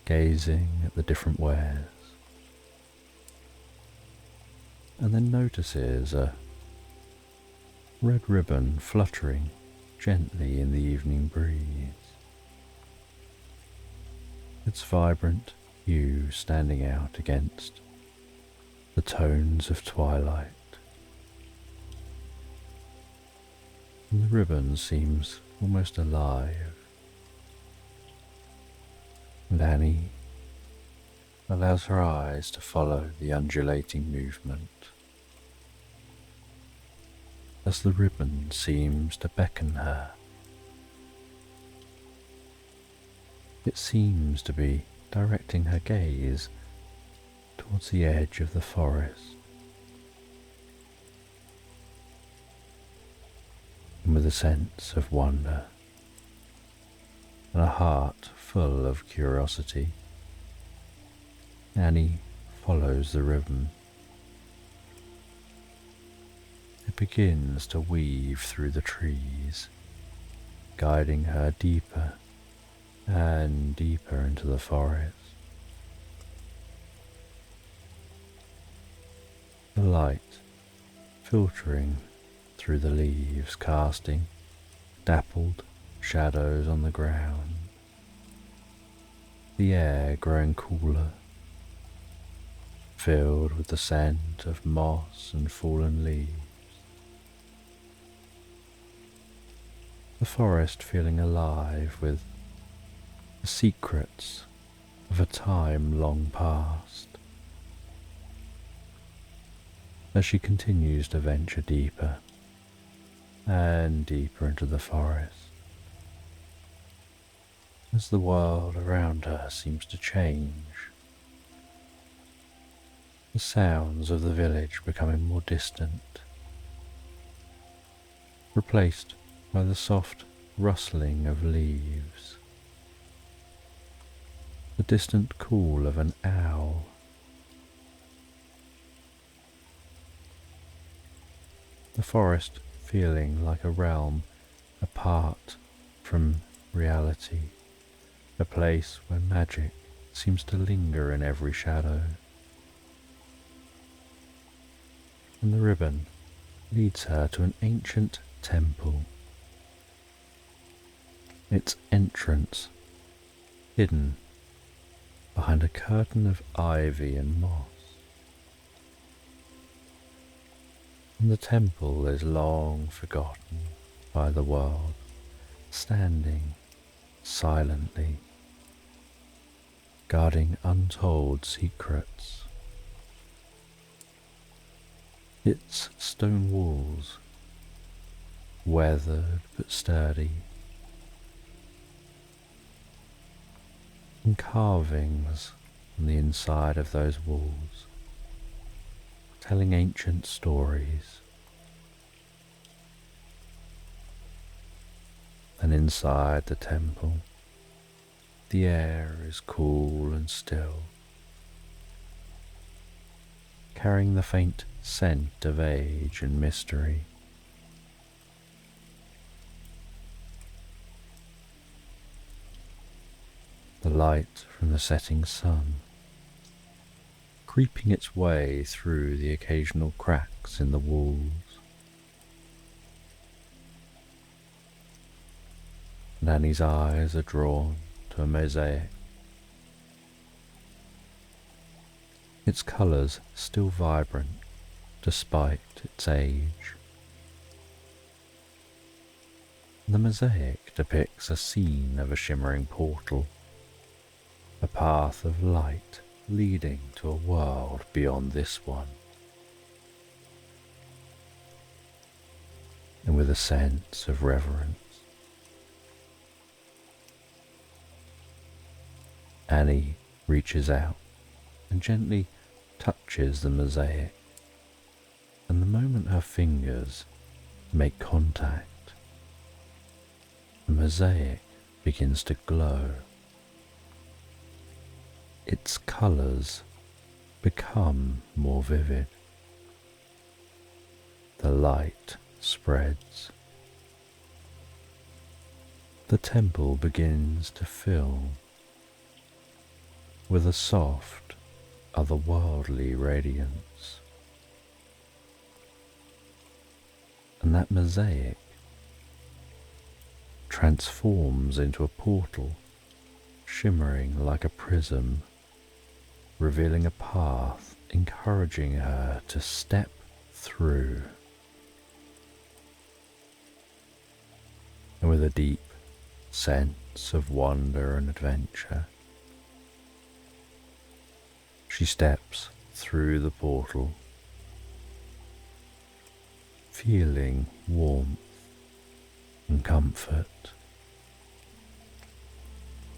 gazing at the different wares, and then notices a red ribbon fluttering gently in the evening breeze, its vibrant hue standing out against the tones of twilight. And the ribbon seems almost alive, and Annie allows her eyes to follow the undulating movement as the ribbon seems to beckon her. It seems to be directing her gaze towards the edge of the forest. And with a sense of wonder and a heart full of curiosity, Annie follows the ribbon. It begins to weave through the trees, guiding her deeper and deeper into the forest. The light filtering through the leaves, casting dappled shadows on the ground, the air growing cooler, filled with the scent of moss and fallen leaves. The forest feeling alive with the secrets of a time long past. As she continues to venture deeper and deeper into the forest, as the world around her seems to change, the sounds of the village becoming more distant, replaced by the soft rustling of leaves, the distant call of an owl, the forest feeling like a realm apart from reality, a place where magic seems to linger in every shadow. And the ribbon leads her to an ancient temple, its entrance hidden behind a curtain of ivy and moss. And the temple is long forgotten by the world, standing silently, guarding untold secrets. Its stone walls, weathered but sturdy, and carvings on the inside of those walls, telling ancient stories. And inside the temple, the air is cool and still, carrying the faint scent of age and mystery. The light from the setting sun, creeping its way through the occasional cracks in the walls. And Annie's eyes are drawn to a mosaic, its colours still vibrant despite its age. The mosaic depicts a scene of a shimmering portal, a path of light leading to a world beyond this one. and with a sense of reverence. Annie reaches out and gently touches the mosaic, and the moment her fingers make contact, the mosaic begins to glow. Its colours become more vivid. The light spreads. The temple begins to fill with a soft, otherworldly radiance. And that mosaic transforms into a portal, shimmering like a prism, revealing a path, encouraging her to step through. And with a deep sense of wonder and adventure, she steps through the portal, feeling warmth and comfort.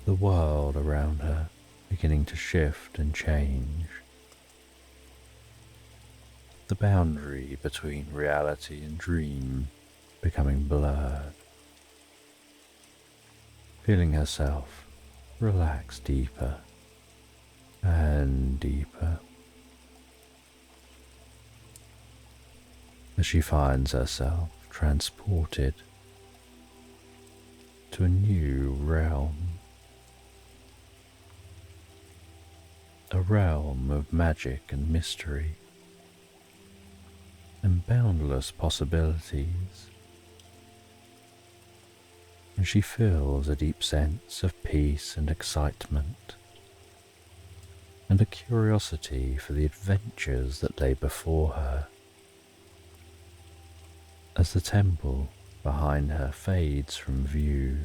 The world around her beginning to shift and change. The boundary between reality and dream becoming blurred. Feeling herself relax deeper and deeper as she finds herself transported to a new realm, a realm of magic and mystery and boundless possibilities, and she feels a deep sense of peace and excitement, and a curiosity for the adventures that lay before her. As the temple behind her fades from view,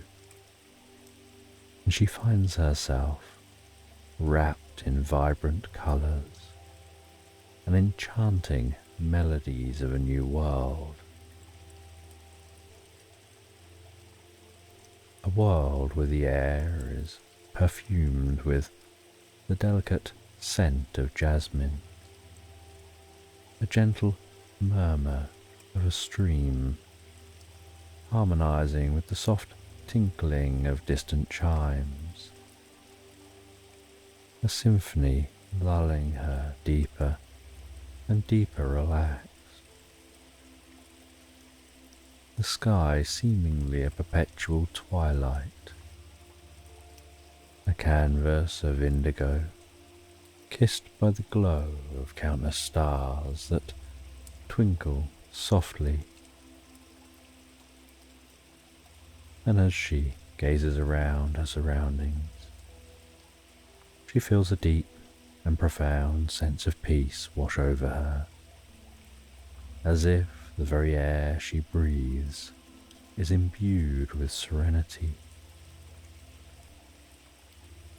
and she finds herself wrapped in vibrant colours and enchanting melodies of a new world. A world where the air is perfumed with the delicate scent of jasmine, a gentle murmur of a stream, harmonizing with the soft tinkling of distant chimes, a symphony lulling her deeper and deeper relaxed. The sky seemingly a perpetual twilight, a canvas of indigo, kissed by the glow of countless stars that twinkle softly. And as she gazes around her surroundings, she feels a deep and profound sense of peace wash over her, as if the very air she breathes is imbued with serenity.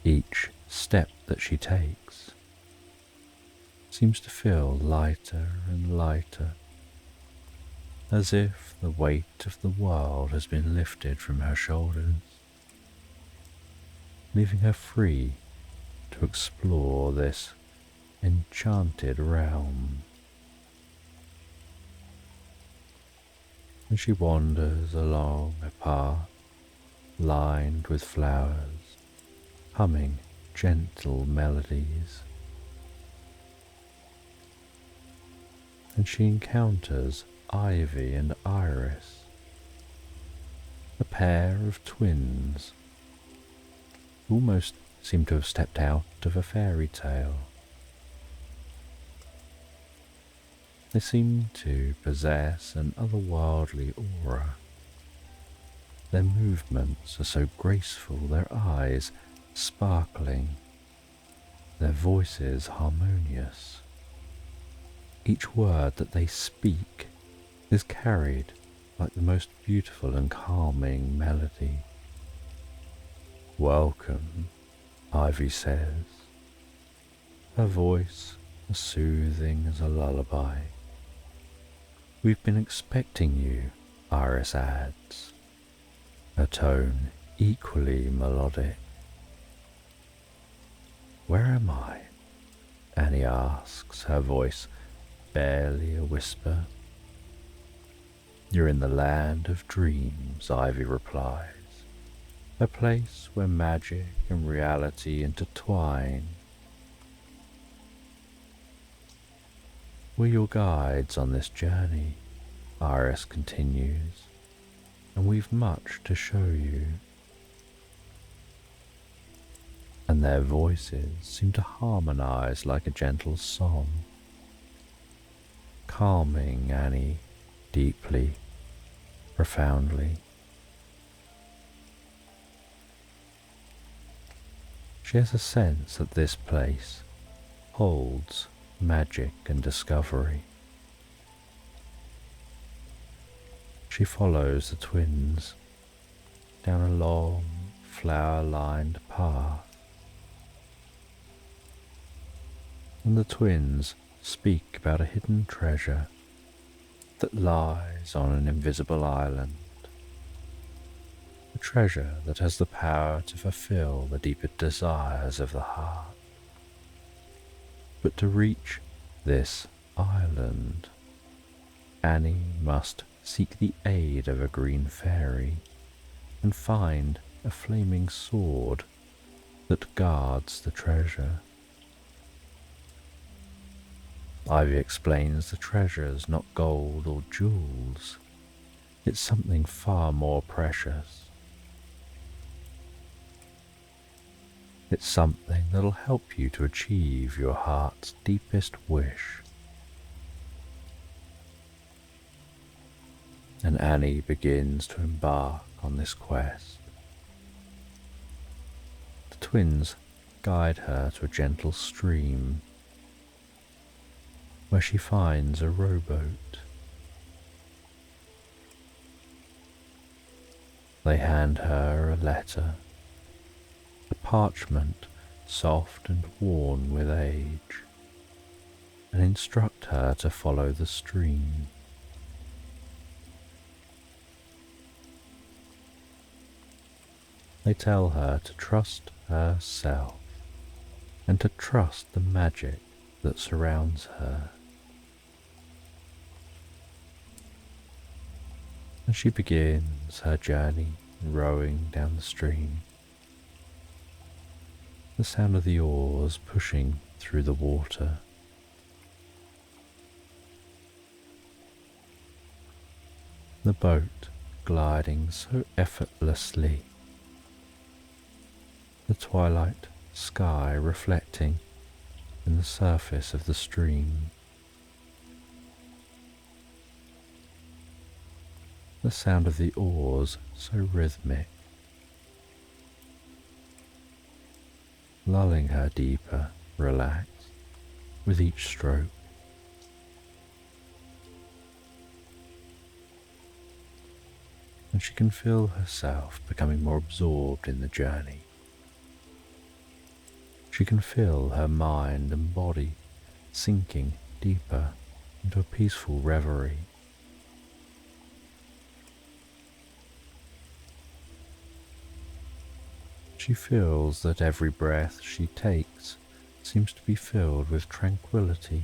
Each step that she takes seems to feel lighter and lighter, as if the weight of the world has been lifted from her shoulders, leaving her free to explore this enchanted realm. And she wanders along a path lined with flowers, humming gentle melodies. And she encounters Ivy and Iris, a pair of twins who almost seem to have stepped out of a fairy tale. They seem to possess an otherworldly aura. Their movements are so graceful, their eyes sparkling, their voices harmonious. Each word that they speak is carried like the most beautiful and calming melody. "Welcome," Ivy says, her voice as soothing as a lullaby. "We've been expecting you Iris adds, her tone equally melodic. Where am I? Annie asks, her voice barely a whisper. You're in the land of dreams, Ivy replies, a place where magic and reality intertwine. We're your guides on this journey, Iris continues, and we've much to show you. And their voices seem to harmonize like a gentle song, calming Annie deeply, profoundly. She has a sense that this place holds magic and discovery. She follows the twins down a long, flower-lined path, and the twins speak about a hidden treasure that lies on an invisible island, a treasure that has the power to fulfill the deeper desires of the heart. But to reach this island, Annie must seek the aid of a green fairy and find a flaming sword that guards the treasure. Ivy explains the treasure's not gold or jewels, it's something far more precious. It's something that'll help you to achieve your heart's deepest wish. And Annie begins to embark on this quest. The twins guide her to a gentle stream where she finds a rowboat. They hand her a letter, a parchment soft and worn with age, and instruct her to follow the stream. They tell her to trust herself and to trust the magic that surrounds her. And she begins her journey rowing down the stream, the sound of the oars pushing through the water. The boat gliding so effortlessly, the twilight sky reflecting in the surface of the stream. The sound of the oars so rhythmic, lulling her deeper, relaxed with each stroke. And she can feel herself becoming more absorbed in the journey. She can feel her mind and body sinking deeper into a peaceful reverie. She feels that every breath she takes seems to be filled with tranquility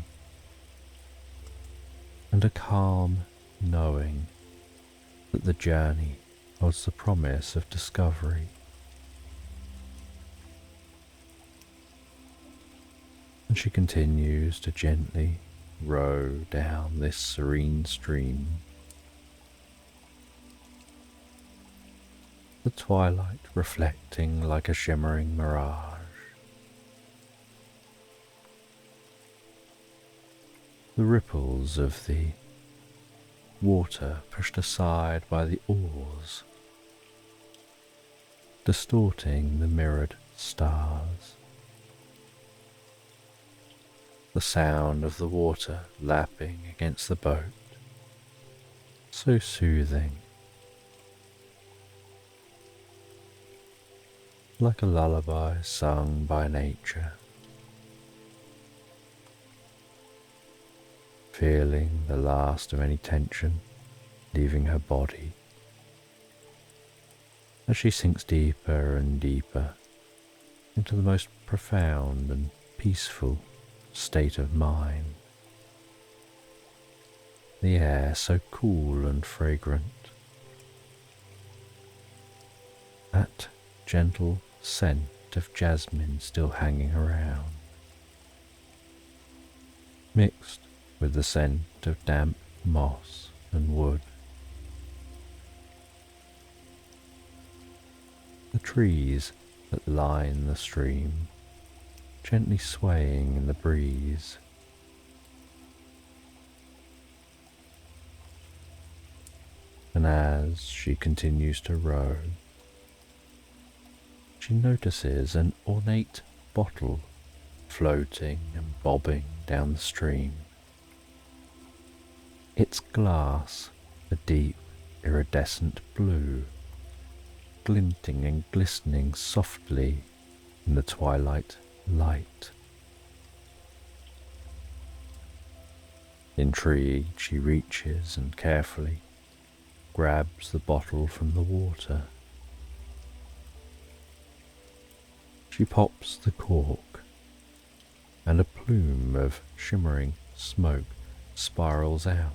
and a calm knowing that the journey holds the promise of discovery. And she continues to gently row down this serene stream. The twilight reflecting like a shimmering mirage. The ripples of the water pushed aside by the oars, distorting the mirrored stars. The sound of the water lapping against the boat, so soothing, like a lullaby sung by nature. Feeling the last of any tension leaving her body as she sinks deeper and deeper into the most profound and peaceful state of mind. The air so cool and fragrant, that gentle scent of jasmine still hanging around, mixed with the scent of damp moss and wood. The trees that line the stream, gently swaying in the breeze. And as she continues to row, she notices an ornate bottle floating and bobbing down the stream. Its glass a deep iridescent blue, glinting and glistening softly in the twilight light. Intrigued, she reaches and carefully grabs the bottle from the water. She pops the cork, and a plume of shimmering smoke spirals out,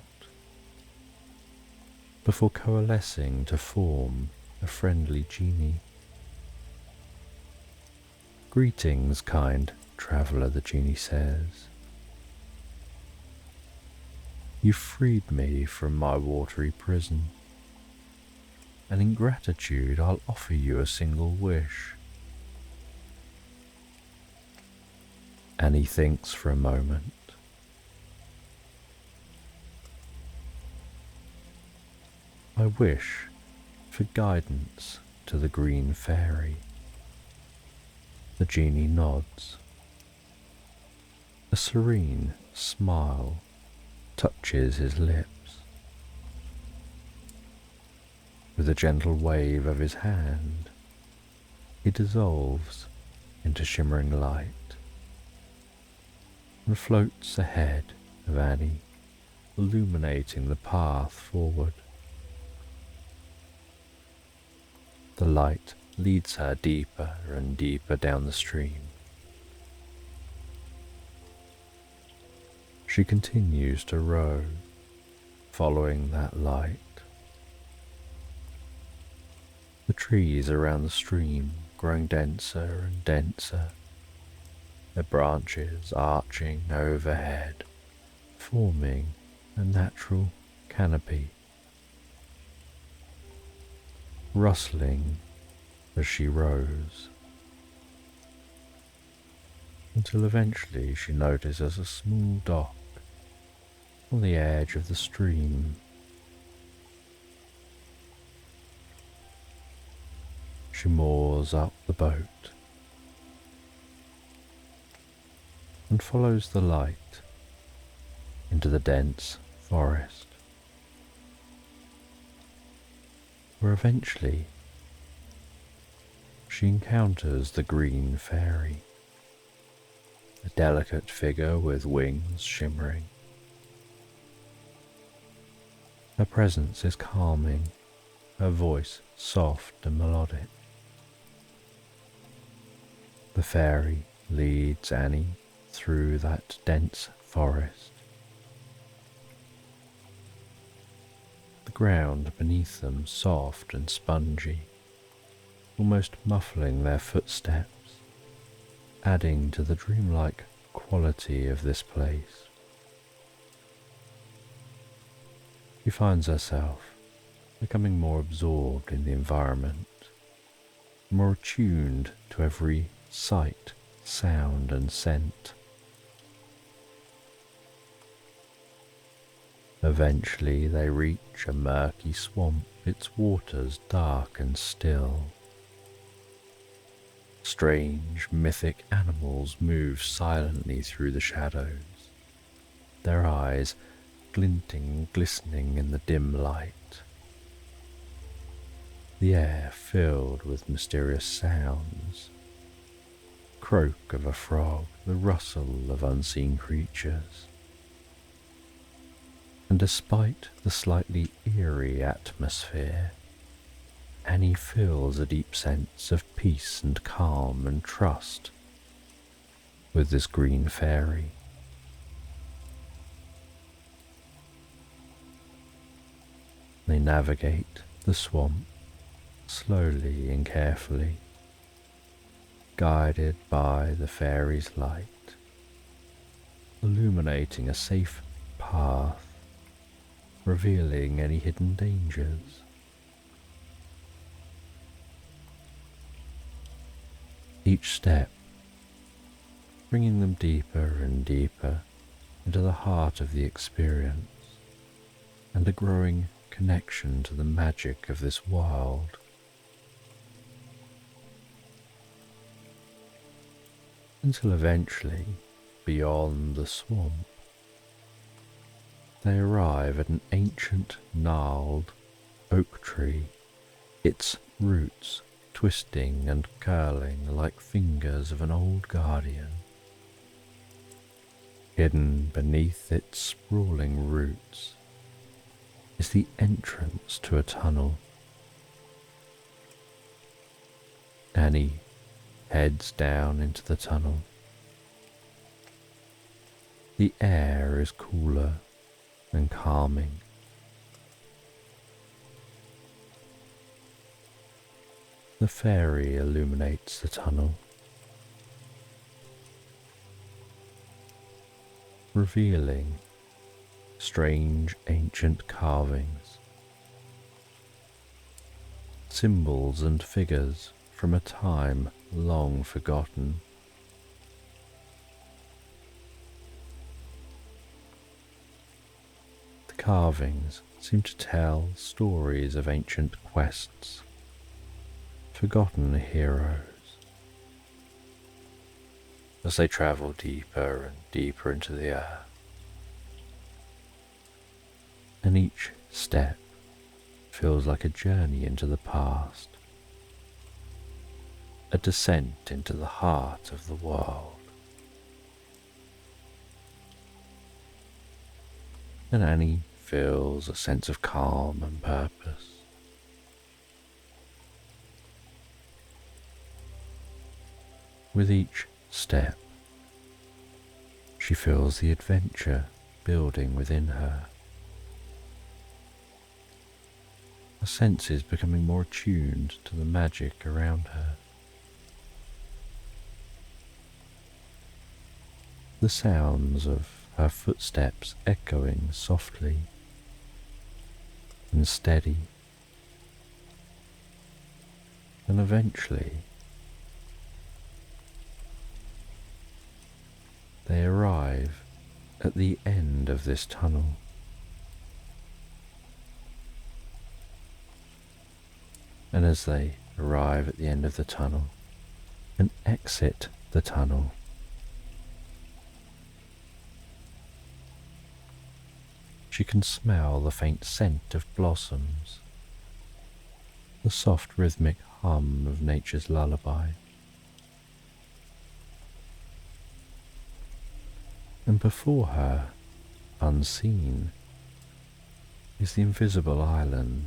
before coalescing to form a friendly genie. "Greetings, kind traveller," the genie says. "You freed me from my watery prison, and in gratitude I'll offer you a single wish." Annie thinks for a moment. "I wish for guidance to the green fairy." The genie nods. A serene smile touches his lips. With a gentle wave of his hand, he dissolves into shimmering light and floats ahead of Annie, illuminating the path forward. The light leads her deeper and deeper down the stream. She continues to row, following that light. The trees around the stream growing denser and denser, their branches arching overhead, forming a natural canopy. Rustling as she rows, until eventually she notices a small dock on the edge of the stream. She moors up the boat and follows the light into the dense forest, where eventually she encounters the green fairy, a delicate figure with wings shimmering. Her presence is calming, her voice soft and melodic. The fairy leads Annie through that dense forest. The ground beneath them soft and spongy, almost muffling their footsteps, adding to the dreamlike quality of this place. She finds herself becoming more absorbed in the environment, more attuned to every sight, sound and scent. Eventually they reach a murky swamp, its waters dark and still. Strange, mythic animals move silently through the shadows, their eyes glinting and glistening in the dim light. The air filled with mysterious sounds, croak of a frog, the rustle of unseen creatures. And despite the slightly eerie atmosphere, Annie feels a deep sense of peace and calm and trust with this green fairy. They navigate the swamp slowly and carefully, guided by the fairy's light, illuminating a safe path, revealing any hidden dangers. Each step bringing them deeper and deeper into the heart of the experience and a growing connection to the magic of this world. Until eventually, beyond the swamp, they arrive at an ancient gnarled oak tree, its roots twisting and curling like fingers of an old guardian. Hidden beneath its sprawling roots is the entrance to a tunnel. Annie heads down into the tunnel. The air is cooler and calming. The fairy illuminates the tunnel, revealing strange ancient carvings, symbols and figures from a time long forgotten. The carvings seem to tell stories of ancient quests, forgotten heroes. As they travel deeper and deeper into the earth, and each step feels like a journey into the past, a descent into the heart of the world. And Annie feels a sense of calm and purpose. With each step, she feels the adventure building within her. Her senses becoming more attuned to the magic around her. The sounds of her footsteps echoing softly and steady, and eventually they arrive at the end of this tunnel. And as they arrive at the end of the tunnel and exit the tunnel, she can smell the faint scent of blossoms, the soft rhythmic hum of nature's lullaby. And before her, unseen, is the invisible island,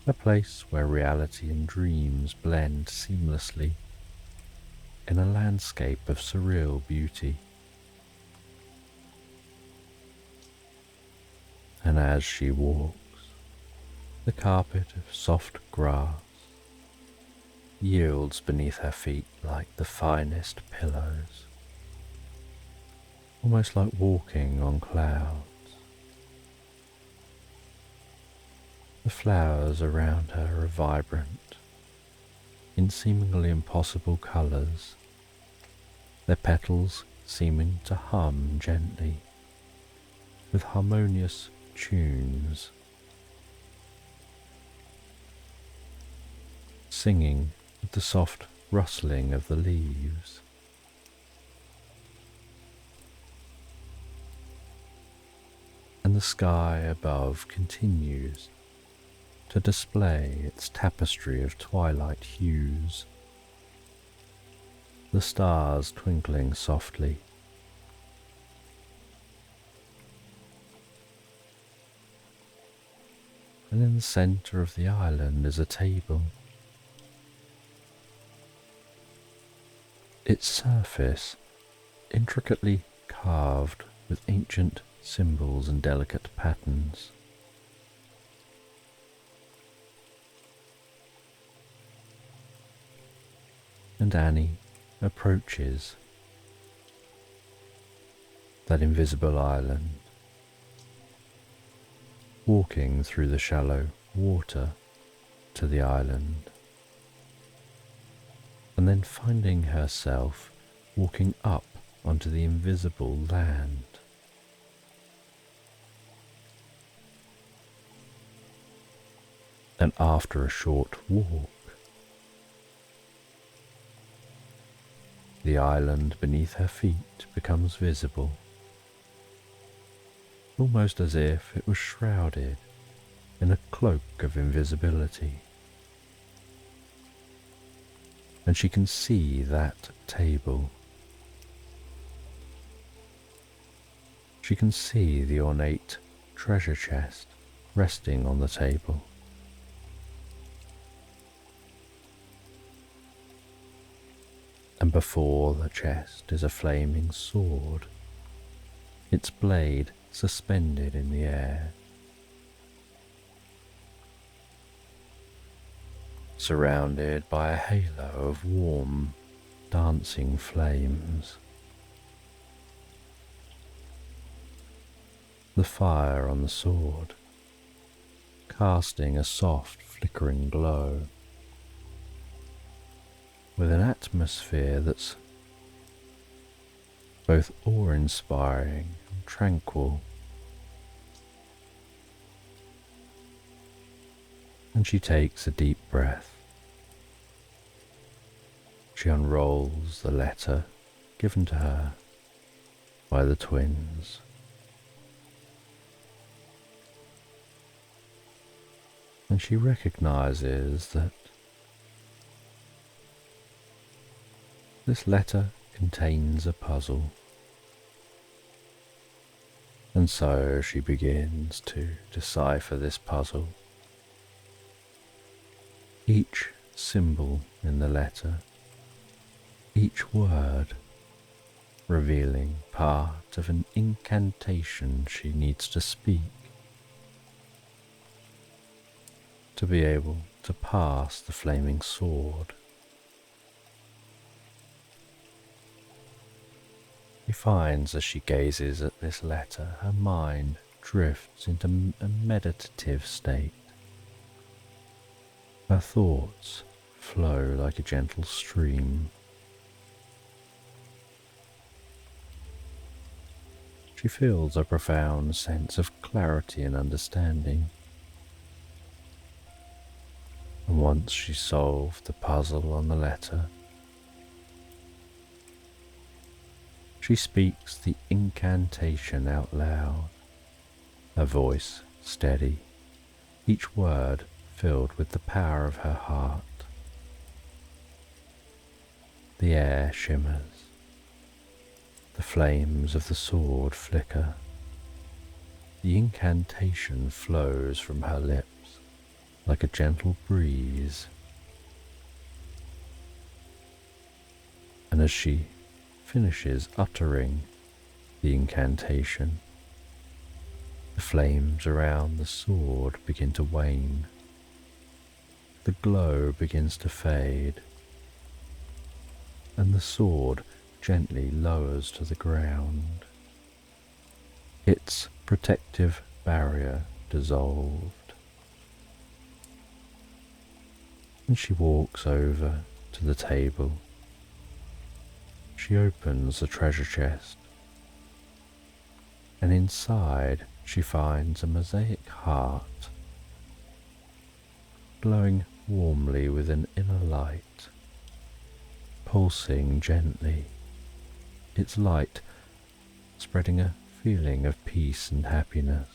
a place where reality and dreams blend seamlessly in a landscape of surreal beauty. And as she walks, the carpet of soft grass yields beneath her feet like the finest pillows, almost like walking on clouds. The flowers around her are vibrant, in seemingly impossible colours, their petals seeming to hum gently, with harmonious tunes, singing with the soft rustling of the leaves. And the sky above continues to display its tapestry of twilight hues, the stars twinkling softly, and in the centre of the island is a table. Its surface intricately carved with ancient symbols and delicate patterns. And Annie approaches that invisible island, walking through the shallow water to the island, and then finding herself walking up onto the invisible land. And after a short walk, the island beneath her feet becomes visible, almost as if it was shrouded in a cloak of invisibility. And she can see that table. She can see the ornate treasure chest resting on the table. And before the chest is a flaming sword, its blade suspended in the air. Surrounded by a halo of warm, dancing flames. The fire on the sword, casting a soft flickering glow, with an atmosphere that's both awe-inspiring and tranquil. And she takes a deep breath. She unrolls the letter given to her by the twins. And she recognizes that this letter contains a puzzle. And so she begins to decipher this puzzle. Each symbol in the letter, each word, revealing part of an incantation she needs to speak to be able to pass the flaming sword. She finds as she gazes at this letter, her mind drifts into a meditative state. Her thoughts flow like a gentle stream. She feels a profound sense of clarity and understanding. And once she solved the puzzle on the letter, she speaks the incantation out loud, her voice steady, each word filled with the power of her heart. The air shimmers, the flames of the sword flicker, the incantation flows from her lips like a gentle breeze. And as she finishes uttering the incantation, the flames around the sword begin to wane. The glow begins to fade, and the sword gently lowers to the ground, its protective barrier dissolved. And she walks over to the table. She opens the treasure chest, and inside she finds a mosaic heart, glowing warmly with an inner light, pulsing gently, its light spreading a feeling of peace and happiness.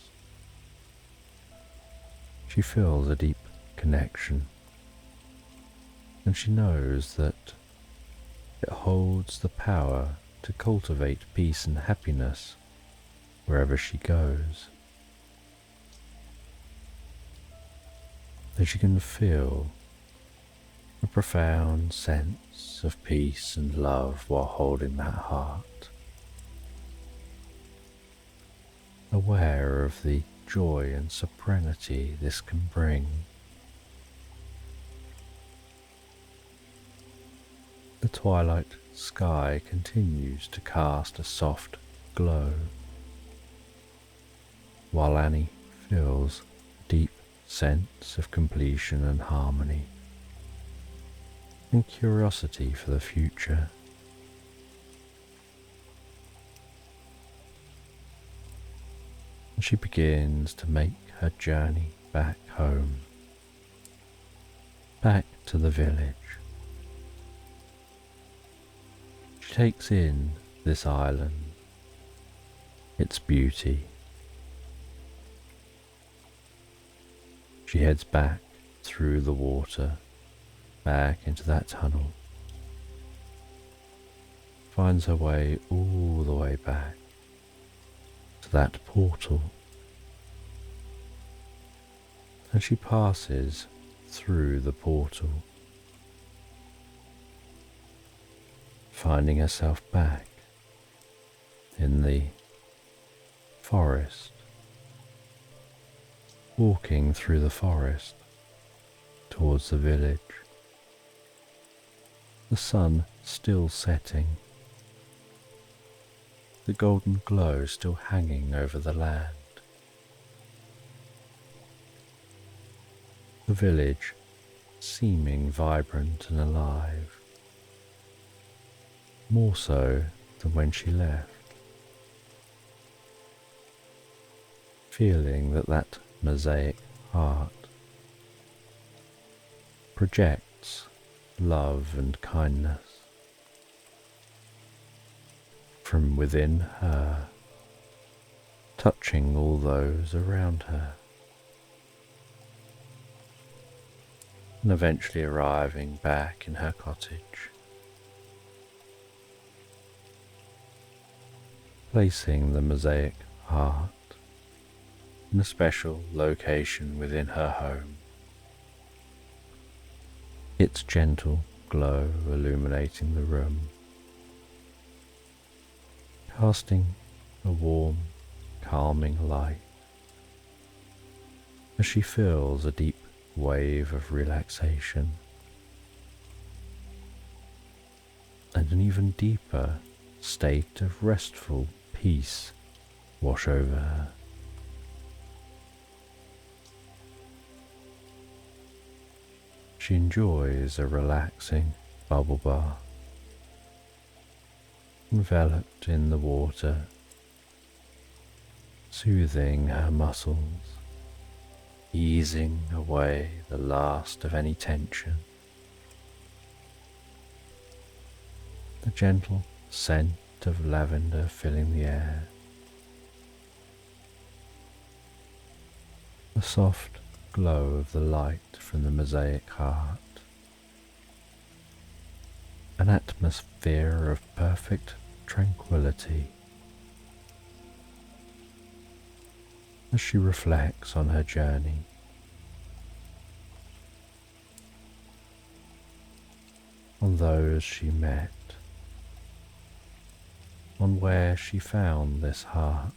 She feels a deep connection, and she knows that it holds the power to cultivate peace and happiness wherever she goes. as you can feel a profound sense of peace and love while holding that heart, aware of the joy and serenity this can bring. The twilight sky continues to cast a soft glow, while Annie feels a deep sense of completion and harmony, and curiosity for the future. And she begins to make her journey back home, back to the village. She takes in this island, its beauty. She heads back through the water, back into that tunnel, finds her way all the way back to that portal, and she passes through the portal, finding herself back in the forest, walking through the forest towards the village, the sun still setting, the golden glow still hanging over the land. The village seeming vibrant and alive, more so than when she left, feeling that mosaic heart projects love and kindness from within her, touching all those around her, and eventually arriving back in her cottage, placing the mosaic heart in a special location within her home, its gentle glow illuminating the room, casting a warm, calming light as she feels a deep wave of relaxation and an even deeper state of restful peace wash over her. She enjoys a relaxing bubble bath, enveloped in the water, soothing her muscles, easing away the last of any tension. The gentle scent of lavender filling the air, the soft glow of the light from the mosaic heart, an atmosphere of perfect tranquility as she reflects on her journey, on those she met, on where she found this heart,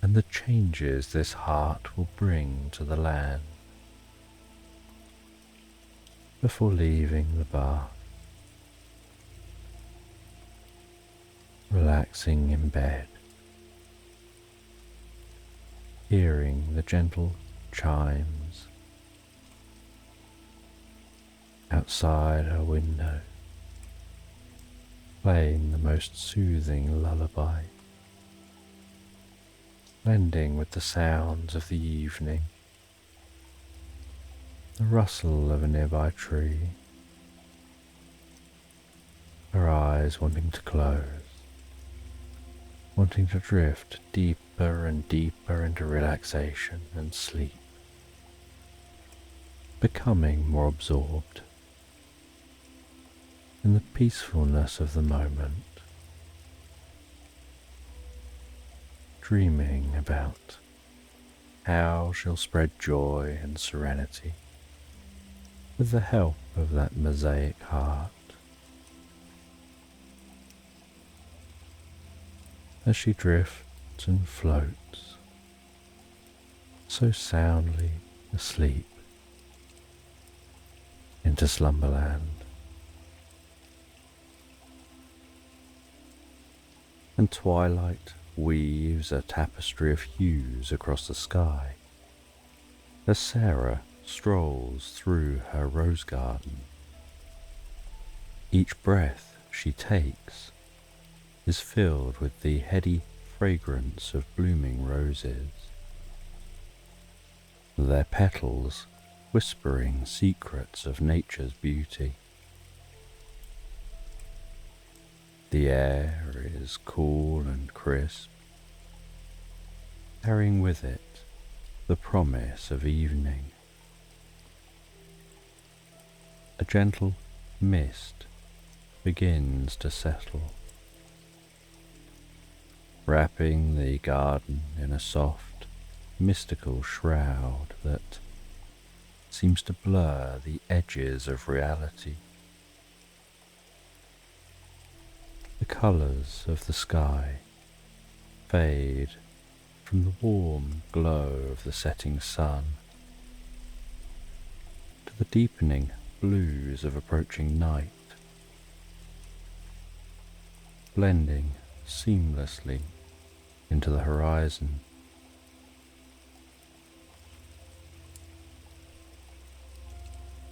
and the changes this heart will bring to the land before leaving the bath, relaxing in bed, hearing the gentle chimes outside her window, playing the most soothing lullaby, blending with the sounds of the evening, the rustle of a nearby tree, her eyes wanting to close, wanting to drift deeper and deeper into relaxation and sleep, becoming more absorbed in the peacefulness of the moment, dreaming about how she'll spread joy and serenity with the help of that mosaic heart as she drifts and floats so soundly asleep into slumberland. And twilight weaves a tapestry of hues across the sky as Sarah strolls through her rose garden. Each breath she takes is filled with the heady fragrance of blooming roses, their petals whispering secrets of nature's beauty. The air is cool and crisp, carrying with it the promise of evening. A gentle mist begins to settle, wrapping the garden in a soft, mystical shroud that seems to blur the edges of reality. The colours of the sky fade from the warm glow of the setting sun to the deepening blues of approaching night, blending seamlessly into the horizon.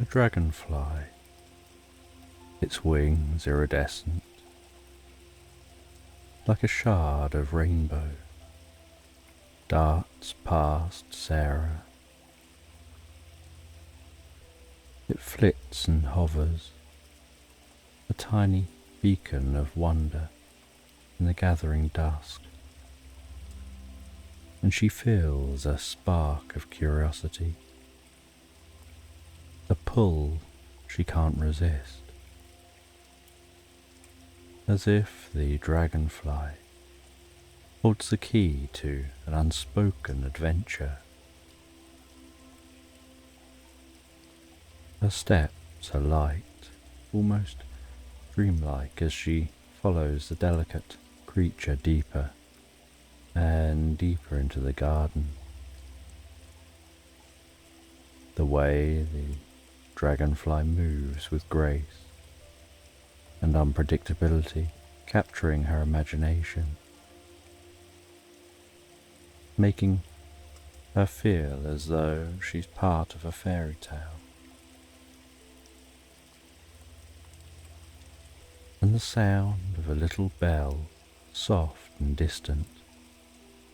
A dragonfly, its wings iridescent, like a shard of rainbow, darts past Sarah. It flits and hovers, a tiny beacon of wonder in the gathering dusk, and she feels a spark of curiosity, a pull she can't resist, as if the dragonfly holds the key to an unspoken adventure. Her steps are light, almost dreamlike, as she follows the delicate creature deeper and deeper into the garden. The way the dragonfly moves with grace and unpredictability, capturing her imagination, making her feel as though she's part of a fairy tale. And the sound of a little bell, soft and distant,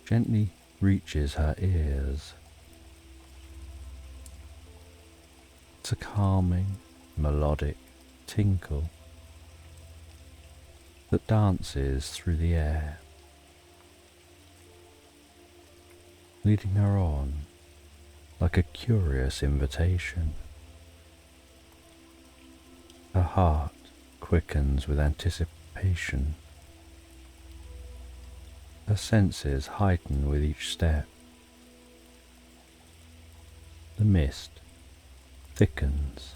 gently reaches her ears. It's a calming, melodic tinkle that dances through the air, leading her on like a curious invitation. Her heart quickens with anticipation. Her senses heighten with each step. The mist thickens,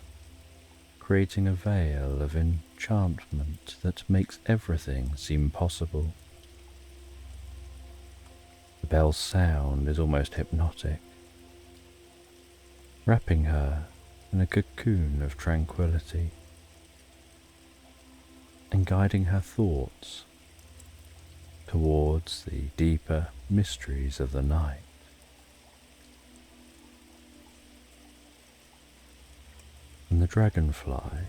creating a veil of enchantment that makes everything seem possible. The bell's sound is almost hypnotic, wrapping her in a cocoon of tranquility and guiding her thoughts towards the deeper mysteries of the night. And the dragonfly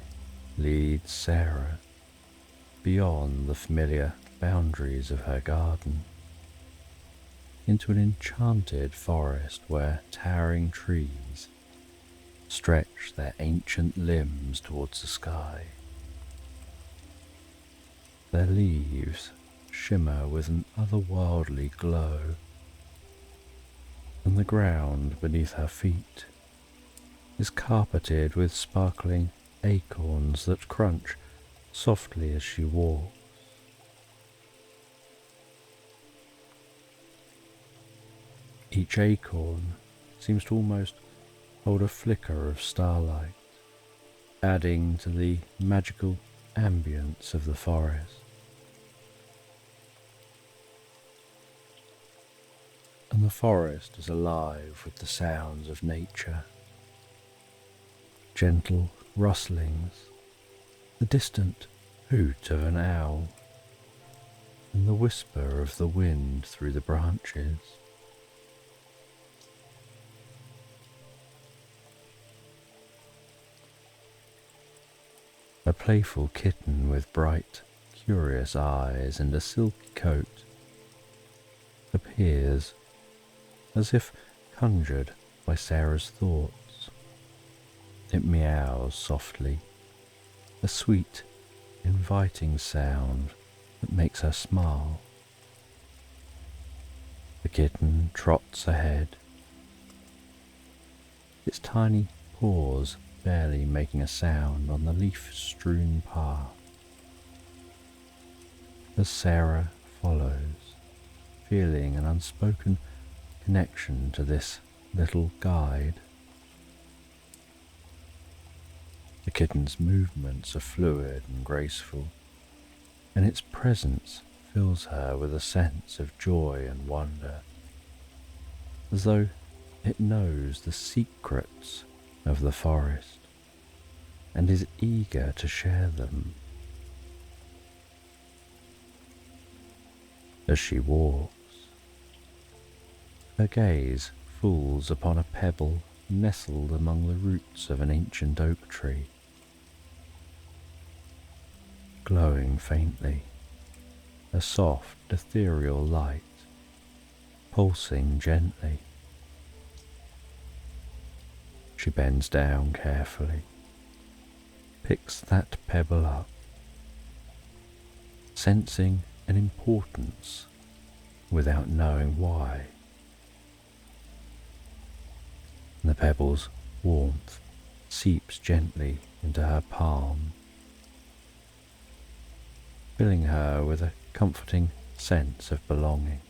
leads Sarah beyond the familiar boundaries of her garden into an enchanted forest where towering trees stretch their ancient limbs towards the sky. Their leaves shimmer with an otherworldly glow, and the ground beneath her feet is carpeted with sparkling acorns that crunch softly as she walks. Each acorn seems to almost hold a flicker of starlight, adding to the magical ambience of the forest. And the forest is alive with the sounds of nature. Gentle rustlings, the distant hoot of an owl, and the whisper of the wind through the branches. A playful kitten with bright, curious eyes and a silky coat appears as if conjured by Sarah's thoughts. It meows softly, a sweet, inviting sound that makes her smile. The kitten trots ahead, its tiny paws barely making a sound on the leaf-strewn path. As Sarah follows, feeling an unspoken connection to this little guide. The kitten's movements are fluid and graceful, and its presence fills her with a sense of joy and wonder, as though it knows the secrets of the forest and is eager to share them. As she walks, her gaze falls upon a pebble nestled among the roots of an ancient oak tree. Glowing faintly, a soft, ethereal light, pulsing gently. She bends down carefully, picks that pebble up, sensing an importance without knowing why. The pebble's warmth seeps gently into her palm, filling her with a comforting sense of belonging.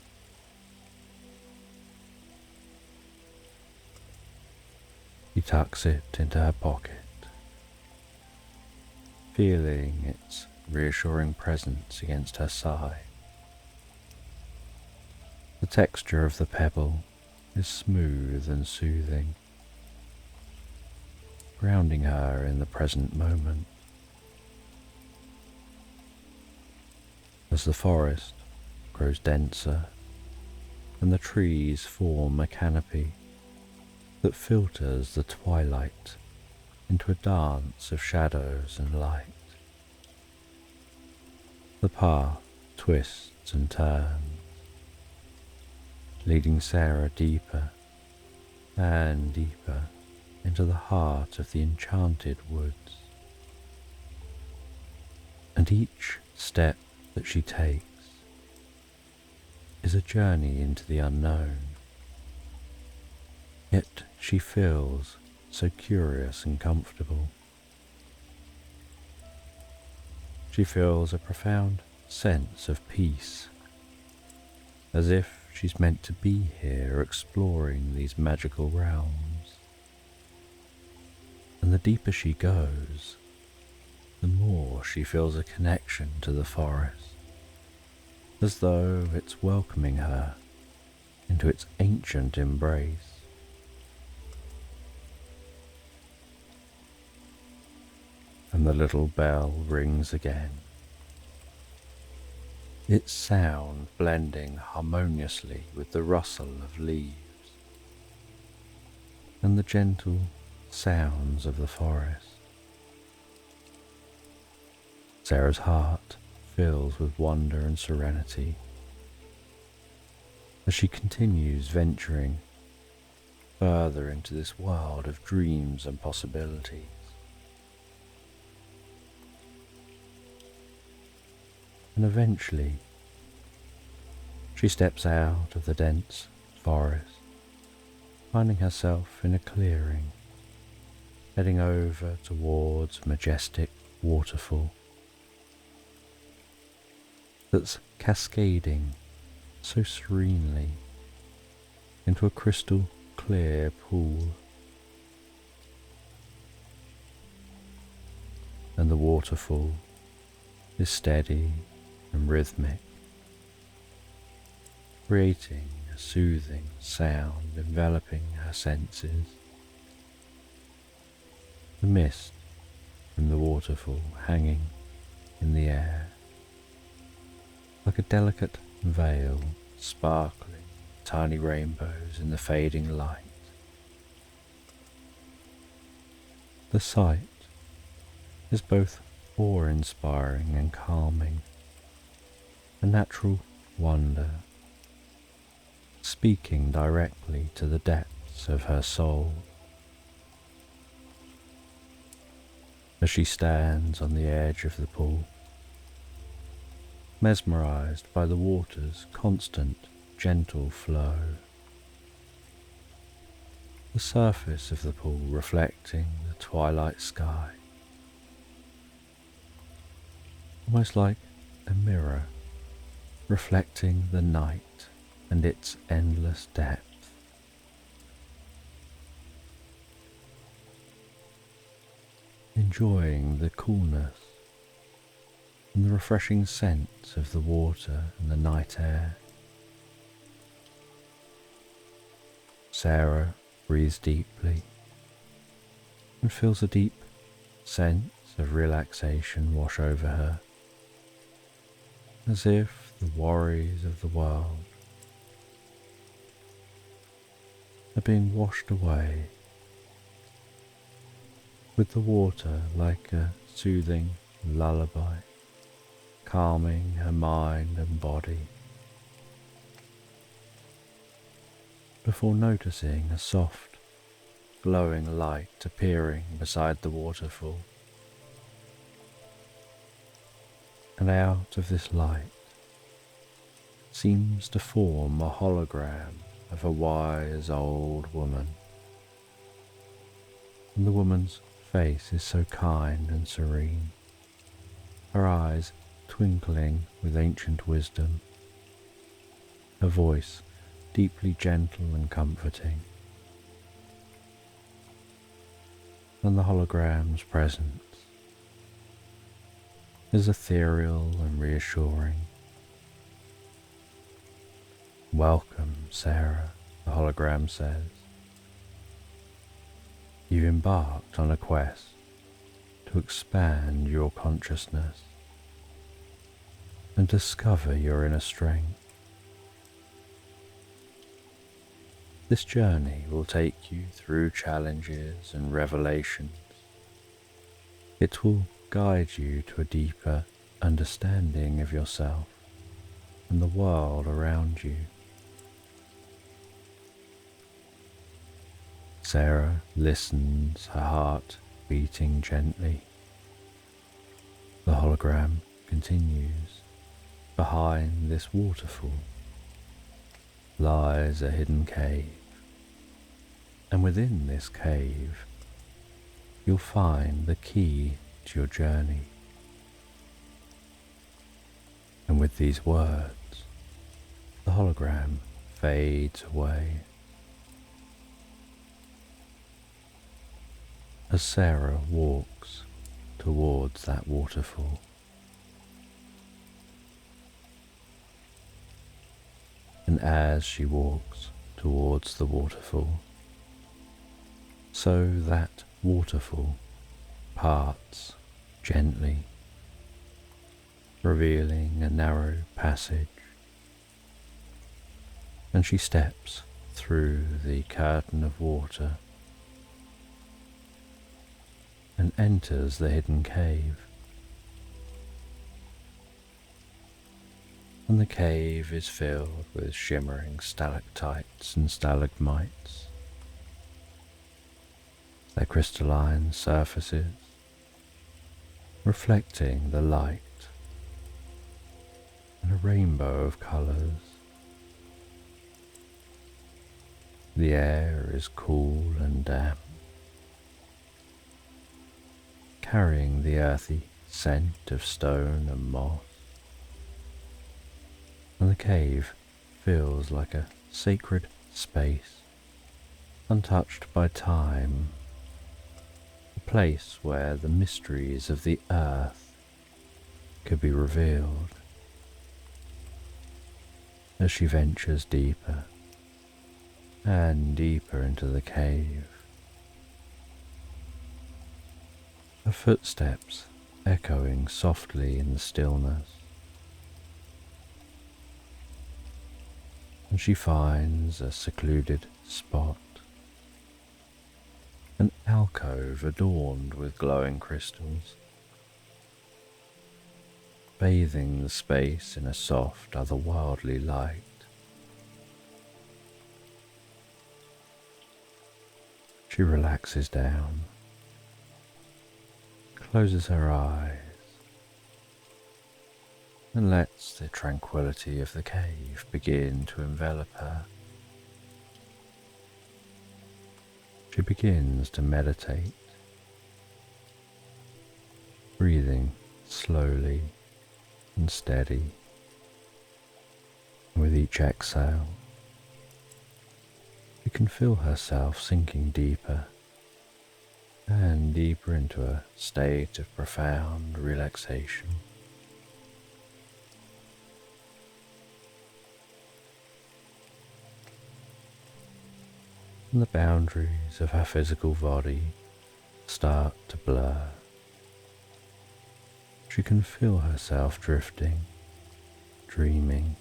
She tucks it into her pocket, feeling its reassuring presence against her side. The texture of the pebble is smooth and soothing, grounding her in the present moment. As the forest grows denser and the trees form a canopy that filters the twilight into a dance of shadows and light, the path twists and turns, leading Sarah deeper and deeper into the heart of the enchanted woods. And each step that she takes is a journey into the unknown. Yet she feels so curious and comfortable. She feels a profound sense of peace, as if she's meant to be here exploring these magical realms. And the deeper she goes, the more she feels a connection to the forest, as though it's welcoming her into its ancient embrace. And the little bell rings again, its sound blending harmoniously with the rustle of leaves and the gentle sounds of the forest. Sarah's heart fills with wonder and serenity as she continues venturing further into this world of dreams and possibilities. And eventually, she steps out of the dense forest, finding herself in a clearing, heading over towards a majestic waterfall that's cascading so serenely into a crystal clear pool, and the waterfall is steady and rhythmic, creating a soothing sound enveloping her senses. The mist from the waterfall hanging in the air, like a delicate veil sparkling tiny rainbows in the fading light. The sight is both awe-inspiring and calming, a natural wonder, speaking directly to the depths of her soul. As she stands on the edge of the pool, mesmerized by the water's constant, gentle flow, the surface of the pool reflecting the twilight sky, almost like a mirror reflecting the night and its endless depth. Enjoying the coolness and the refreshing scent of the water and the night air, Sarah breathes deeply and feels a deep sense of relaxation wash over her, as if the worries of the world are being washed away, with the water like a soothing lullaby, calming her mind and body, before noticing a soft, glowing light appearing beside the waterfall. And out of this light seems to form a hologram of a wise old woman. And the woman's face is so kind and serene, her eyes twinkling with ancient wisdom, her voice deeply gentle and comforting. And the hologram's presence is ethereal and reassuring. "Welcome, Sarah," the hologram says. "You've embarked on a quest to expand your consciousness and discover your inner strength. This journey will take you through challenges and revelations. It will guide you to a deeper understanding of yourself and the world around you." Sarah listens, her heart beating gently. The hologram continues. "Behind this waterfall lies a hidden cave, and within this cave you'll find the key to your journey." And with these words, the hologram fades away. As Sarah walks towards that waterfall, and as she walks towards the waterfall, so that waterfall parts gently, revealing a narrow passage, and she steps through the curtain of water and enters the hidden cave. And the cave is filled with shimmering stalactites and stalagmites, their crystalline surfaces reflecting the light and a rainbow of colours. The air is cool and damp, carrying the earthy scent of stone and moss, and the cave feels like a sacred space, untouched by time, a place where the mysteries of the earth could be revealed. As she ventures deeper and deeper into the cave, her footsteps echoing softly in the stillness, and she finds a secluded spot, an alcove adorned with glowing crystals, bathing the space in a soft, otherworldly light. She relaxes down, closes her eyes, and lets the tranquility of the cave begin to envelop her. She begins to meditate, breathing slowly and steady. With each exhale, she can feel herself sinking deeper and deeper into a state of profound relaxation. And the boundaries of her physical body start to blur. She can feel herself drifting, dreaming,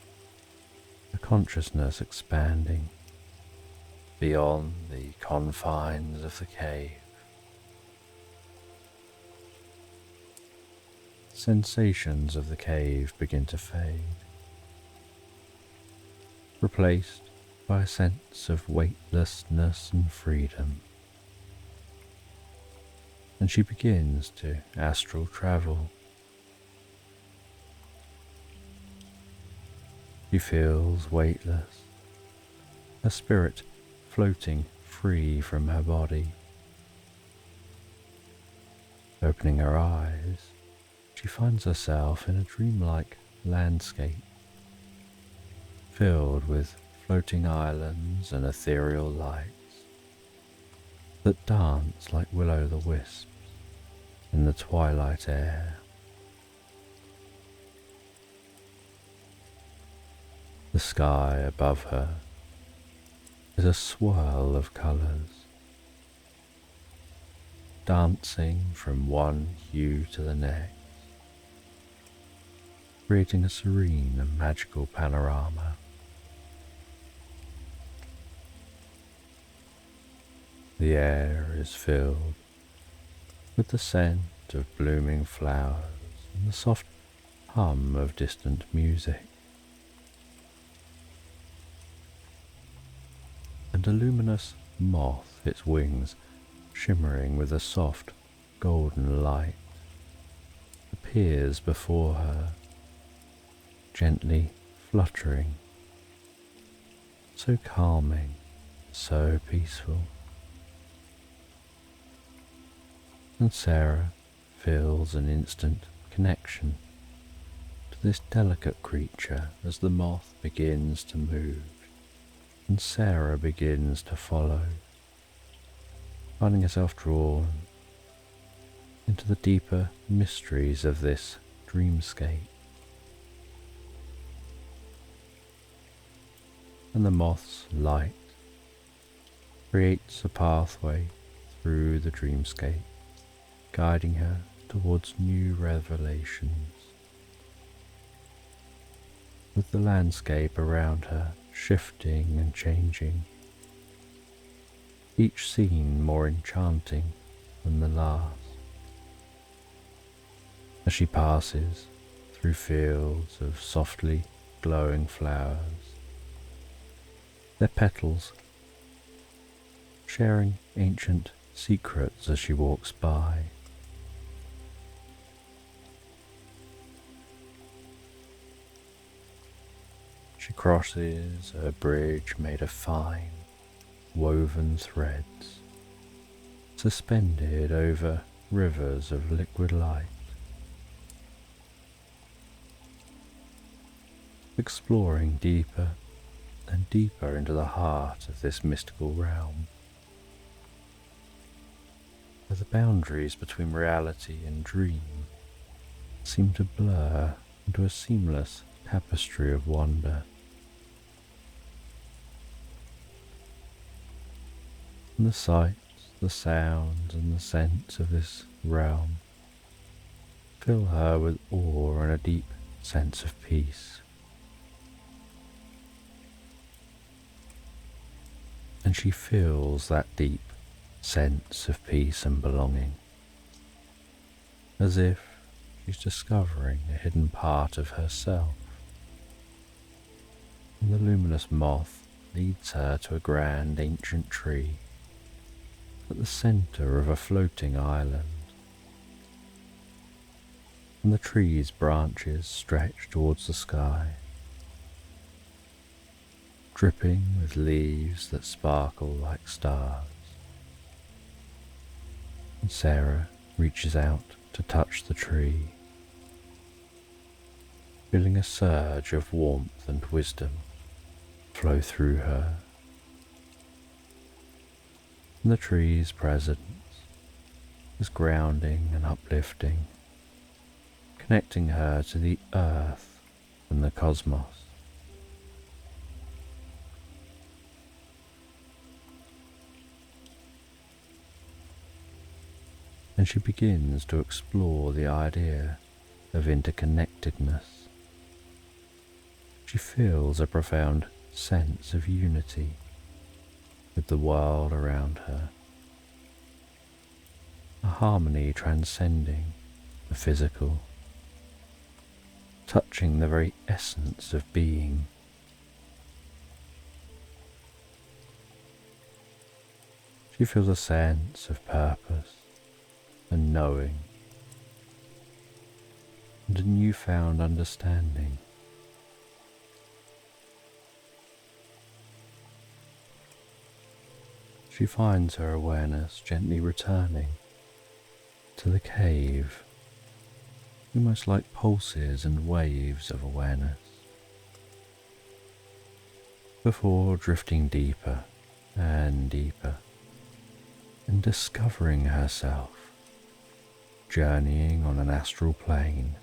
her consciousness expanding beyond the confines of the cave. Sensations of the cave begin to fade, replaced by a sense of weightlessness and freedom, and she begins to astral travel. She feels weightless, her spirit floating free from her body. Opening her eyes, she finds herself in a dreamlike landscape filled with floating islands and ethereal lights that dance like will-o'-the-wisps in the twilight air. The sky above her is a swirl of colours, dancing from one hue to the next, creating a serene and magical panorama. The air is filled with the scent of blooming flowers and the soft hum of distant music. And a luminous moth, its wings shimmering with a soft golden light, appears before her, gently fluttering, so calming, so peaceful. And Sarah feels an instant connection to this delicate creature as the moth begins to move, and Sarah begins to follow, finding herself drawn into the deeper mysteries of this dreamscape. And the moth's light creates a pathway through the dreamscape, guiding her towards new revelations, with the landscape around her shifting and changing, each scene more enchanting than the last. As she passes through fields of softly glowing flowers, their petals sharing ancient secrets as she walks by. She crosses a bridge made of fine, woven threads, suspended over rivers of liquid light. Exploring deeper and deeper into the heart of this mystical realm, where the boundaries between reality and dream seem to blur into a seamless tapestry of wonder. And the sights, the sounds, and the scents of this realm fill her with awe and a deep sense of peace. And she feels that deep sense of peace and belonging, as if she's discovering a hidden part of herself. And the luminous moth leads her to a grand ancient tree at the centre of a floating island. And the tree's branches stretch towards the sky, dripping with leaves that sparkle like stars. And Sarah reaches out to touch the tree, feeling a surge of warmth and wisdom flow through her. And the tree's presence is grounding and uplifting, connecting her to the earth and the cosmos. And she begins to explore the idea of interconnectedness. She feels a profound sense of unity with the world around her, a harmony transcending the physical, touching the very essence of being. She feels a sense of purpose and knowing, and a newfound understanding. She finds her awareness gently returning to the cave, almost like pulses and waves of awareness, before drifting deeper and deeper and discovering herself journeying on an astral plane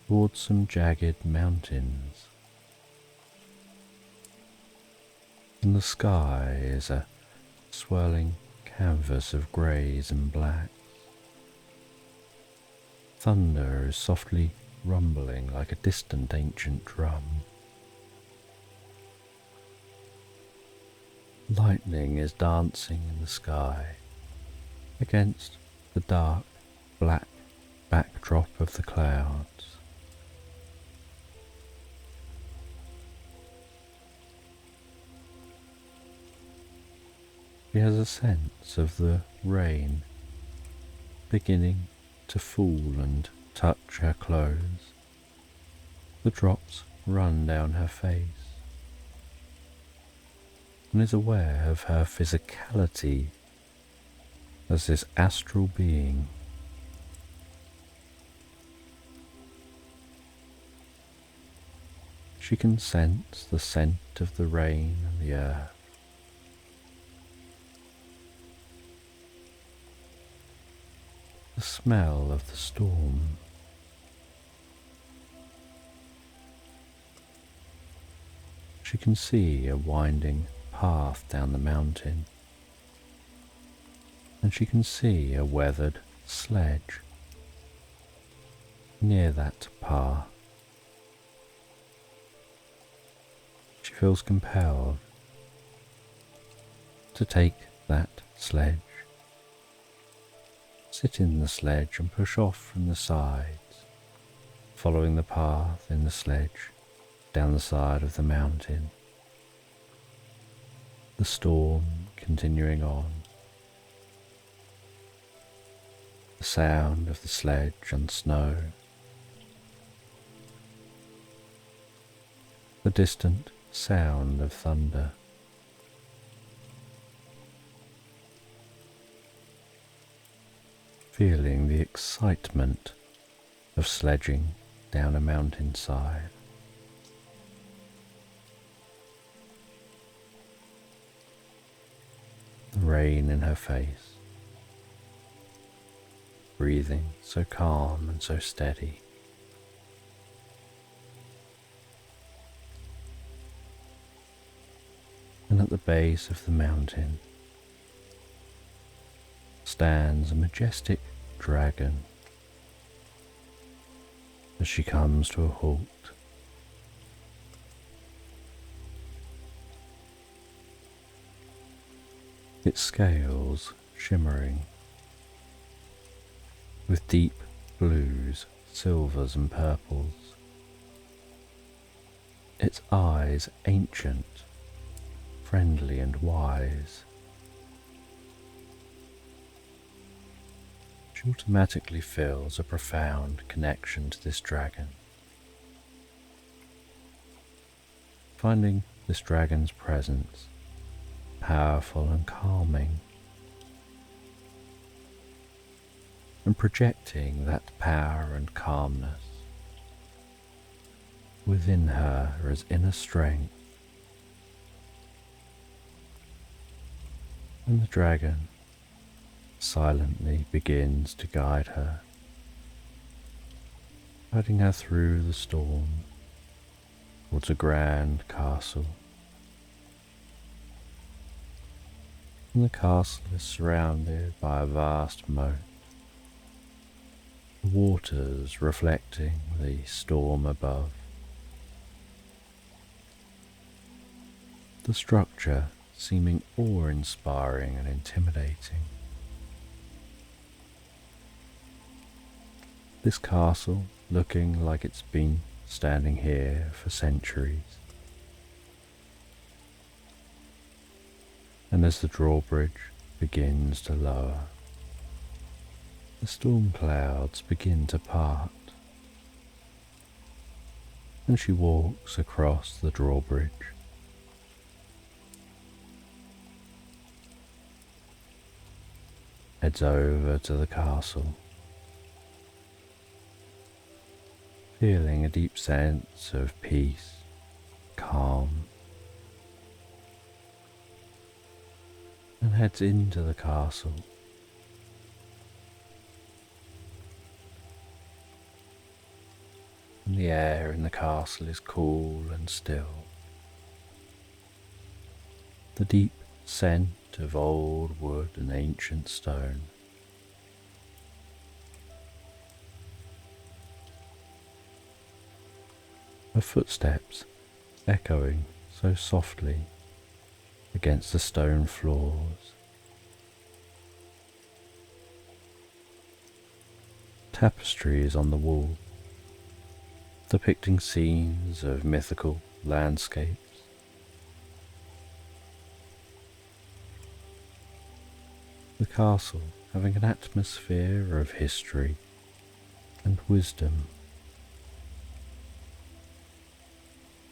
towards some jagged mountains. And the sky is a swirling canvas of greys and blacks. Thunder is softly rumbling like a distant ancient drum. Lightning is dancing in the sky against the dark black backdrop of the clouds. She has a sense of the rain beginning to fall and touch her clothes. The drops run down her face, and is aware of her physicality as this astral being. She can sense the scent of the rain and the earth. The smell of the storm. She can see a winding path down the mountain, and she can see a weathered sledge near that path. She feels compelled to take that sledge, sit in the sledge and push off from the sides, following the path in the sledge down the side of the mountain. The storm continuing on. The sound of the sledge and snow. The distant sound of thunder. Feeling the excitement of sledging down a mountainside. rain in her face, breathing so calm and so steady. And at the base of the mountain stands a majestic dragon. As she comes to a halt, its scales shimmering with deep blues, silvers and purples, its eyes ancient, friendly and wise. She automatically feels a profound connection to this dragon, finding this dragon's presence powerful and calming, and projecting that power and calmness within her as inner strength. And the dragon silently begins to guide her, guiding her through the storm towards a grand castle. And the castle is surrounded by a vast moat, the waters reflecting the storm above. The structure seeming awe-inspiring and intimidating. This castle looking like it's been standing here for centuries. And as the drawbridge begins to lower, the storm clouds begin to part, and she walks across the drawbridge. Heads over to the castle, feeling a deep sense of peace, calm, and heads into the castle. And the air in the castle is cool and still. The deep scent of old wood and ancient stone. Her footsteps echoing so softly against the stone floors. Tapestries on the wall, depicting scenes of mythical landscapes. The castle having an atmosphere of history and wisdom.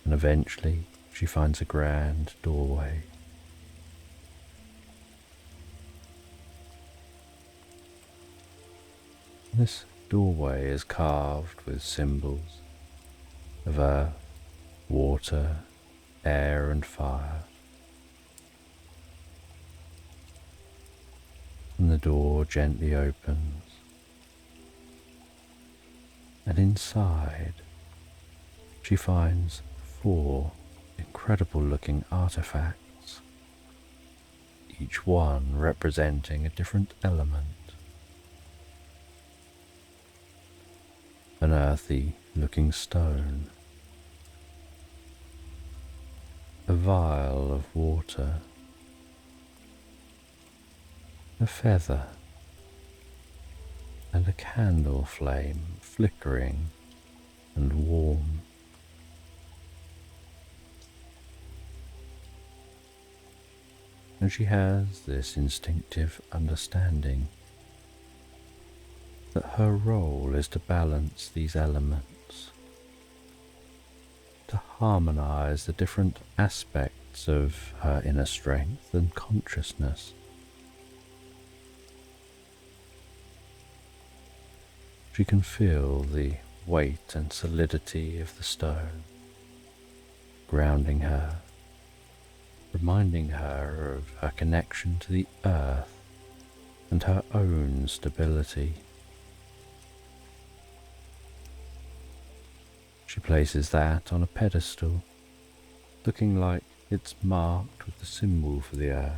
And eventually she finds a grand doorway. This doorway is carved with symbols of earth, water, air and fire. And the door gently opens, and inside she finds 4 incredible looking artifacts, each one representing a different element. An earthy looking stone, a vial of water, a feather, and a candle flame flickering and warm. And she has this instinctive understanding that her role is to balance these elements, to harmonize the different aspects of her inner strength and consciousness. She can feel the weight and solidity of the stone grounding her, reminding her of her connection to the earth and her own stability. She places that on a pedestal, looking like it's marked with the symbol for the earth.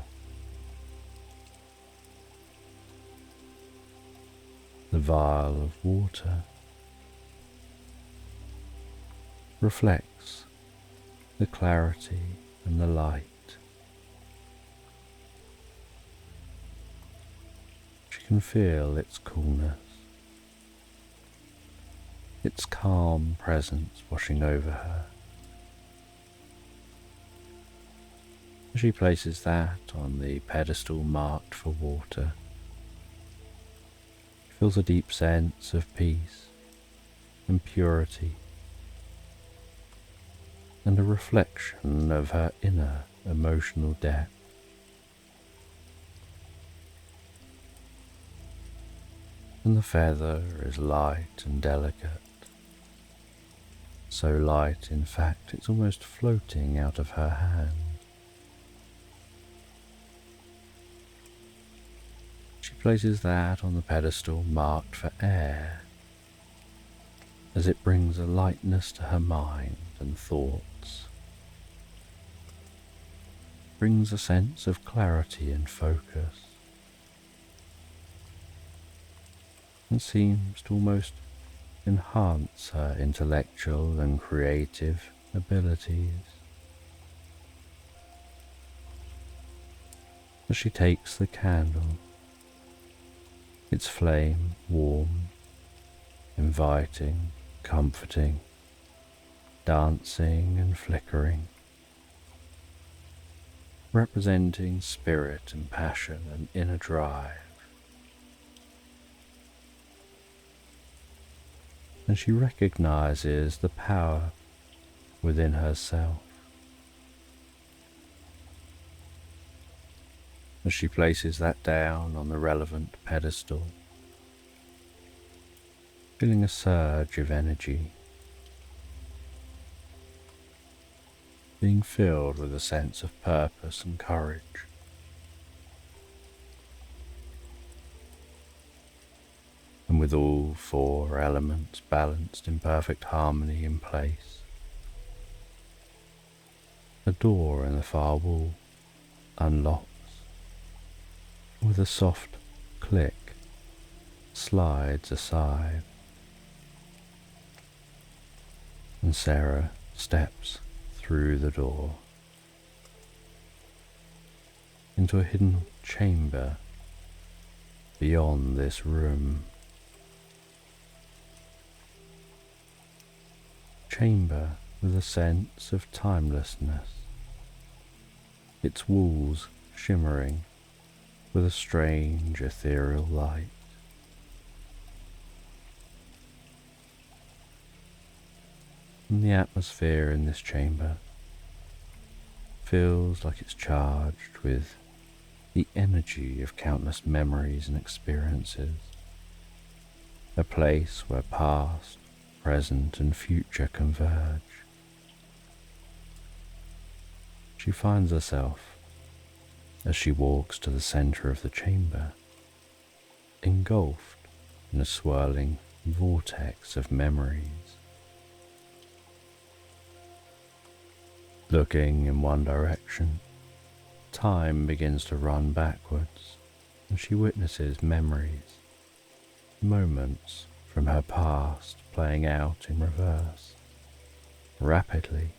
The vial of water reflects the clarity and the light. She can feel its coolness, its calm presence washing over her. As she places that on the pedestal marked for water, she feels a deep sense of peace and purity, and a reflection of her inner emotional depth. And the feather is light and delicate, so light in fact it's almost floating out of her hand. She places that on the pedestal marked for air, as it brings a lightness to her mind and thoughts, brings a sense of clarity and focus, and seems to almost enhance her intellectual and creative abilities. As she takes the candle, its flame warm, inviting, comforting, dancing and flickering, representing spirit and passion and inner drive. And she recognizes the power within herself. As she places that down on the relevant pedestal, feeling a surge of energy, being filled with a sense of purpose and courage. And with all four elements balanced in perfect harmony in place, a door in the far wall unlocks. With a soft click, slides aside, and Sarah steps through the door into a hidden chamber beyond this room. Chamber with a sense of timelessness, its walls shimmering with a strange ethereal light. And the atmosphere in this chamber feels like it's charged with the energy of countless memories and experiences, a place where past, present and future converge. She finds herself, as she walks to the center of the chamber, engulfed in a swirling vortex of memories. Looking in one direction, time begins to run backwards, and she witnesses memories, moments from her past playing out in reverse, rapidly.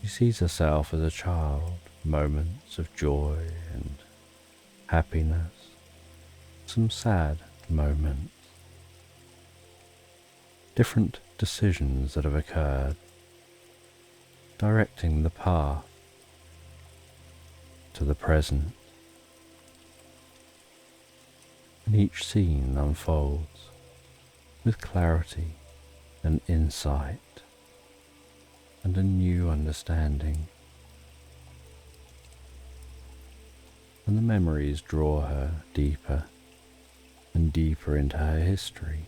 She sees herself as a child, moments of joy and happiness, some sad moments, different decisions that have occurred, directing the path to the present. And each scene unfolds with clarity and insight and a new understanding. And the memories draw her deeper and deeper into her history.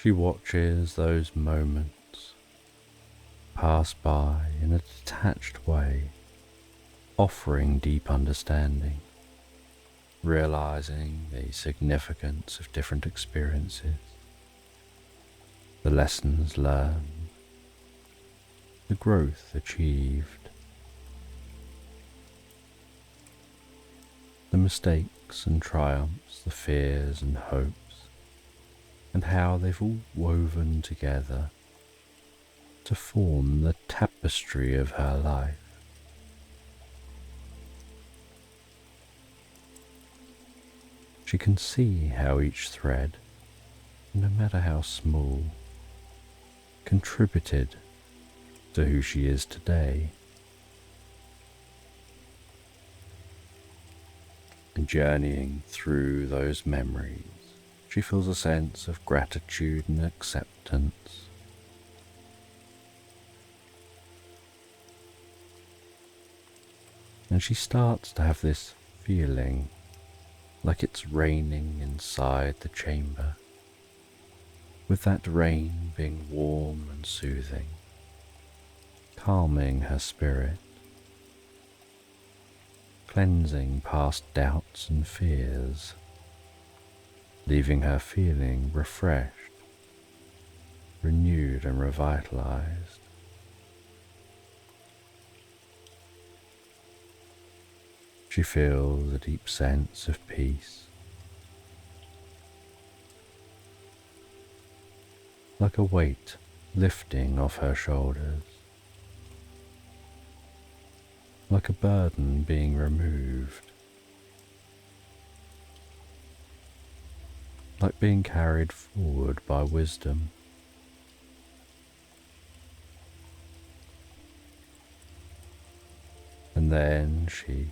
She watches those moments pass by in a detached way, offering deep understanding, realizing the significance of different experiences, the lessons learned, the growth achieved, the mistakes and triumphs, the fears and hopes, and how they've all woven together to form the tapestry of her life. She can see how each thread, no matter how small, contributed to who she is today. And journeying through those memories, she feels a sense of gratitude and acceptance. And she starts to have this feeling like it's raining inside the chamber, with that rain being warm and soothing, calming her spirit, cleansing past doubts and fears, leaving her feeling refreshed, renewed and revitalized. She feels a deep sense of peace, like a weight lifting off her shoulders, like a burden being removed, like being carried forward by wisdom. And then she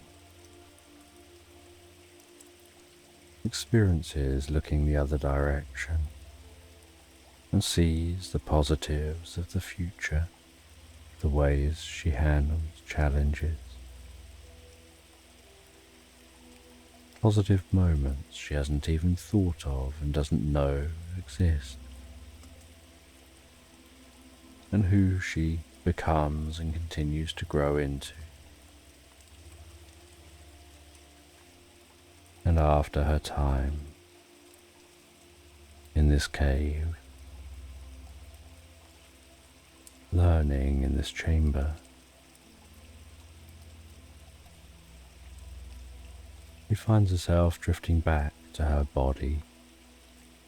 experiences looking the other direction and sees the positives of the future, the ways she handles challenges, positive moments she hasn't even thought of and doesn't know exist, and who she becomes and continues to grow into. And after her time in this cave, learning in this chamber, she finds herself drifting back to her body,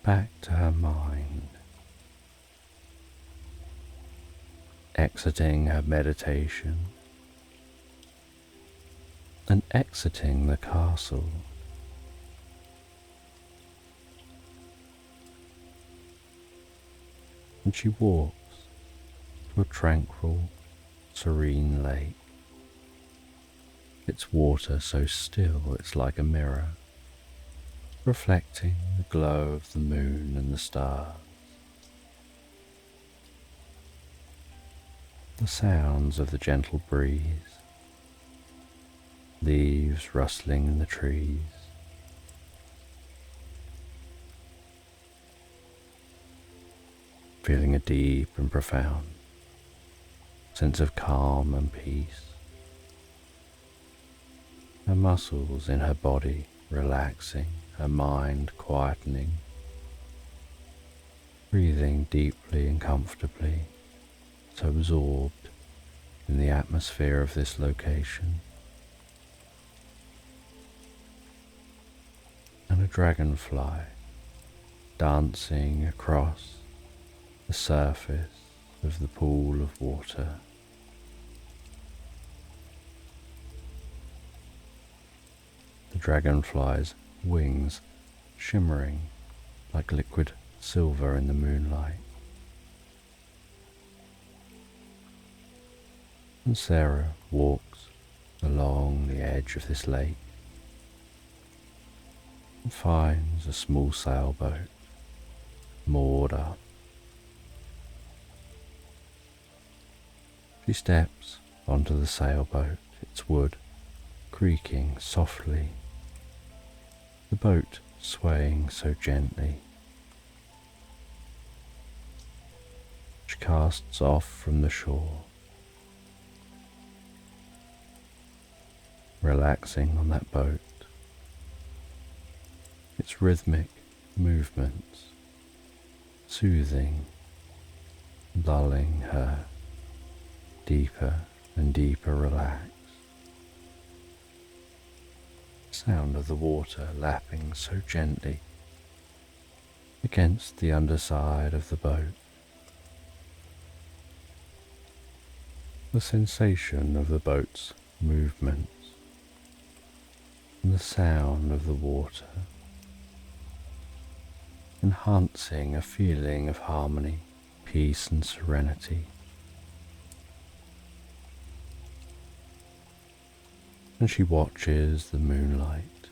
back to her mind, exiting her meditation and exiting the castle. And she walks to a tranquil, serene lake. Its water so still it's like a mirror, reflecting the glow of the moon and the stars. The sounds of the gentle breeze, leaves rustling in the trees, feeling a deep and profound sense of calm and peace. Her muscles in her body relaxing, her mind quietening, breathing deeply and comfortably, so absorbed in the atmosphere of this location. And a dragonfly dancing across the surface of the pool of water. The dragonfly's wings shimmering like liquid silver in the moonlight. And Sarah walks along the edge of this lake and finds a small sailboat moored up. She steps onto the sailboat, its wood creaking softly, the boat swaying so gently. She casts off from the shore, relaxing on that boat, its rhythmic movements soothing, lulling her deeper and deeper relaxed. Sound of the water lapping so gently against the underside of the boat. The sensation of the boat's movements and the sound of the water, enhancing a feeling of harmony, peace and serenity. And she watches the moonlight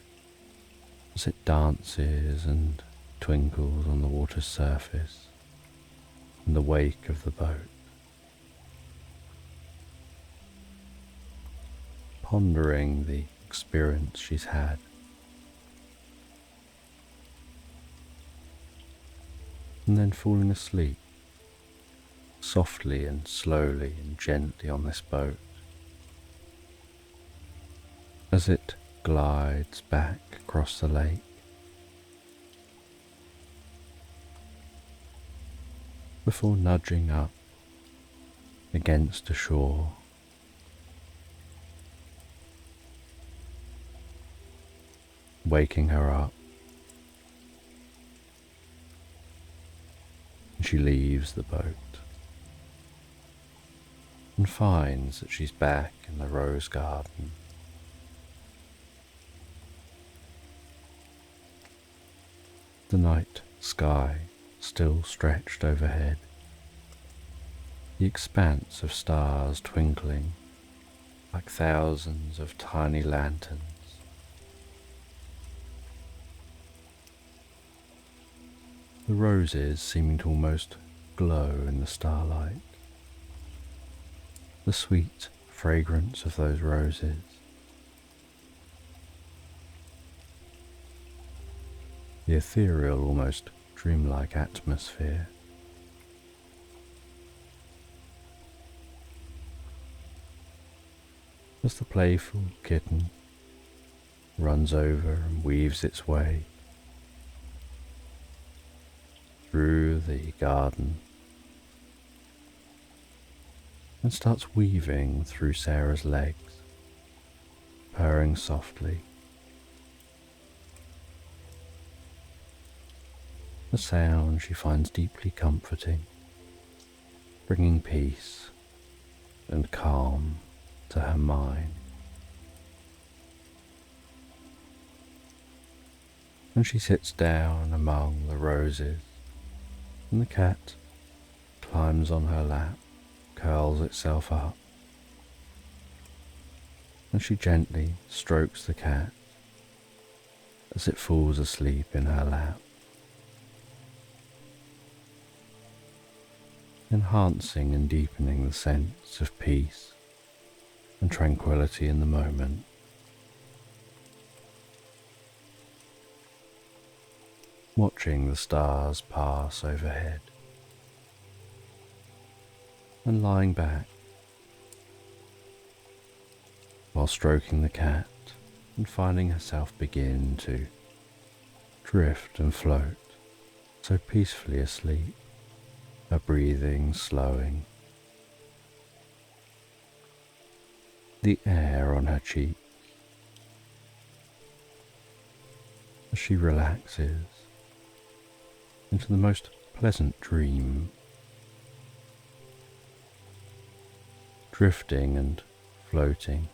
as it dances and twinkles on the water's surface in the wake of the boat, pondering the experience she's had. And then falling asleep, softly and slowly and gently on this boat, as it glides back across the lake. Before nudging up against the shore, waking her up. She leaves the boat and finds that she's back in the rose garden. The night sky still stretched overhead, the expanse of stars twinkling like thousands of tiny lanterns. The roses seeming to almost glow in the starlight. The sweet fragrance of those roses. The ethereal, almost dreamlike atmosphere. As the playful kitten runs over and weaves its way through the garden and starts weaving through Sarah's legs, purring softly. A sound she finds deeply comforting, bringing peace and calm to her mind. And she sits down among the roses, and the cat climbs on her lap, curls itself up, and she gently strokes the cat as it falls asleep in her lap, enhancing and deepening the sense of peace and tranquility in the moment. Watching the stars pass overhead and lying back while stroking the cat and finding herself begin to drift and float so peacefully asleep, her breathing slowing, the air on her cheek as she relaxes into the most pleasant dream, drifting and floating,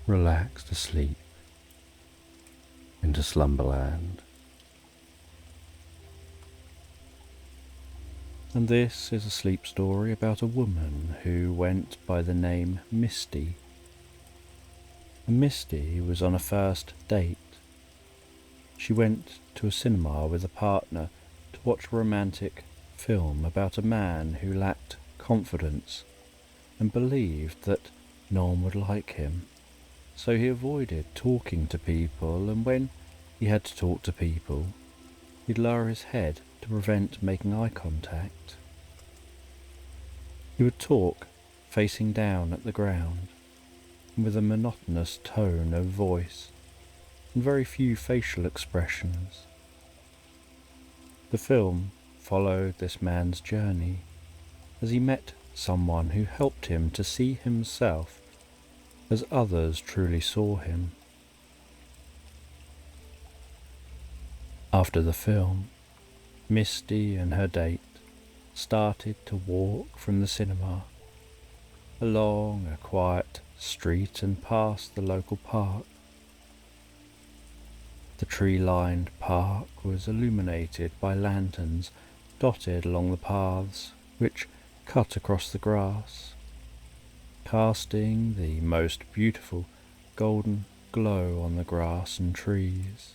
relaxed asleep into slumberland. And this is a sleep story about a woman who went by the name Misty. And Misty was on a first date. She went to a cinema with a partner to watch a romantic film about a man who lacked confidence and believed that no one would like him. So he avoided talking to people, and when he had to talk to people, he'd lower his head to prevent making eye contact. He would talk facing down at the ground, and with a monotonous tone of voice and very few facial expressions. The film followed this man's journey as he met someone who helped him to see himself as others truly saw him. After the film, Misty and her date started to walk from the cinema along a quiet street and past the local park. The tree-lined park was illuminated by lanterns dotted along the paths which cut across the grass, casting the most beautiful golden glow on the grass and trees,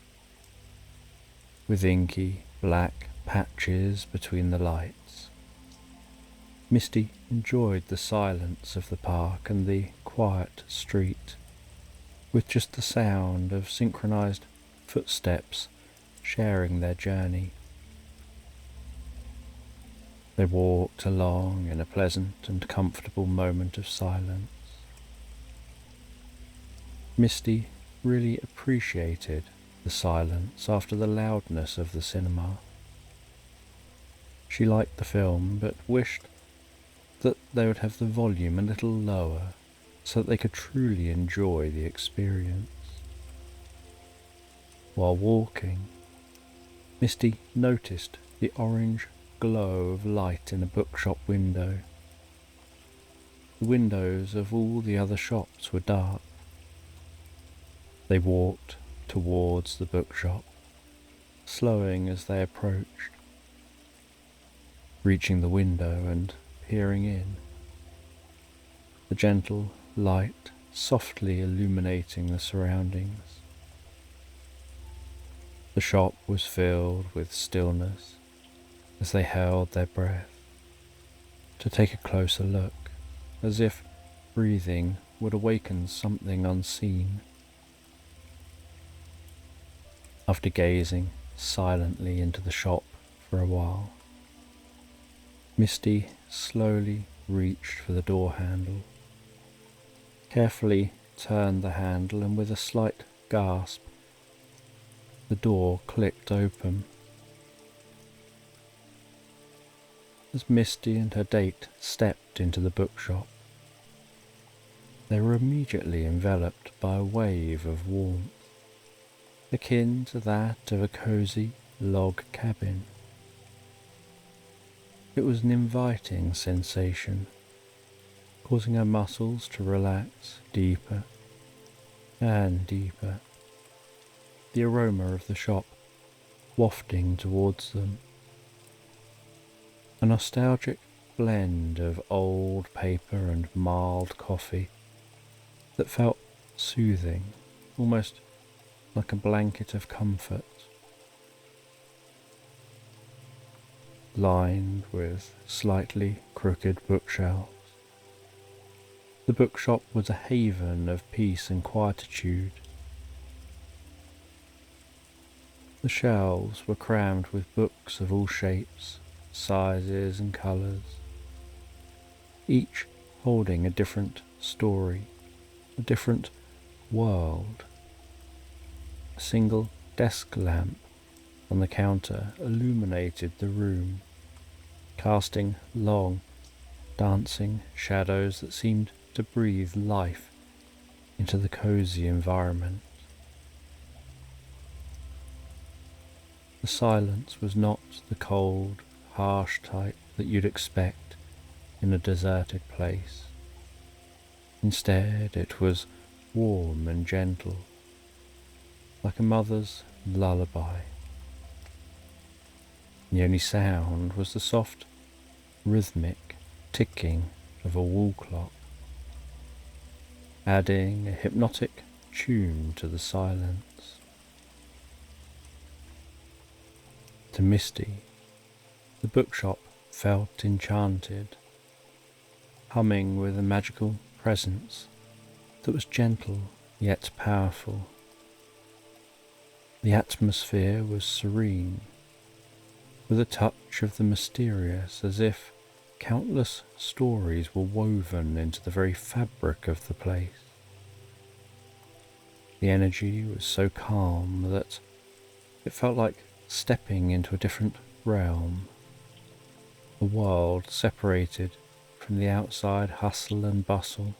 with inky black patches between the lights. Misty enjoyed the silence of the park and the quiet street, with just the sound of synchronized footsteps sharing their journey. They walked along in a pleasant and comfortable moment of silence. Misty really appreciated the silence after the loudness of the cinema. She liked the film, but wished that they would have the volume a little lower so that they could truly enjoy the experience. While walking, Misty noticed the orange glow of light in a bookshop window. The windows of all the other shops were dark. They walked towards the bookshop, slowing as they approached, reaching the window and peering in, the gentle light softly illuminating the surroundings. The shop was filled with stillness as they held their breath to take a closer look, as if breathing would awaken something unseen. After gazing silently into the shop for a while, Misty slowly reached for the door handle, carefully turned the handle, and with a slight gasp, the door clicked open. As Misty and her date stepped into the bookshop, they were immediately enveloped by a wave of warmth, akin to that of a cosy log cabin. It was an inviting sensation, causing her muscles to relax deeper and deeper, the aroma of the shop wafting towards them. A nostalgic blend of old paper and mild coffee that felt soothing, almost like a blanket of comfort. Lined with slightly crooked bookshelves, the bookshop was a haven of peace and quietude. The shelves were crammed with books of all shapes, sizes and colours, each holding a different story, a different world. A single desk lamp on the counter illuminated the room, casting long, dancing shadows that seemed to breathe life into the cosy environment. The silence was not the cold, harsh type that you'd expect in a deserted place. Instead, it was warm and gentle, like a mother's lullaby. The only sound was the soft, rhythmic ticking of a wall clock, adding a hypnotic tune to the silence. To Misty, the bookshop felt enchanted, humming with a magical presence that was gentle yet powerful. The atmosphere was serene, with a touch of the mysterious, as if countless stories were woven into the very fabric of the place. The energy was so calm that it felt like stepping into a different realm, a world separated from the outside hustle and bustle,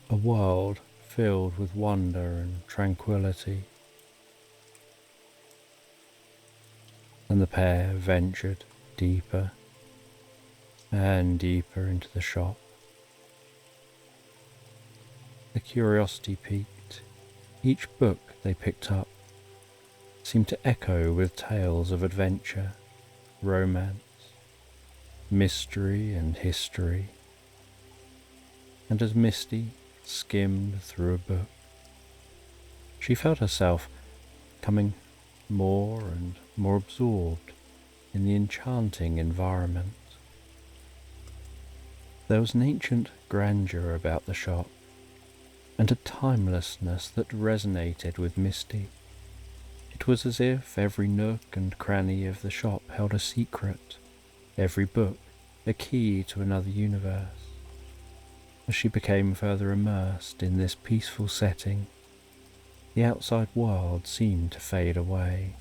a world filled with wonder and tranquility. And the pair ventured deeper and deeper into the shop. The curiosity piqued. Each book they picked up seemed to echo with tales of adventure, romance, mystery and history. And as Misty skimmed through a book, she felt herself becoming more and more absorbed in the enchanting environment. There was an ancient grandeur about the shop, and a timelessness that resonated with Misty. It was as if every nook and cranny of the shop held a secret, every book a key to another universe. As she became further immersed in this peaceful setting, the outside world seemed to fade away.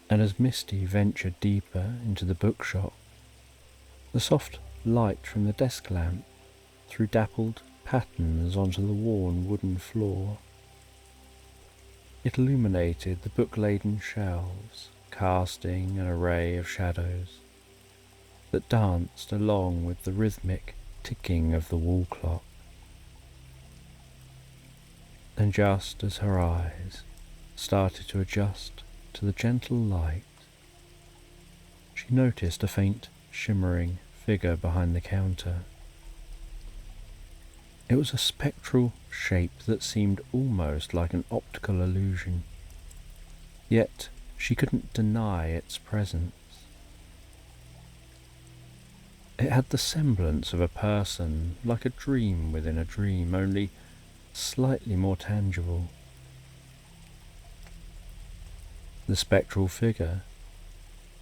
And as Misty ventured deeper into the bookshop, the soft light from the desk lamp threw dappled patterns onto the worn wooden floor. It illuminated the book-laden shelves, casting an array of shadows that danced along with the rhythmic ticking of the wall clock. And just as her eyes started to adjust to the gentle light, she noticed a faint shimmering figure behind the counter. It was a spectral shape that seemed almost like an optical illusion, yet she couldn't deny its presence. It had the semblance of a person, like a dream within a dream, only slightly more tangible. The spectral figure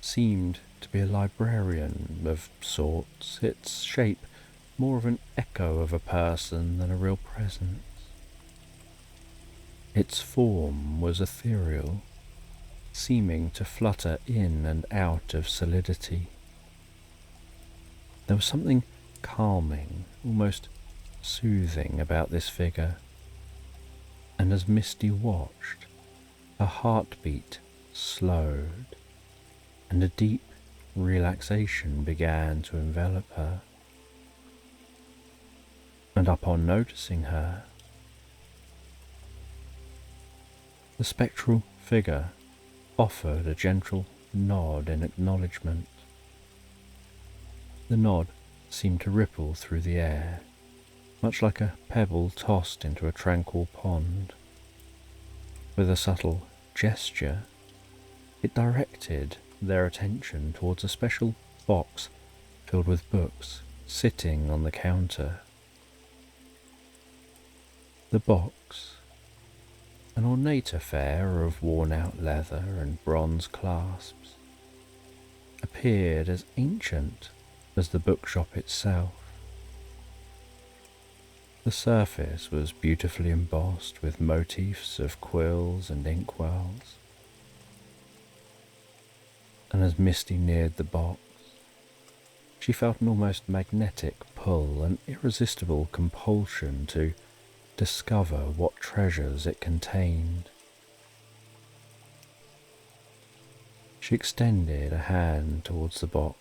seemed to be a librarian of sorts, its shape more of an echo of a person than a real presence. Its form was ethereal, seeming to flutter in and out of solidity. There was something calming, almost soothing about this figure, and as Misty watched, her heartbeat slowed, and a deep relaxation began to envelop her. And upon noticing her, the spectral figure offered a gentle nod in acknowledgement. The nod seemed to ripple through the air, much like a pebble tossed into a tranquil pond. With a subtle gesture, it directed their attention towards a special box filled with books sitting on the counter. The box, an ornate affair of worn-out leather and bronze clasps, appeared as ancient as the bookshop itself. The surface was beautifully embossed with motifs of quills and inkwells, and as Misty neared the box, she felt an almost magnetic pull, an irresistible compulsion to discover what treasures it contained. She extended a hand towards the box,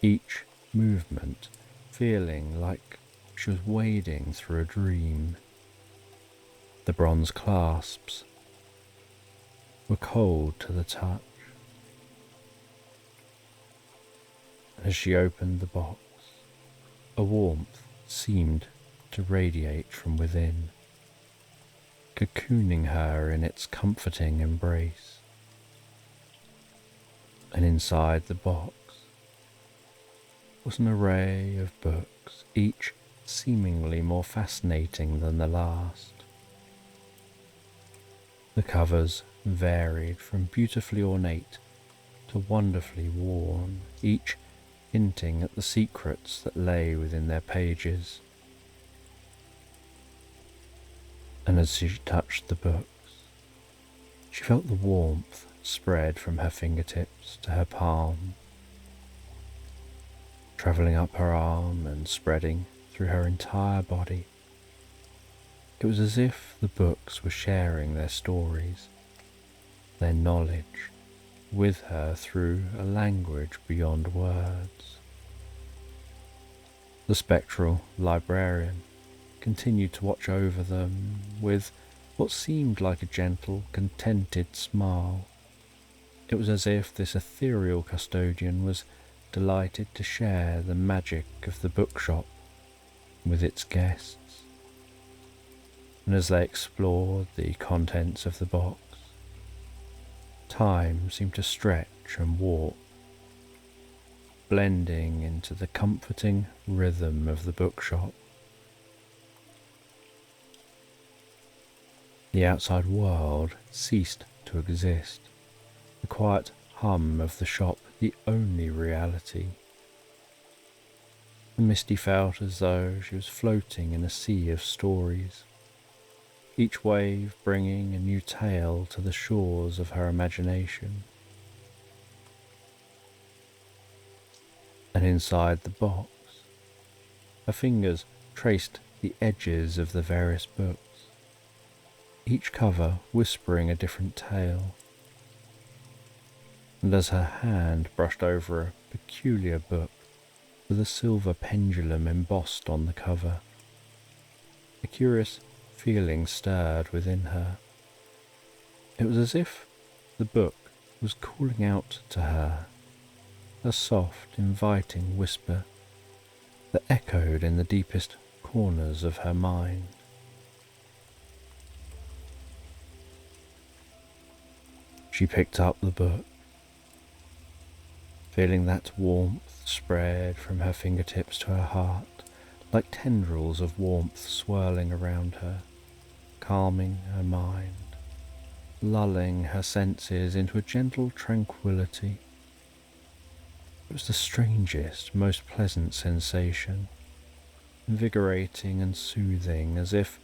each movement feeling like she was wading through a dream. The bronze clasps were cold to the touch. As she opened the box, a warmth seemed to radiate from within, cocooning her in its comforting embrace. And inside the box was an array of books, each seemingly more fascinating than the last. The covers varied from beautifully ornate to wonderfully worn, each hinting at the secrets that lay within their pages. And as she touched the books, she felt the warmth spread from her fingertips to her palm, travelling up her arm and spreading through her entire body. It was as if the books were sharing their stories, their knowledge, with her through a language beyond words. The spectral librarian continued to watch over them with what seemed like a gentle, contented smile. It was as if this ethereal custodian was delighted to share the magic of the bookshop with its guests. And as they explored the contents of the box, time seemed to stretch and warp, blending into the comforting rhythm of the bookshop. The outside world ceased to exist, the quiet hum of the shop the only reality. And Misty felt as though she was floating in a sea of stories, each wave bringing a new tale to the shores of her imagination. And inside the box, her fingers traced the edges of the various books, each cover whispering a different tale. And as her hand brushed over a peculiar book with a silver pendulum embossed on the cover, a curious feeling stirred within her. It was as if the book was calling out to her, a soft, inviting whisper that echoed in the deepest corners of her mind. She picked up the book, feeling that warmth spread from her fingertips to her heart, like tendrils of warmth swirling around her, calming her mind, lulling her senses into a gentle tranquility. It was the strangest, most pleasant sensation, invigorating and soothing, as if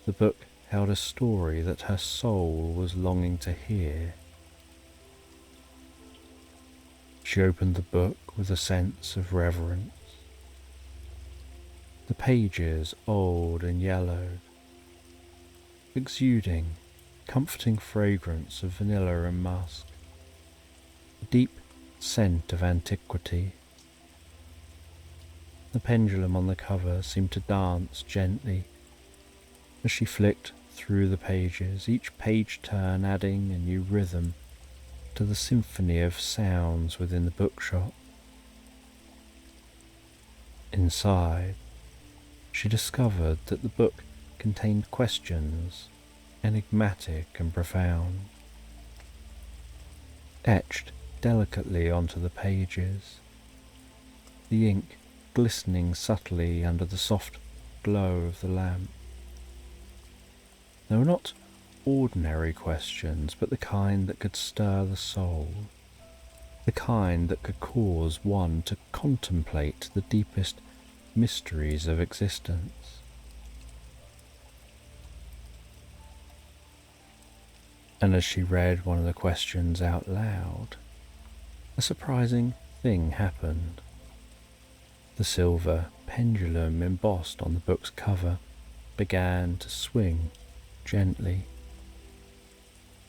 the book held a story that her soul was longing to hear. She opened the book with a sense of reverence. The pages, old and yellowed, exuding comforting fragrance of vanilla and musk, a deep scent of antiquity. The pendulum on the cover seemed to dance gently as she flicked through the pages, each page turn adding a new rhythm to the symphony of sounds within the bookshop. Inside, she discovered that the book contained questions, enigmatic and profound, etched delicately onto the pages, the ink glistening subtly under the soft glow of the lamp. They were not ordinary questions, but the kind that could stir the soul, the kind that could cause one to contemplate the deepest mysteries of existence. And as she read one of the questions out loud, a surprising thing happened. The silver pendulum embossed on the book's cover began to swing gently.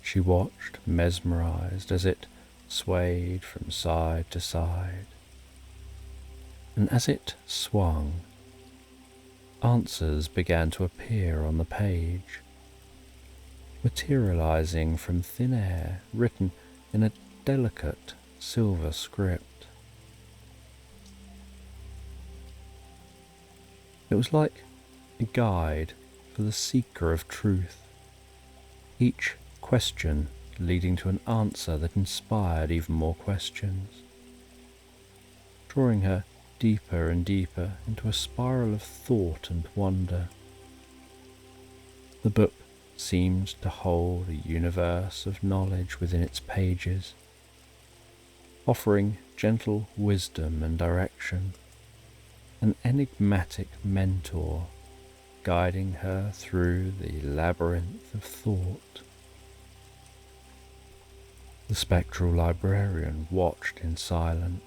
She watched, mesmerized, as it swayed from side to side. And as it swung, answers began to appear on the page, materializing from thin air, written in a delicate silver script. It was like a guide for the seeker of truth, each question leading to an answer that inspired even more questions, drawing her deeper and deeper into a spiral of thought and wonder. The book seemed to hold a universe of knowledge within its pages, offering gentle wisdom and direction, an enigmatic mentor guiding her through the labyrinth of thought. The spectral librarian watched in silence,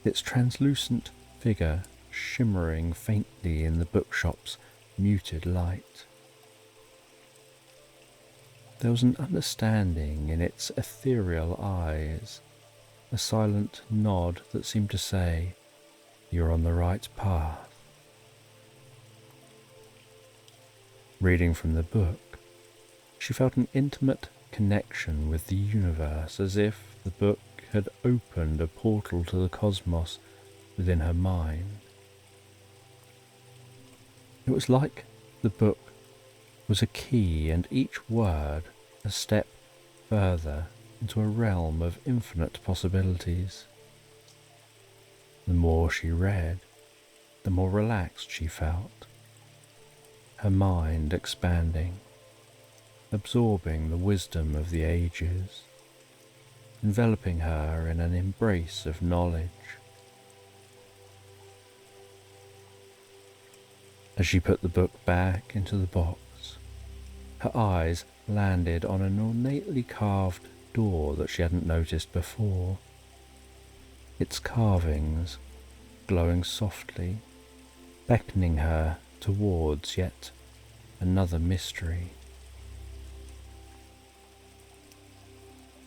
its translucent figure shimmering faintly in the bookshop's muted light. There was an understanding in its ethereal eyes, a silent nod that seemed to say, "You're on the right path." Reading from the book, she felt an intimate connection with the universe, as if the book had opened a portal to the cosmos within her mind. It was like the book was a key, and each word a step further into a realm of infinite possibilities. The more she read, the more relaxed she felt, her mind expanding, absorbing the wisdom of the ages, enveloping her in an embrace of knowledge. As she put the book back into the box, her eyes landed on an ornately carved door that she hadn't noticed before, its carvings glowing softly, beckoning her towards yet another mystery.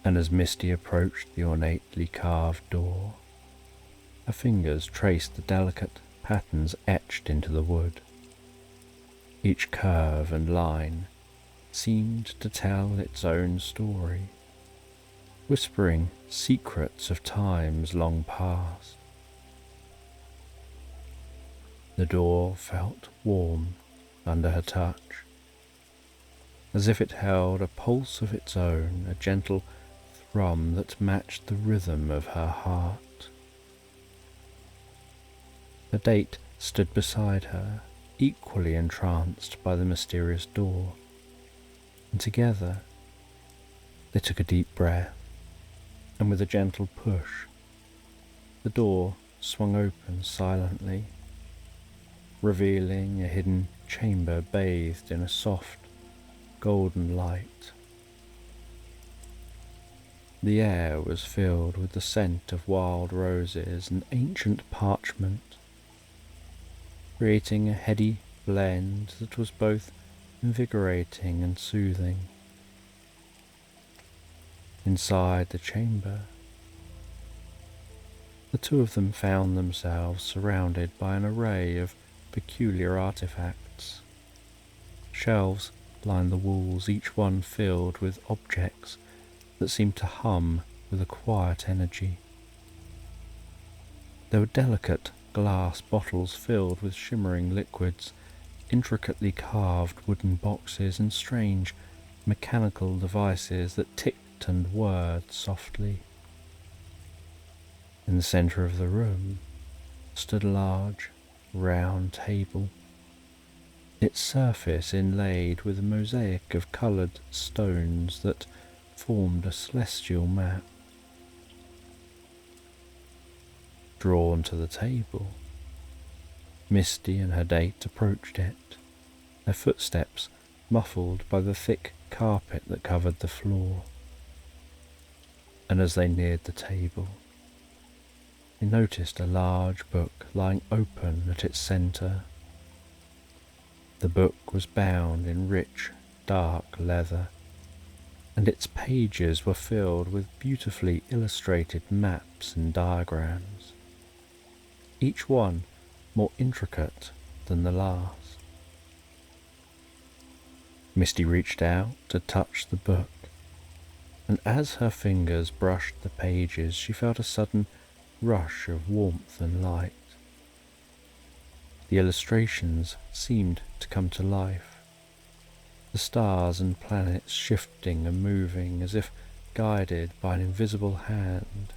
And as Misty approached the ornately carved door, her fingers traced the delicate patterns etched into the wood. Each curve and line seemed to tell its own story, whispering secrets of times long past. The door felt warm under her touch, as if it held a pulse of its own, a gentle thrum that matched the rhythm of her heart. The date stood beside her, equally entranced by the mysterious door, and together they took a deep breath, and with a gentle push, the door swung open silently, revealing a hidden chamber bathed in a soft, golden light. The air was filled with the scent of wild roses and ancient parchment, creating a heady blend that was both invigorating and soothing. Inside the chamber, the two of them found themselves surrounded by an array of peculiar artifacts. Shelves lined the walls, each one filled with objects that seemed to hum with a quiet energy. There were delicate glass bottles filled with shimmering liquids, intricately carved wooden boxes, and strange mechanical devices that ticked and whirred softly. In the centre of the room stood a large, round table, its surface inlaid with a mosaic of coloured stones that formed a celestial map. Drawn to the table, Misty and her date approached it, their footsteps muffled by the thick carpet that covered the floor. And as they neared the table, they noticed a large book lying open at its centre. The book was bound in rich, dark leather, and its pages were filled with beautifully illustrated maps and diagrams, each one more intricate than the last. Misty reached out to touch the book, and as her fingers brushed the pages, she felt a sudden rush of warmth and light. The illustrations seemed to come to life, the stars and planets shifting and moving as if guided by an invisible hand.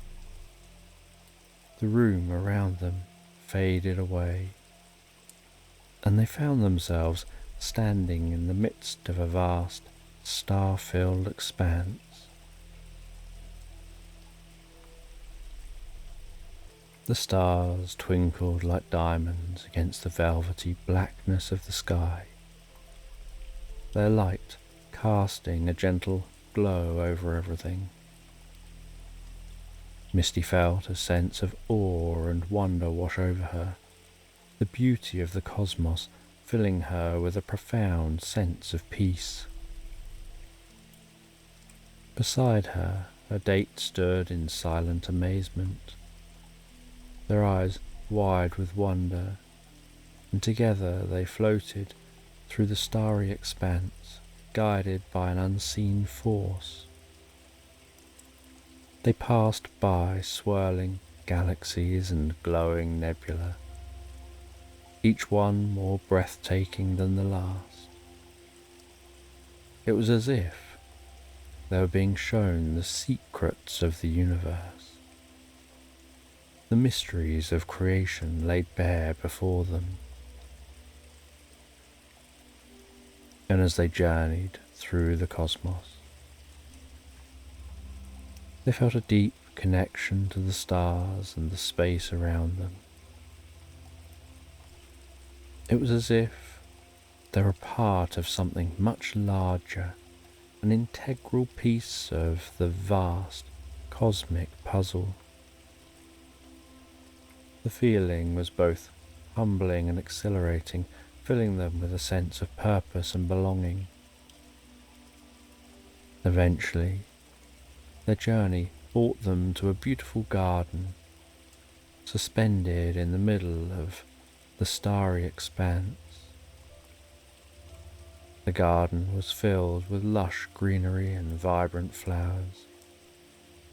The room around them faded away, and they found themselves standing in the midst of a vast, star-filled expanse. The stars twinkled like diamonds against the velvety blackness of the sky, their light casting a gentle glow over everything. Misty felt a sense of awe and wonder wash over her, the beauty of the cosmos filling her with a profound sense of peace. Beside her, her date stood in silent amazement, their eyes wide with wonder, and together they floated through the starry expanse, guided by an unseen force. They passed by swirling galaxies and glowing nebula, each one more breathtaking than the last. It was as if they were being shown the secrets of the universe, the mysteries of creation laid bare before them. And as they journeyed through the cosmos, they felt a deep connection to the stars and the space around them. It was as if they were part of something much larger, an integral piece of the vast cosmic puzzle. The feeling was both humbling and exhilarating, filling them with a sense of purpose and belonging. Eventually, their journey brought them to a beautiful garden, suspended in the middle of the starry expanse. The garden was filled with lush greenery and vibrant flowers,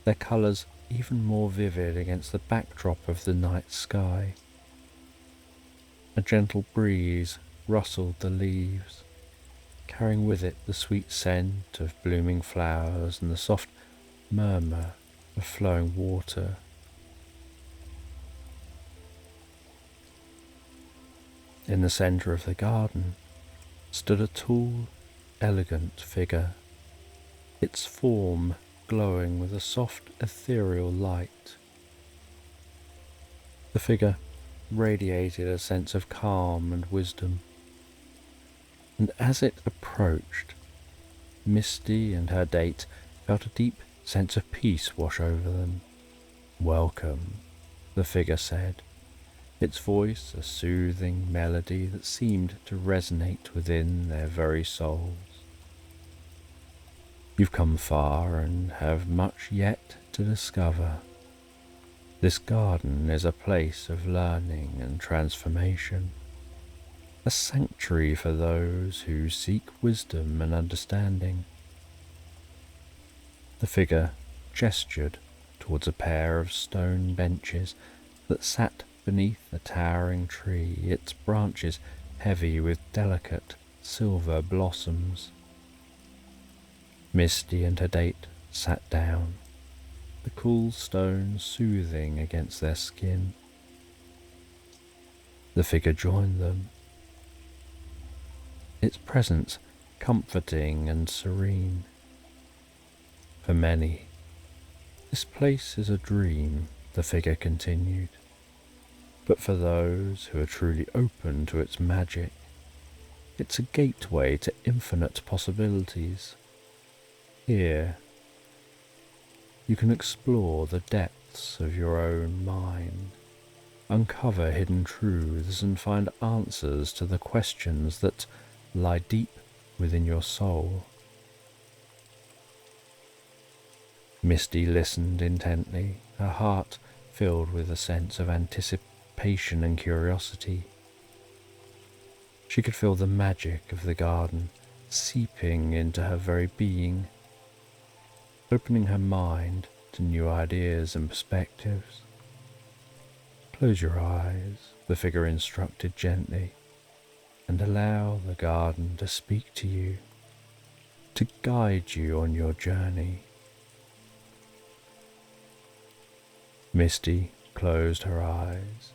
their colours even more vivid against the backdrop of the night sky. A gentle breeze rustled the leaves, carrying with it the sweet scent of blooming flowers and the soft murmur of flowing water. In the centre of the garden stood a tall, elegant figure, its form glowing with a soft ethereal light. The figure radiated a sense of calm and wisdom, and as it approached, Misty and her date felt a deep sense of peace wash over them. "Welcome," the figure said, its voice a soothing melody that seemed to resonate within their very souls. "You've come far and have much yet to discover. This garden is a place of learning and transformation, a sanctuary for those who seek wisdom and understanding." The figure gestured towards a pair of stone benches that sat beneath a towering tree, its branches heavy with delicate silver blossoms. Misty and her date sat down, the cool stone soothing against their skin. The figure joined them, its presence comforting and serene. "For many, this place is a dream," the figure continued, "but for those who are truly open to its magic, it's a gateway to infinite possibilities. Here, you can explore the depths of your own mind, uncover hidden truths, and find answers to the questions that lie deep within your soul." Misty listened intently, her heart filled with a sense of anticipation and curiosity. She could feel the magic of the garden seeping into her very being, opening her mind to new ideas and perspectives. "Close your eyes," the figure instructed gently, "and allow the garden to speak to you, to guide you on your journey." Misty closed her eyes,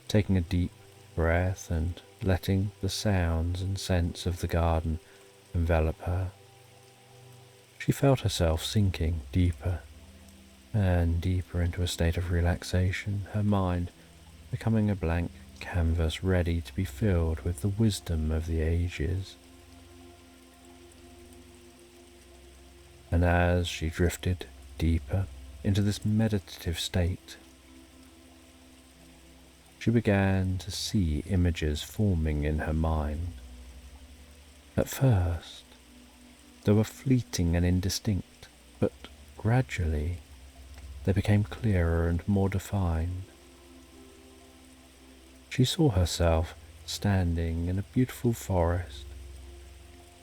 taking a deep breath and letting the sounds and scents of the garden envelop her. She felt herself sinking deeper and deeper into a state of relaxation, her mind becoming a blank canvas ready to be filled with the wisdom of the ages. And as she drifted deeper into this meditative state, she began to see images forming in her mind. At first, they were fleeting and indistinct, but gradually they became clearer and more defined. She saw herself standing in a beautiful forest,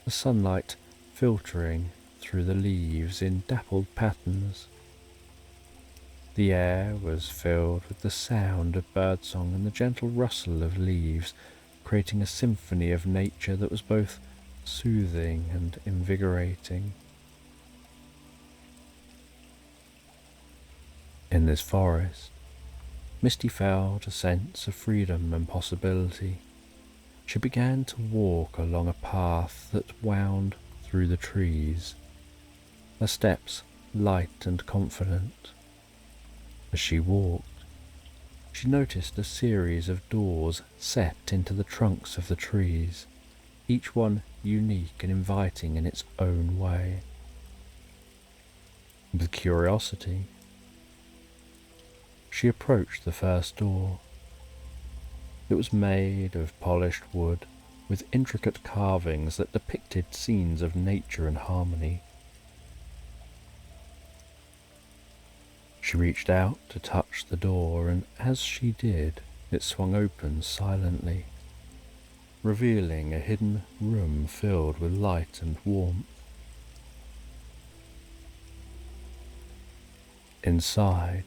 the sunlight filtering through the leaves in dappled patterns. The air was filled with the sound of birdsong and the gentle rustle of leaves, creating a symphony of nature that was both soothing and invigorating. In this forest, Misty felt a sense of freedom and possibility. She began to walk along a path that wound through the trees, her steps light and confident. As she walked, she noticed a series of doors set into the trunks of the trees, each one unique and inviting in its own way. With curiosity, she approached the first door. It was made of polished wood with intricate carvings that depicted scenes of nature and harmony. She reached out to touch the door, and as she did, it swung open silently, revealing a hidden room filled with light and warmth. Inside,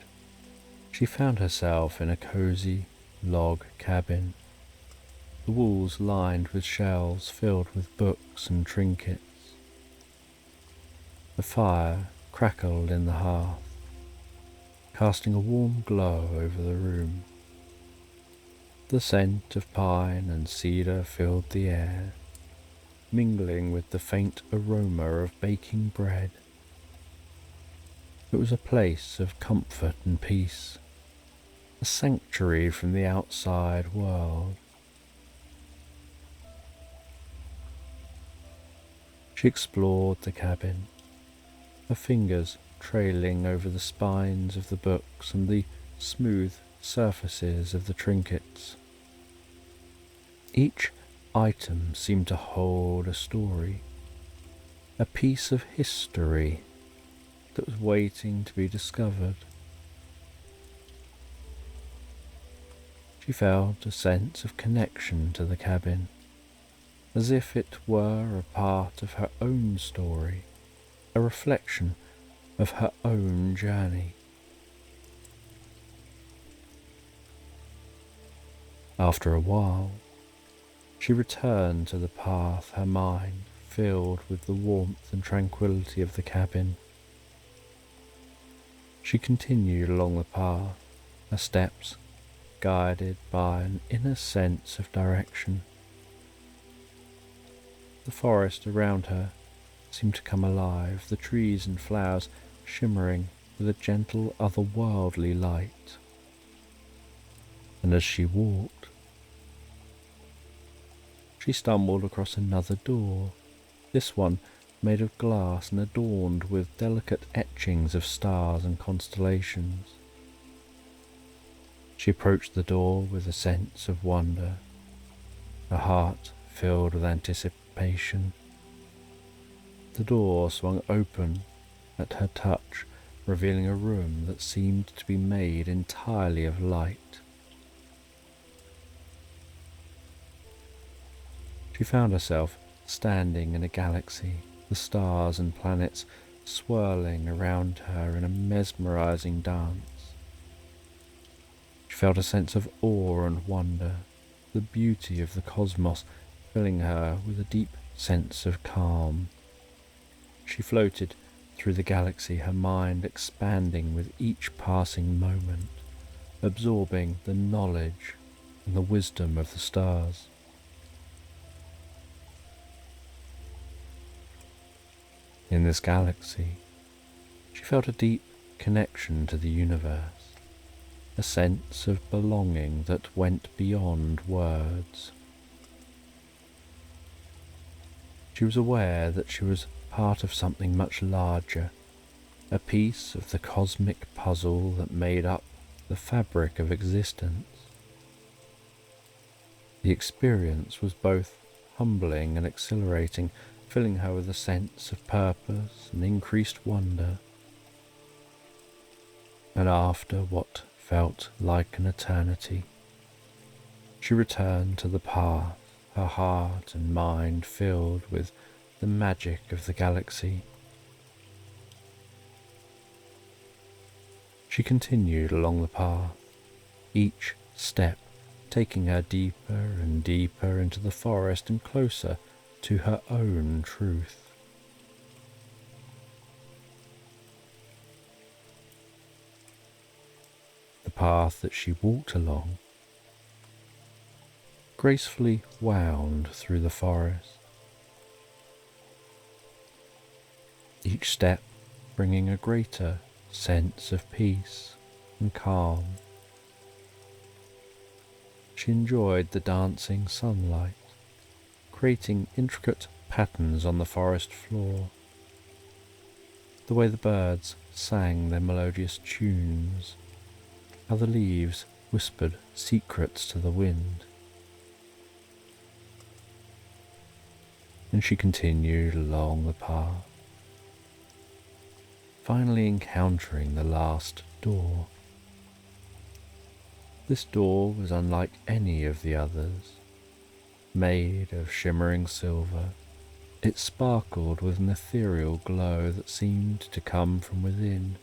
she found herself in a cozy log cabin, the walls lined with shelves filled with books and trinkets. The fire crackled in the hearth, casting a warm glow over the room. The scent of pine and cedar filled the air, mingling with the faint aroma of baking bread. It was a place of comfort and peace, a sanctuary from the outside world. She explored the cabin, her fingers trailing over the spines of the books and the smooth surfaces of the trinkets. Each item seemed to hold a story, a piece of history that was waiting to be discovered. She felt a sense of connection to the cabin, as if it were a part of her own story, a reflection of her own journey. After a while, she returned to the path, her mind filled with the warmth and tranquility of the cabin. She continued along the path, her steps guided by an inner sense of direction. The forest around her seemed to come alive, the trees and flowers shimmering with a gentle otherworldly light. And as she walked, she stumbled across another door, this one made of glass and adorned with delicate etchings of stars and constellations. She approached the door with a sense of wonder, her heart filled with anticipation. The door swung open at her touch, revealing a room that seemed to be made entirely of light. She found herself standing in a galaxy, the stars and planets swirling around her in a mesmerizing dance. She felt a sense of awe and wonder, the beauty of the cosmos filling her with a deep sense of calm. She floated through the galaxy, her mind expanding with each passing moment, absorbing the knowledge and the wisdom of the stars. In this galaxy, she felt a deep connection to the universe, a sense of belonging that went beyond words. She was aware that she was part of something much larger, a piece of the cosmic puzzle that made up the fabric of existence. The experience was both humbling and exhilarating, filling her with a sense of purpose and increased wonder. And after what felt like an eternity, she returned to the path, her heart and mind filled with the magic of the galaxy. She continued along the path, each step taking her deeper and deeper into the forest and closer to her own truth. The path that she walked along gracefully wound through the forest, each step bringing a greater sense of peace and calm. She enjoyed the dancing sunlight, creating intricate patterns on the forest floor, the way the birds sang their melodious tunes, how the leaves whispered secrets to the wind. And she continued along the path, finally encountering the last door. This door was unlike any of the others. Made of shimmering silver, it sparkled with an ethereal glow that seemed to come from within.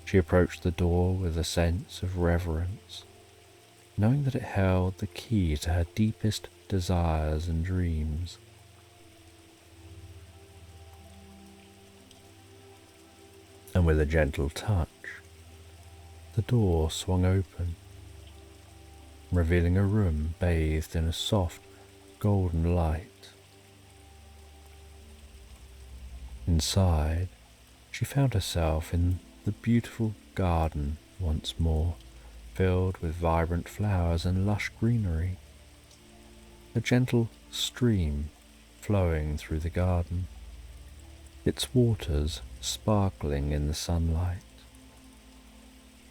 She approached the door with a sense of reverence, knowing that it held the key to her deepest desires and dreams. And with a gentle touch, the door swung open, revealing a room bathed in a soft golden light. Inside, she found herself in the beautiful garden once more, filled with vibrant flowers and lush greenery. A gentle stream flowing through the garden, its waters sparkling in the sunlight.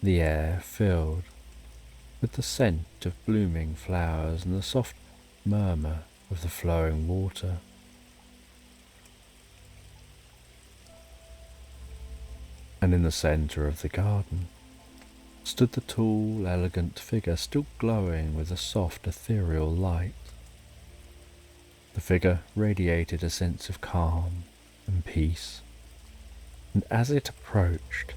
The air filled with the scent of blooming flowers and the soft murmur of the flowing water. And in the centre of the garden stood the tall, elegant figure, still glowing with a soft, ethereal light. The figure radiated a sense of calm and peace, and as it approached,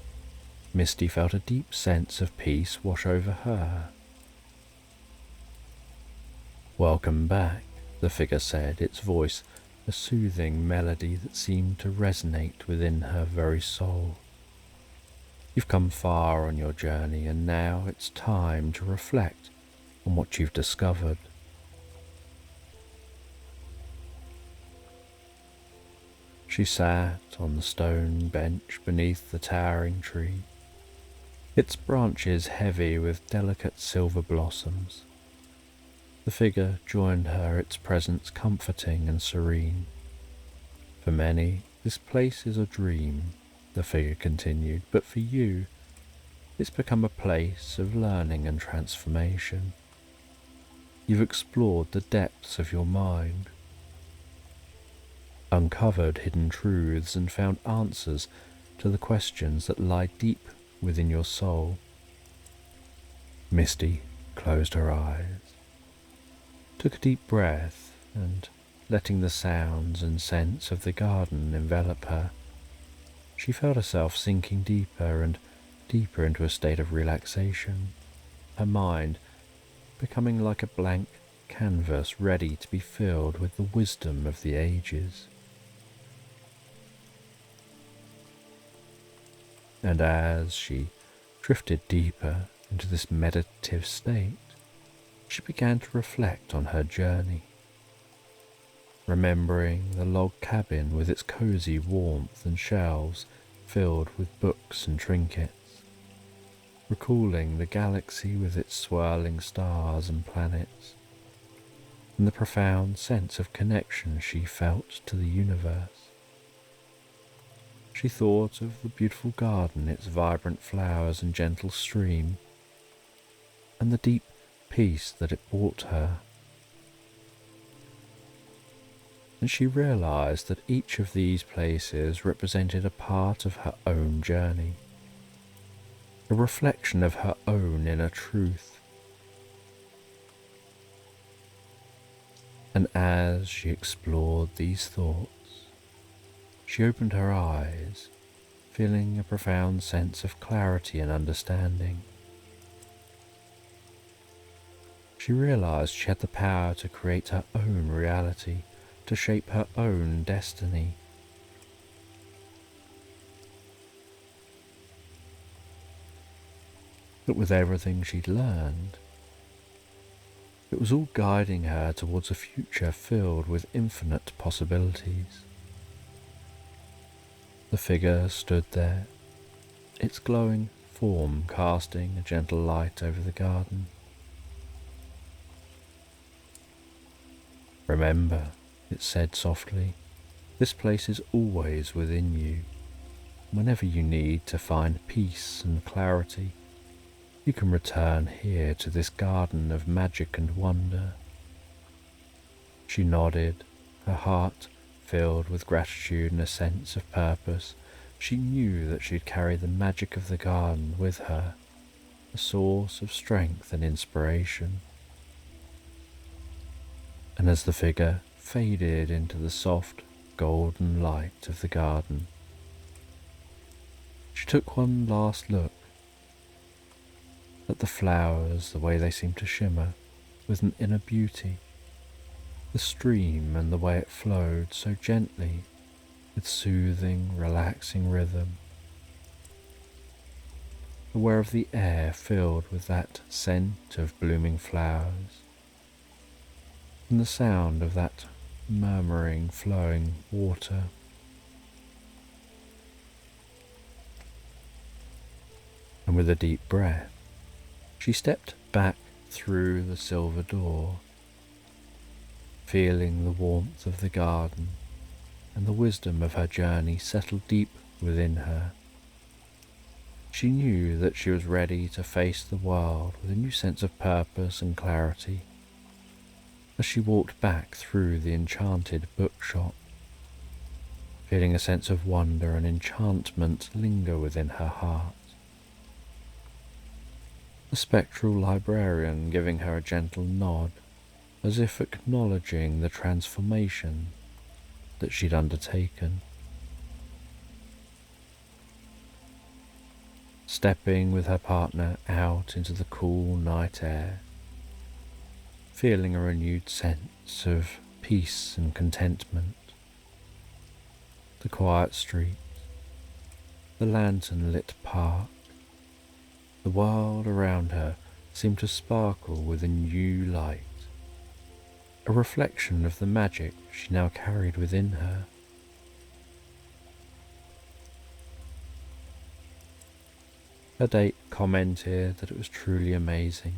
Misty felt a deep sense of peace wash over her. "Welcome back," the figure said, its voice a soothing melody that seemed to resonate within her very soul. "You've come far on your journey, and now it's time to reflect on what you've discovered." She sat on the stone bench beneath the towering tree, its branches heavy with delicate silver blossoms. The figure joined her, its presence comforting and serene. "For many, this place is a dream," the figure continued, "but for you, it's become a place of learning and transformation. You've explored the depths of your mind, uncovered hidden truths, and found answers to the questions that lie deep within your soul." Misty closed her eyes, took a deep breath, and letting the sounds and scents of the garden envelop her, she felt herself sinking deeper and deeper into a state of relaxation, her mind becoming like a blank canvas ready to be filled with the wisdom of the ages. And as she drifted deeper into this meditative state, she began to reflect on her journey. remembering the log cabin with its cozy warmth and shelves filled with books and trinkets, recalling the galaxy with its swirling stars and planets, and the profound sense of connection she felt to the universe. She thought of the beautiful garden, its vibrant flowers and gentle stream, and the deep peace that it brought her. And she realized that each of these places represented a part of her own journey, a reflection of her own inner truth. And as she explored these thoughts, she opened her eyes, feeling a profound sense of clarity and understanding. She realized she had the power to create her own reality, to shape her own destiny. But with everything she'd learned, it was all guiding her towards a future filled with infinite possibilities. The figure stood there, its glowing form casting a gentle light over the garden. "Remember," it said softly, "this place is always within you. Whenever you need to find peace and clarity, you can return here to this garden of magic and wonder." She nodded, her heart filled with gratitude and a sense of purpose. She knew that she'd carry the magic of the garden with her, a source of strength and inspiration. And as the figure faded into the soft, golden light of the garden, she took one last look at the flowers, the way they seemed to shimmer with an inner beauty, the stream and the way it flowed so gently with soothing, relaxing rhythm, aware of the air filled with that scent of blooming flowers, and the sound of that murmuring, flowing water. And with a deep breath, she stepped back through the silver door, feeling the warmth of the garden and the wisdom of her journey settle deep within her. She knew that she was ready to face the world with a new sense of purpose and clarity. As she walked back through the enchanted bookshop, feeling a sense of wonder and enchantment linger within her heart. The spectral librarian giving her a gentle nod, as if acknowledging the transformation that she'd undertaken. Stepping with her partner out into the cool night air, feeling a renewed sense of peace and contentment. The quiet street, the lantern-lit park, the world around her seemed to sparkle with a new light, a reflection of the magic she now carried within her. Her date commented that it was truly amazing,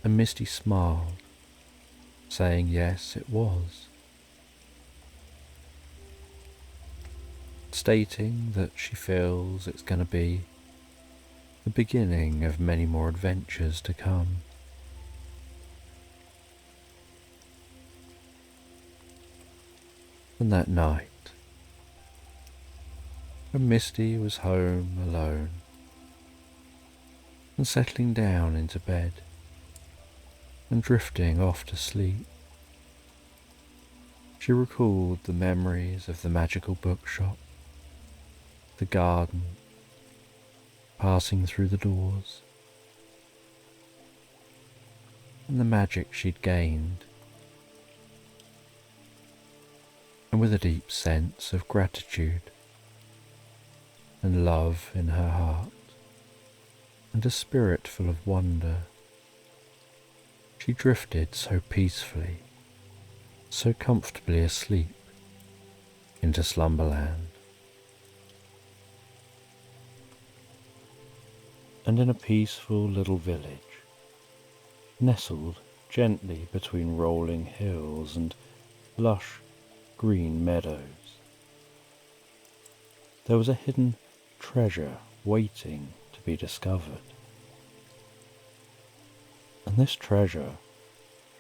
and Misty smiled, saying yes, it was, stating that she feels it's going to be the beginning of many more adventures to come. And that night, when Misty was home alone and settling down into bed and drifting off to sleep, she recalled the memories of the magical bookshop, the garden, passing through the doors, and the magic she'd gained. And with a deep sense of gratitude and love in her heart, and a spirit full of wonder, She drifted so peacefully, so comfortably asleep, into slumberland. And in a peaceful little village, nestled gently between rolling hills and lush green meadows, there was a hidden treasure waiting to be discovered. And this treasure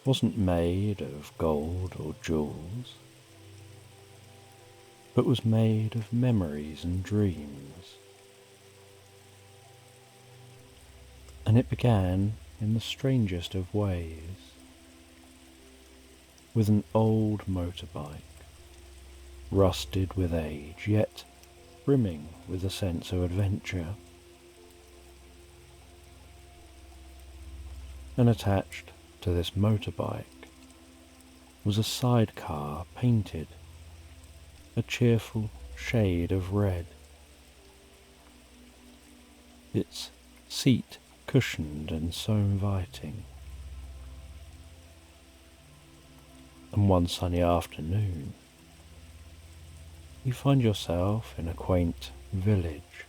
wasn't made of gold or jewels, but was made of memories and dreams. And it began in the strangest of ways, with an old motorbike, rusted with age, yet brimming with a sense of adventure. And attached to this motorbike was a sidecar painted a cheerful shade of red, its seat cushioned and so inviting. And one sunny afternoon, you find yourself in a quaint village,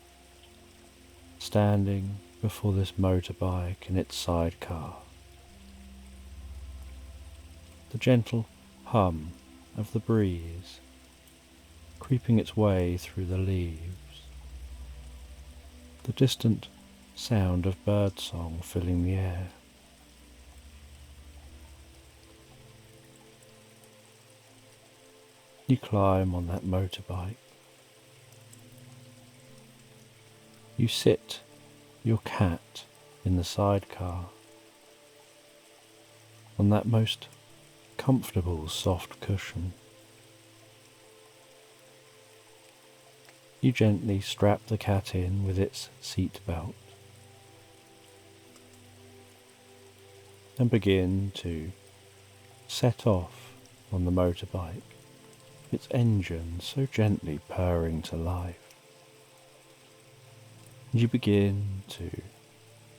standing before this motorbike and its sidecar. The gentle hum of the breeze creeping its way through the leaves, the distant sound of birdsong filling the air. You climb on that motorbike. You sit your cat in the sidecar on that most comfortable soft cushion. You gently strap the cat in with its seat belt and begin to set off on the motorbike, its engine so gently purring to life. And you begin to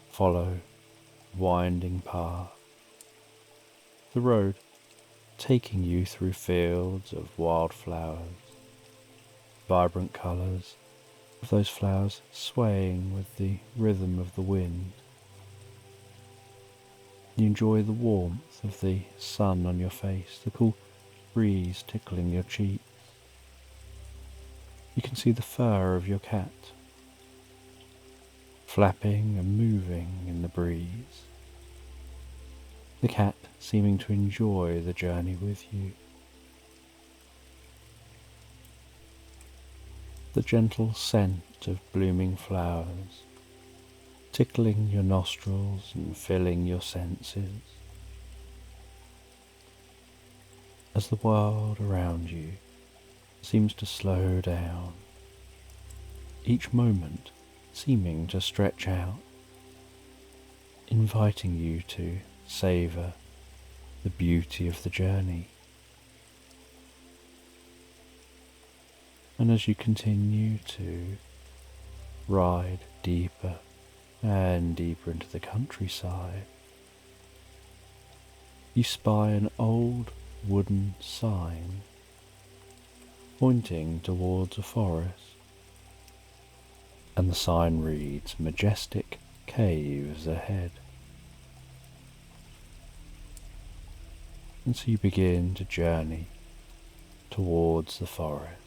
follow the winding path, the road taking you through fields of wildflowers, vibrant colours of those flowers swaying with the rhythm of the wind. You enjoy the warmth of the sun on your face, the cool breeze tickling your cheeks. You can see the fur of your cat flapping and moving in the breeze, the cat seeming to enjoy the journey with you. The gentle scent of blooming flowers tickling your nostrils and filling your senses, as the world around you seems to slow down, each moment seeming to stretch out, inviting you to savour the beauty of the journey. And as you continue to ride deeper and deeper into the countryside, you spy an old wooden sign pointing towards a forest, and the sign reads "Majestic Caves Ahead." And so you begin to journey towards the forest,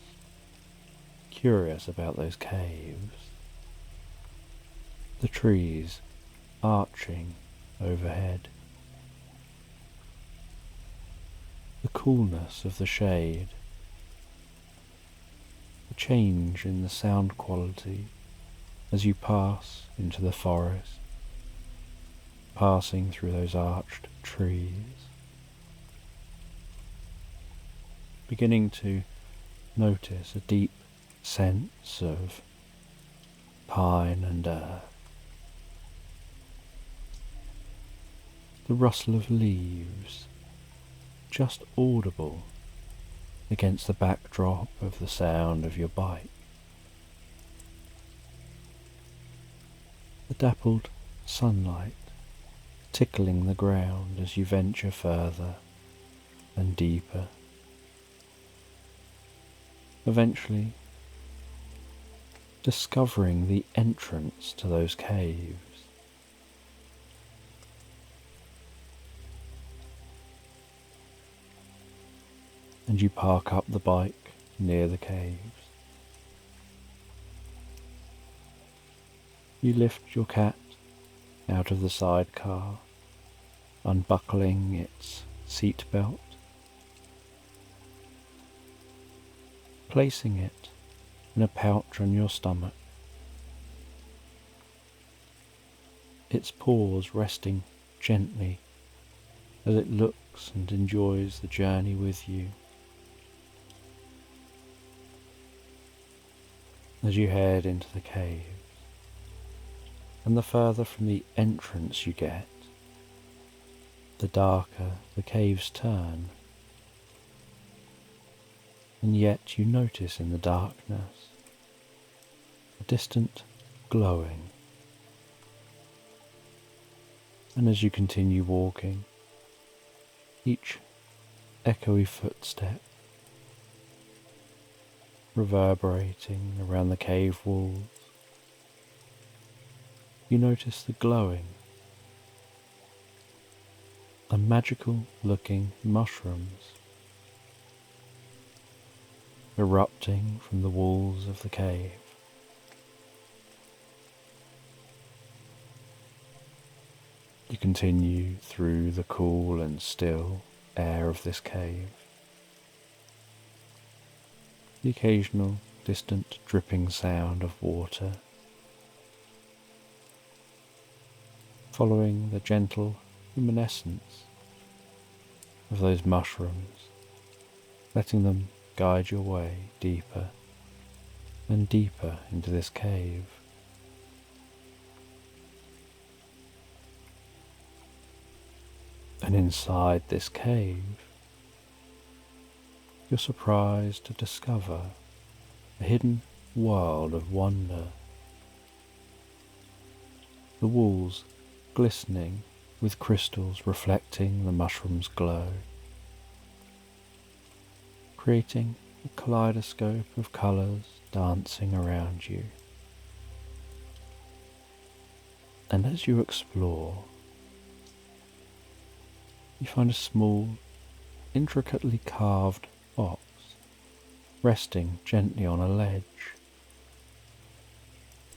curious about those caves, the trees arching overhead, the coolness of the shade, the change in the sound quality as you pass into the forest, passing through those arched trees, beginning to notice a deep sense of pine and earth, the rustle of leaves just audible against the backdrop of the sound of your bike, the dappled sunlight tickling the ground as you venture further and deeper. Eventually, discovering the entrance to those caves. And you park up the bike near the caves. You lift your cat out of the sidecar, unbuckling its seat belt, placing it in a pouch on your stomach, its paws resting gently as it looks and enjoys the journey with you. As you head into the caves, and the further from the entrance you get, the darker the caves turn. And yet you notice in the darkness a distant glowing. And as you continue walking, each echoey footstep reverberating around the cave walls, you notice the glowing, the magical looking mushrooms erupting from the walls of the cave. You continue through the cool and still air of this cave. The occasional distant dripping sound of water, following the gentle luminescence of those mushrooms, letting them guide your way deeper and deeper into this cave. And inside this cave, you're surprised to discover a hidden world of wonder. The walls glistening with crystals reflecting the mushroom's glow, creating a kaleidoscope of colours dancing around you. And as you explore, you find a small, intricately carved box resting gently on a ledge.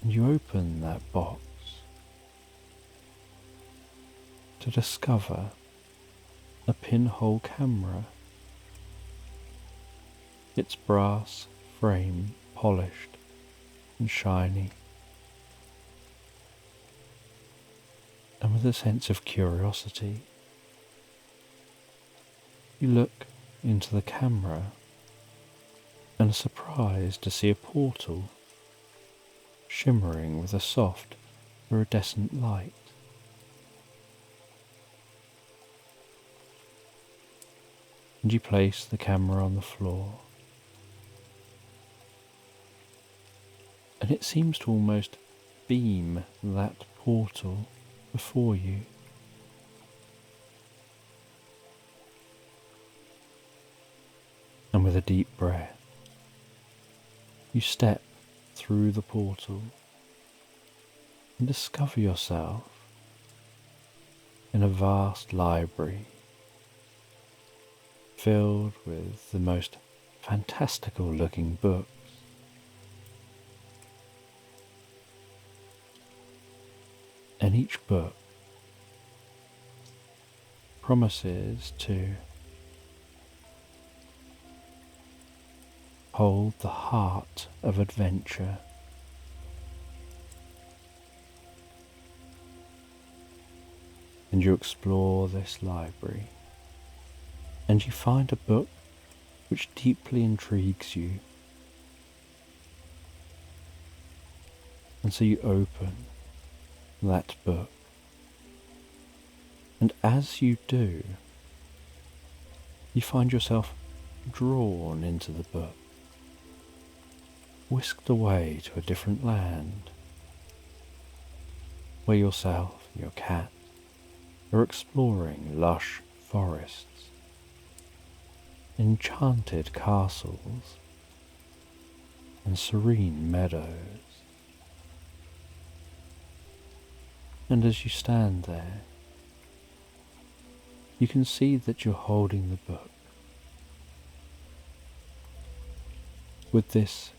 And you open that box to discover a pinhole camera, its brass frame polished and shiny. And with a sense of curiosity, you look into the camera and are surprised to see a portal shimmering with a soft iridescent light. And you place the camera on the floor, and it seems to almost beam that portal before you. And with a deep breath, you step through the portal and discover yourself in a vast library filled with the most fantastical looking books. And each book promises to hold the heart of adventure. And you explore this library, and you find a book which deeply intrigues you. And so you open that book, and as you do, you find yourself drawn into the book, whisked away to a different land, where yourself and your cat are exploring lush forests, enchanted castles, and serene meadows. And as you stand there, you can see that you're holding the book with this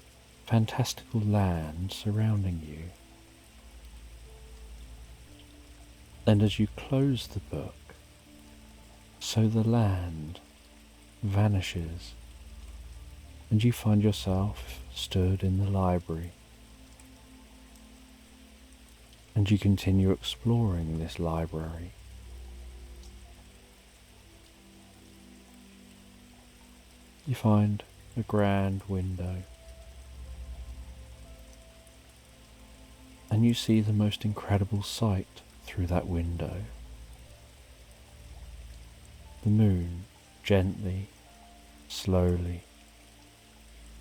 fantastical land surrounding you. And as you close the book, so the land vanishes, and you find yourself stood in the library, and you continue exploring this library. You find a grand window, and you see the most incredible sight through that window. The moon gently, slowly,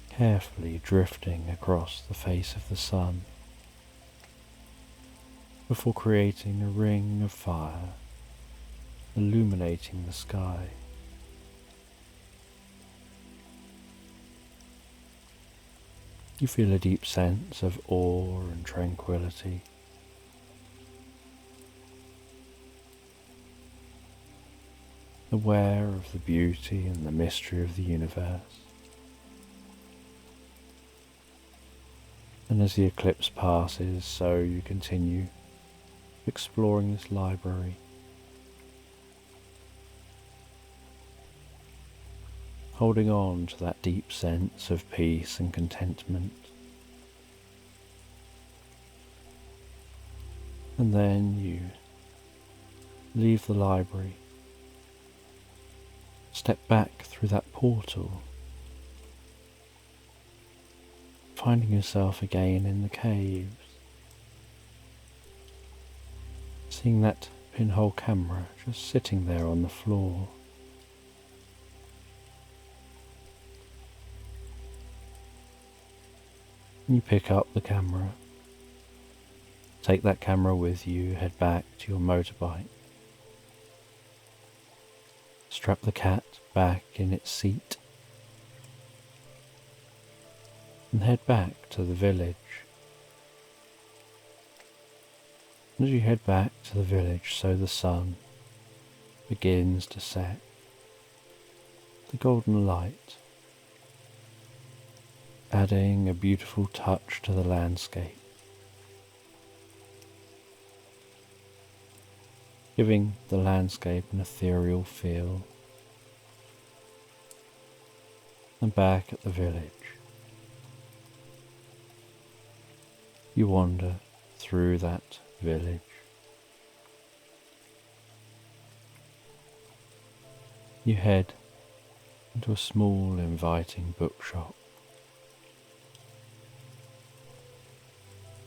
carefully drifting across the face of the sun before creating a ring of fire illuminating the sky. You feel a deep sense of awe and tranquility. Aware of the beauty and the mystery of the universe. And as the eclipse passes, so you continue exploring this library, holding on to that deep sense of peace and contentment. And then you leave the library, step back through that portal, finding yourself again in the caves, seeing that pinhole camera just sitting there on the floor. You pick up the camera, take that camera with you, head back to your motorbike, strap the cat back in its seat, and head back to the village. And as you head back to the village, so the sun begins to set, the golden light adding a beautiful touch to the landscape, giving the landscape an ethereal feel. And back at the village, you wander through that village. You head into a small, inviting bookshop.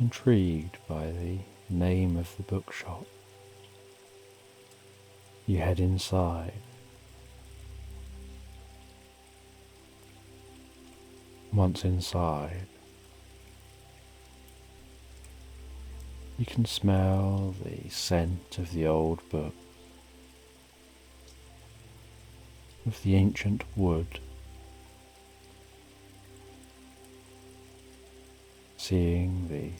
Intrigued by the name of the bookshop, you head inside. Once inside, you can smell the scent of the old book, of the ancient wood, seeing the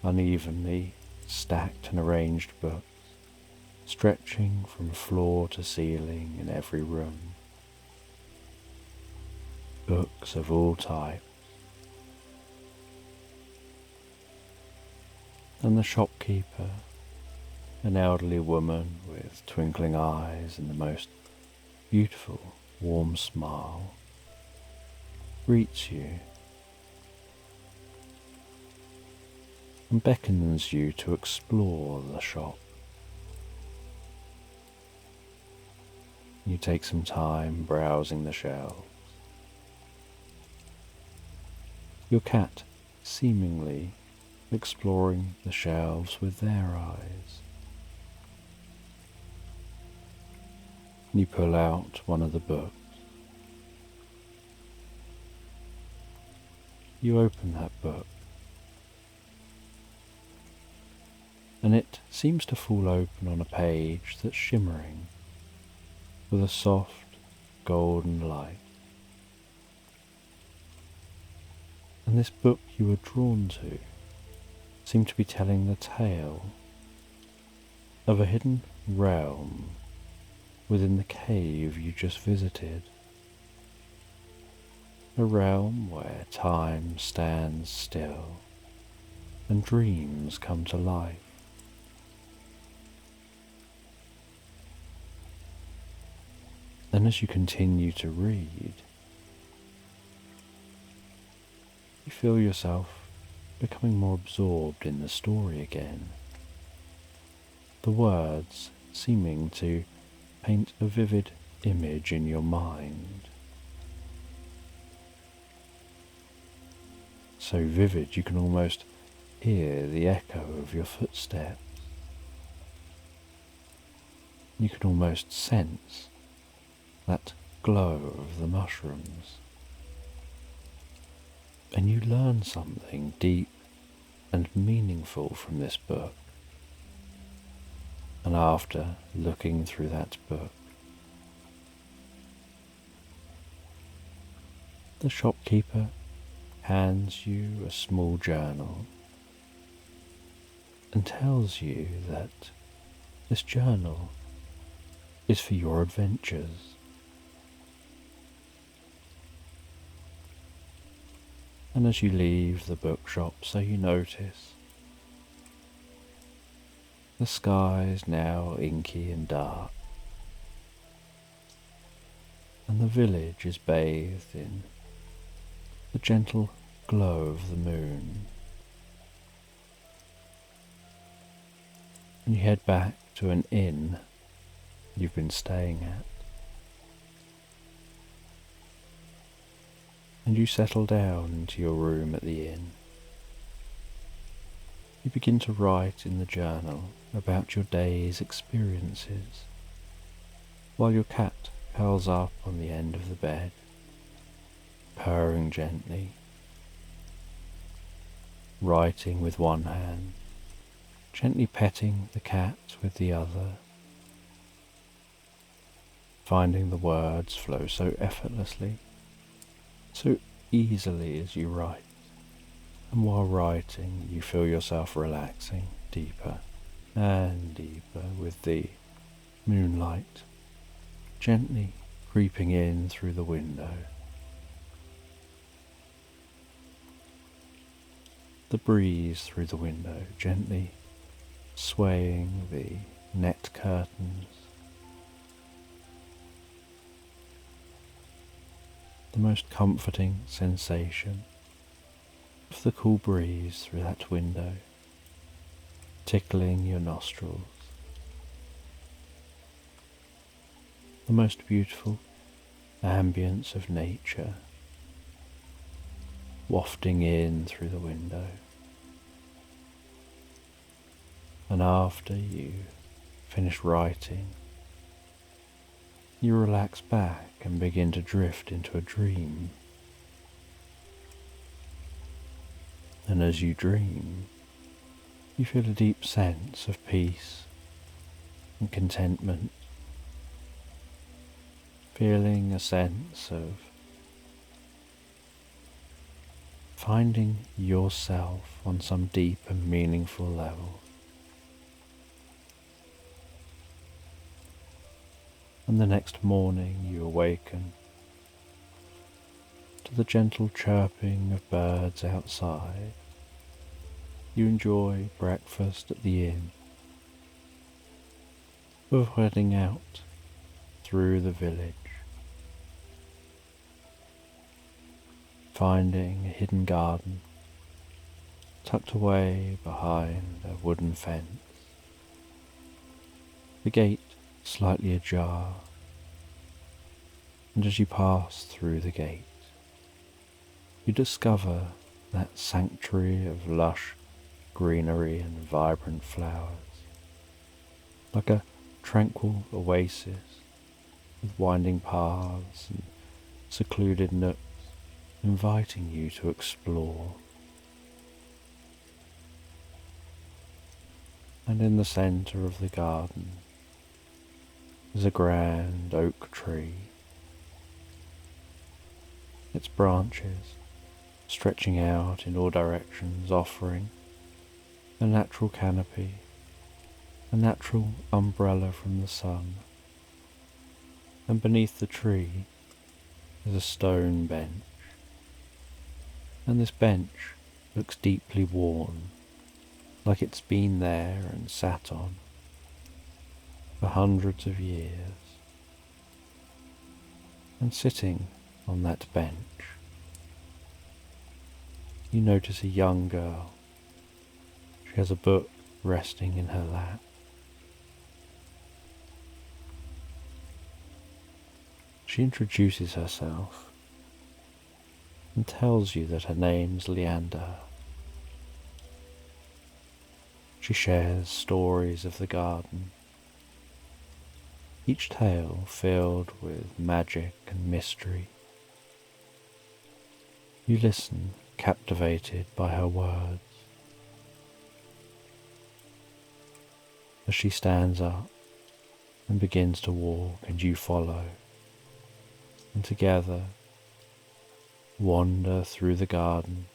unevenly stacked and arranged books stretching from floor to ceiling in every room. Books of all types. And the shopkeeper, an elderly woman with twinkling eyes and the most beautiful, warm smile, greets you and beckons you to explore the shop. You take some time browsing the shelves, your cat seemingly exploring the shelves with their eyes. You pull out one of the books. You open that book. and it seems to fall open on a page that's shimmering with a soft golden light. And this book you were drawn to seemed to be telling the tale of a hidden realm within the cave you just visited. A realm where time stands still and dreams come to life. And as you continue to read, you feel yourself becoming more absorbed in the story again, the words seeming to paint a vivid image in your mind. So vivid you can almost hear the echo of your footsteps. You can almost sense that glow of the mushrooms. And you learn something deep and meaningful from this book. And after looking through that book, the shopkeeper hands you a small journal and tells you that this journal is for your adventures. And as you leave the bookshop, so you notice, the sky is now inky and dark, and the village is bathed in the gentle glow of the moon. And you head back to an inn you've been staying at. And you settle down into your room at the inn. You begin to write in the journal about your day's experiences, while your cat curls up on the end of the bed, purring gently, writing with one hand, gently petting the cat with the other, finding the words flow so effortlessly, so easily as you write. And while writing, you feel yourself relaxing deeper and deeper with the moonlight gently creeping in through the window. The breeze through the window gently swaying the net curtains. The most comforting sensation of the cool breeze through that window, tickling your nostrils. The most beautiful ambience of nature wafting in through the window. And after you finish writing, you relax back and begin to drift into a dream. And as you dream, you feel a deep sense of peace and contentment, feeling a sense of finding yourself on some deep and meaningful level. And the next morning you awaken to the gentle chirping of birds outside. You enjoy breakfast at the inn, before heading out through the village, finding a hidden garden tucked away behind a wooden fence, the gate slightly ajar, and as you pass through the gate, you discover that sanctuary of lush greenery and vibrant flowers, like a tranquil oasis with winding paths and secluded nooks inviting you to explore. And in the centre of the garden is a grand oak tree, its branches stretching out in all directions, offering a natural canopy, a natural umbrella from the sun. And beneath the tree is a stone bench, and this bench looks deeply worn, like it's been there and sat on for hundreds of years. And sitting on that bench, you notice a young girl. She has a book resting in her lap. She introduces herself and tells you that her name's Leander. She shares stories of the garden, each tale filled with magic and mystery. You listen, captivated by her words. As she stands up and begins to walk, and you follow, and together wander through the garden,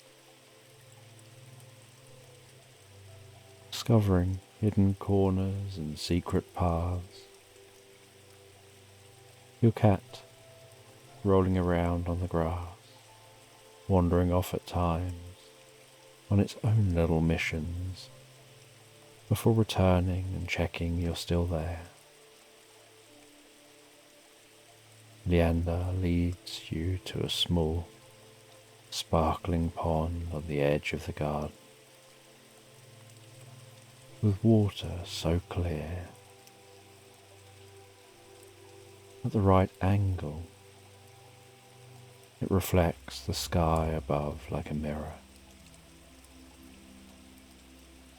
discovering hidden corners and secret paths. Your cat rolling around on the grass, wandering off at times on its own little missions, before returning and checking you're still there. Leander leads you to a small, sparkling pond on the edge of the garden, with water so clear. At the right angle, it reflects the sky above like a mirror.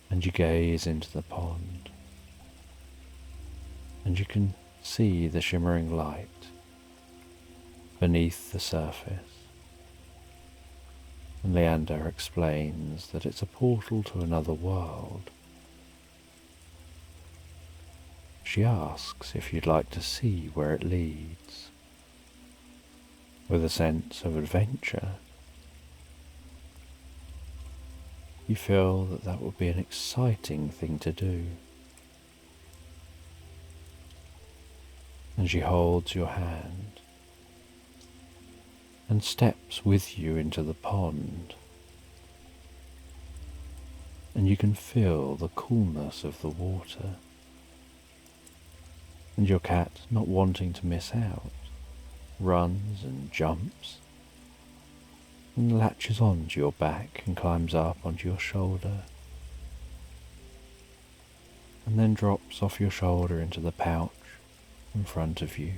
And you gaze into the pond, and you can see the shimmering light beneath the surface. And Leander explains that it's a portal to another world. She asks if you'd like to see where it leads. With a sense of adventure, you feel that that would be an exciting thing to do. And she holds your hand and steps with you into the pond. And you can feel the coolness of the water. And your cat, not wanting to miss out, runs and jumps and latches onto your back and climbs up onto your shoulder, and then drops off your shoulder into the pouch in front of you.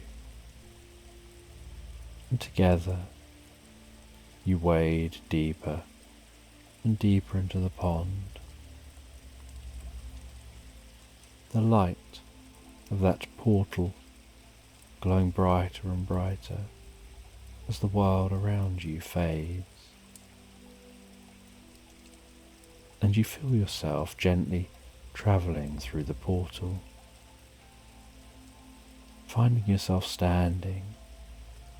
And together you wade deeper and deeper into the pond. The light of that portal glowing brighter and brighter as the world around you fades. And you feel yourself gently travelling through the portal, finding yourself standing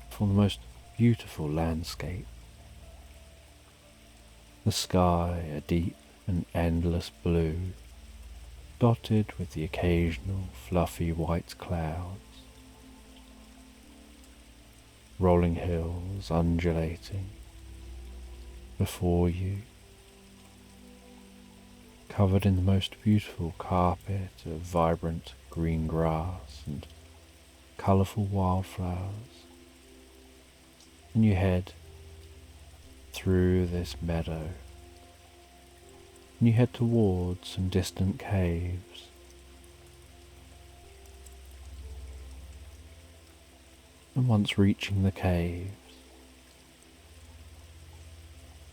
before the most beautiful landscape. The sky a deep and endless blue, dotted with the occasional fluffy white clouds. Rolling hills undulating before you, covered in the most beautiful carpet of vibrant green grass and colourful wildflowers. And you head through this meadow, and you head towards some distant caves. And once reaching the caves,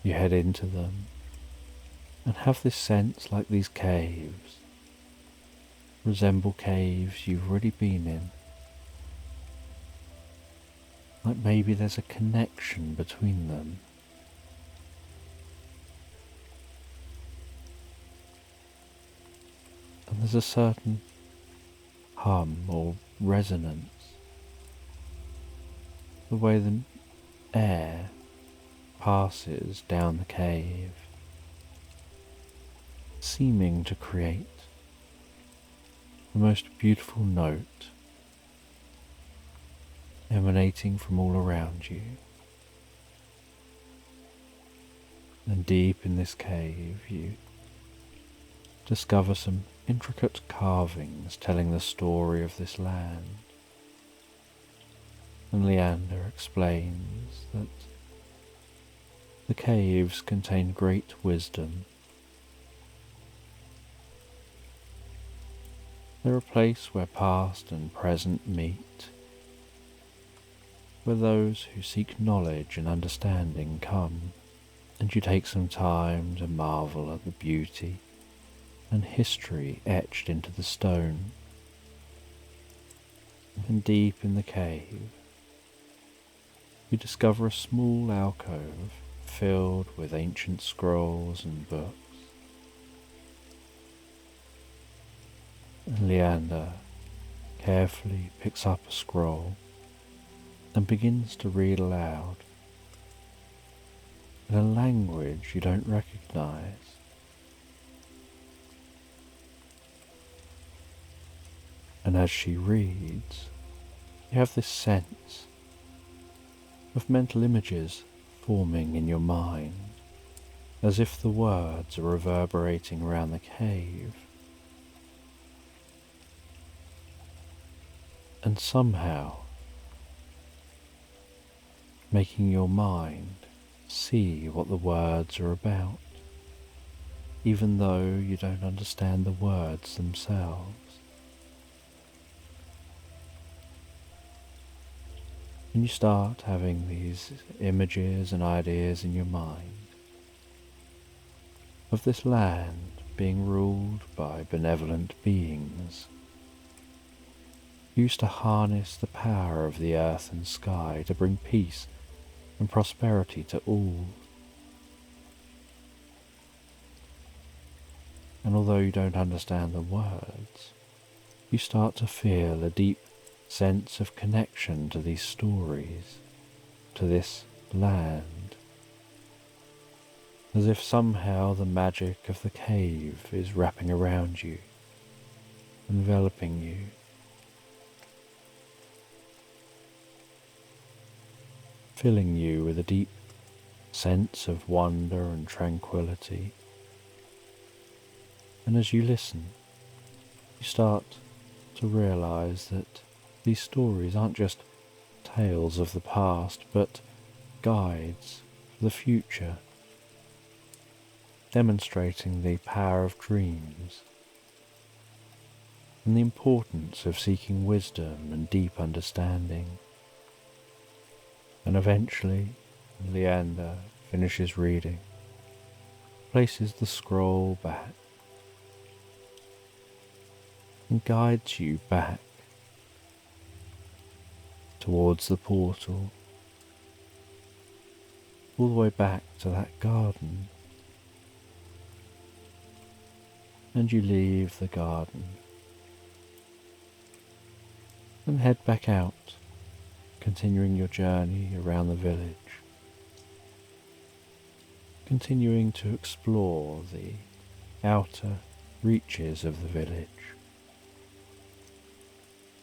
you head into them and have this sense like these caves resemble caves you've already been in. Like maybe there's a connection between them. And There's a certain hum or resonance, the way the air passes down the cave, seeming to create the most beautiful note emanating from all around you. And deep in this cave you discover some intricate carvings telling the story of this land. And Leander explains that the caves contain great wisdom. They're a place where past and present meet, where those who seek knowledge and understanding come, and you take some time to marvel at the beauty and history etched into the stone. And deep in the cave, you discover a small alcove filled with ancient scrolls and books. And Leander carefully picks up a scroll and begins to read aloud in a language you don't recognize. And as she reads, you have this sense of mental images forming in your mind, as if the words are reverberating around the cave, and somehow making your mind see what the words are about, even though you don't understand the words themselves. And you start having these images and ideas in your mind of this land being ruled by benevolent beings who used to harness the power of the earth and sky to bring peace and prosperity to all. And although you don't understand the words, you start to feel a deep sense of connection to these stories, to this land, as if somehow the magic of the cave is wrapping around you, enveloping you. Filling you with a deep sense of wonder and tranquility. And as you listen, you start to realize that these stories aren't just tales of the past, but guides for the future, demonstrating the power of dreams and the importance of seeking wisdom and deep understanding. And eventually, Leander finishes reading, places the scroll back, and guides you back towards the portal, all the way back to that garden. And you leave the garden and head back out, continuing your journey around the village, continuing to explore the outer reaches of the village.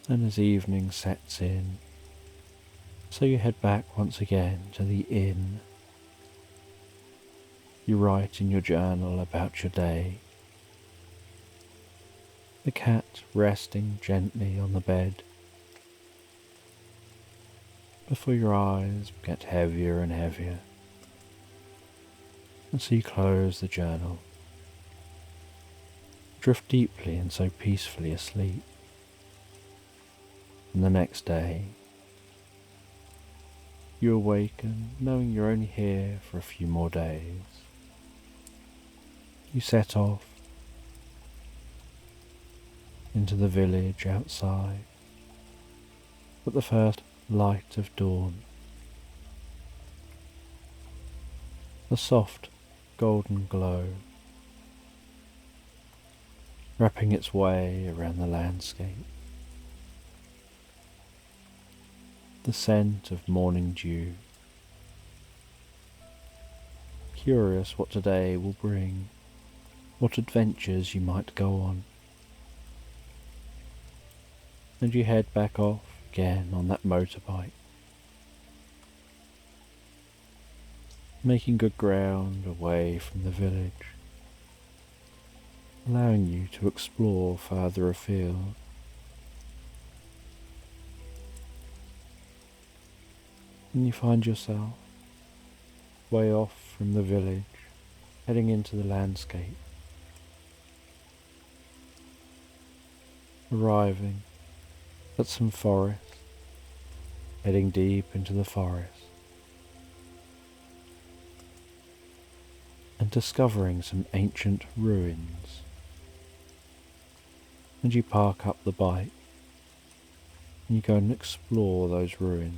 And as evening sets in, so you head back once again to the inn. You write in your journal about your day, the cat resting gently on the bed, before your eyes get heavier and heavier, and so you close the journal, drift deeply and so peacefully asleep. And the next day, you awaken knowing you're only here for a few more days. You set off into the village outside at the first light of dawn. The soft golden glow wrapping its way around the landscape. The scent of morning dew. Curious what today will bring, what adventures you might go on. And you head back off again on that motorbike, making good ground away from the village, allowing you to explore further afield. And you find yourself way off from the village, heading into the landscape, arriving at some forest, heading deep into the forest, and discovering some ancient ruins. And you park up the bike, and you go and explore those ruins.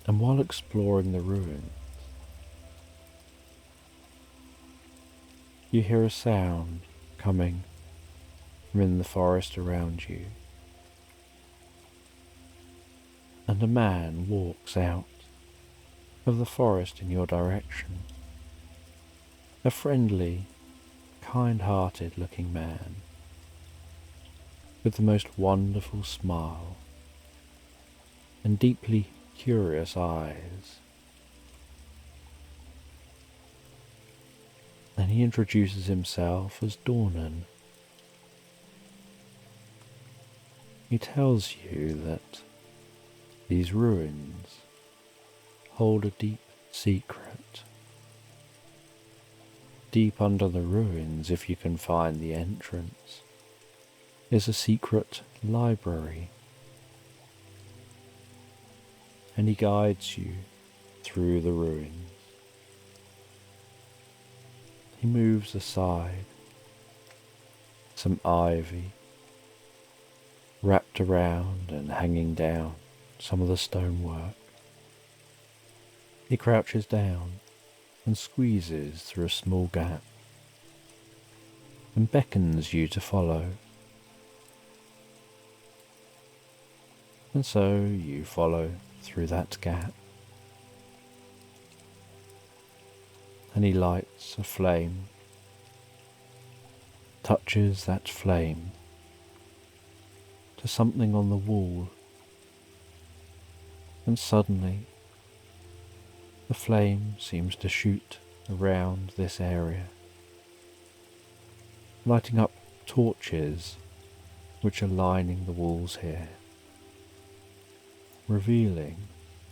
And while exploring the ruins, you hear a sound coming from in the forest around you, and a man walks out of the forest in your direction. A friendly, kind-hearted looking man with the most wonderful smile and deeply curious eyes. And he introduces himself as Dornan. He tells you that these ruins hold a deep secret. Deep under the ruins, if you can find the entrance, is a secret library. And he guides you through the ruins. He moves aside some ivy wrapped around and hanging down some of the stonework. He crouches down and squeezes through a small gap and beckons you to follow. And so you follow through that gap, and he lights a flame, touches that flame to something on the wall, and suddenly the flame seems to shoot around this area, lighting up torches which are lining the walls here, revealing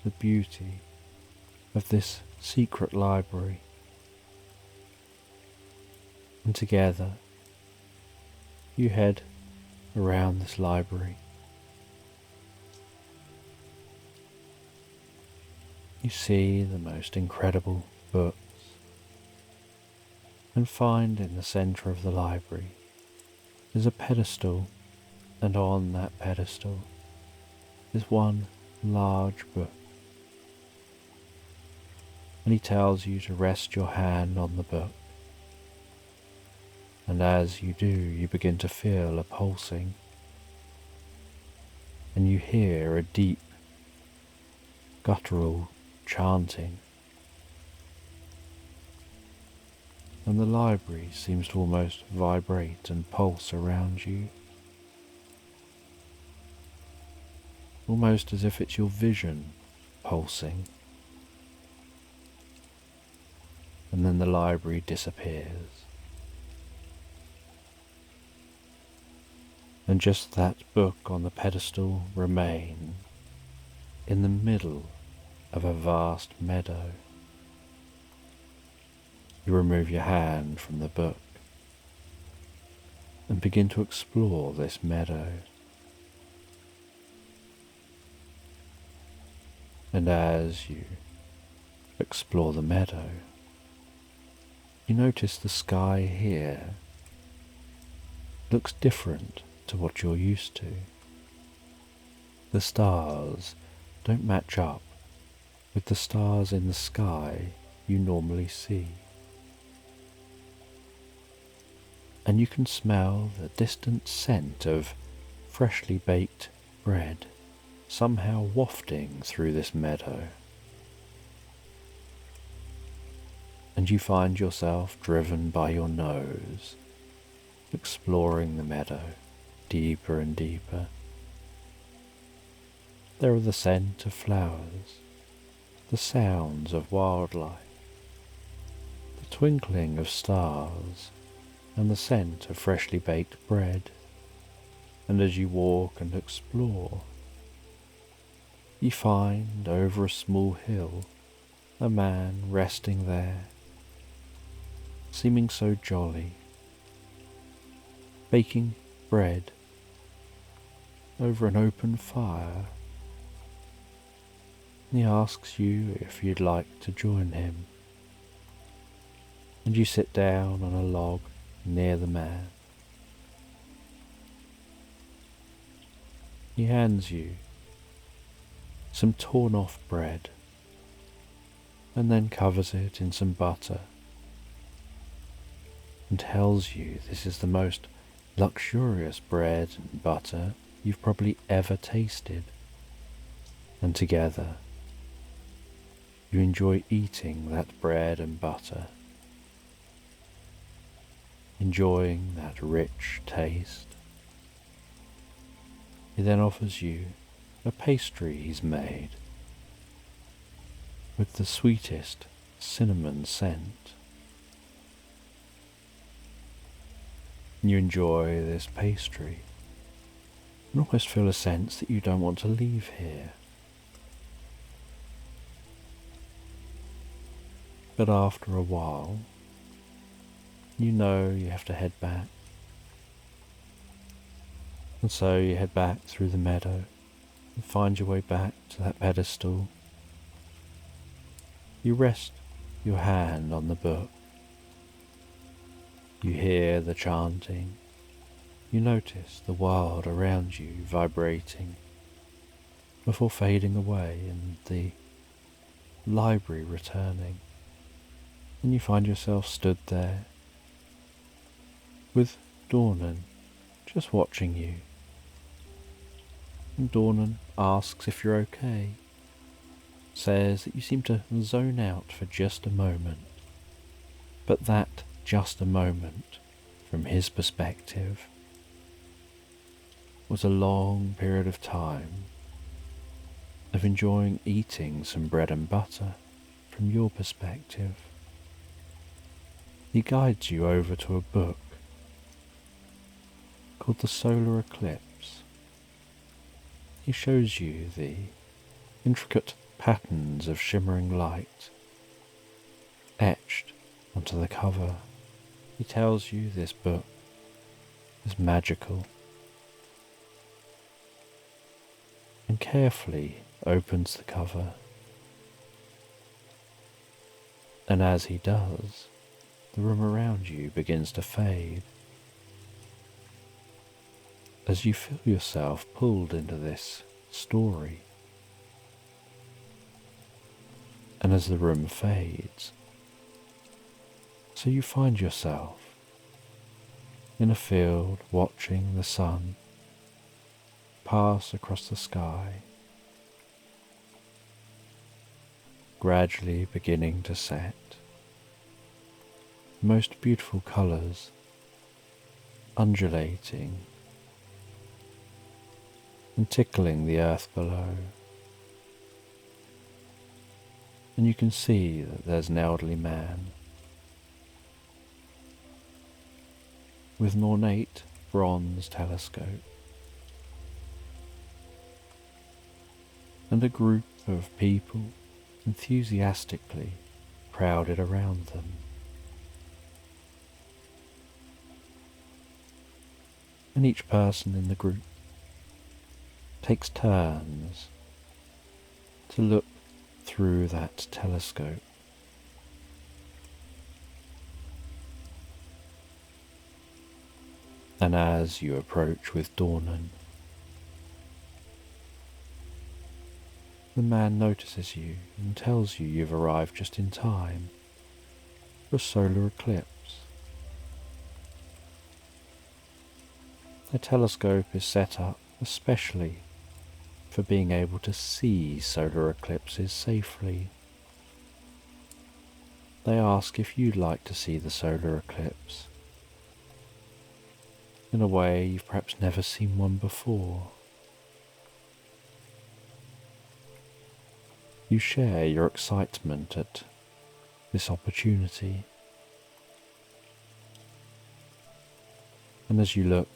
the beauty of this secret library. And together you head around this library. You see the most incredible books and find in the centre of the library is a pedestal, and on that pedestal is one large book. And he tells you to rest your hand on the book. And as you do, you begin to feel a pulsing, and you hear a deep, guttural chanting. And the library seems to almost vibrate and pulse around you, almost as if it's your vision pulsing. And then the library disappears. And just that book on the pedestal remains in the middle of a vast meadow. You remove your hand from the book and begin to explore this meadow. And as you explore the meadow, you notice the sky here looks different to what you're used to. The stars don't match up with the stars in the sky you normally see. And you can smell the distant scent of freshly baked bread somehow wafting through this meadow. And you find yourself driven by your nose, exploring the meadow deeper and deeper. There are the scent of flowers, the sounds of wildlife, the twinkling of stars, and the scent of freshly baked bread. And as you walk and explore, you find over a small hill a man resting there, seeming so jolly, baking bread over an open fire. He asks you if you'd like to join him, and you sit down on a log near the man. He hands you some torn off bread and then covers it in some butter and tells you this is the most luxurious bread and butter you've probably ever tasted. And together you enjoy eating that bread and butter, enjoying that rich taste. He then offers you a pastry he's made with the sweetest cinnamon scent. You enjoy this pastry and almost feel a sense that you don't want to leave here. But after a while, you know you have to head back. And so you head back through the meadow and find your way back to that pedestal. You rest your hand on the book. You hear the chanting. You notice the world around you vibrating before fading away and the library returning. And you find yourself stood there with Dornan just watching you. And Dornan asks if you're okay, says that you seem to zone out for just a moment, but that just a moment, from his perspective, was a long period of time of enjoying eating some bread and butter from your perspective. He guides you over to a book called The Solar Eclipse. He shows you the intricate patterns of shimmering light etched onto the cover. He tells you this book is magical and carefully opens the cover. And as he does, the room around you begins to fade as you feel yourself pulled into this story. And as the room fades, so you find yourself in a field watching the sun pass across the sky, gradually beginning to set. Most beautiful colours undulating and tickling the earth below. And you can see that there's an elderly man with an ornate bronze telescope and a group of people enthusiastically crowded around them. And each person in the group takes turns to look through that telescope. And as you approach with Dornan, The man notices you and tells you you've arrived just in time for a solar eclipse. The telescope is set up especially for being able to see solar eclipses safely. They ask if you'd like to see the solar eclipse in a way you've perhaps never seen one before. You share your excitement at this opportunity, and as you look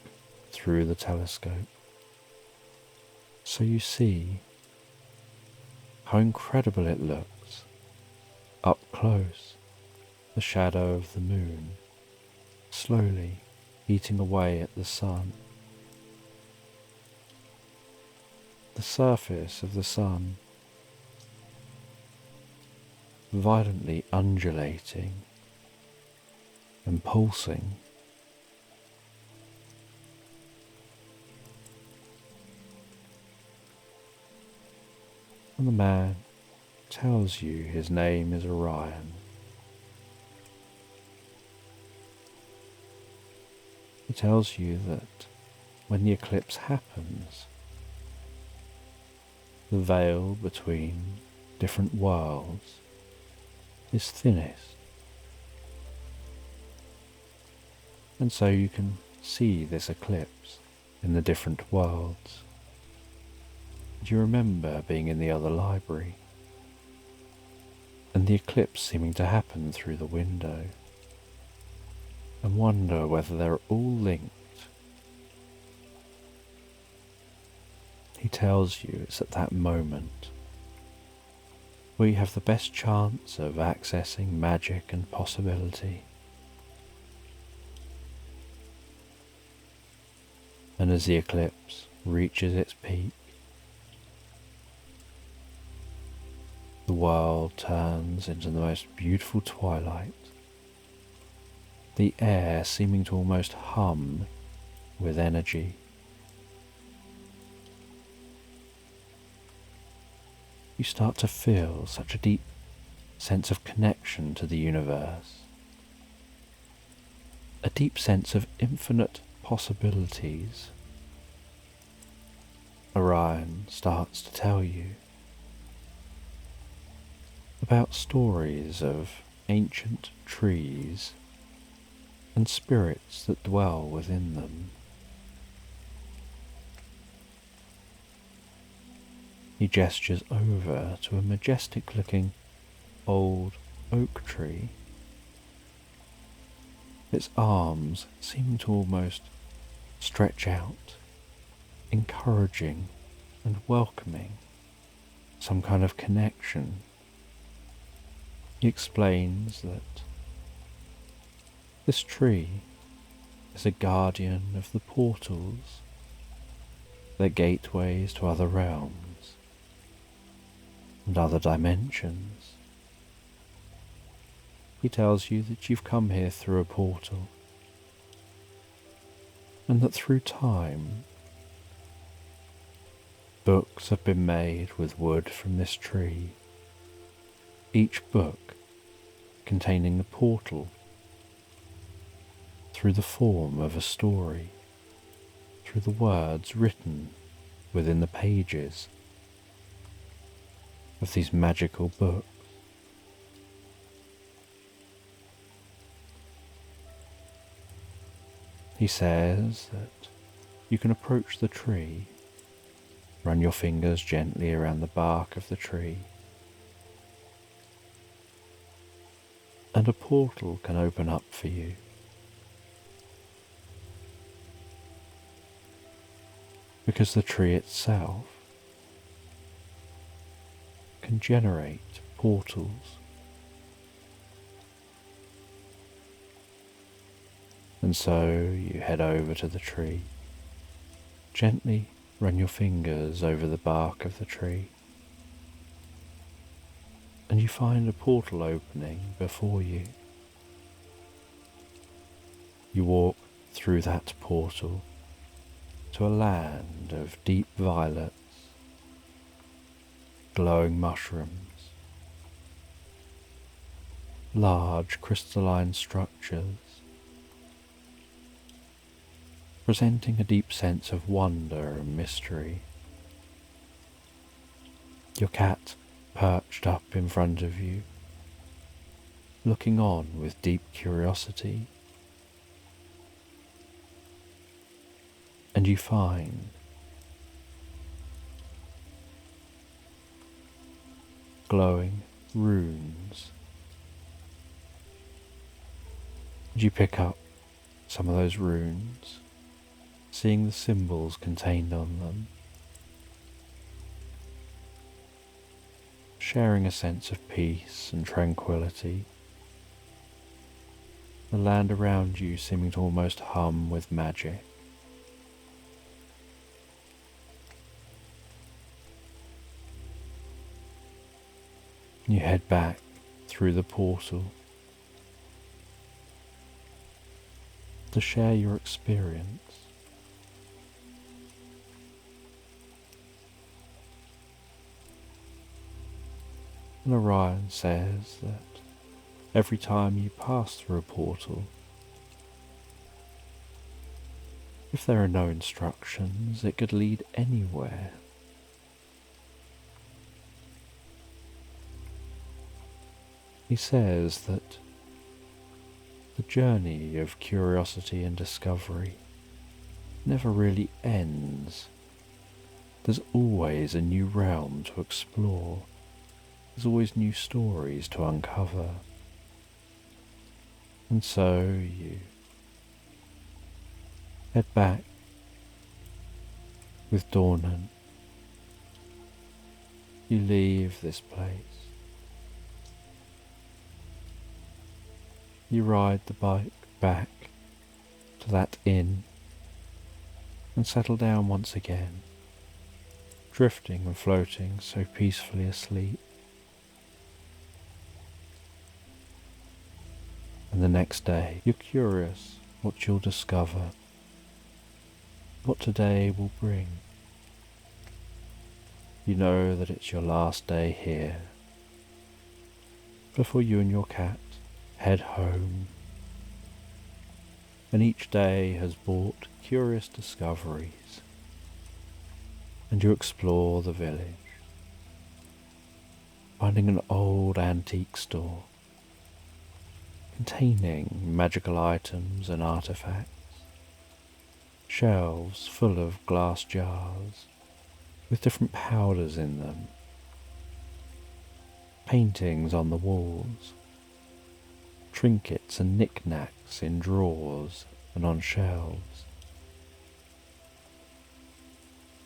through the telescope, so you see how incredible it looks up close, the shadow of the moon slowly eating away at the sun. The surface of the sun violently undulating and pulsing. And the man tells you his name is Orion. He tells you that when the eclipse happens, the veil between different worlds is thinnest, and so you can see this eclipse in the different worlds. Do you remember being in the other library and the eclipse seeming to happen through the window, and wonder whether they're all linked? He tells you it's at that moment where you have the best chance of accessing magic and possibility. And as the eclipse reaches its peak, the world turns into the most beautiful twilight, the air seeming to almost hum with energy. You start to feel such a deep sense of connection to the universe, a deep sense of infinite possibilities. Orion starts to tell you about stories of ancient trees and spirits that dwell within them. He gestures over to a majestic-looking old oak tree, its arms seeming to almost stretch out, encouraging and welcoming some kind of connection. He explains that this tree is a guardian of the portals, their gateways to other realms and other dimensions. He tells you that you've come here through a portal, and that through time books have been made with wood from this tree, each book containing the portal through the form of a story, through the words written within the pages of these magical books. He says that you can approach the tree, run your fingers gently around the bark of the tree, and a portal can open up for you. Because the tree itself can generate portals. And so you head over to the tree, gently run your fingers over the bark of the tree, and you find a portal opening before you. You walk through that portal to a land of deep violets, glowing mushrooms, large crystalline structures, presenting a deep sense of wonder and mystery. Your cat perched up in front of you, looking on with deep curiosity, and you find glowing runes. And you pick up some of those runes, seeing the symbols contained on them, sharing a sense of peace and tranquility, the land around you seeming to almost hum with magic. You head back through the portal to share your experience. And Orion says that every time you pass through a portal, if there are no instructions, it could lead anywhere. He says that the journey of curiosity and discovery never really ends. There's always a new realm to explore. There's always new stories to uncover. And so you head back with Dornan. You leave this place. You ride the bike back to that inn and settle down once again, drifting and floating so peacefully asleep. And the next day, you're curious what you'll discover, what today will bring. You know that it's your last day here, before you and your cat head home, and each day has brought curious discoveries, and you explore the village, finding an old antique store containing magical items and artifacts, shelves full of glass jars with different powders in them, paintings on the walls, trinkets and knickknacks in drawers and on shelves,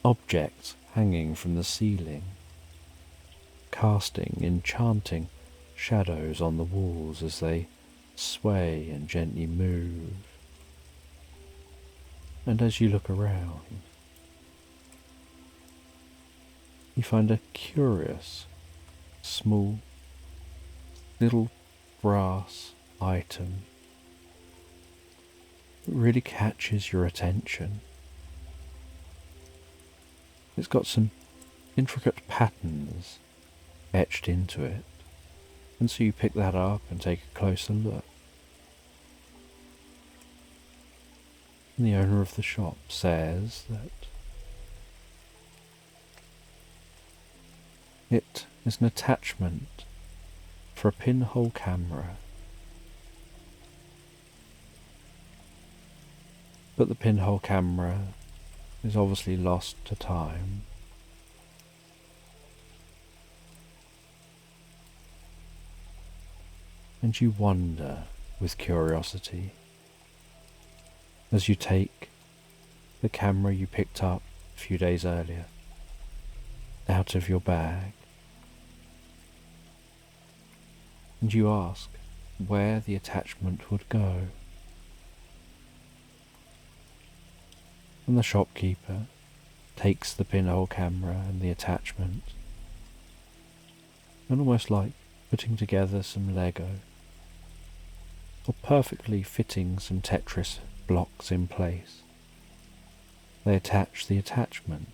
objects hanging from the ceiling, casting enchanting shadows on the walls as they sway and gently move. And as you look around, you find a curious, small, little brass item that really catches your attention. It's got some intricate patterns etched into it, and so you pick that up and take a closer look. And the owner of the shop says that it is an attachment for a pinhole camera, but the pinhole camera is obviously lost to time. And you wonder with curiosity as you take the camera you picked up a few days earlier out of your bag, and you ask where the attachment would go. And the shopkeeper takes the pinhole camera and the attachment, and almost like putting together some Lego, or perfectly fitting some Tetris blocks in place, they attach the attachment.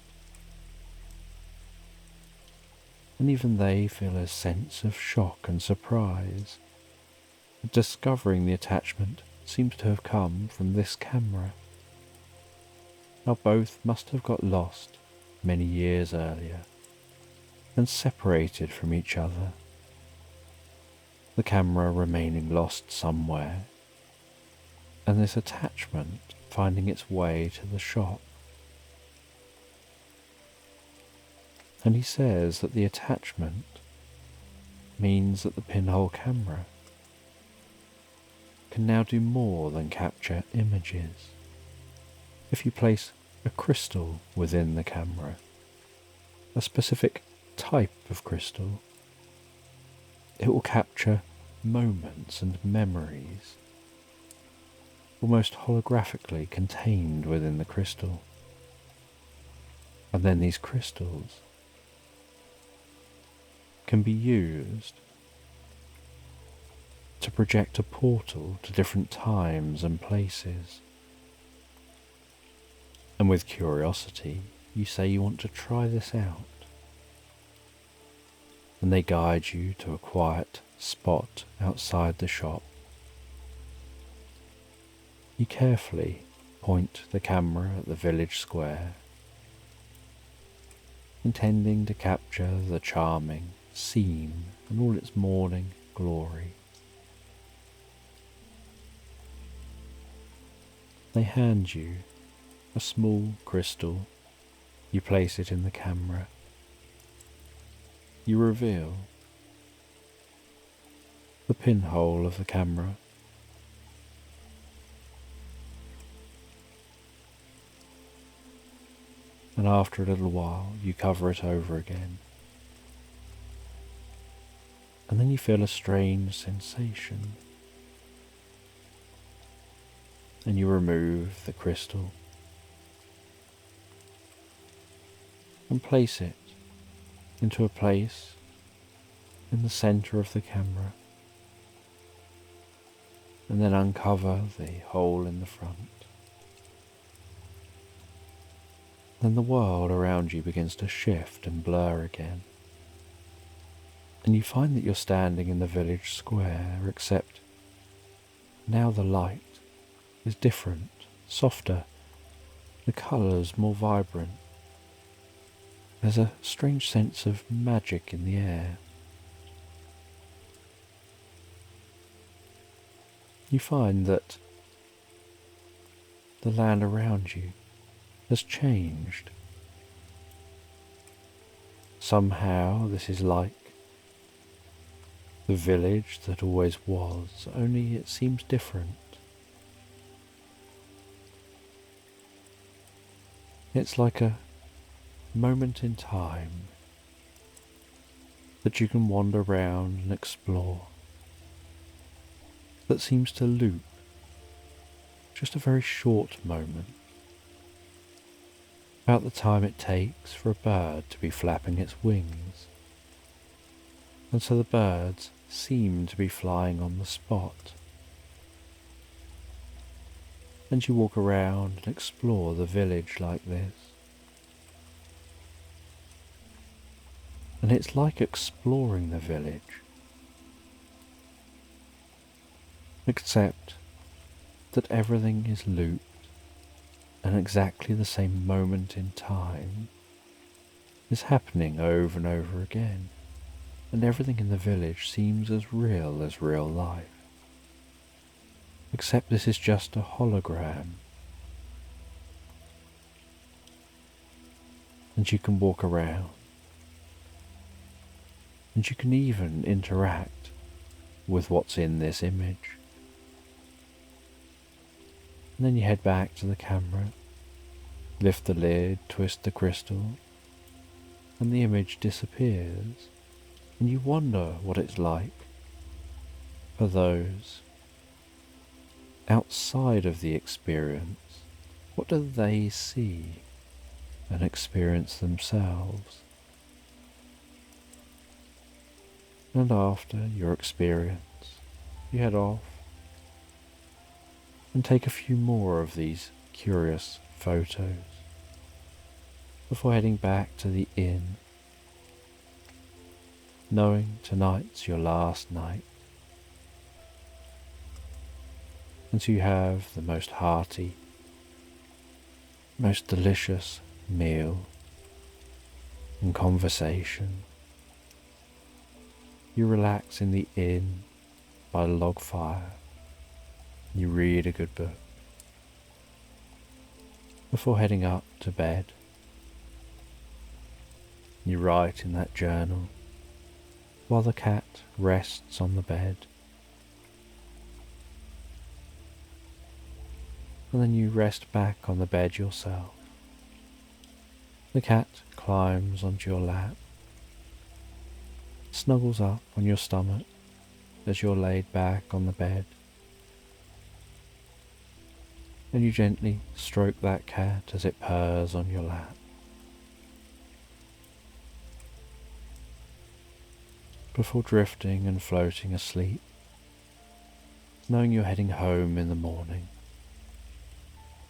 and even they feel a sense of shock and surprise at discovering the attachment seems to have come from this camera. Now both must have got lost many years earlier and separated from each other, the camera remaining lost somewhere, and this attachment finding its way to the shop. And he says that the attachment means that the pinhole camera can now do more than capture images. If you place a crystal within the camera, a specific type of crystal, it will capture moments and memories, almost holographically contained within the crystal. And then these crystals can be used to project a portal to different times and places. And with curiosity, you say you want to try this out. And they guide you to a quiet spot outside the shop. You carefully point the camera at the village square, intending to capture the charming scene and all its morning glory. They hand you a small crystal. You place it in the camera. You reveal the pinhole of the camera. And after a little while, you cover it over again. And then you feel a strange sensation. And you remove the crystal and place it into a place in the center of the camera, and then uncover the hole in the front. Then the world around you begins to shift and blur again, and you find that you're standing in the village square, except now the light is different, softer, the colours more vibrant. There's a strange sense of magic in the air. You find that the land around you has changed. Somehow this is like the village that always was, only it seems different. It's like a moment in time that you can wander around and explore, that seems to loop just a very short moment, about the time it takes for a bird to be flapping its wings, and so the birds seem to be flying on the spot. And you walk around and explore the village like this. And it's like exploring the village, except that everything is looped and exactly the same moment in time is happening over and over again, and everything in the village seems as real life. Except this is just a hologram, and you can walk around, and you can even interact with what's in this image. And then you head back to the camera, lift the lid, twist the crystal, and the image disappears, and you wonder what it's like for those outside of the experience. What do they see and experience themselves? And after your experience, you head off and take a few more of these curious photos before heading back to the inn knowing tonight's your last night, and you have the most hearty, most delicious meal and conversation. You relax in the inn by the log fire. You read a good book before heading up to bed. You write in that journal while the cat rests on the bed. And then you rest back on the bed yourself. The cat climbs onto your lap, snuggles up on your stomach as you're laid back on the bed, and you gently stroke that cat as it purrs on your lap. Before drifting and floating asleep, knowing you're heading home in the morning,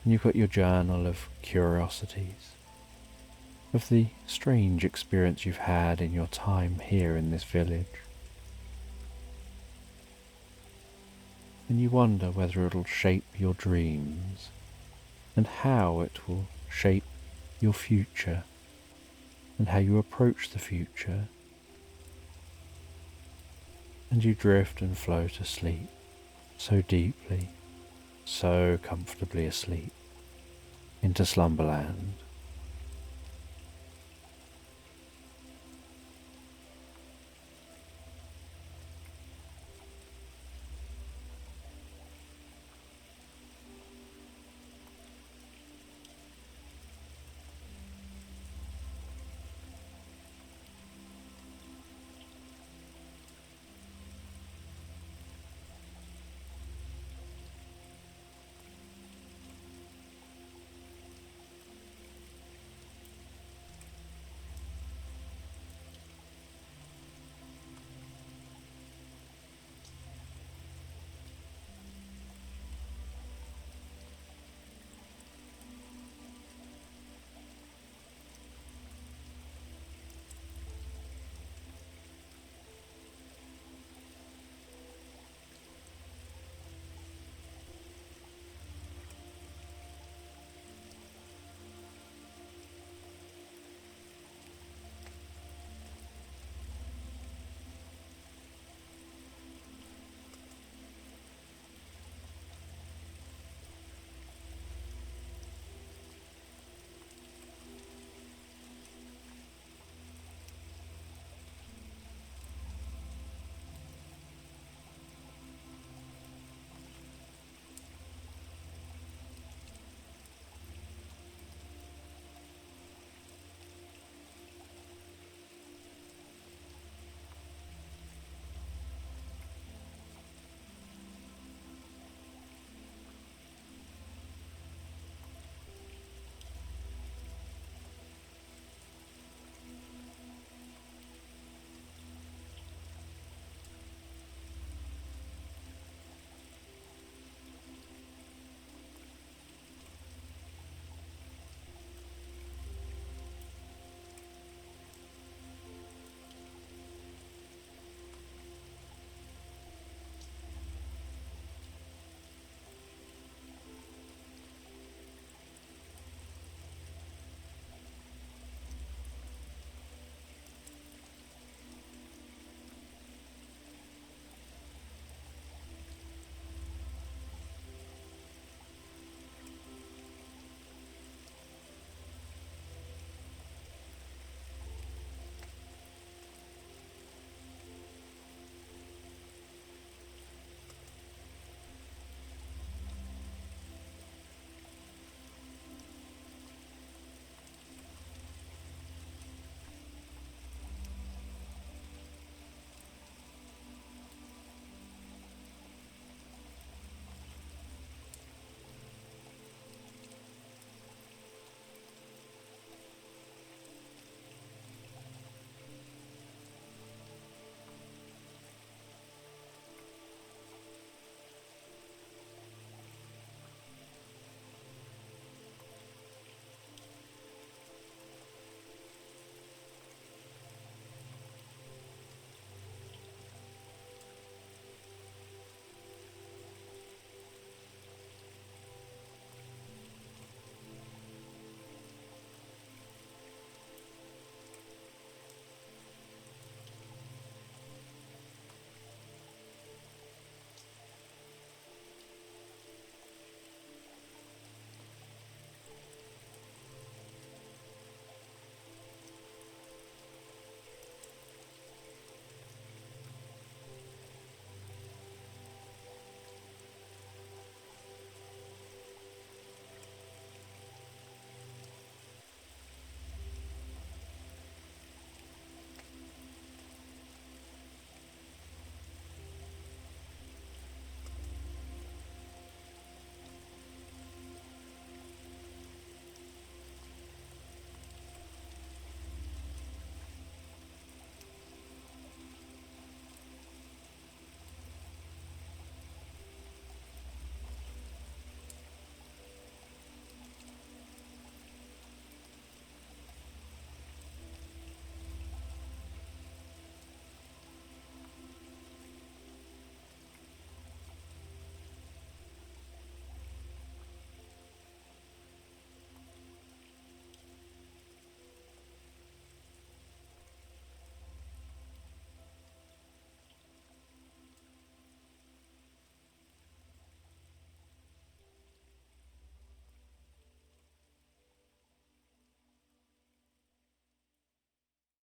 and you've got your journal of curiosities, of the strange experience you've had in your time here in this village. And you wonder whether it'll shape your dreams and how it will shape your future and how you approach the future. And you drift and float asleep, so deeply, so comfortably asleep, into slumberland.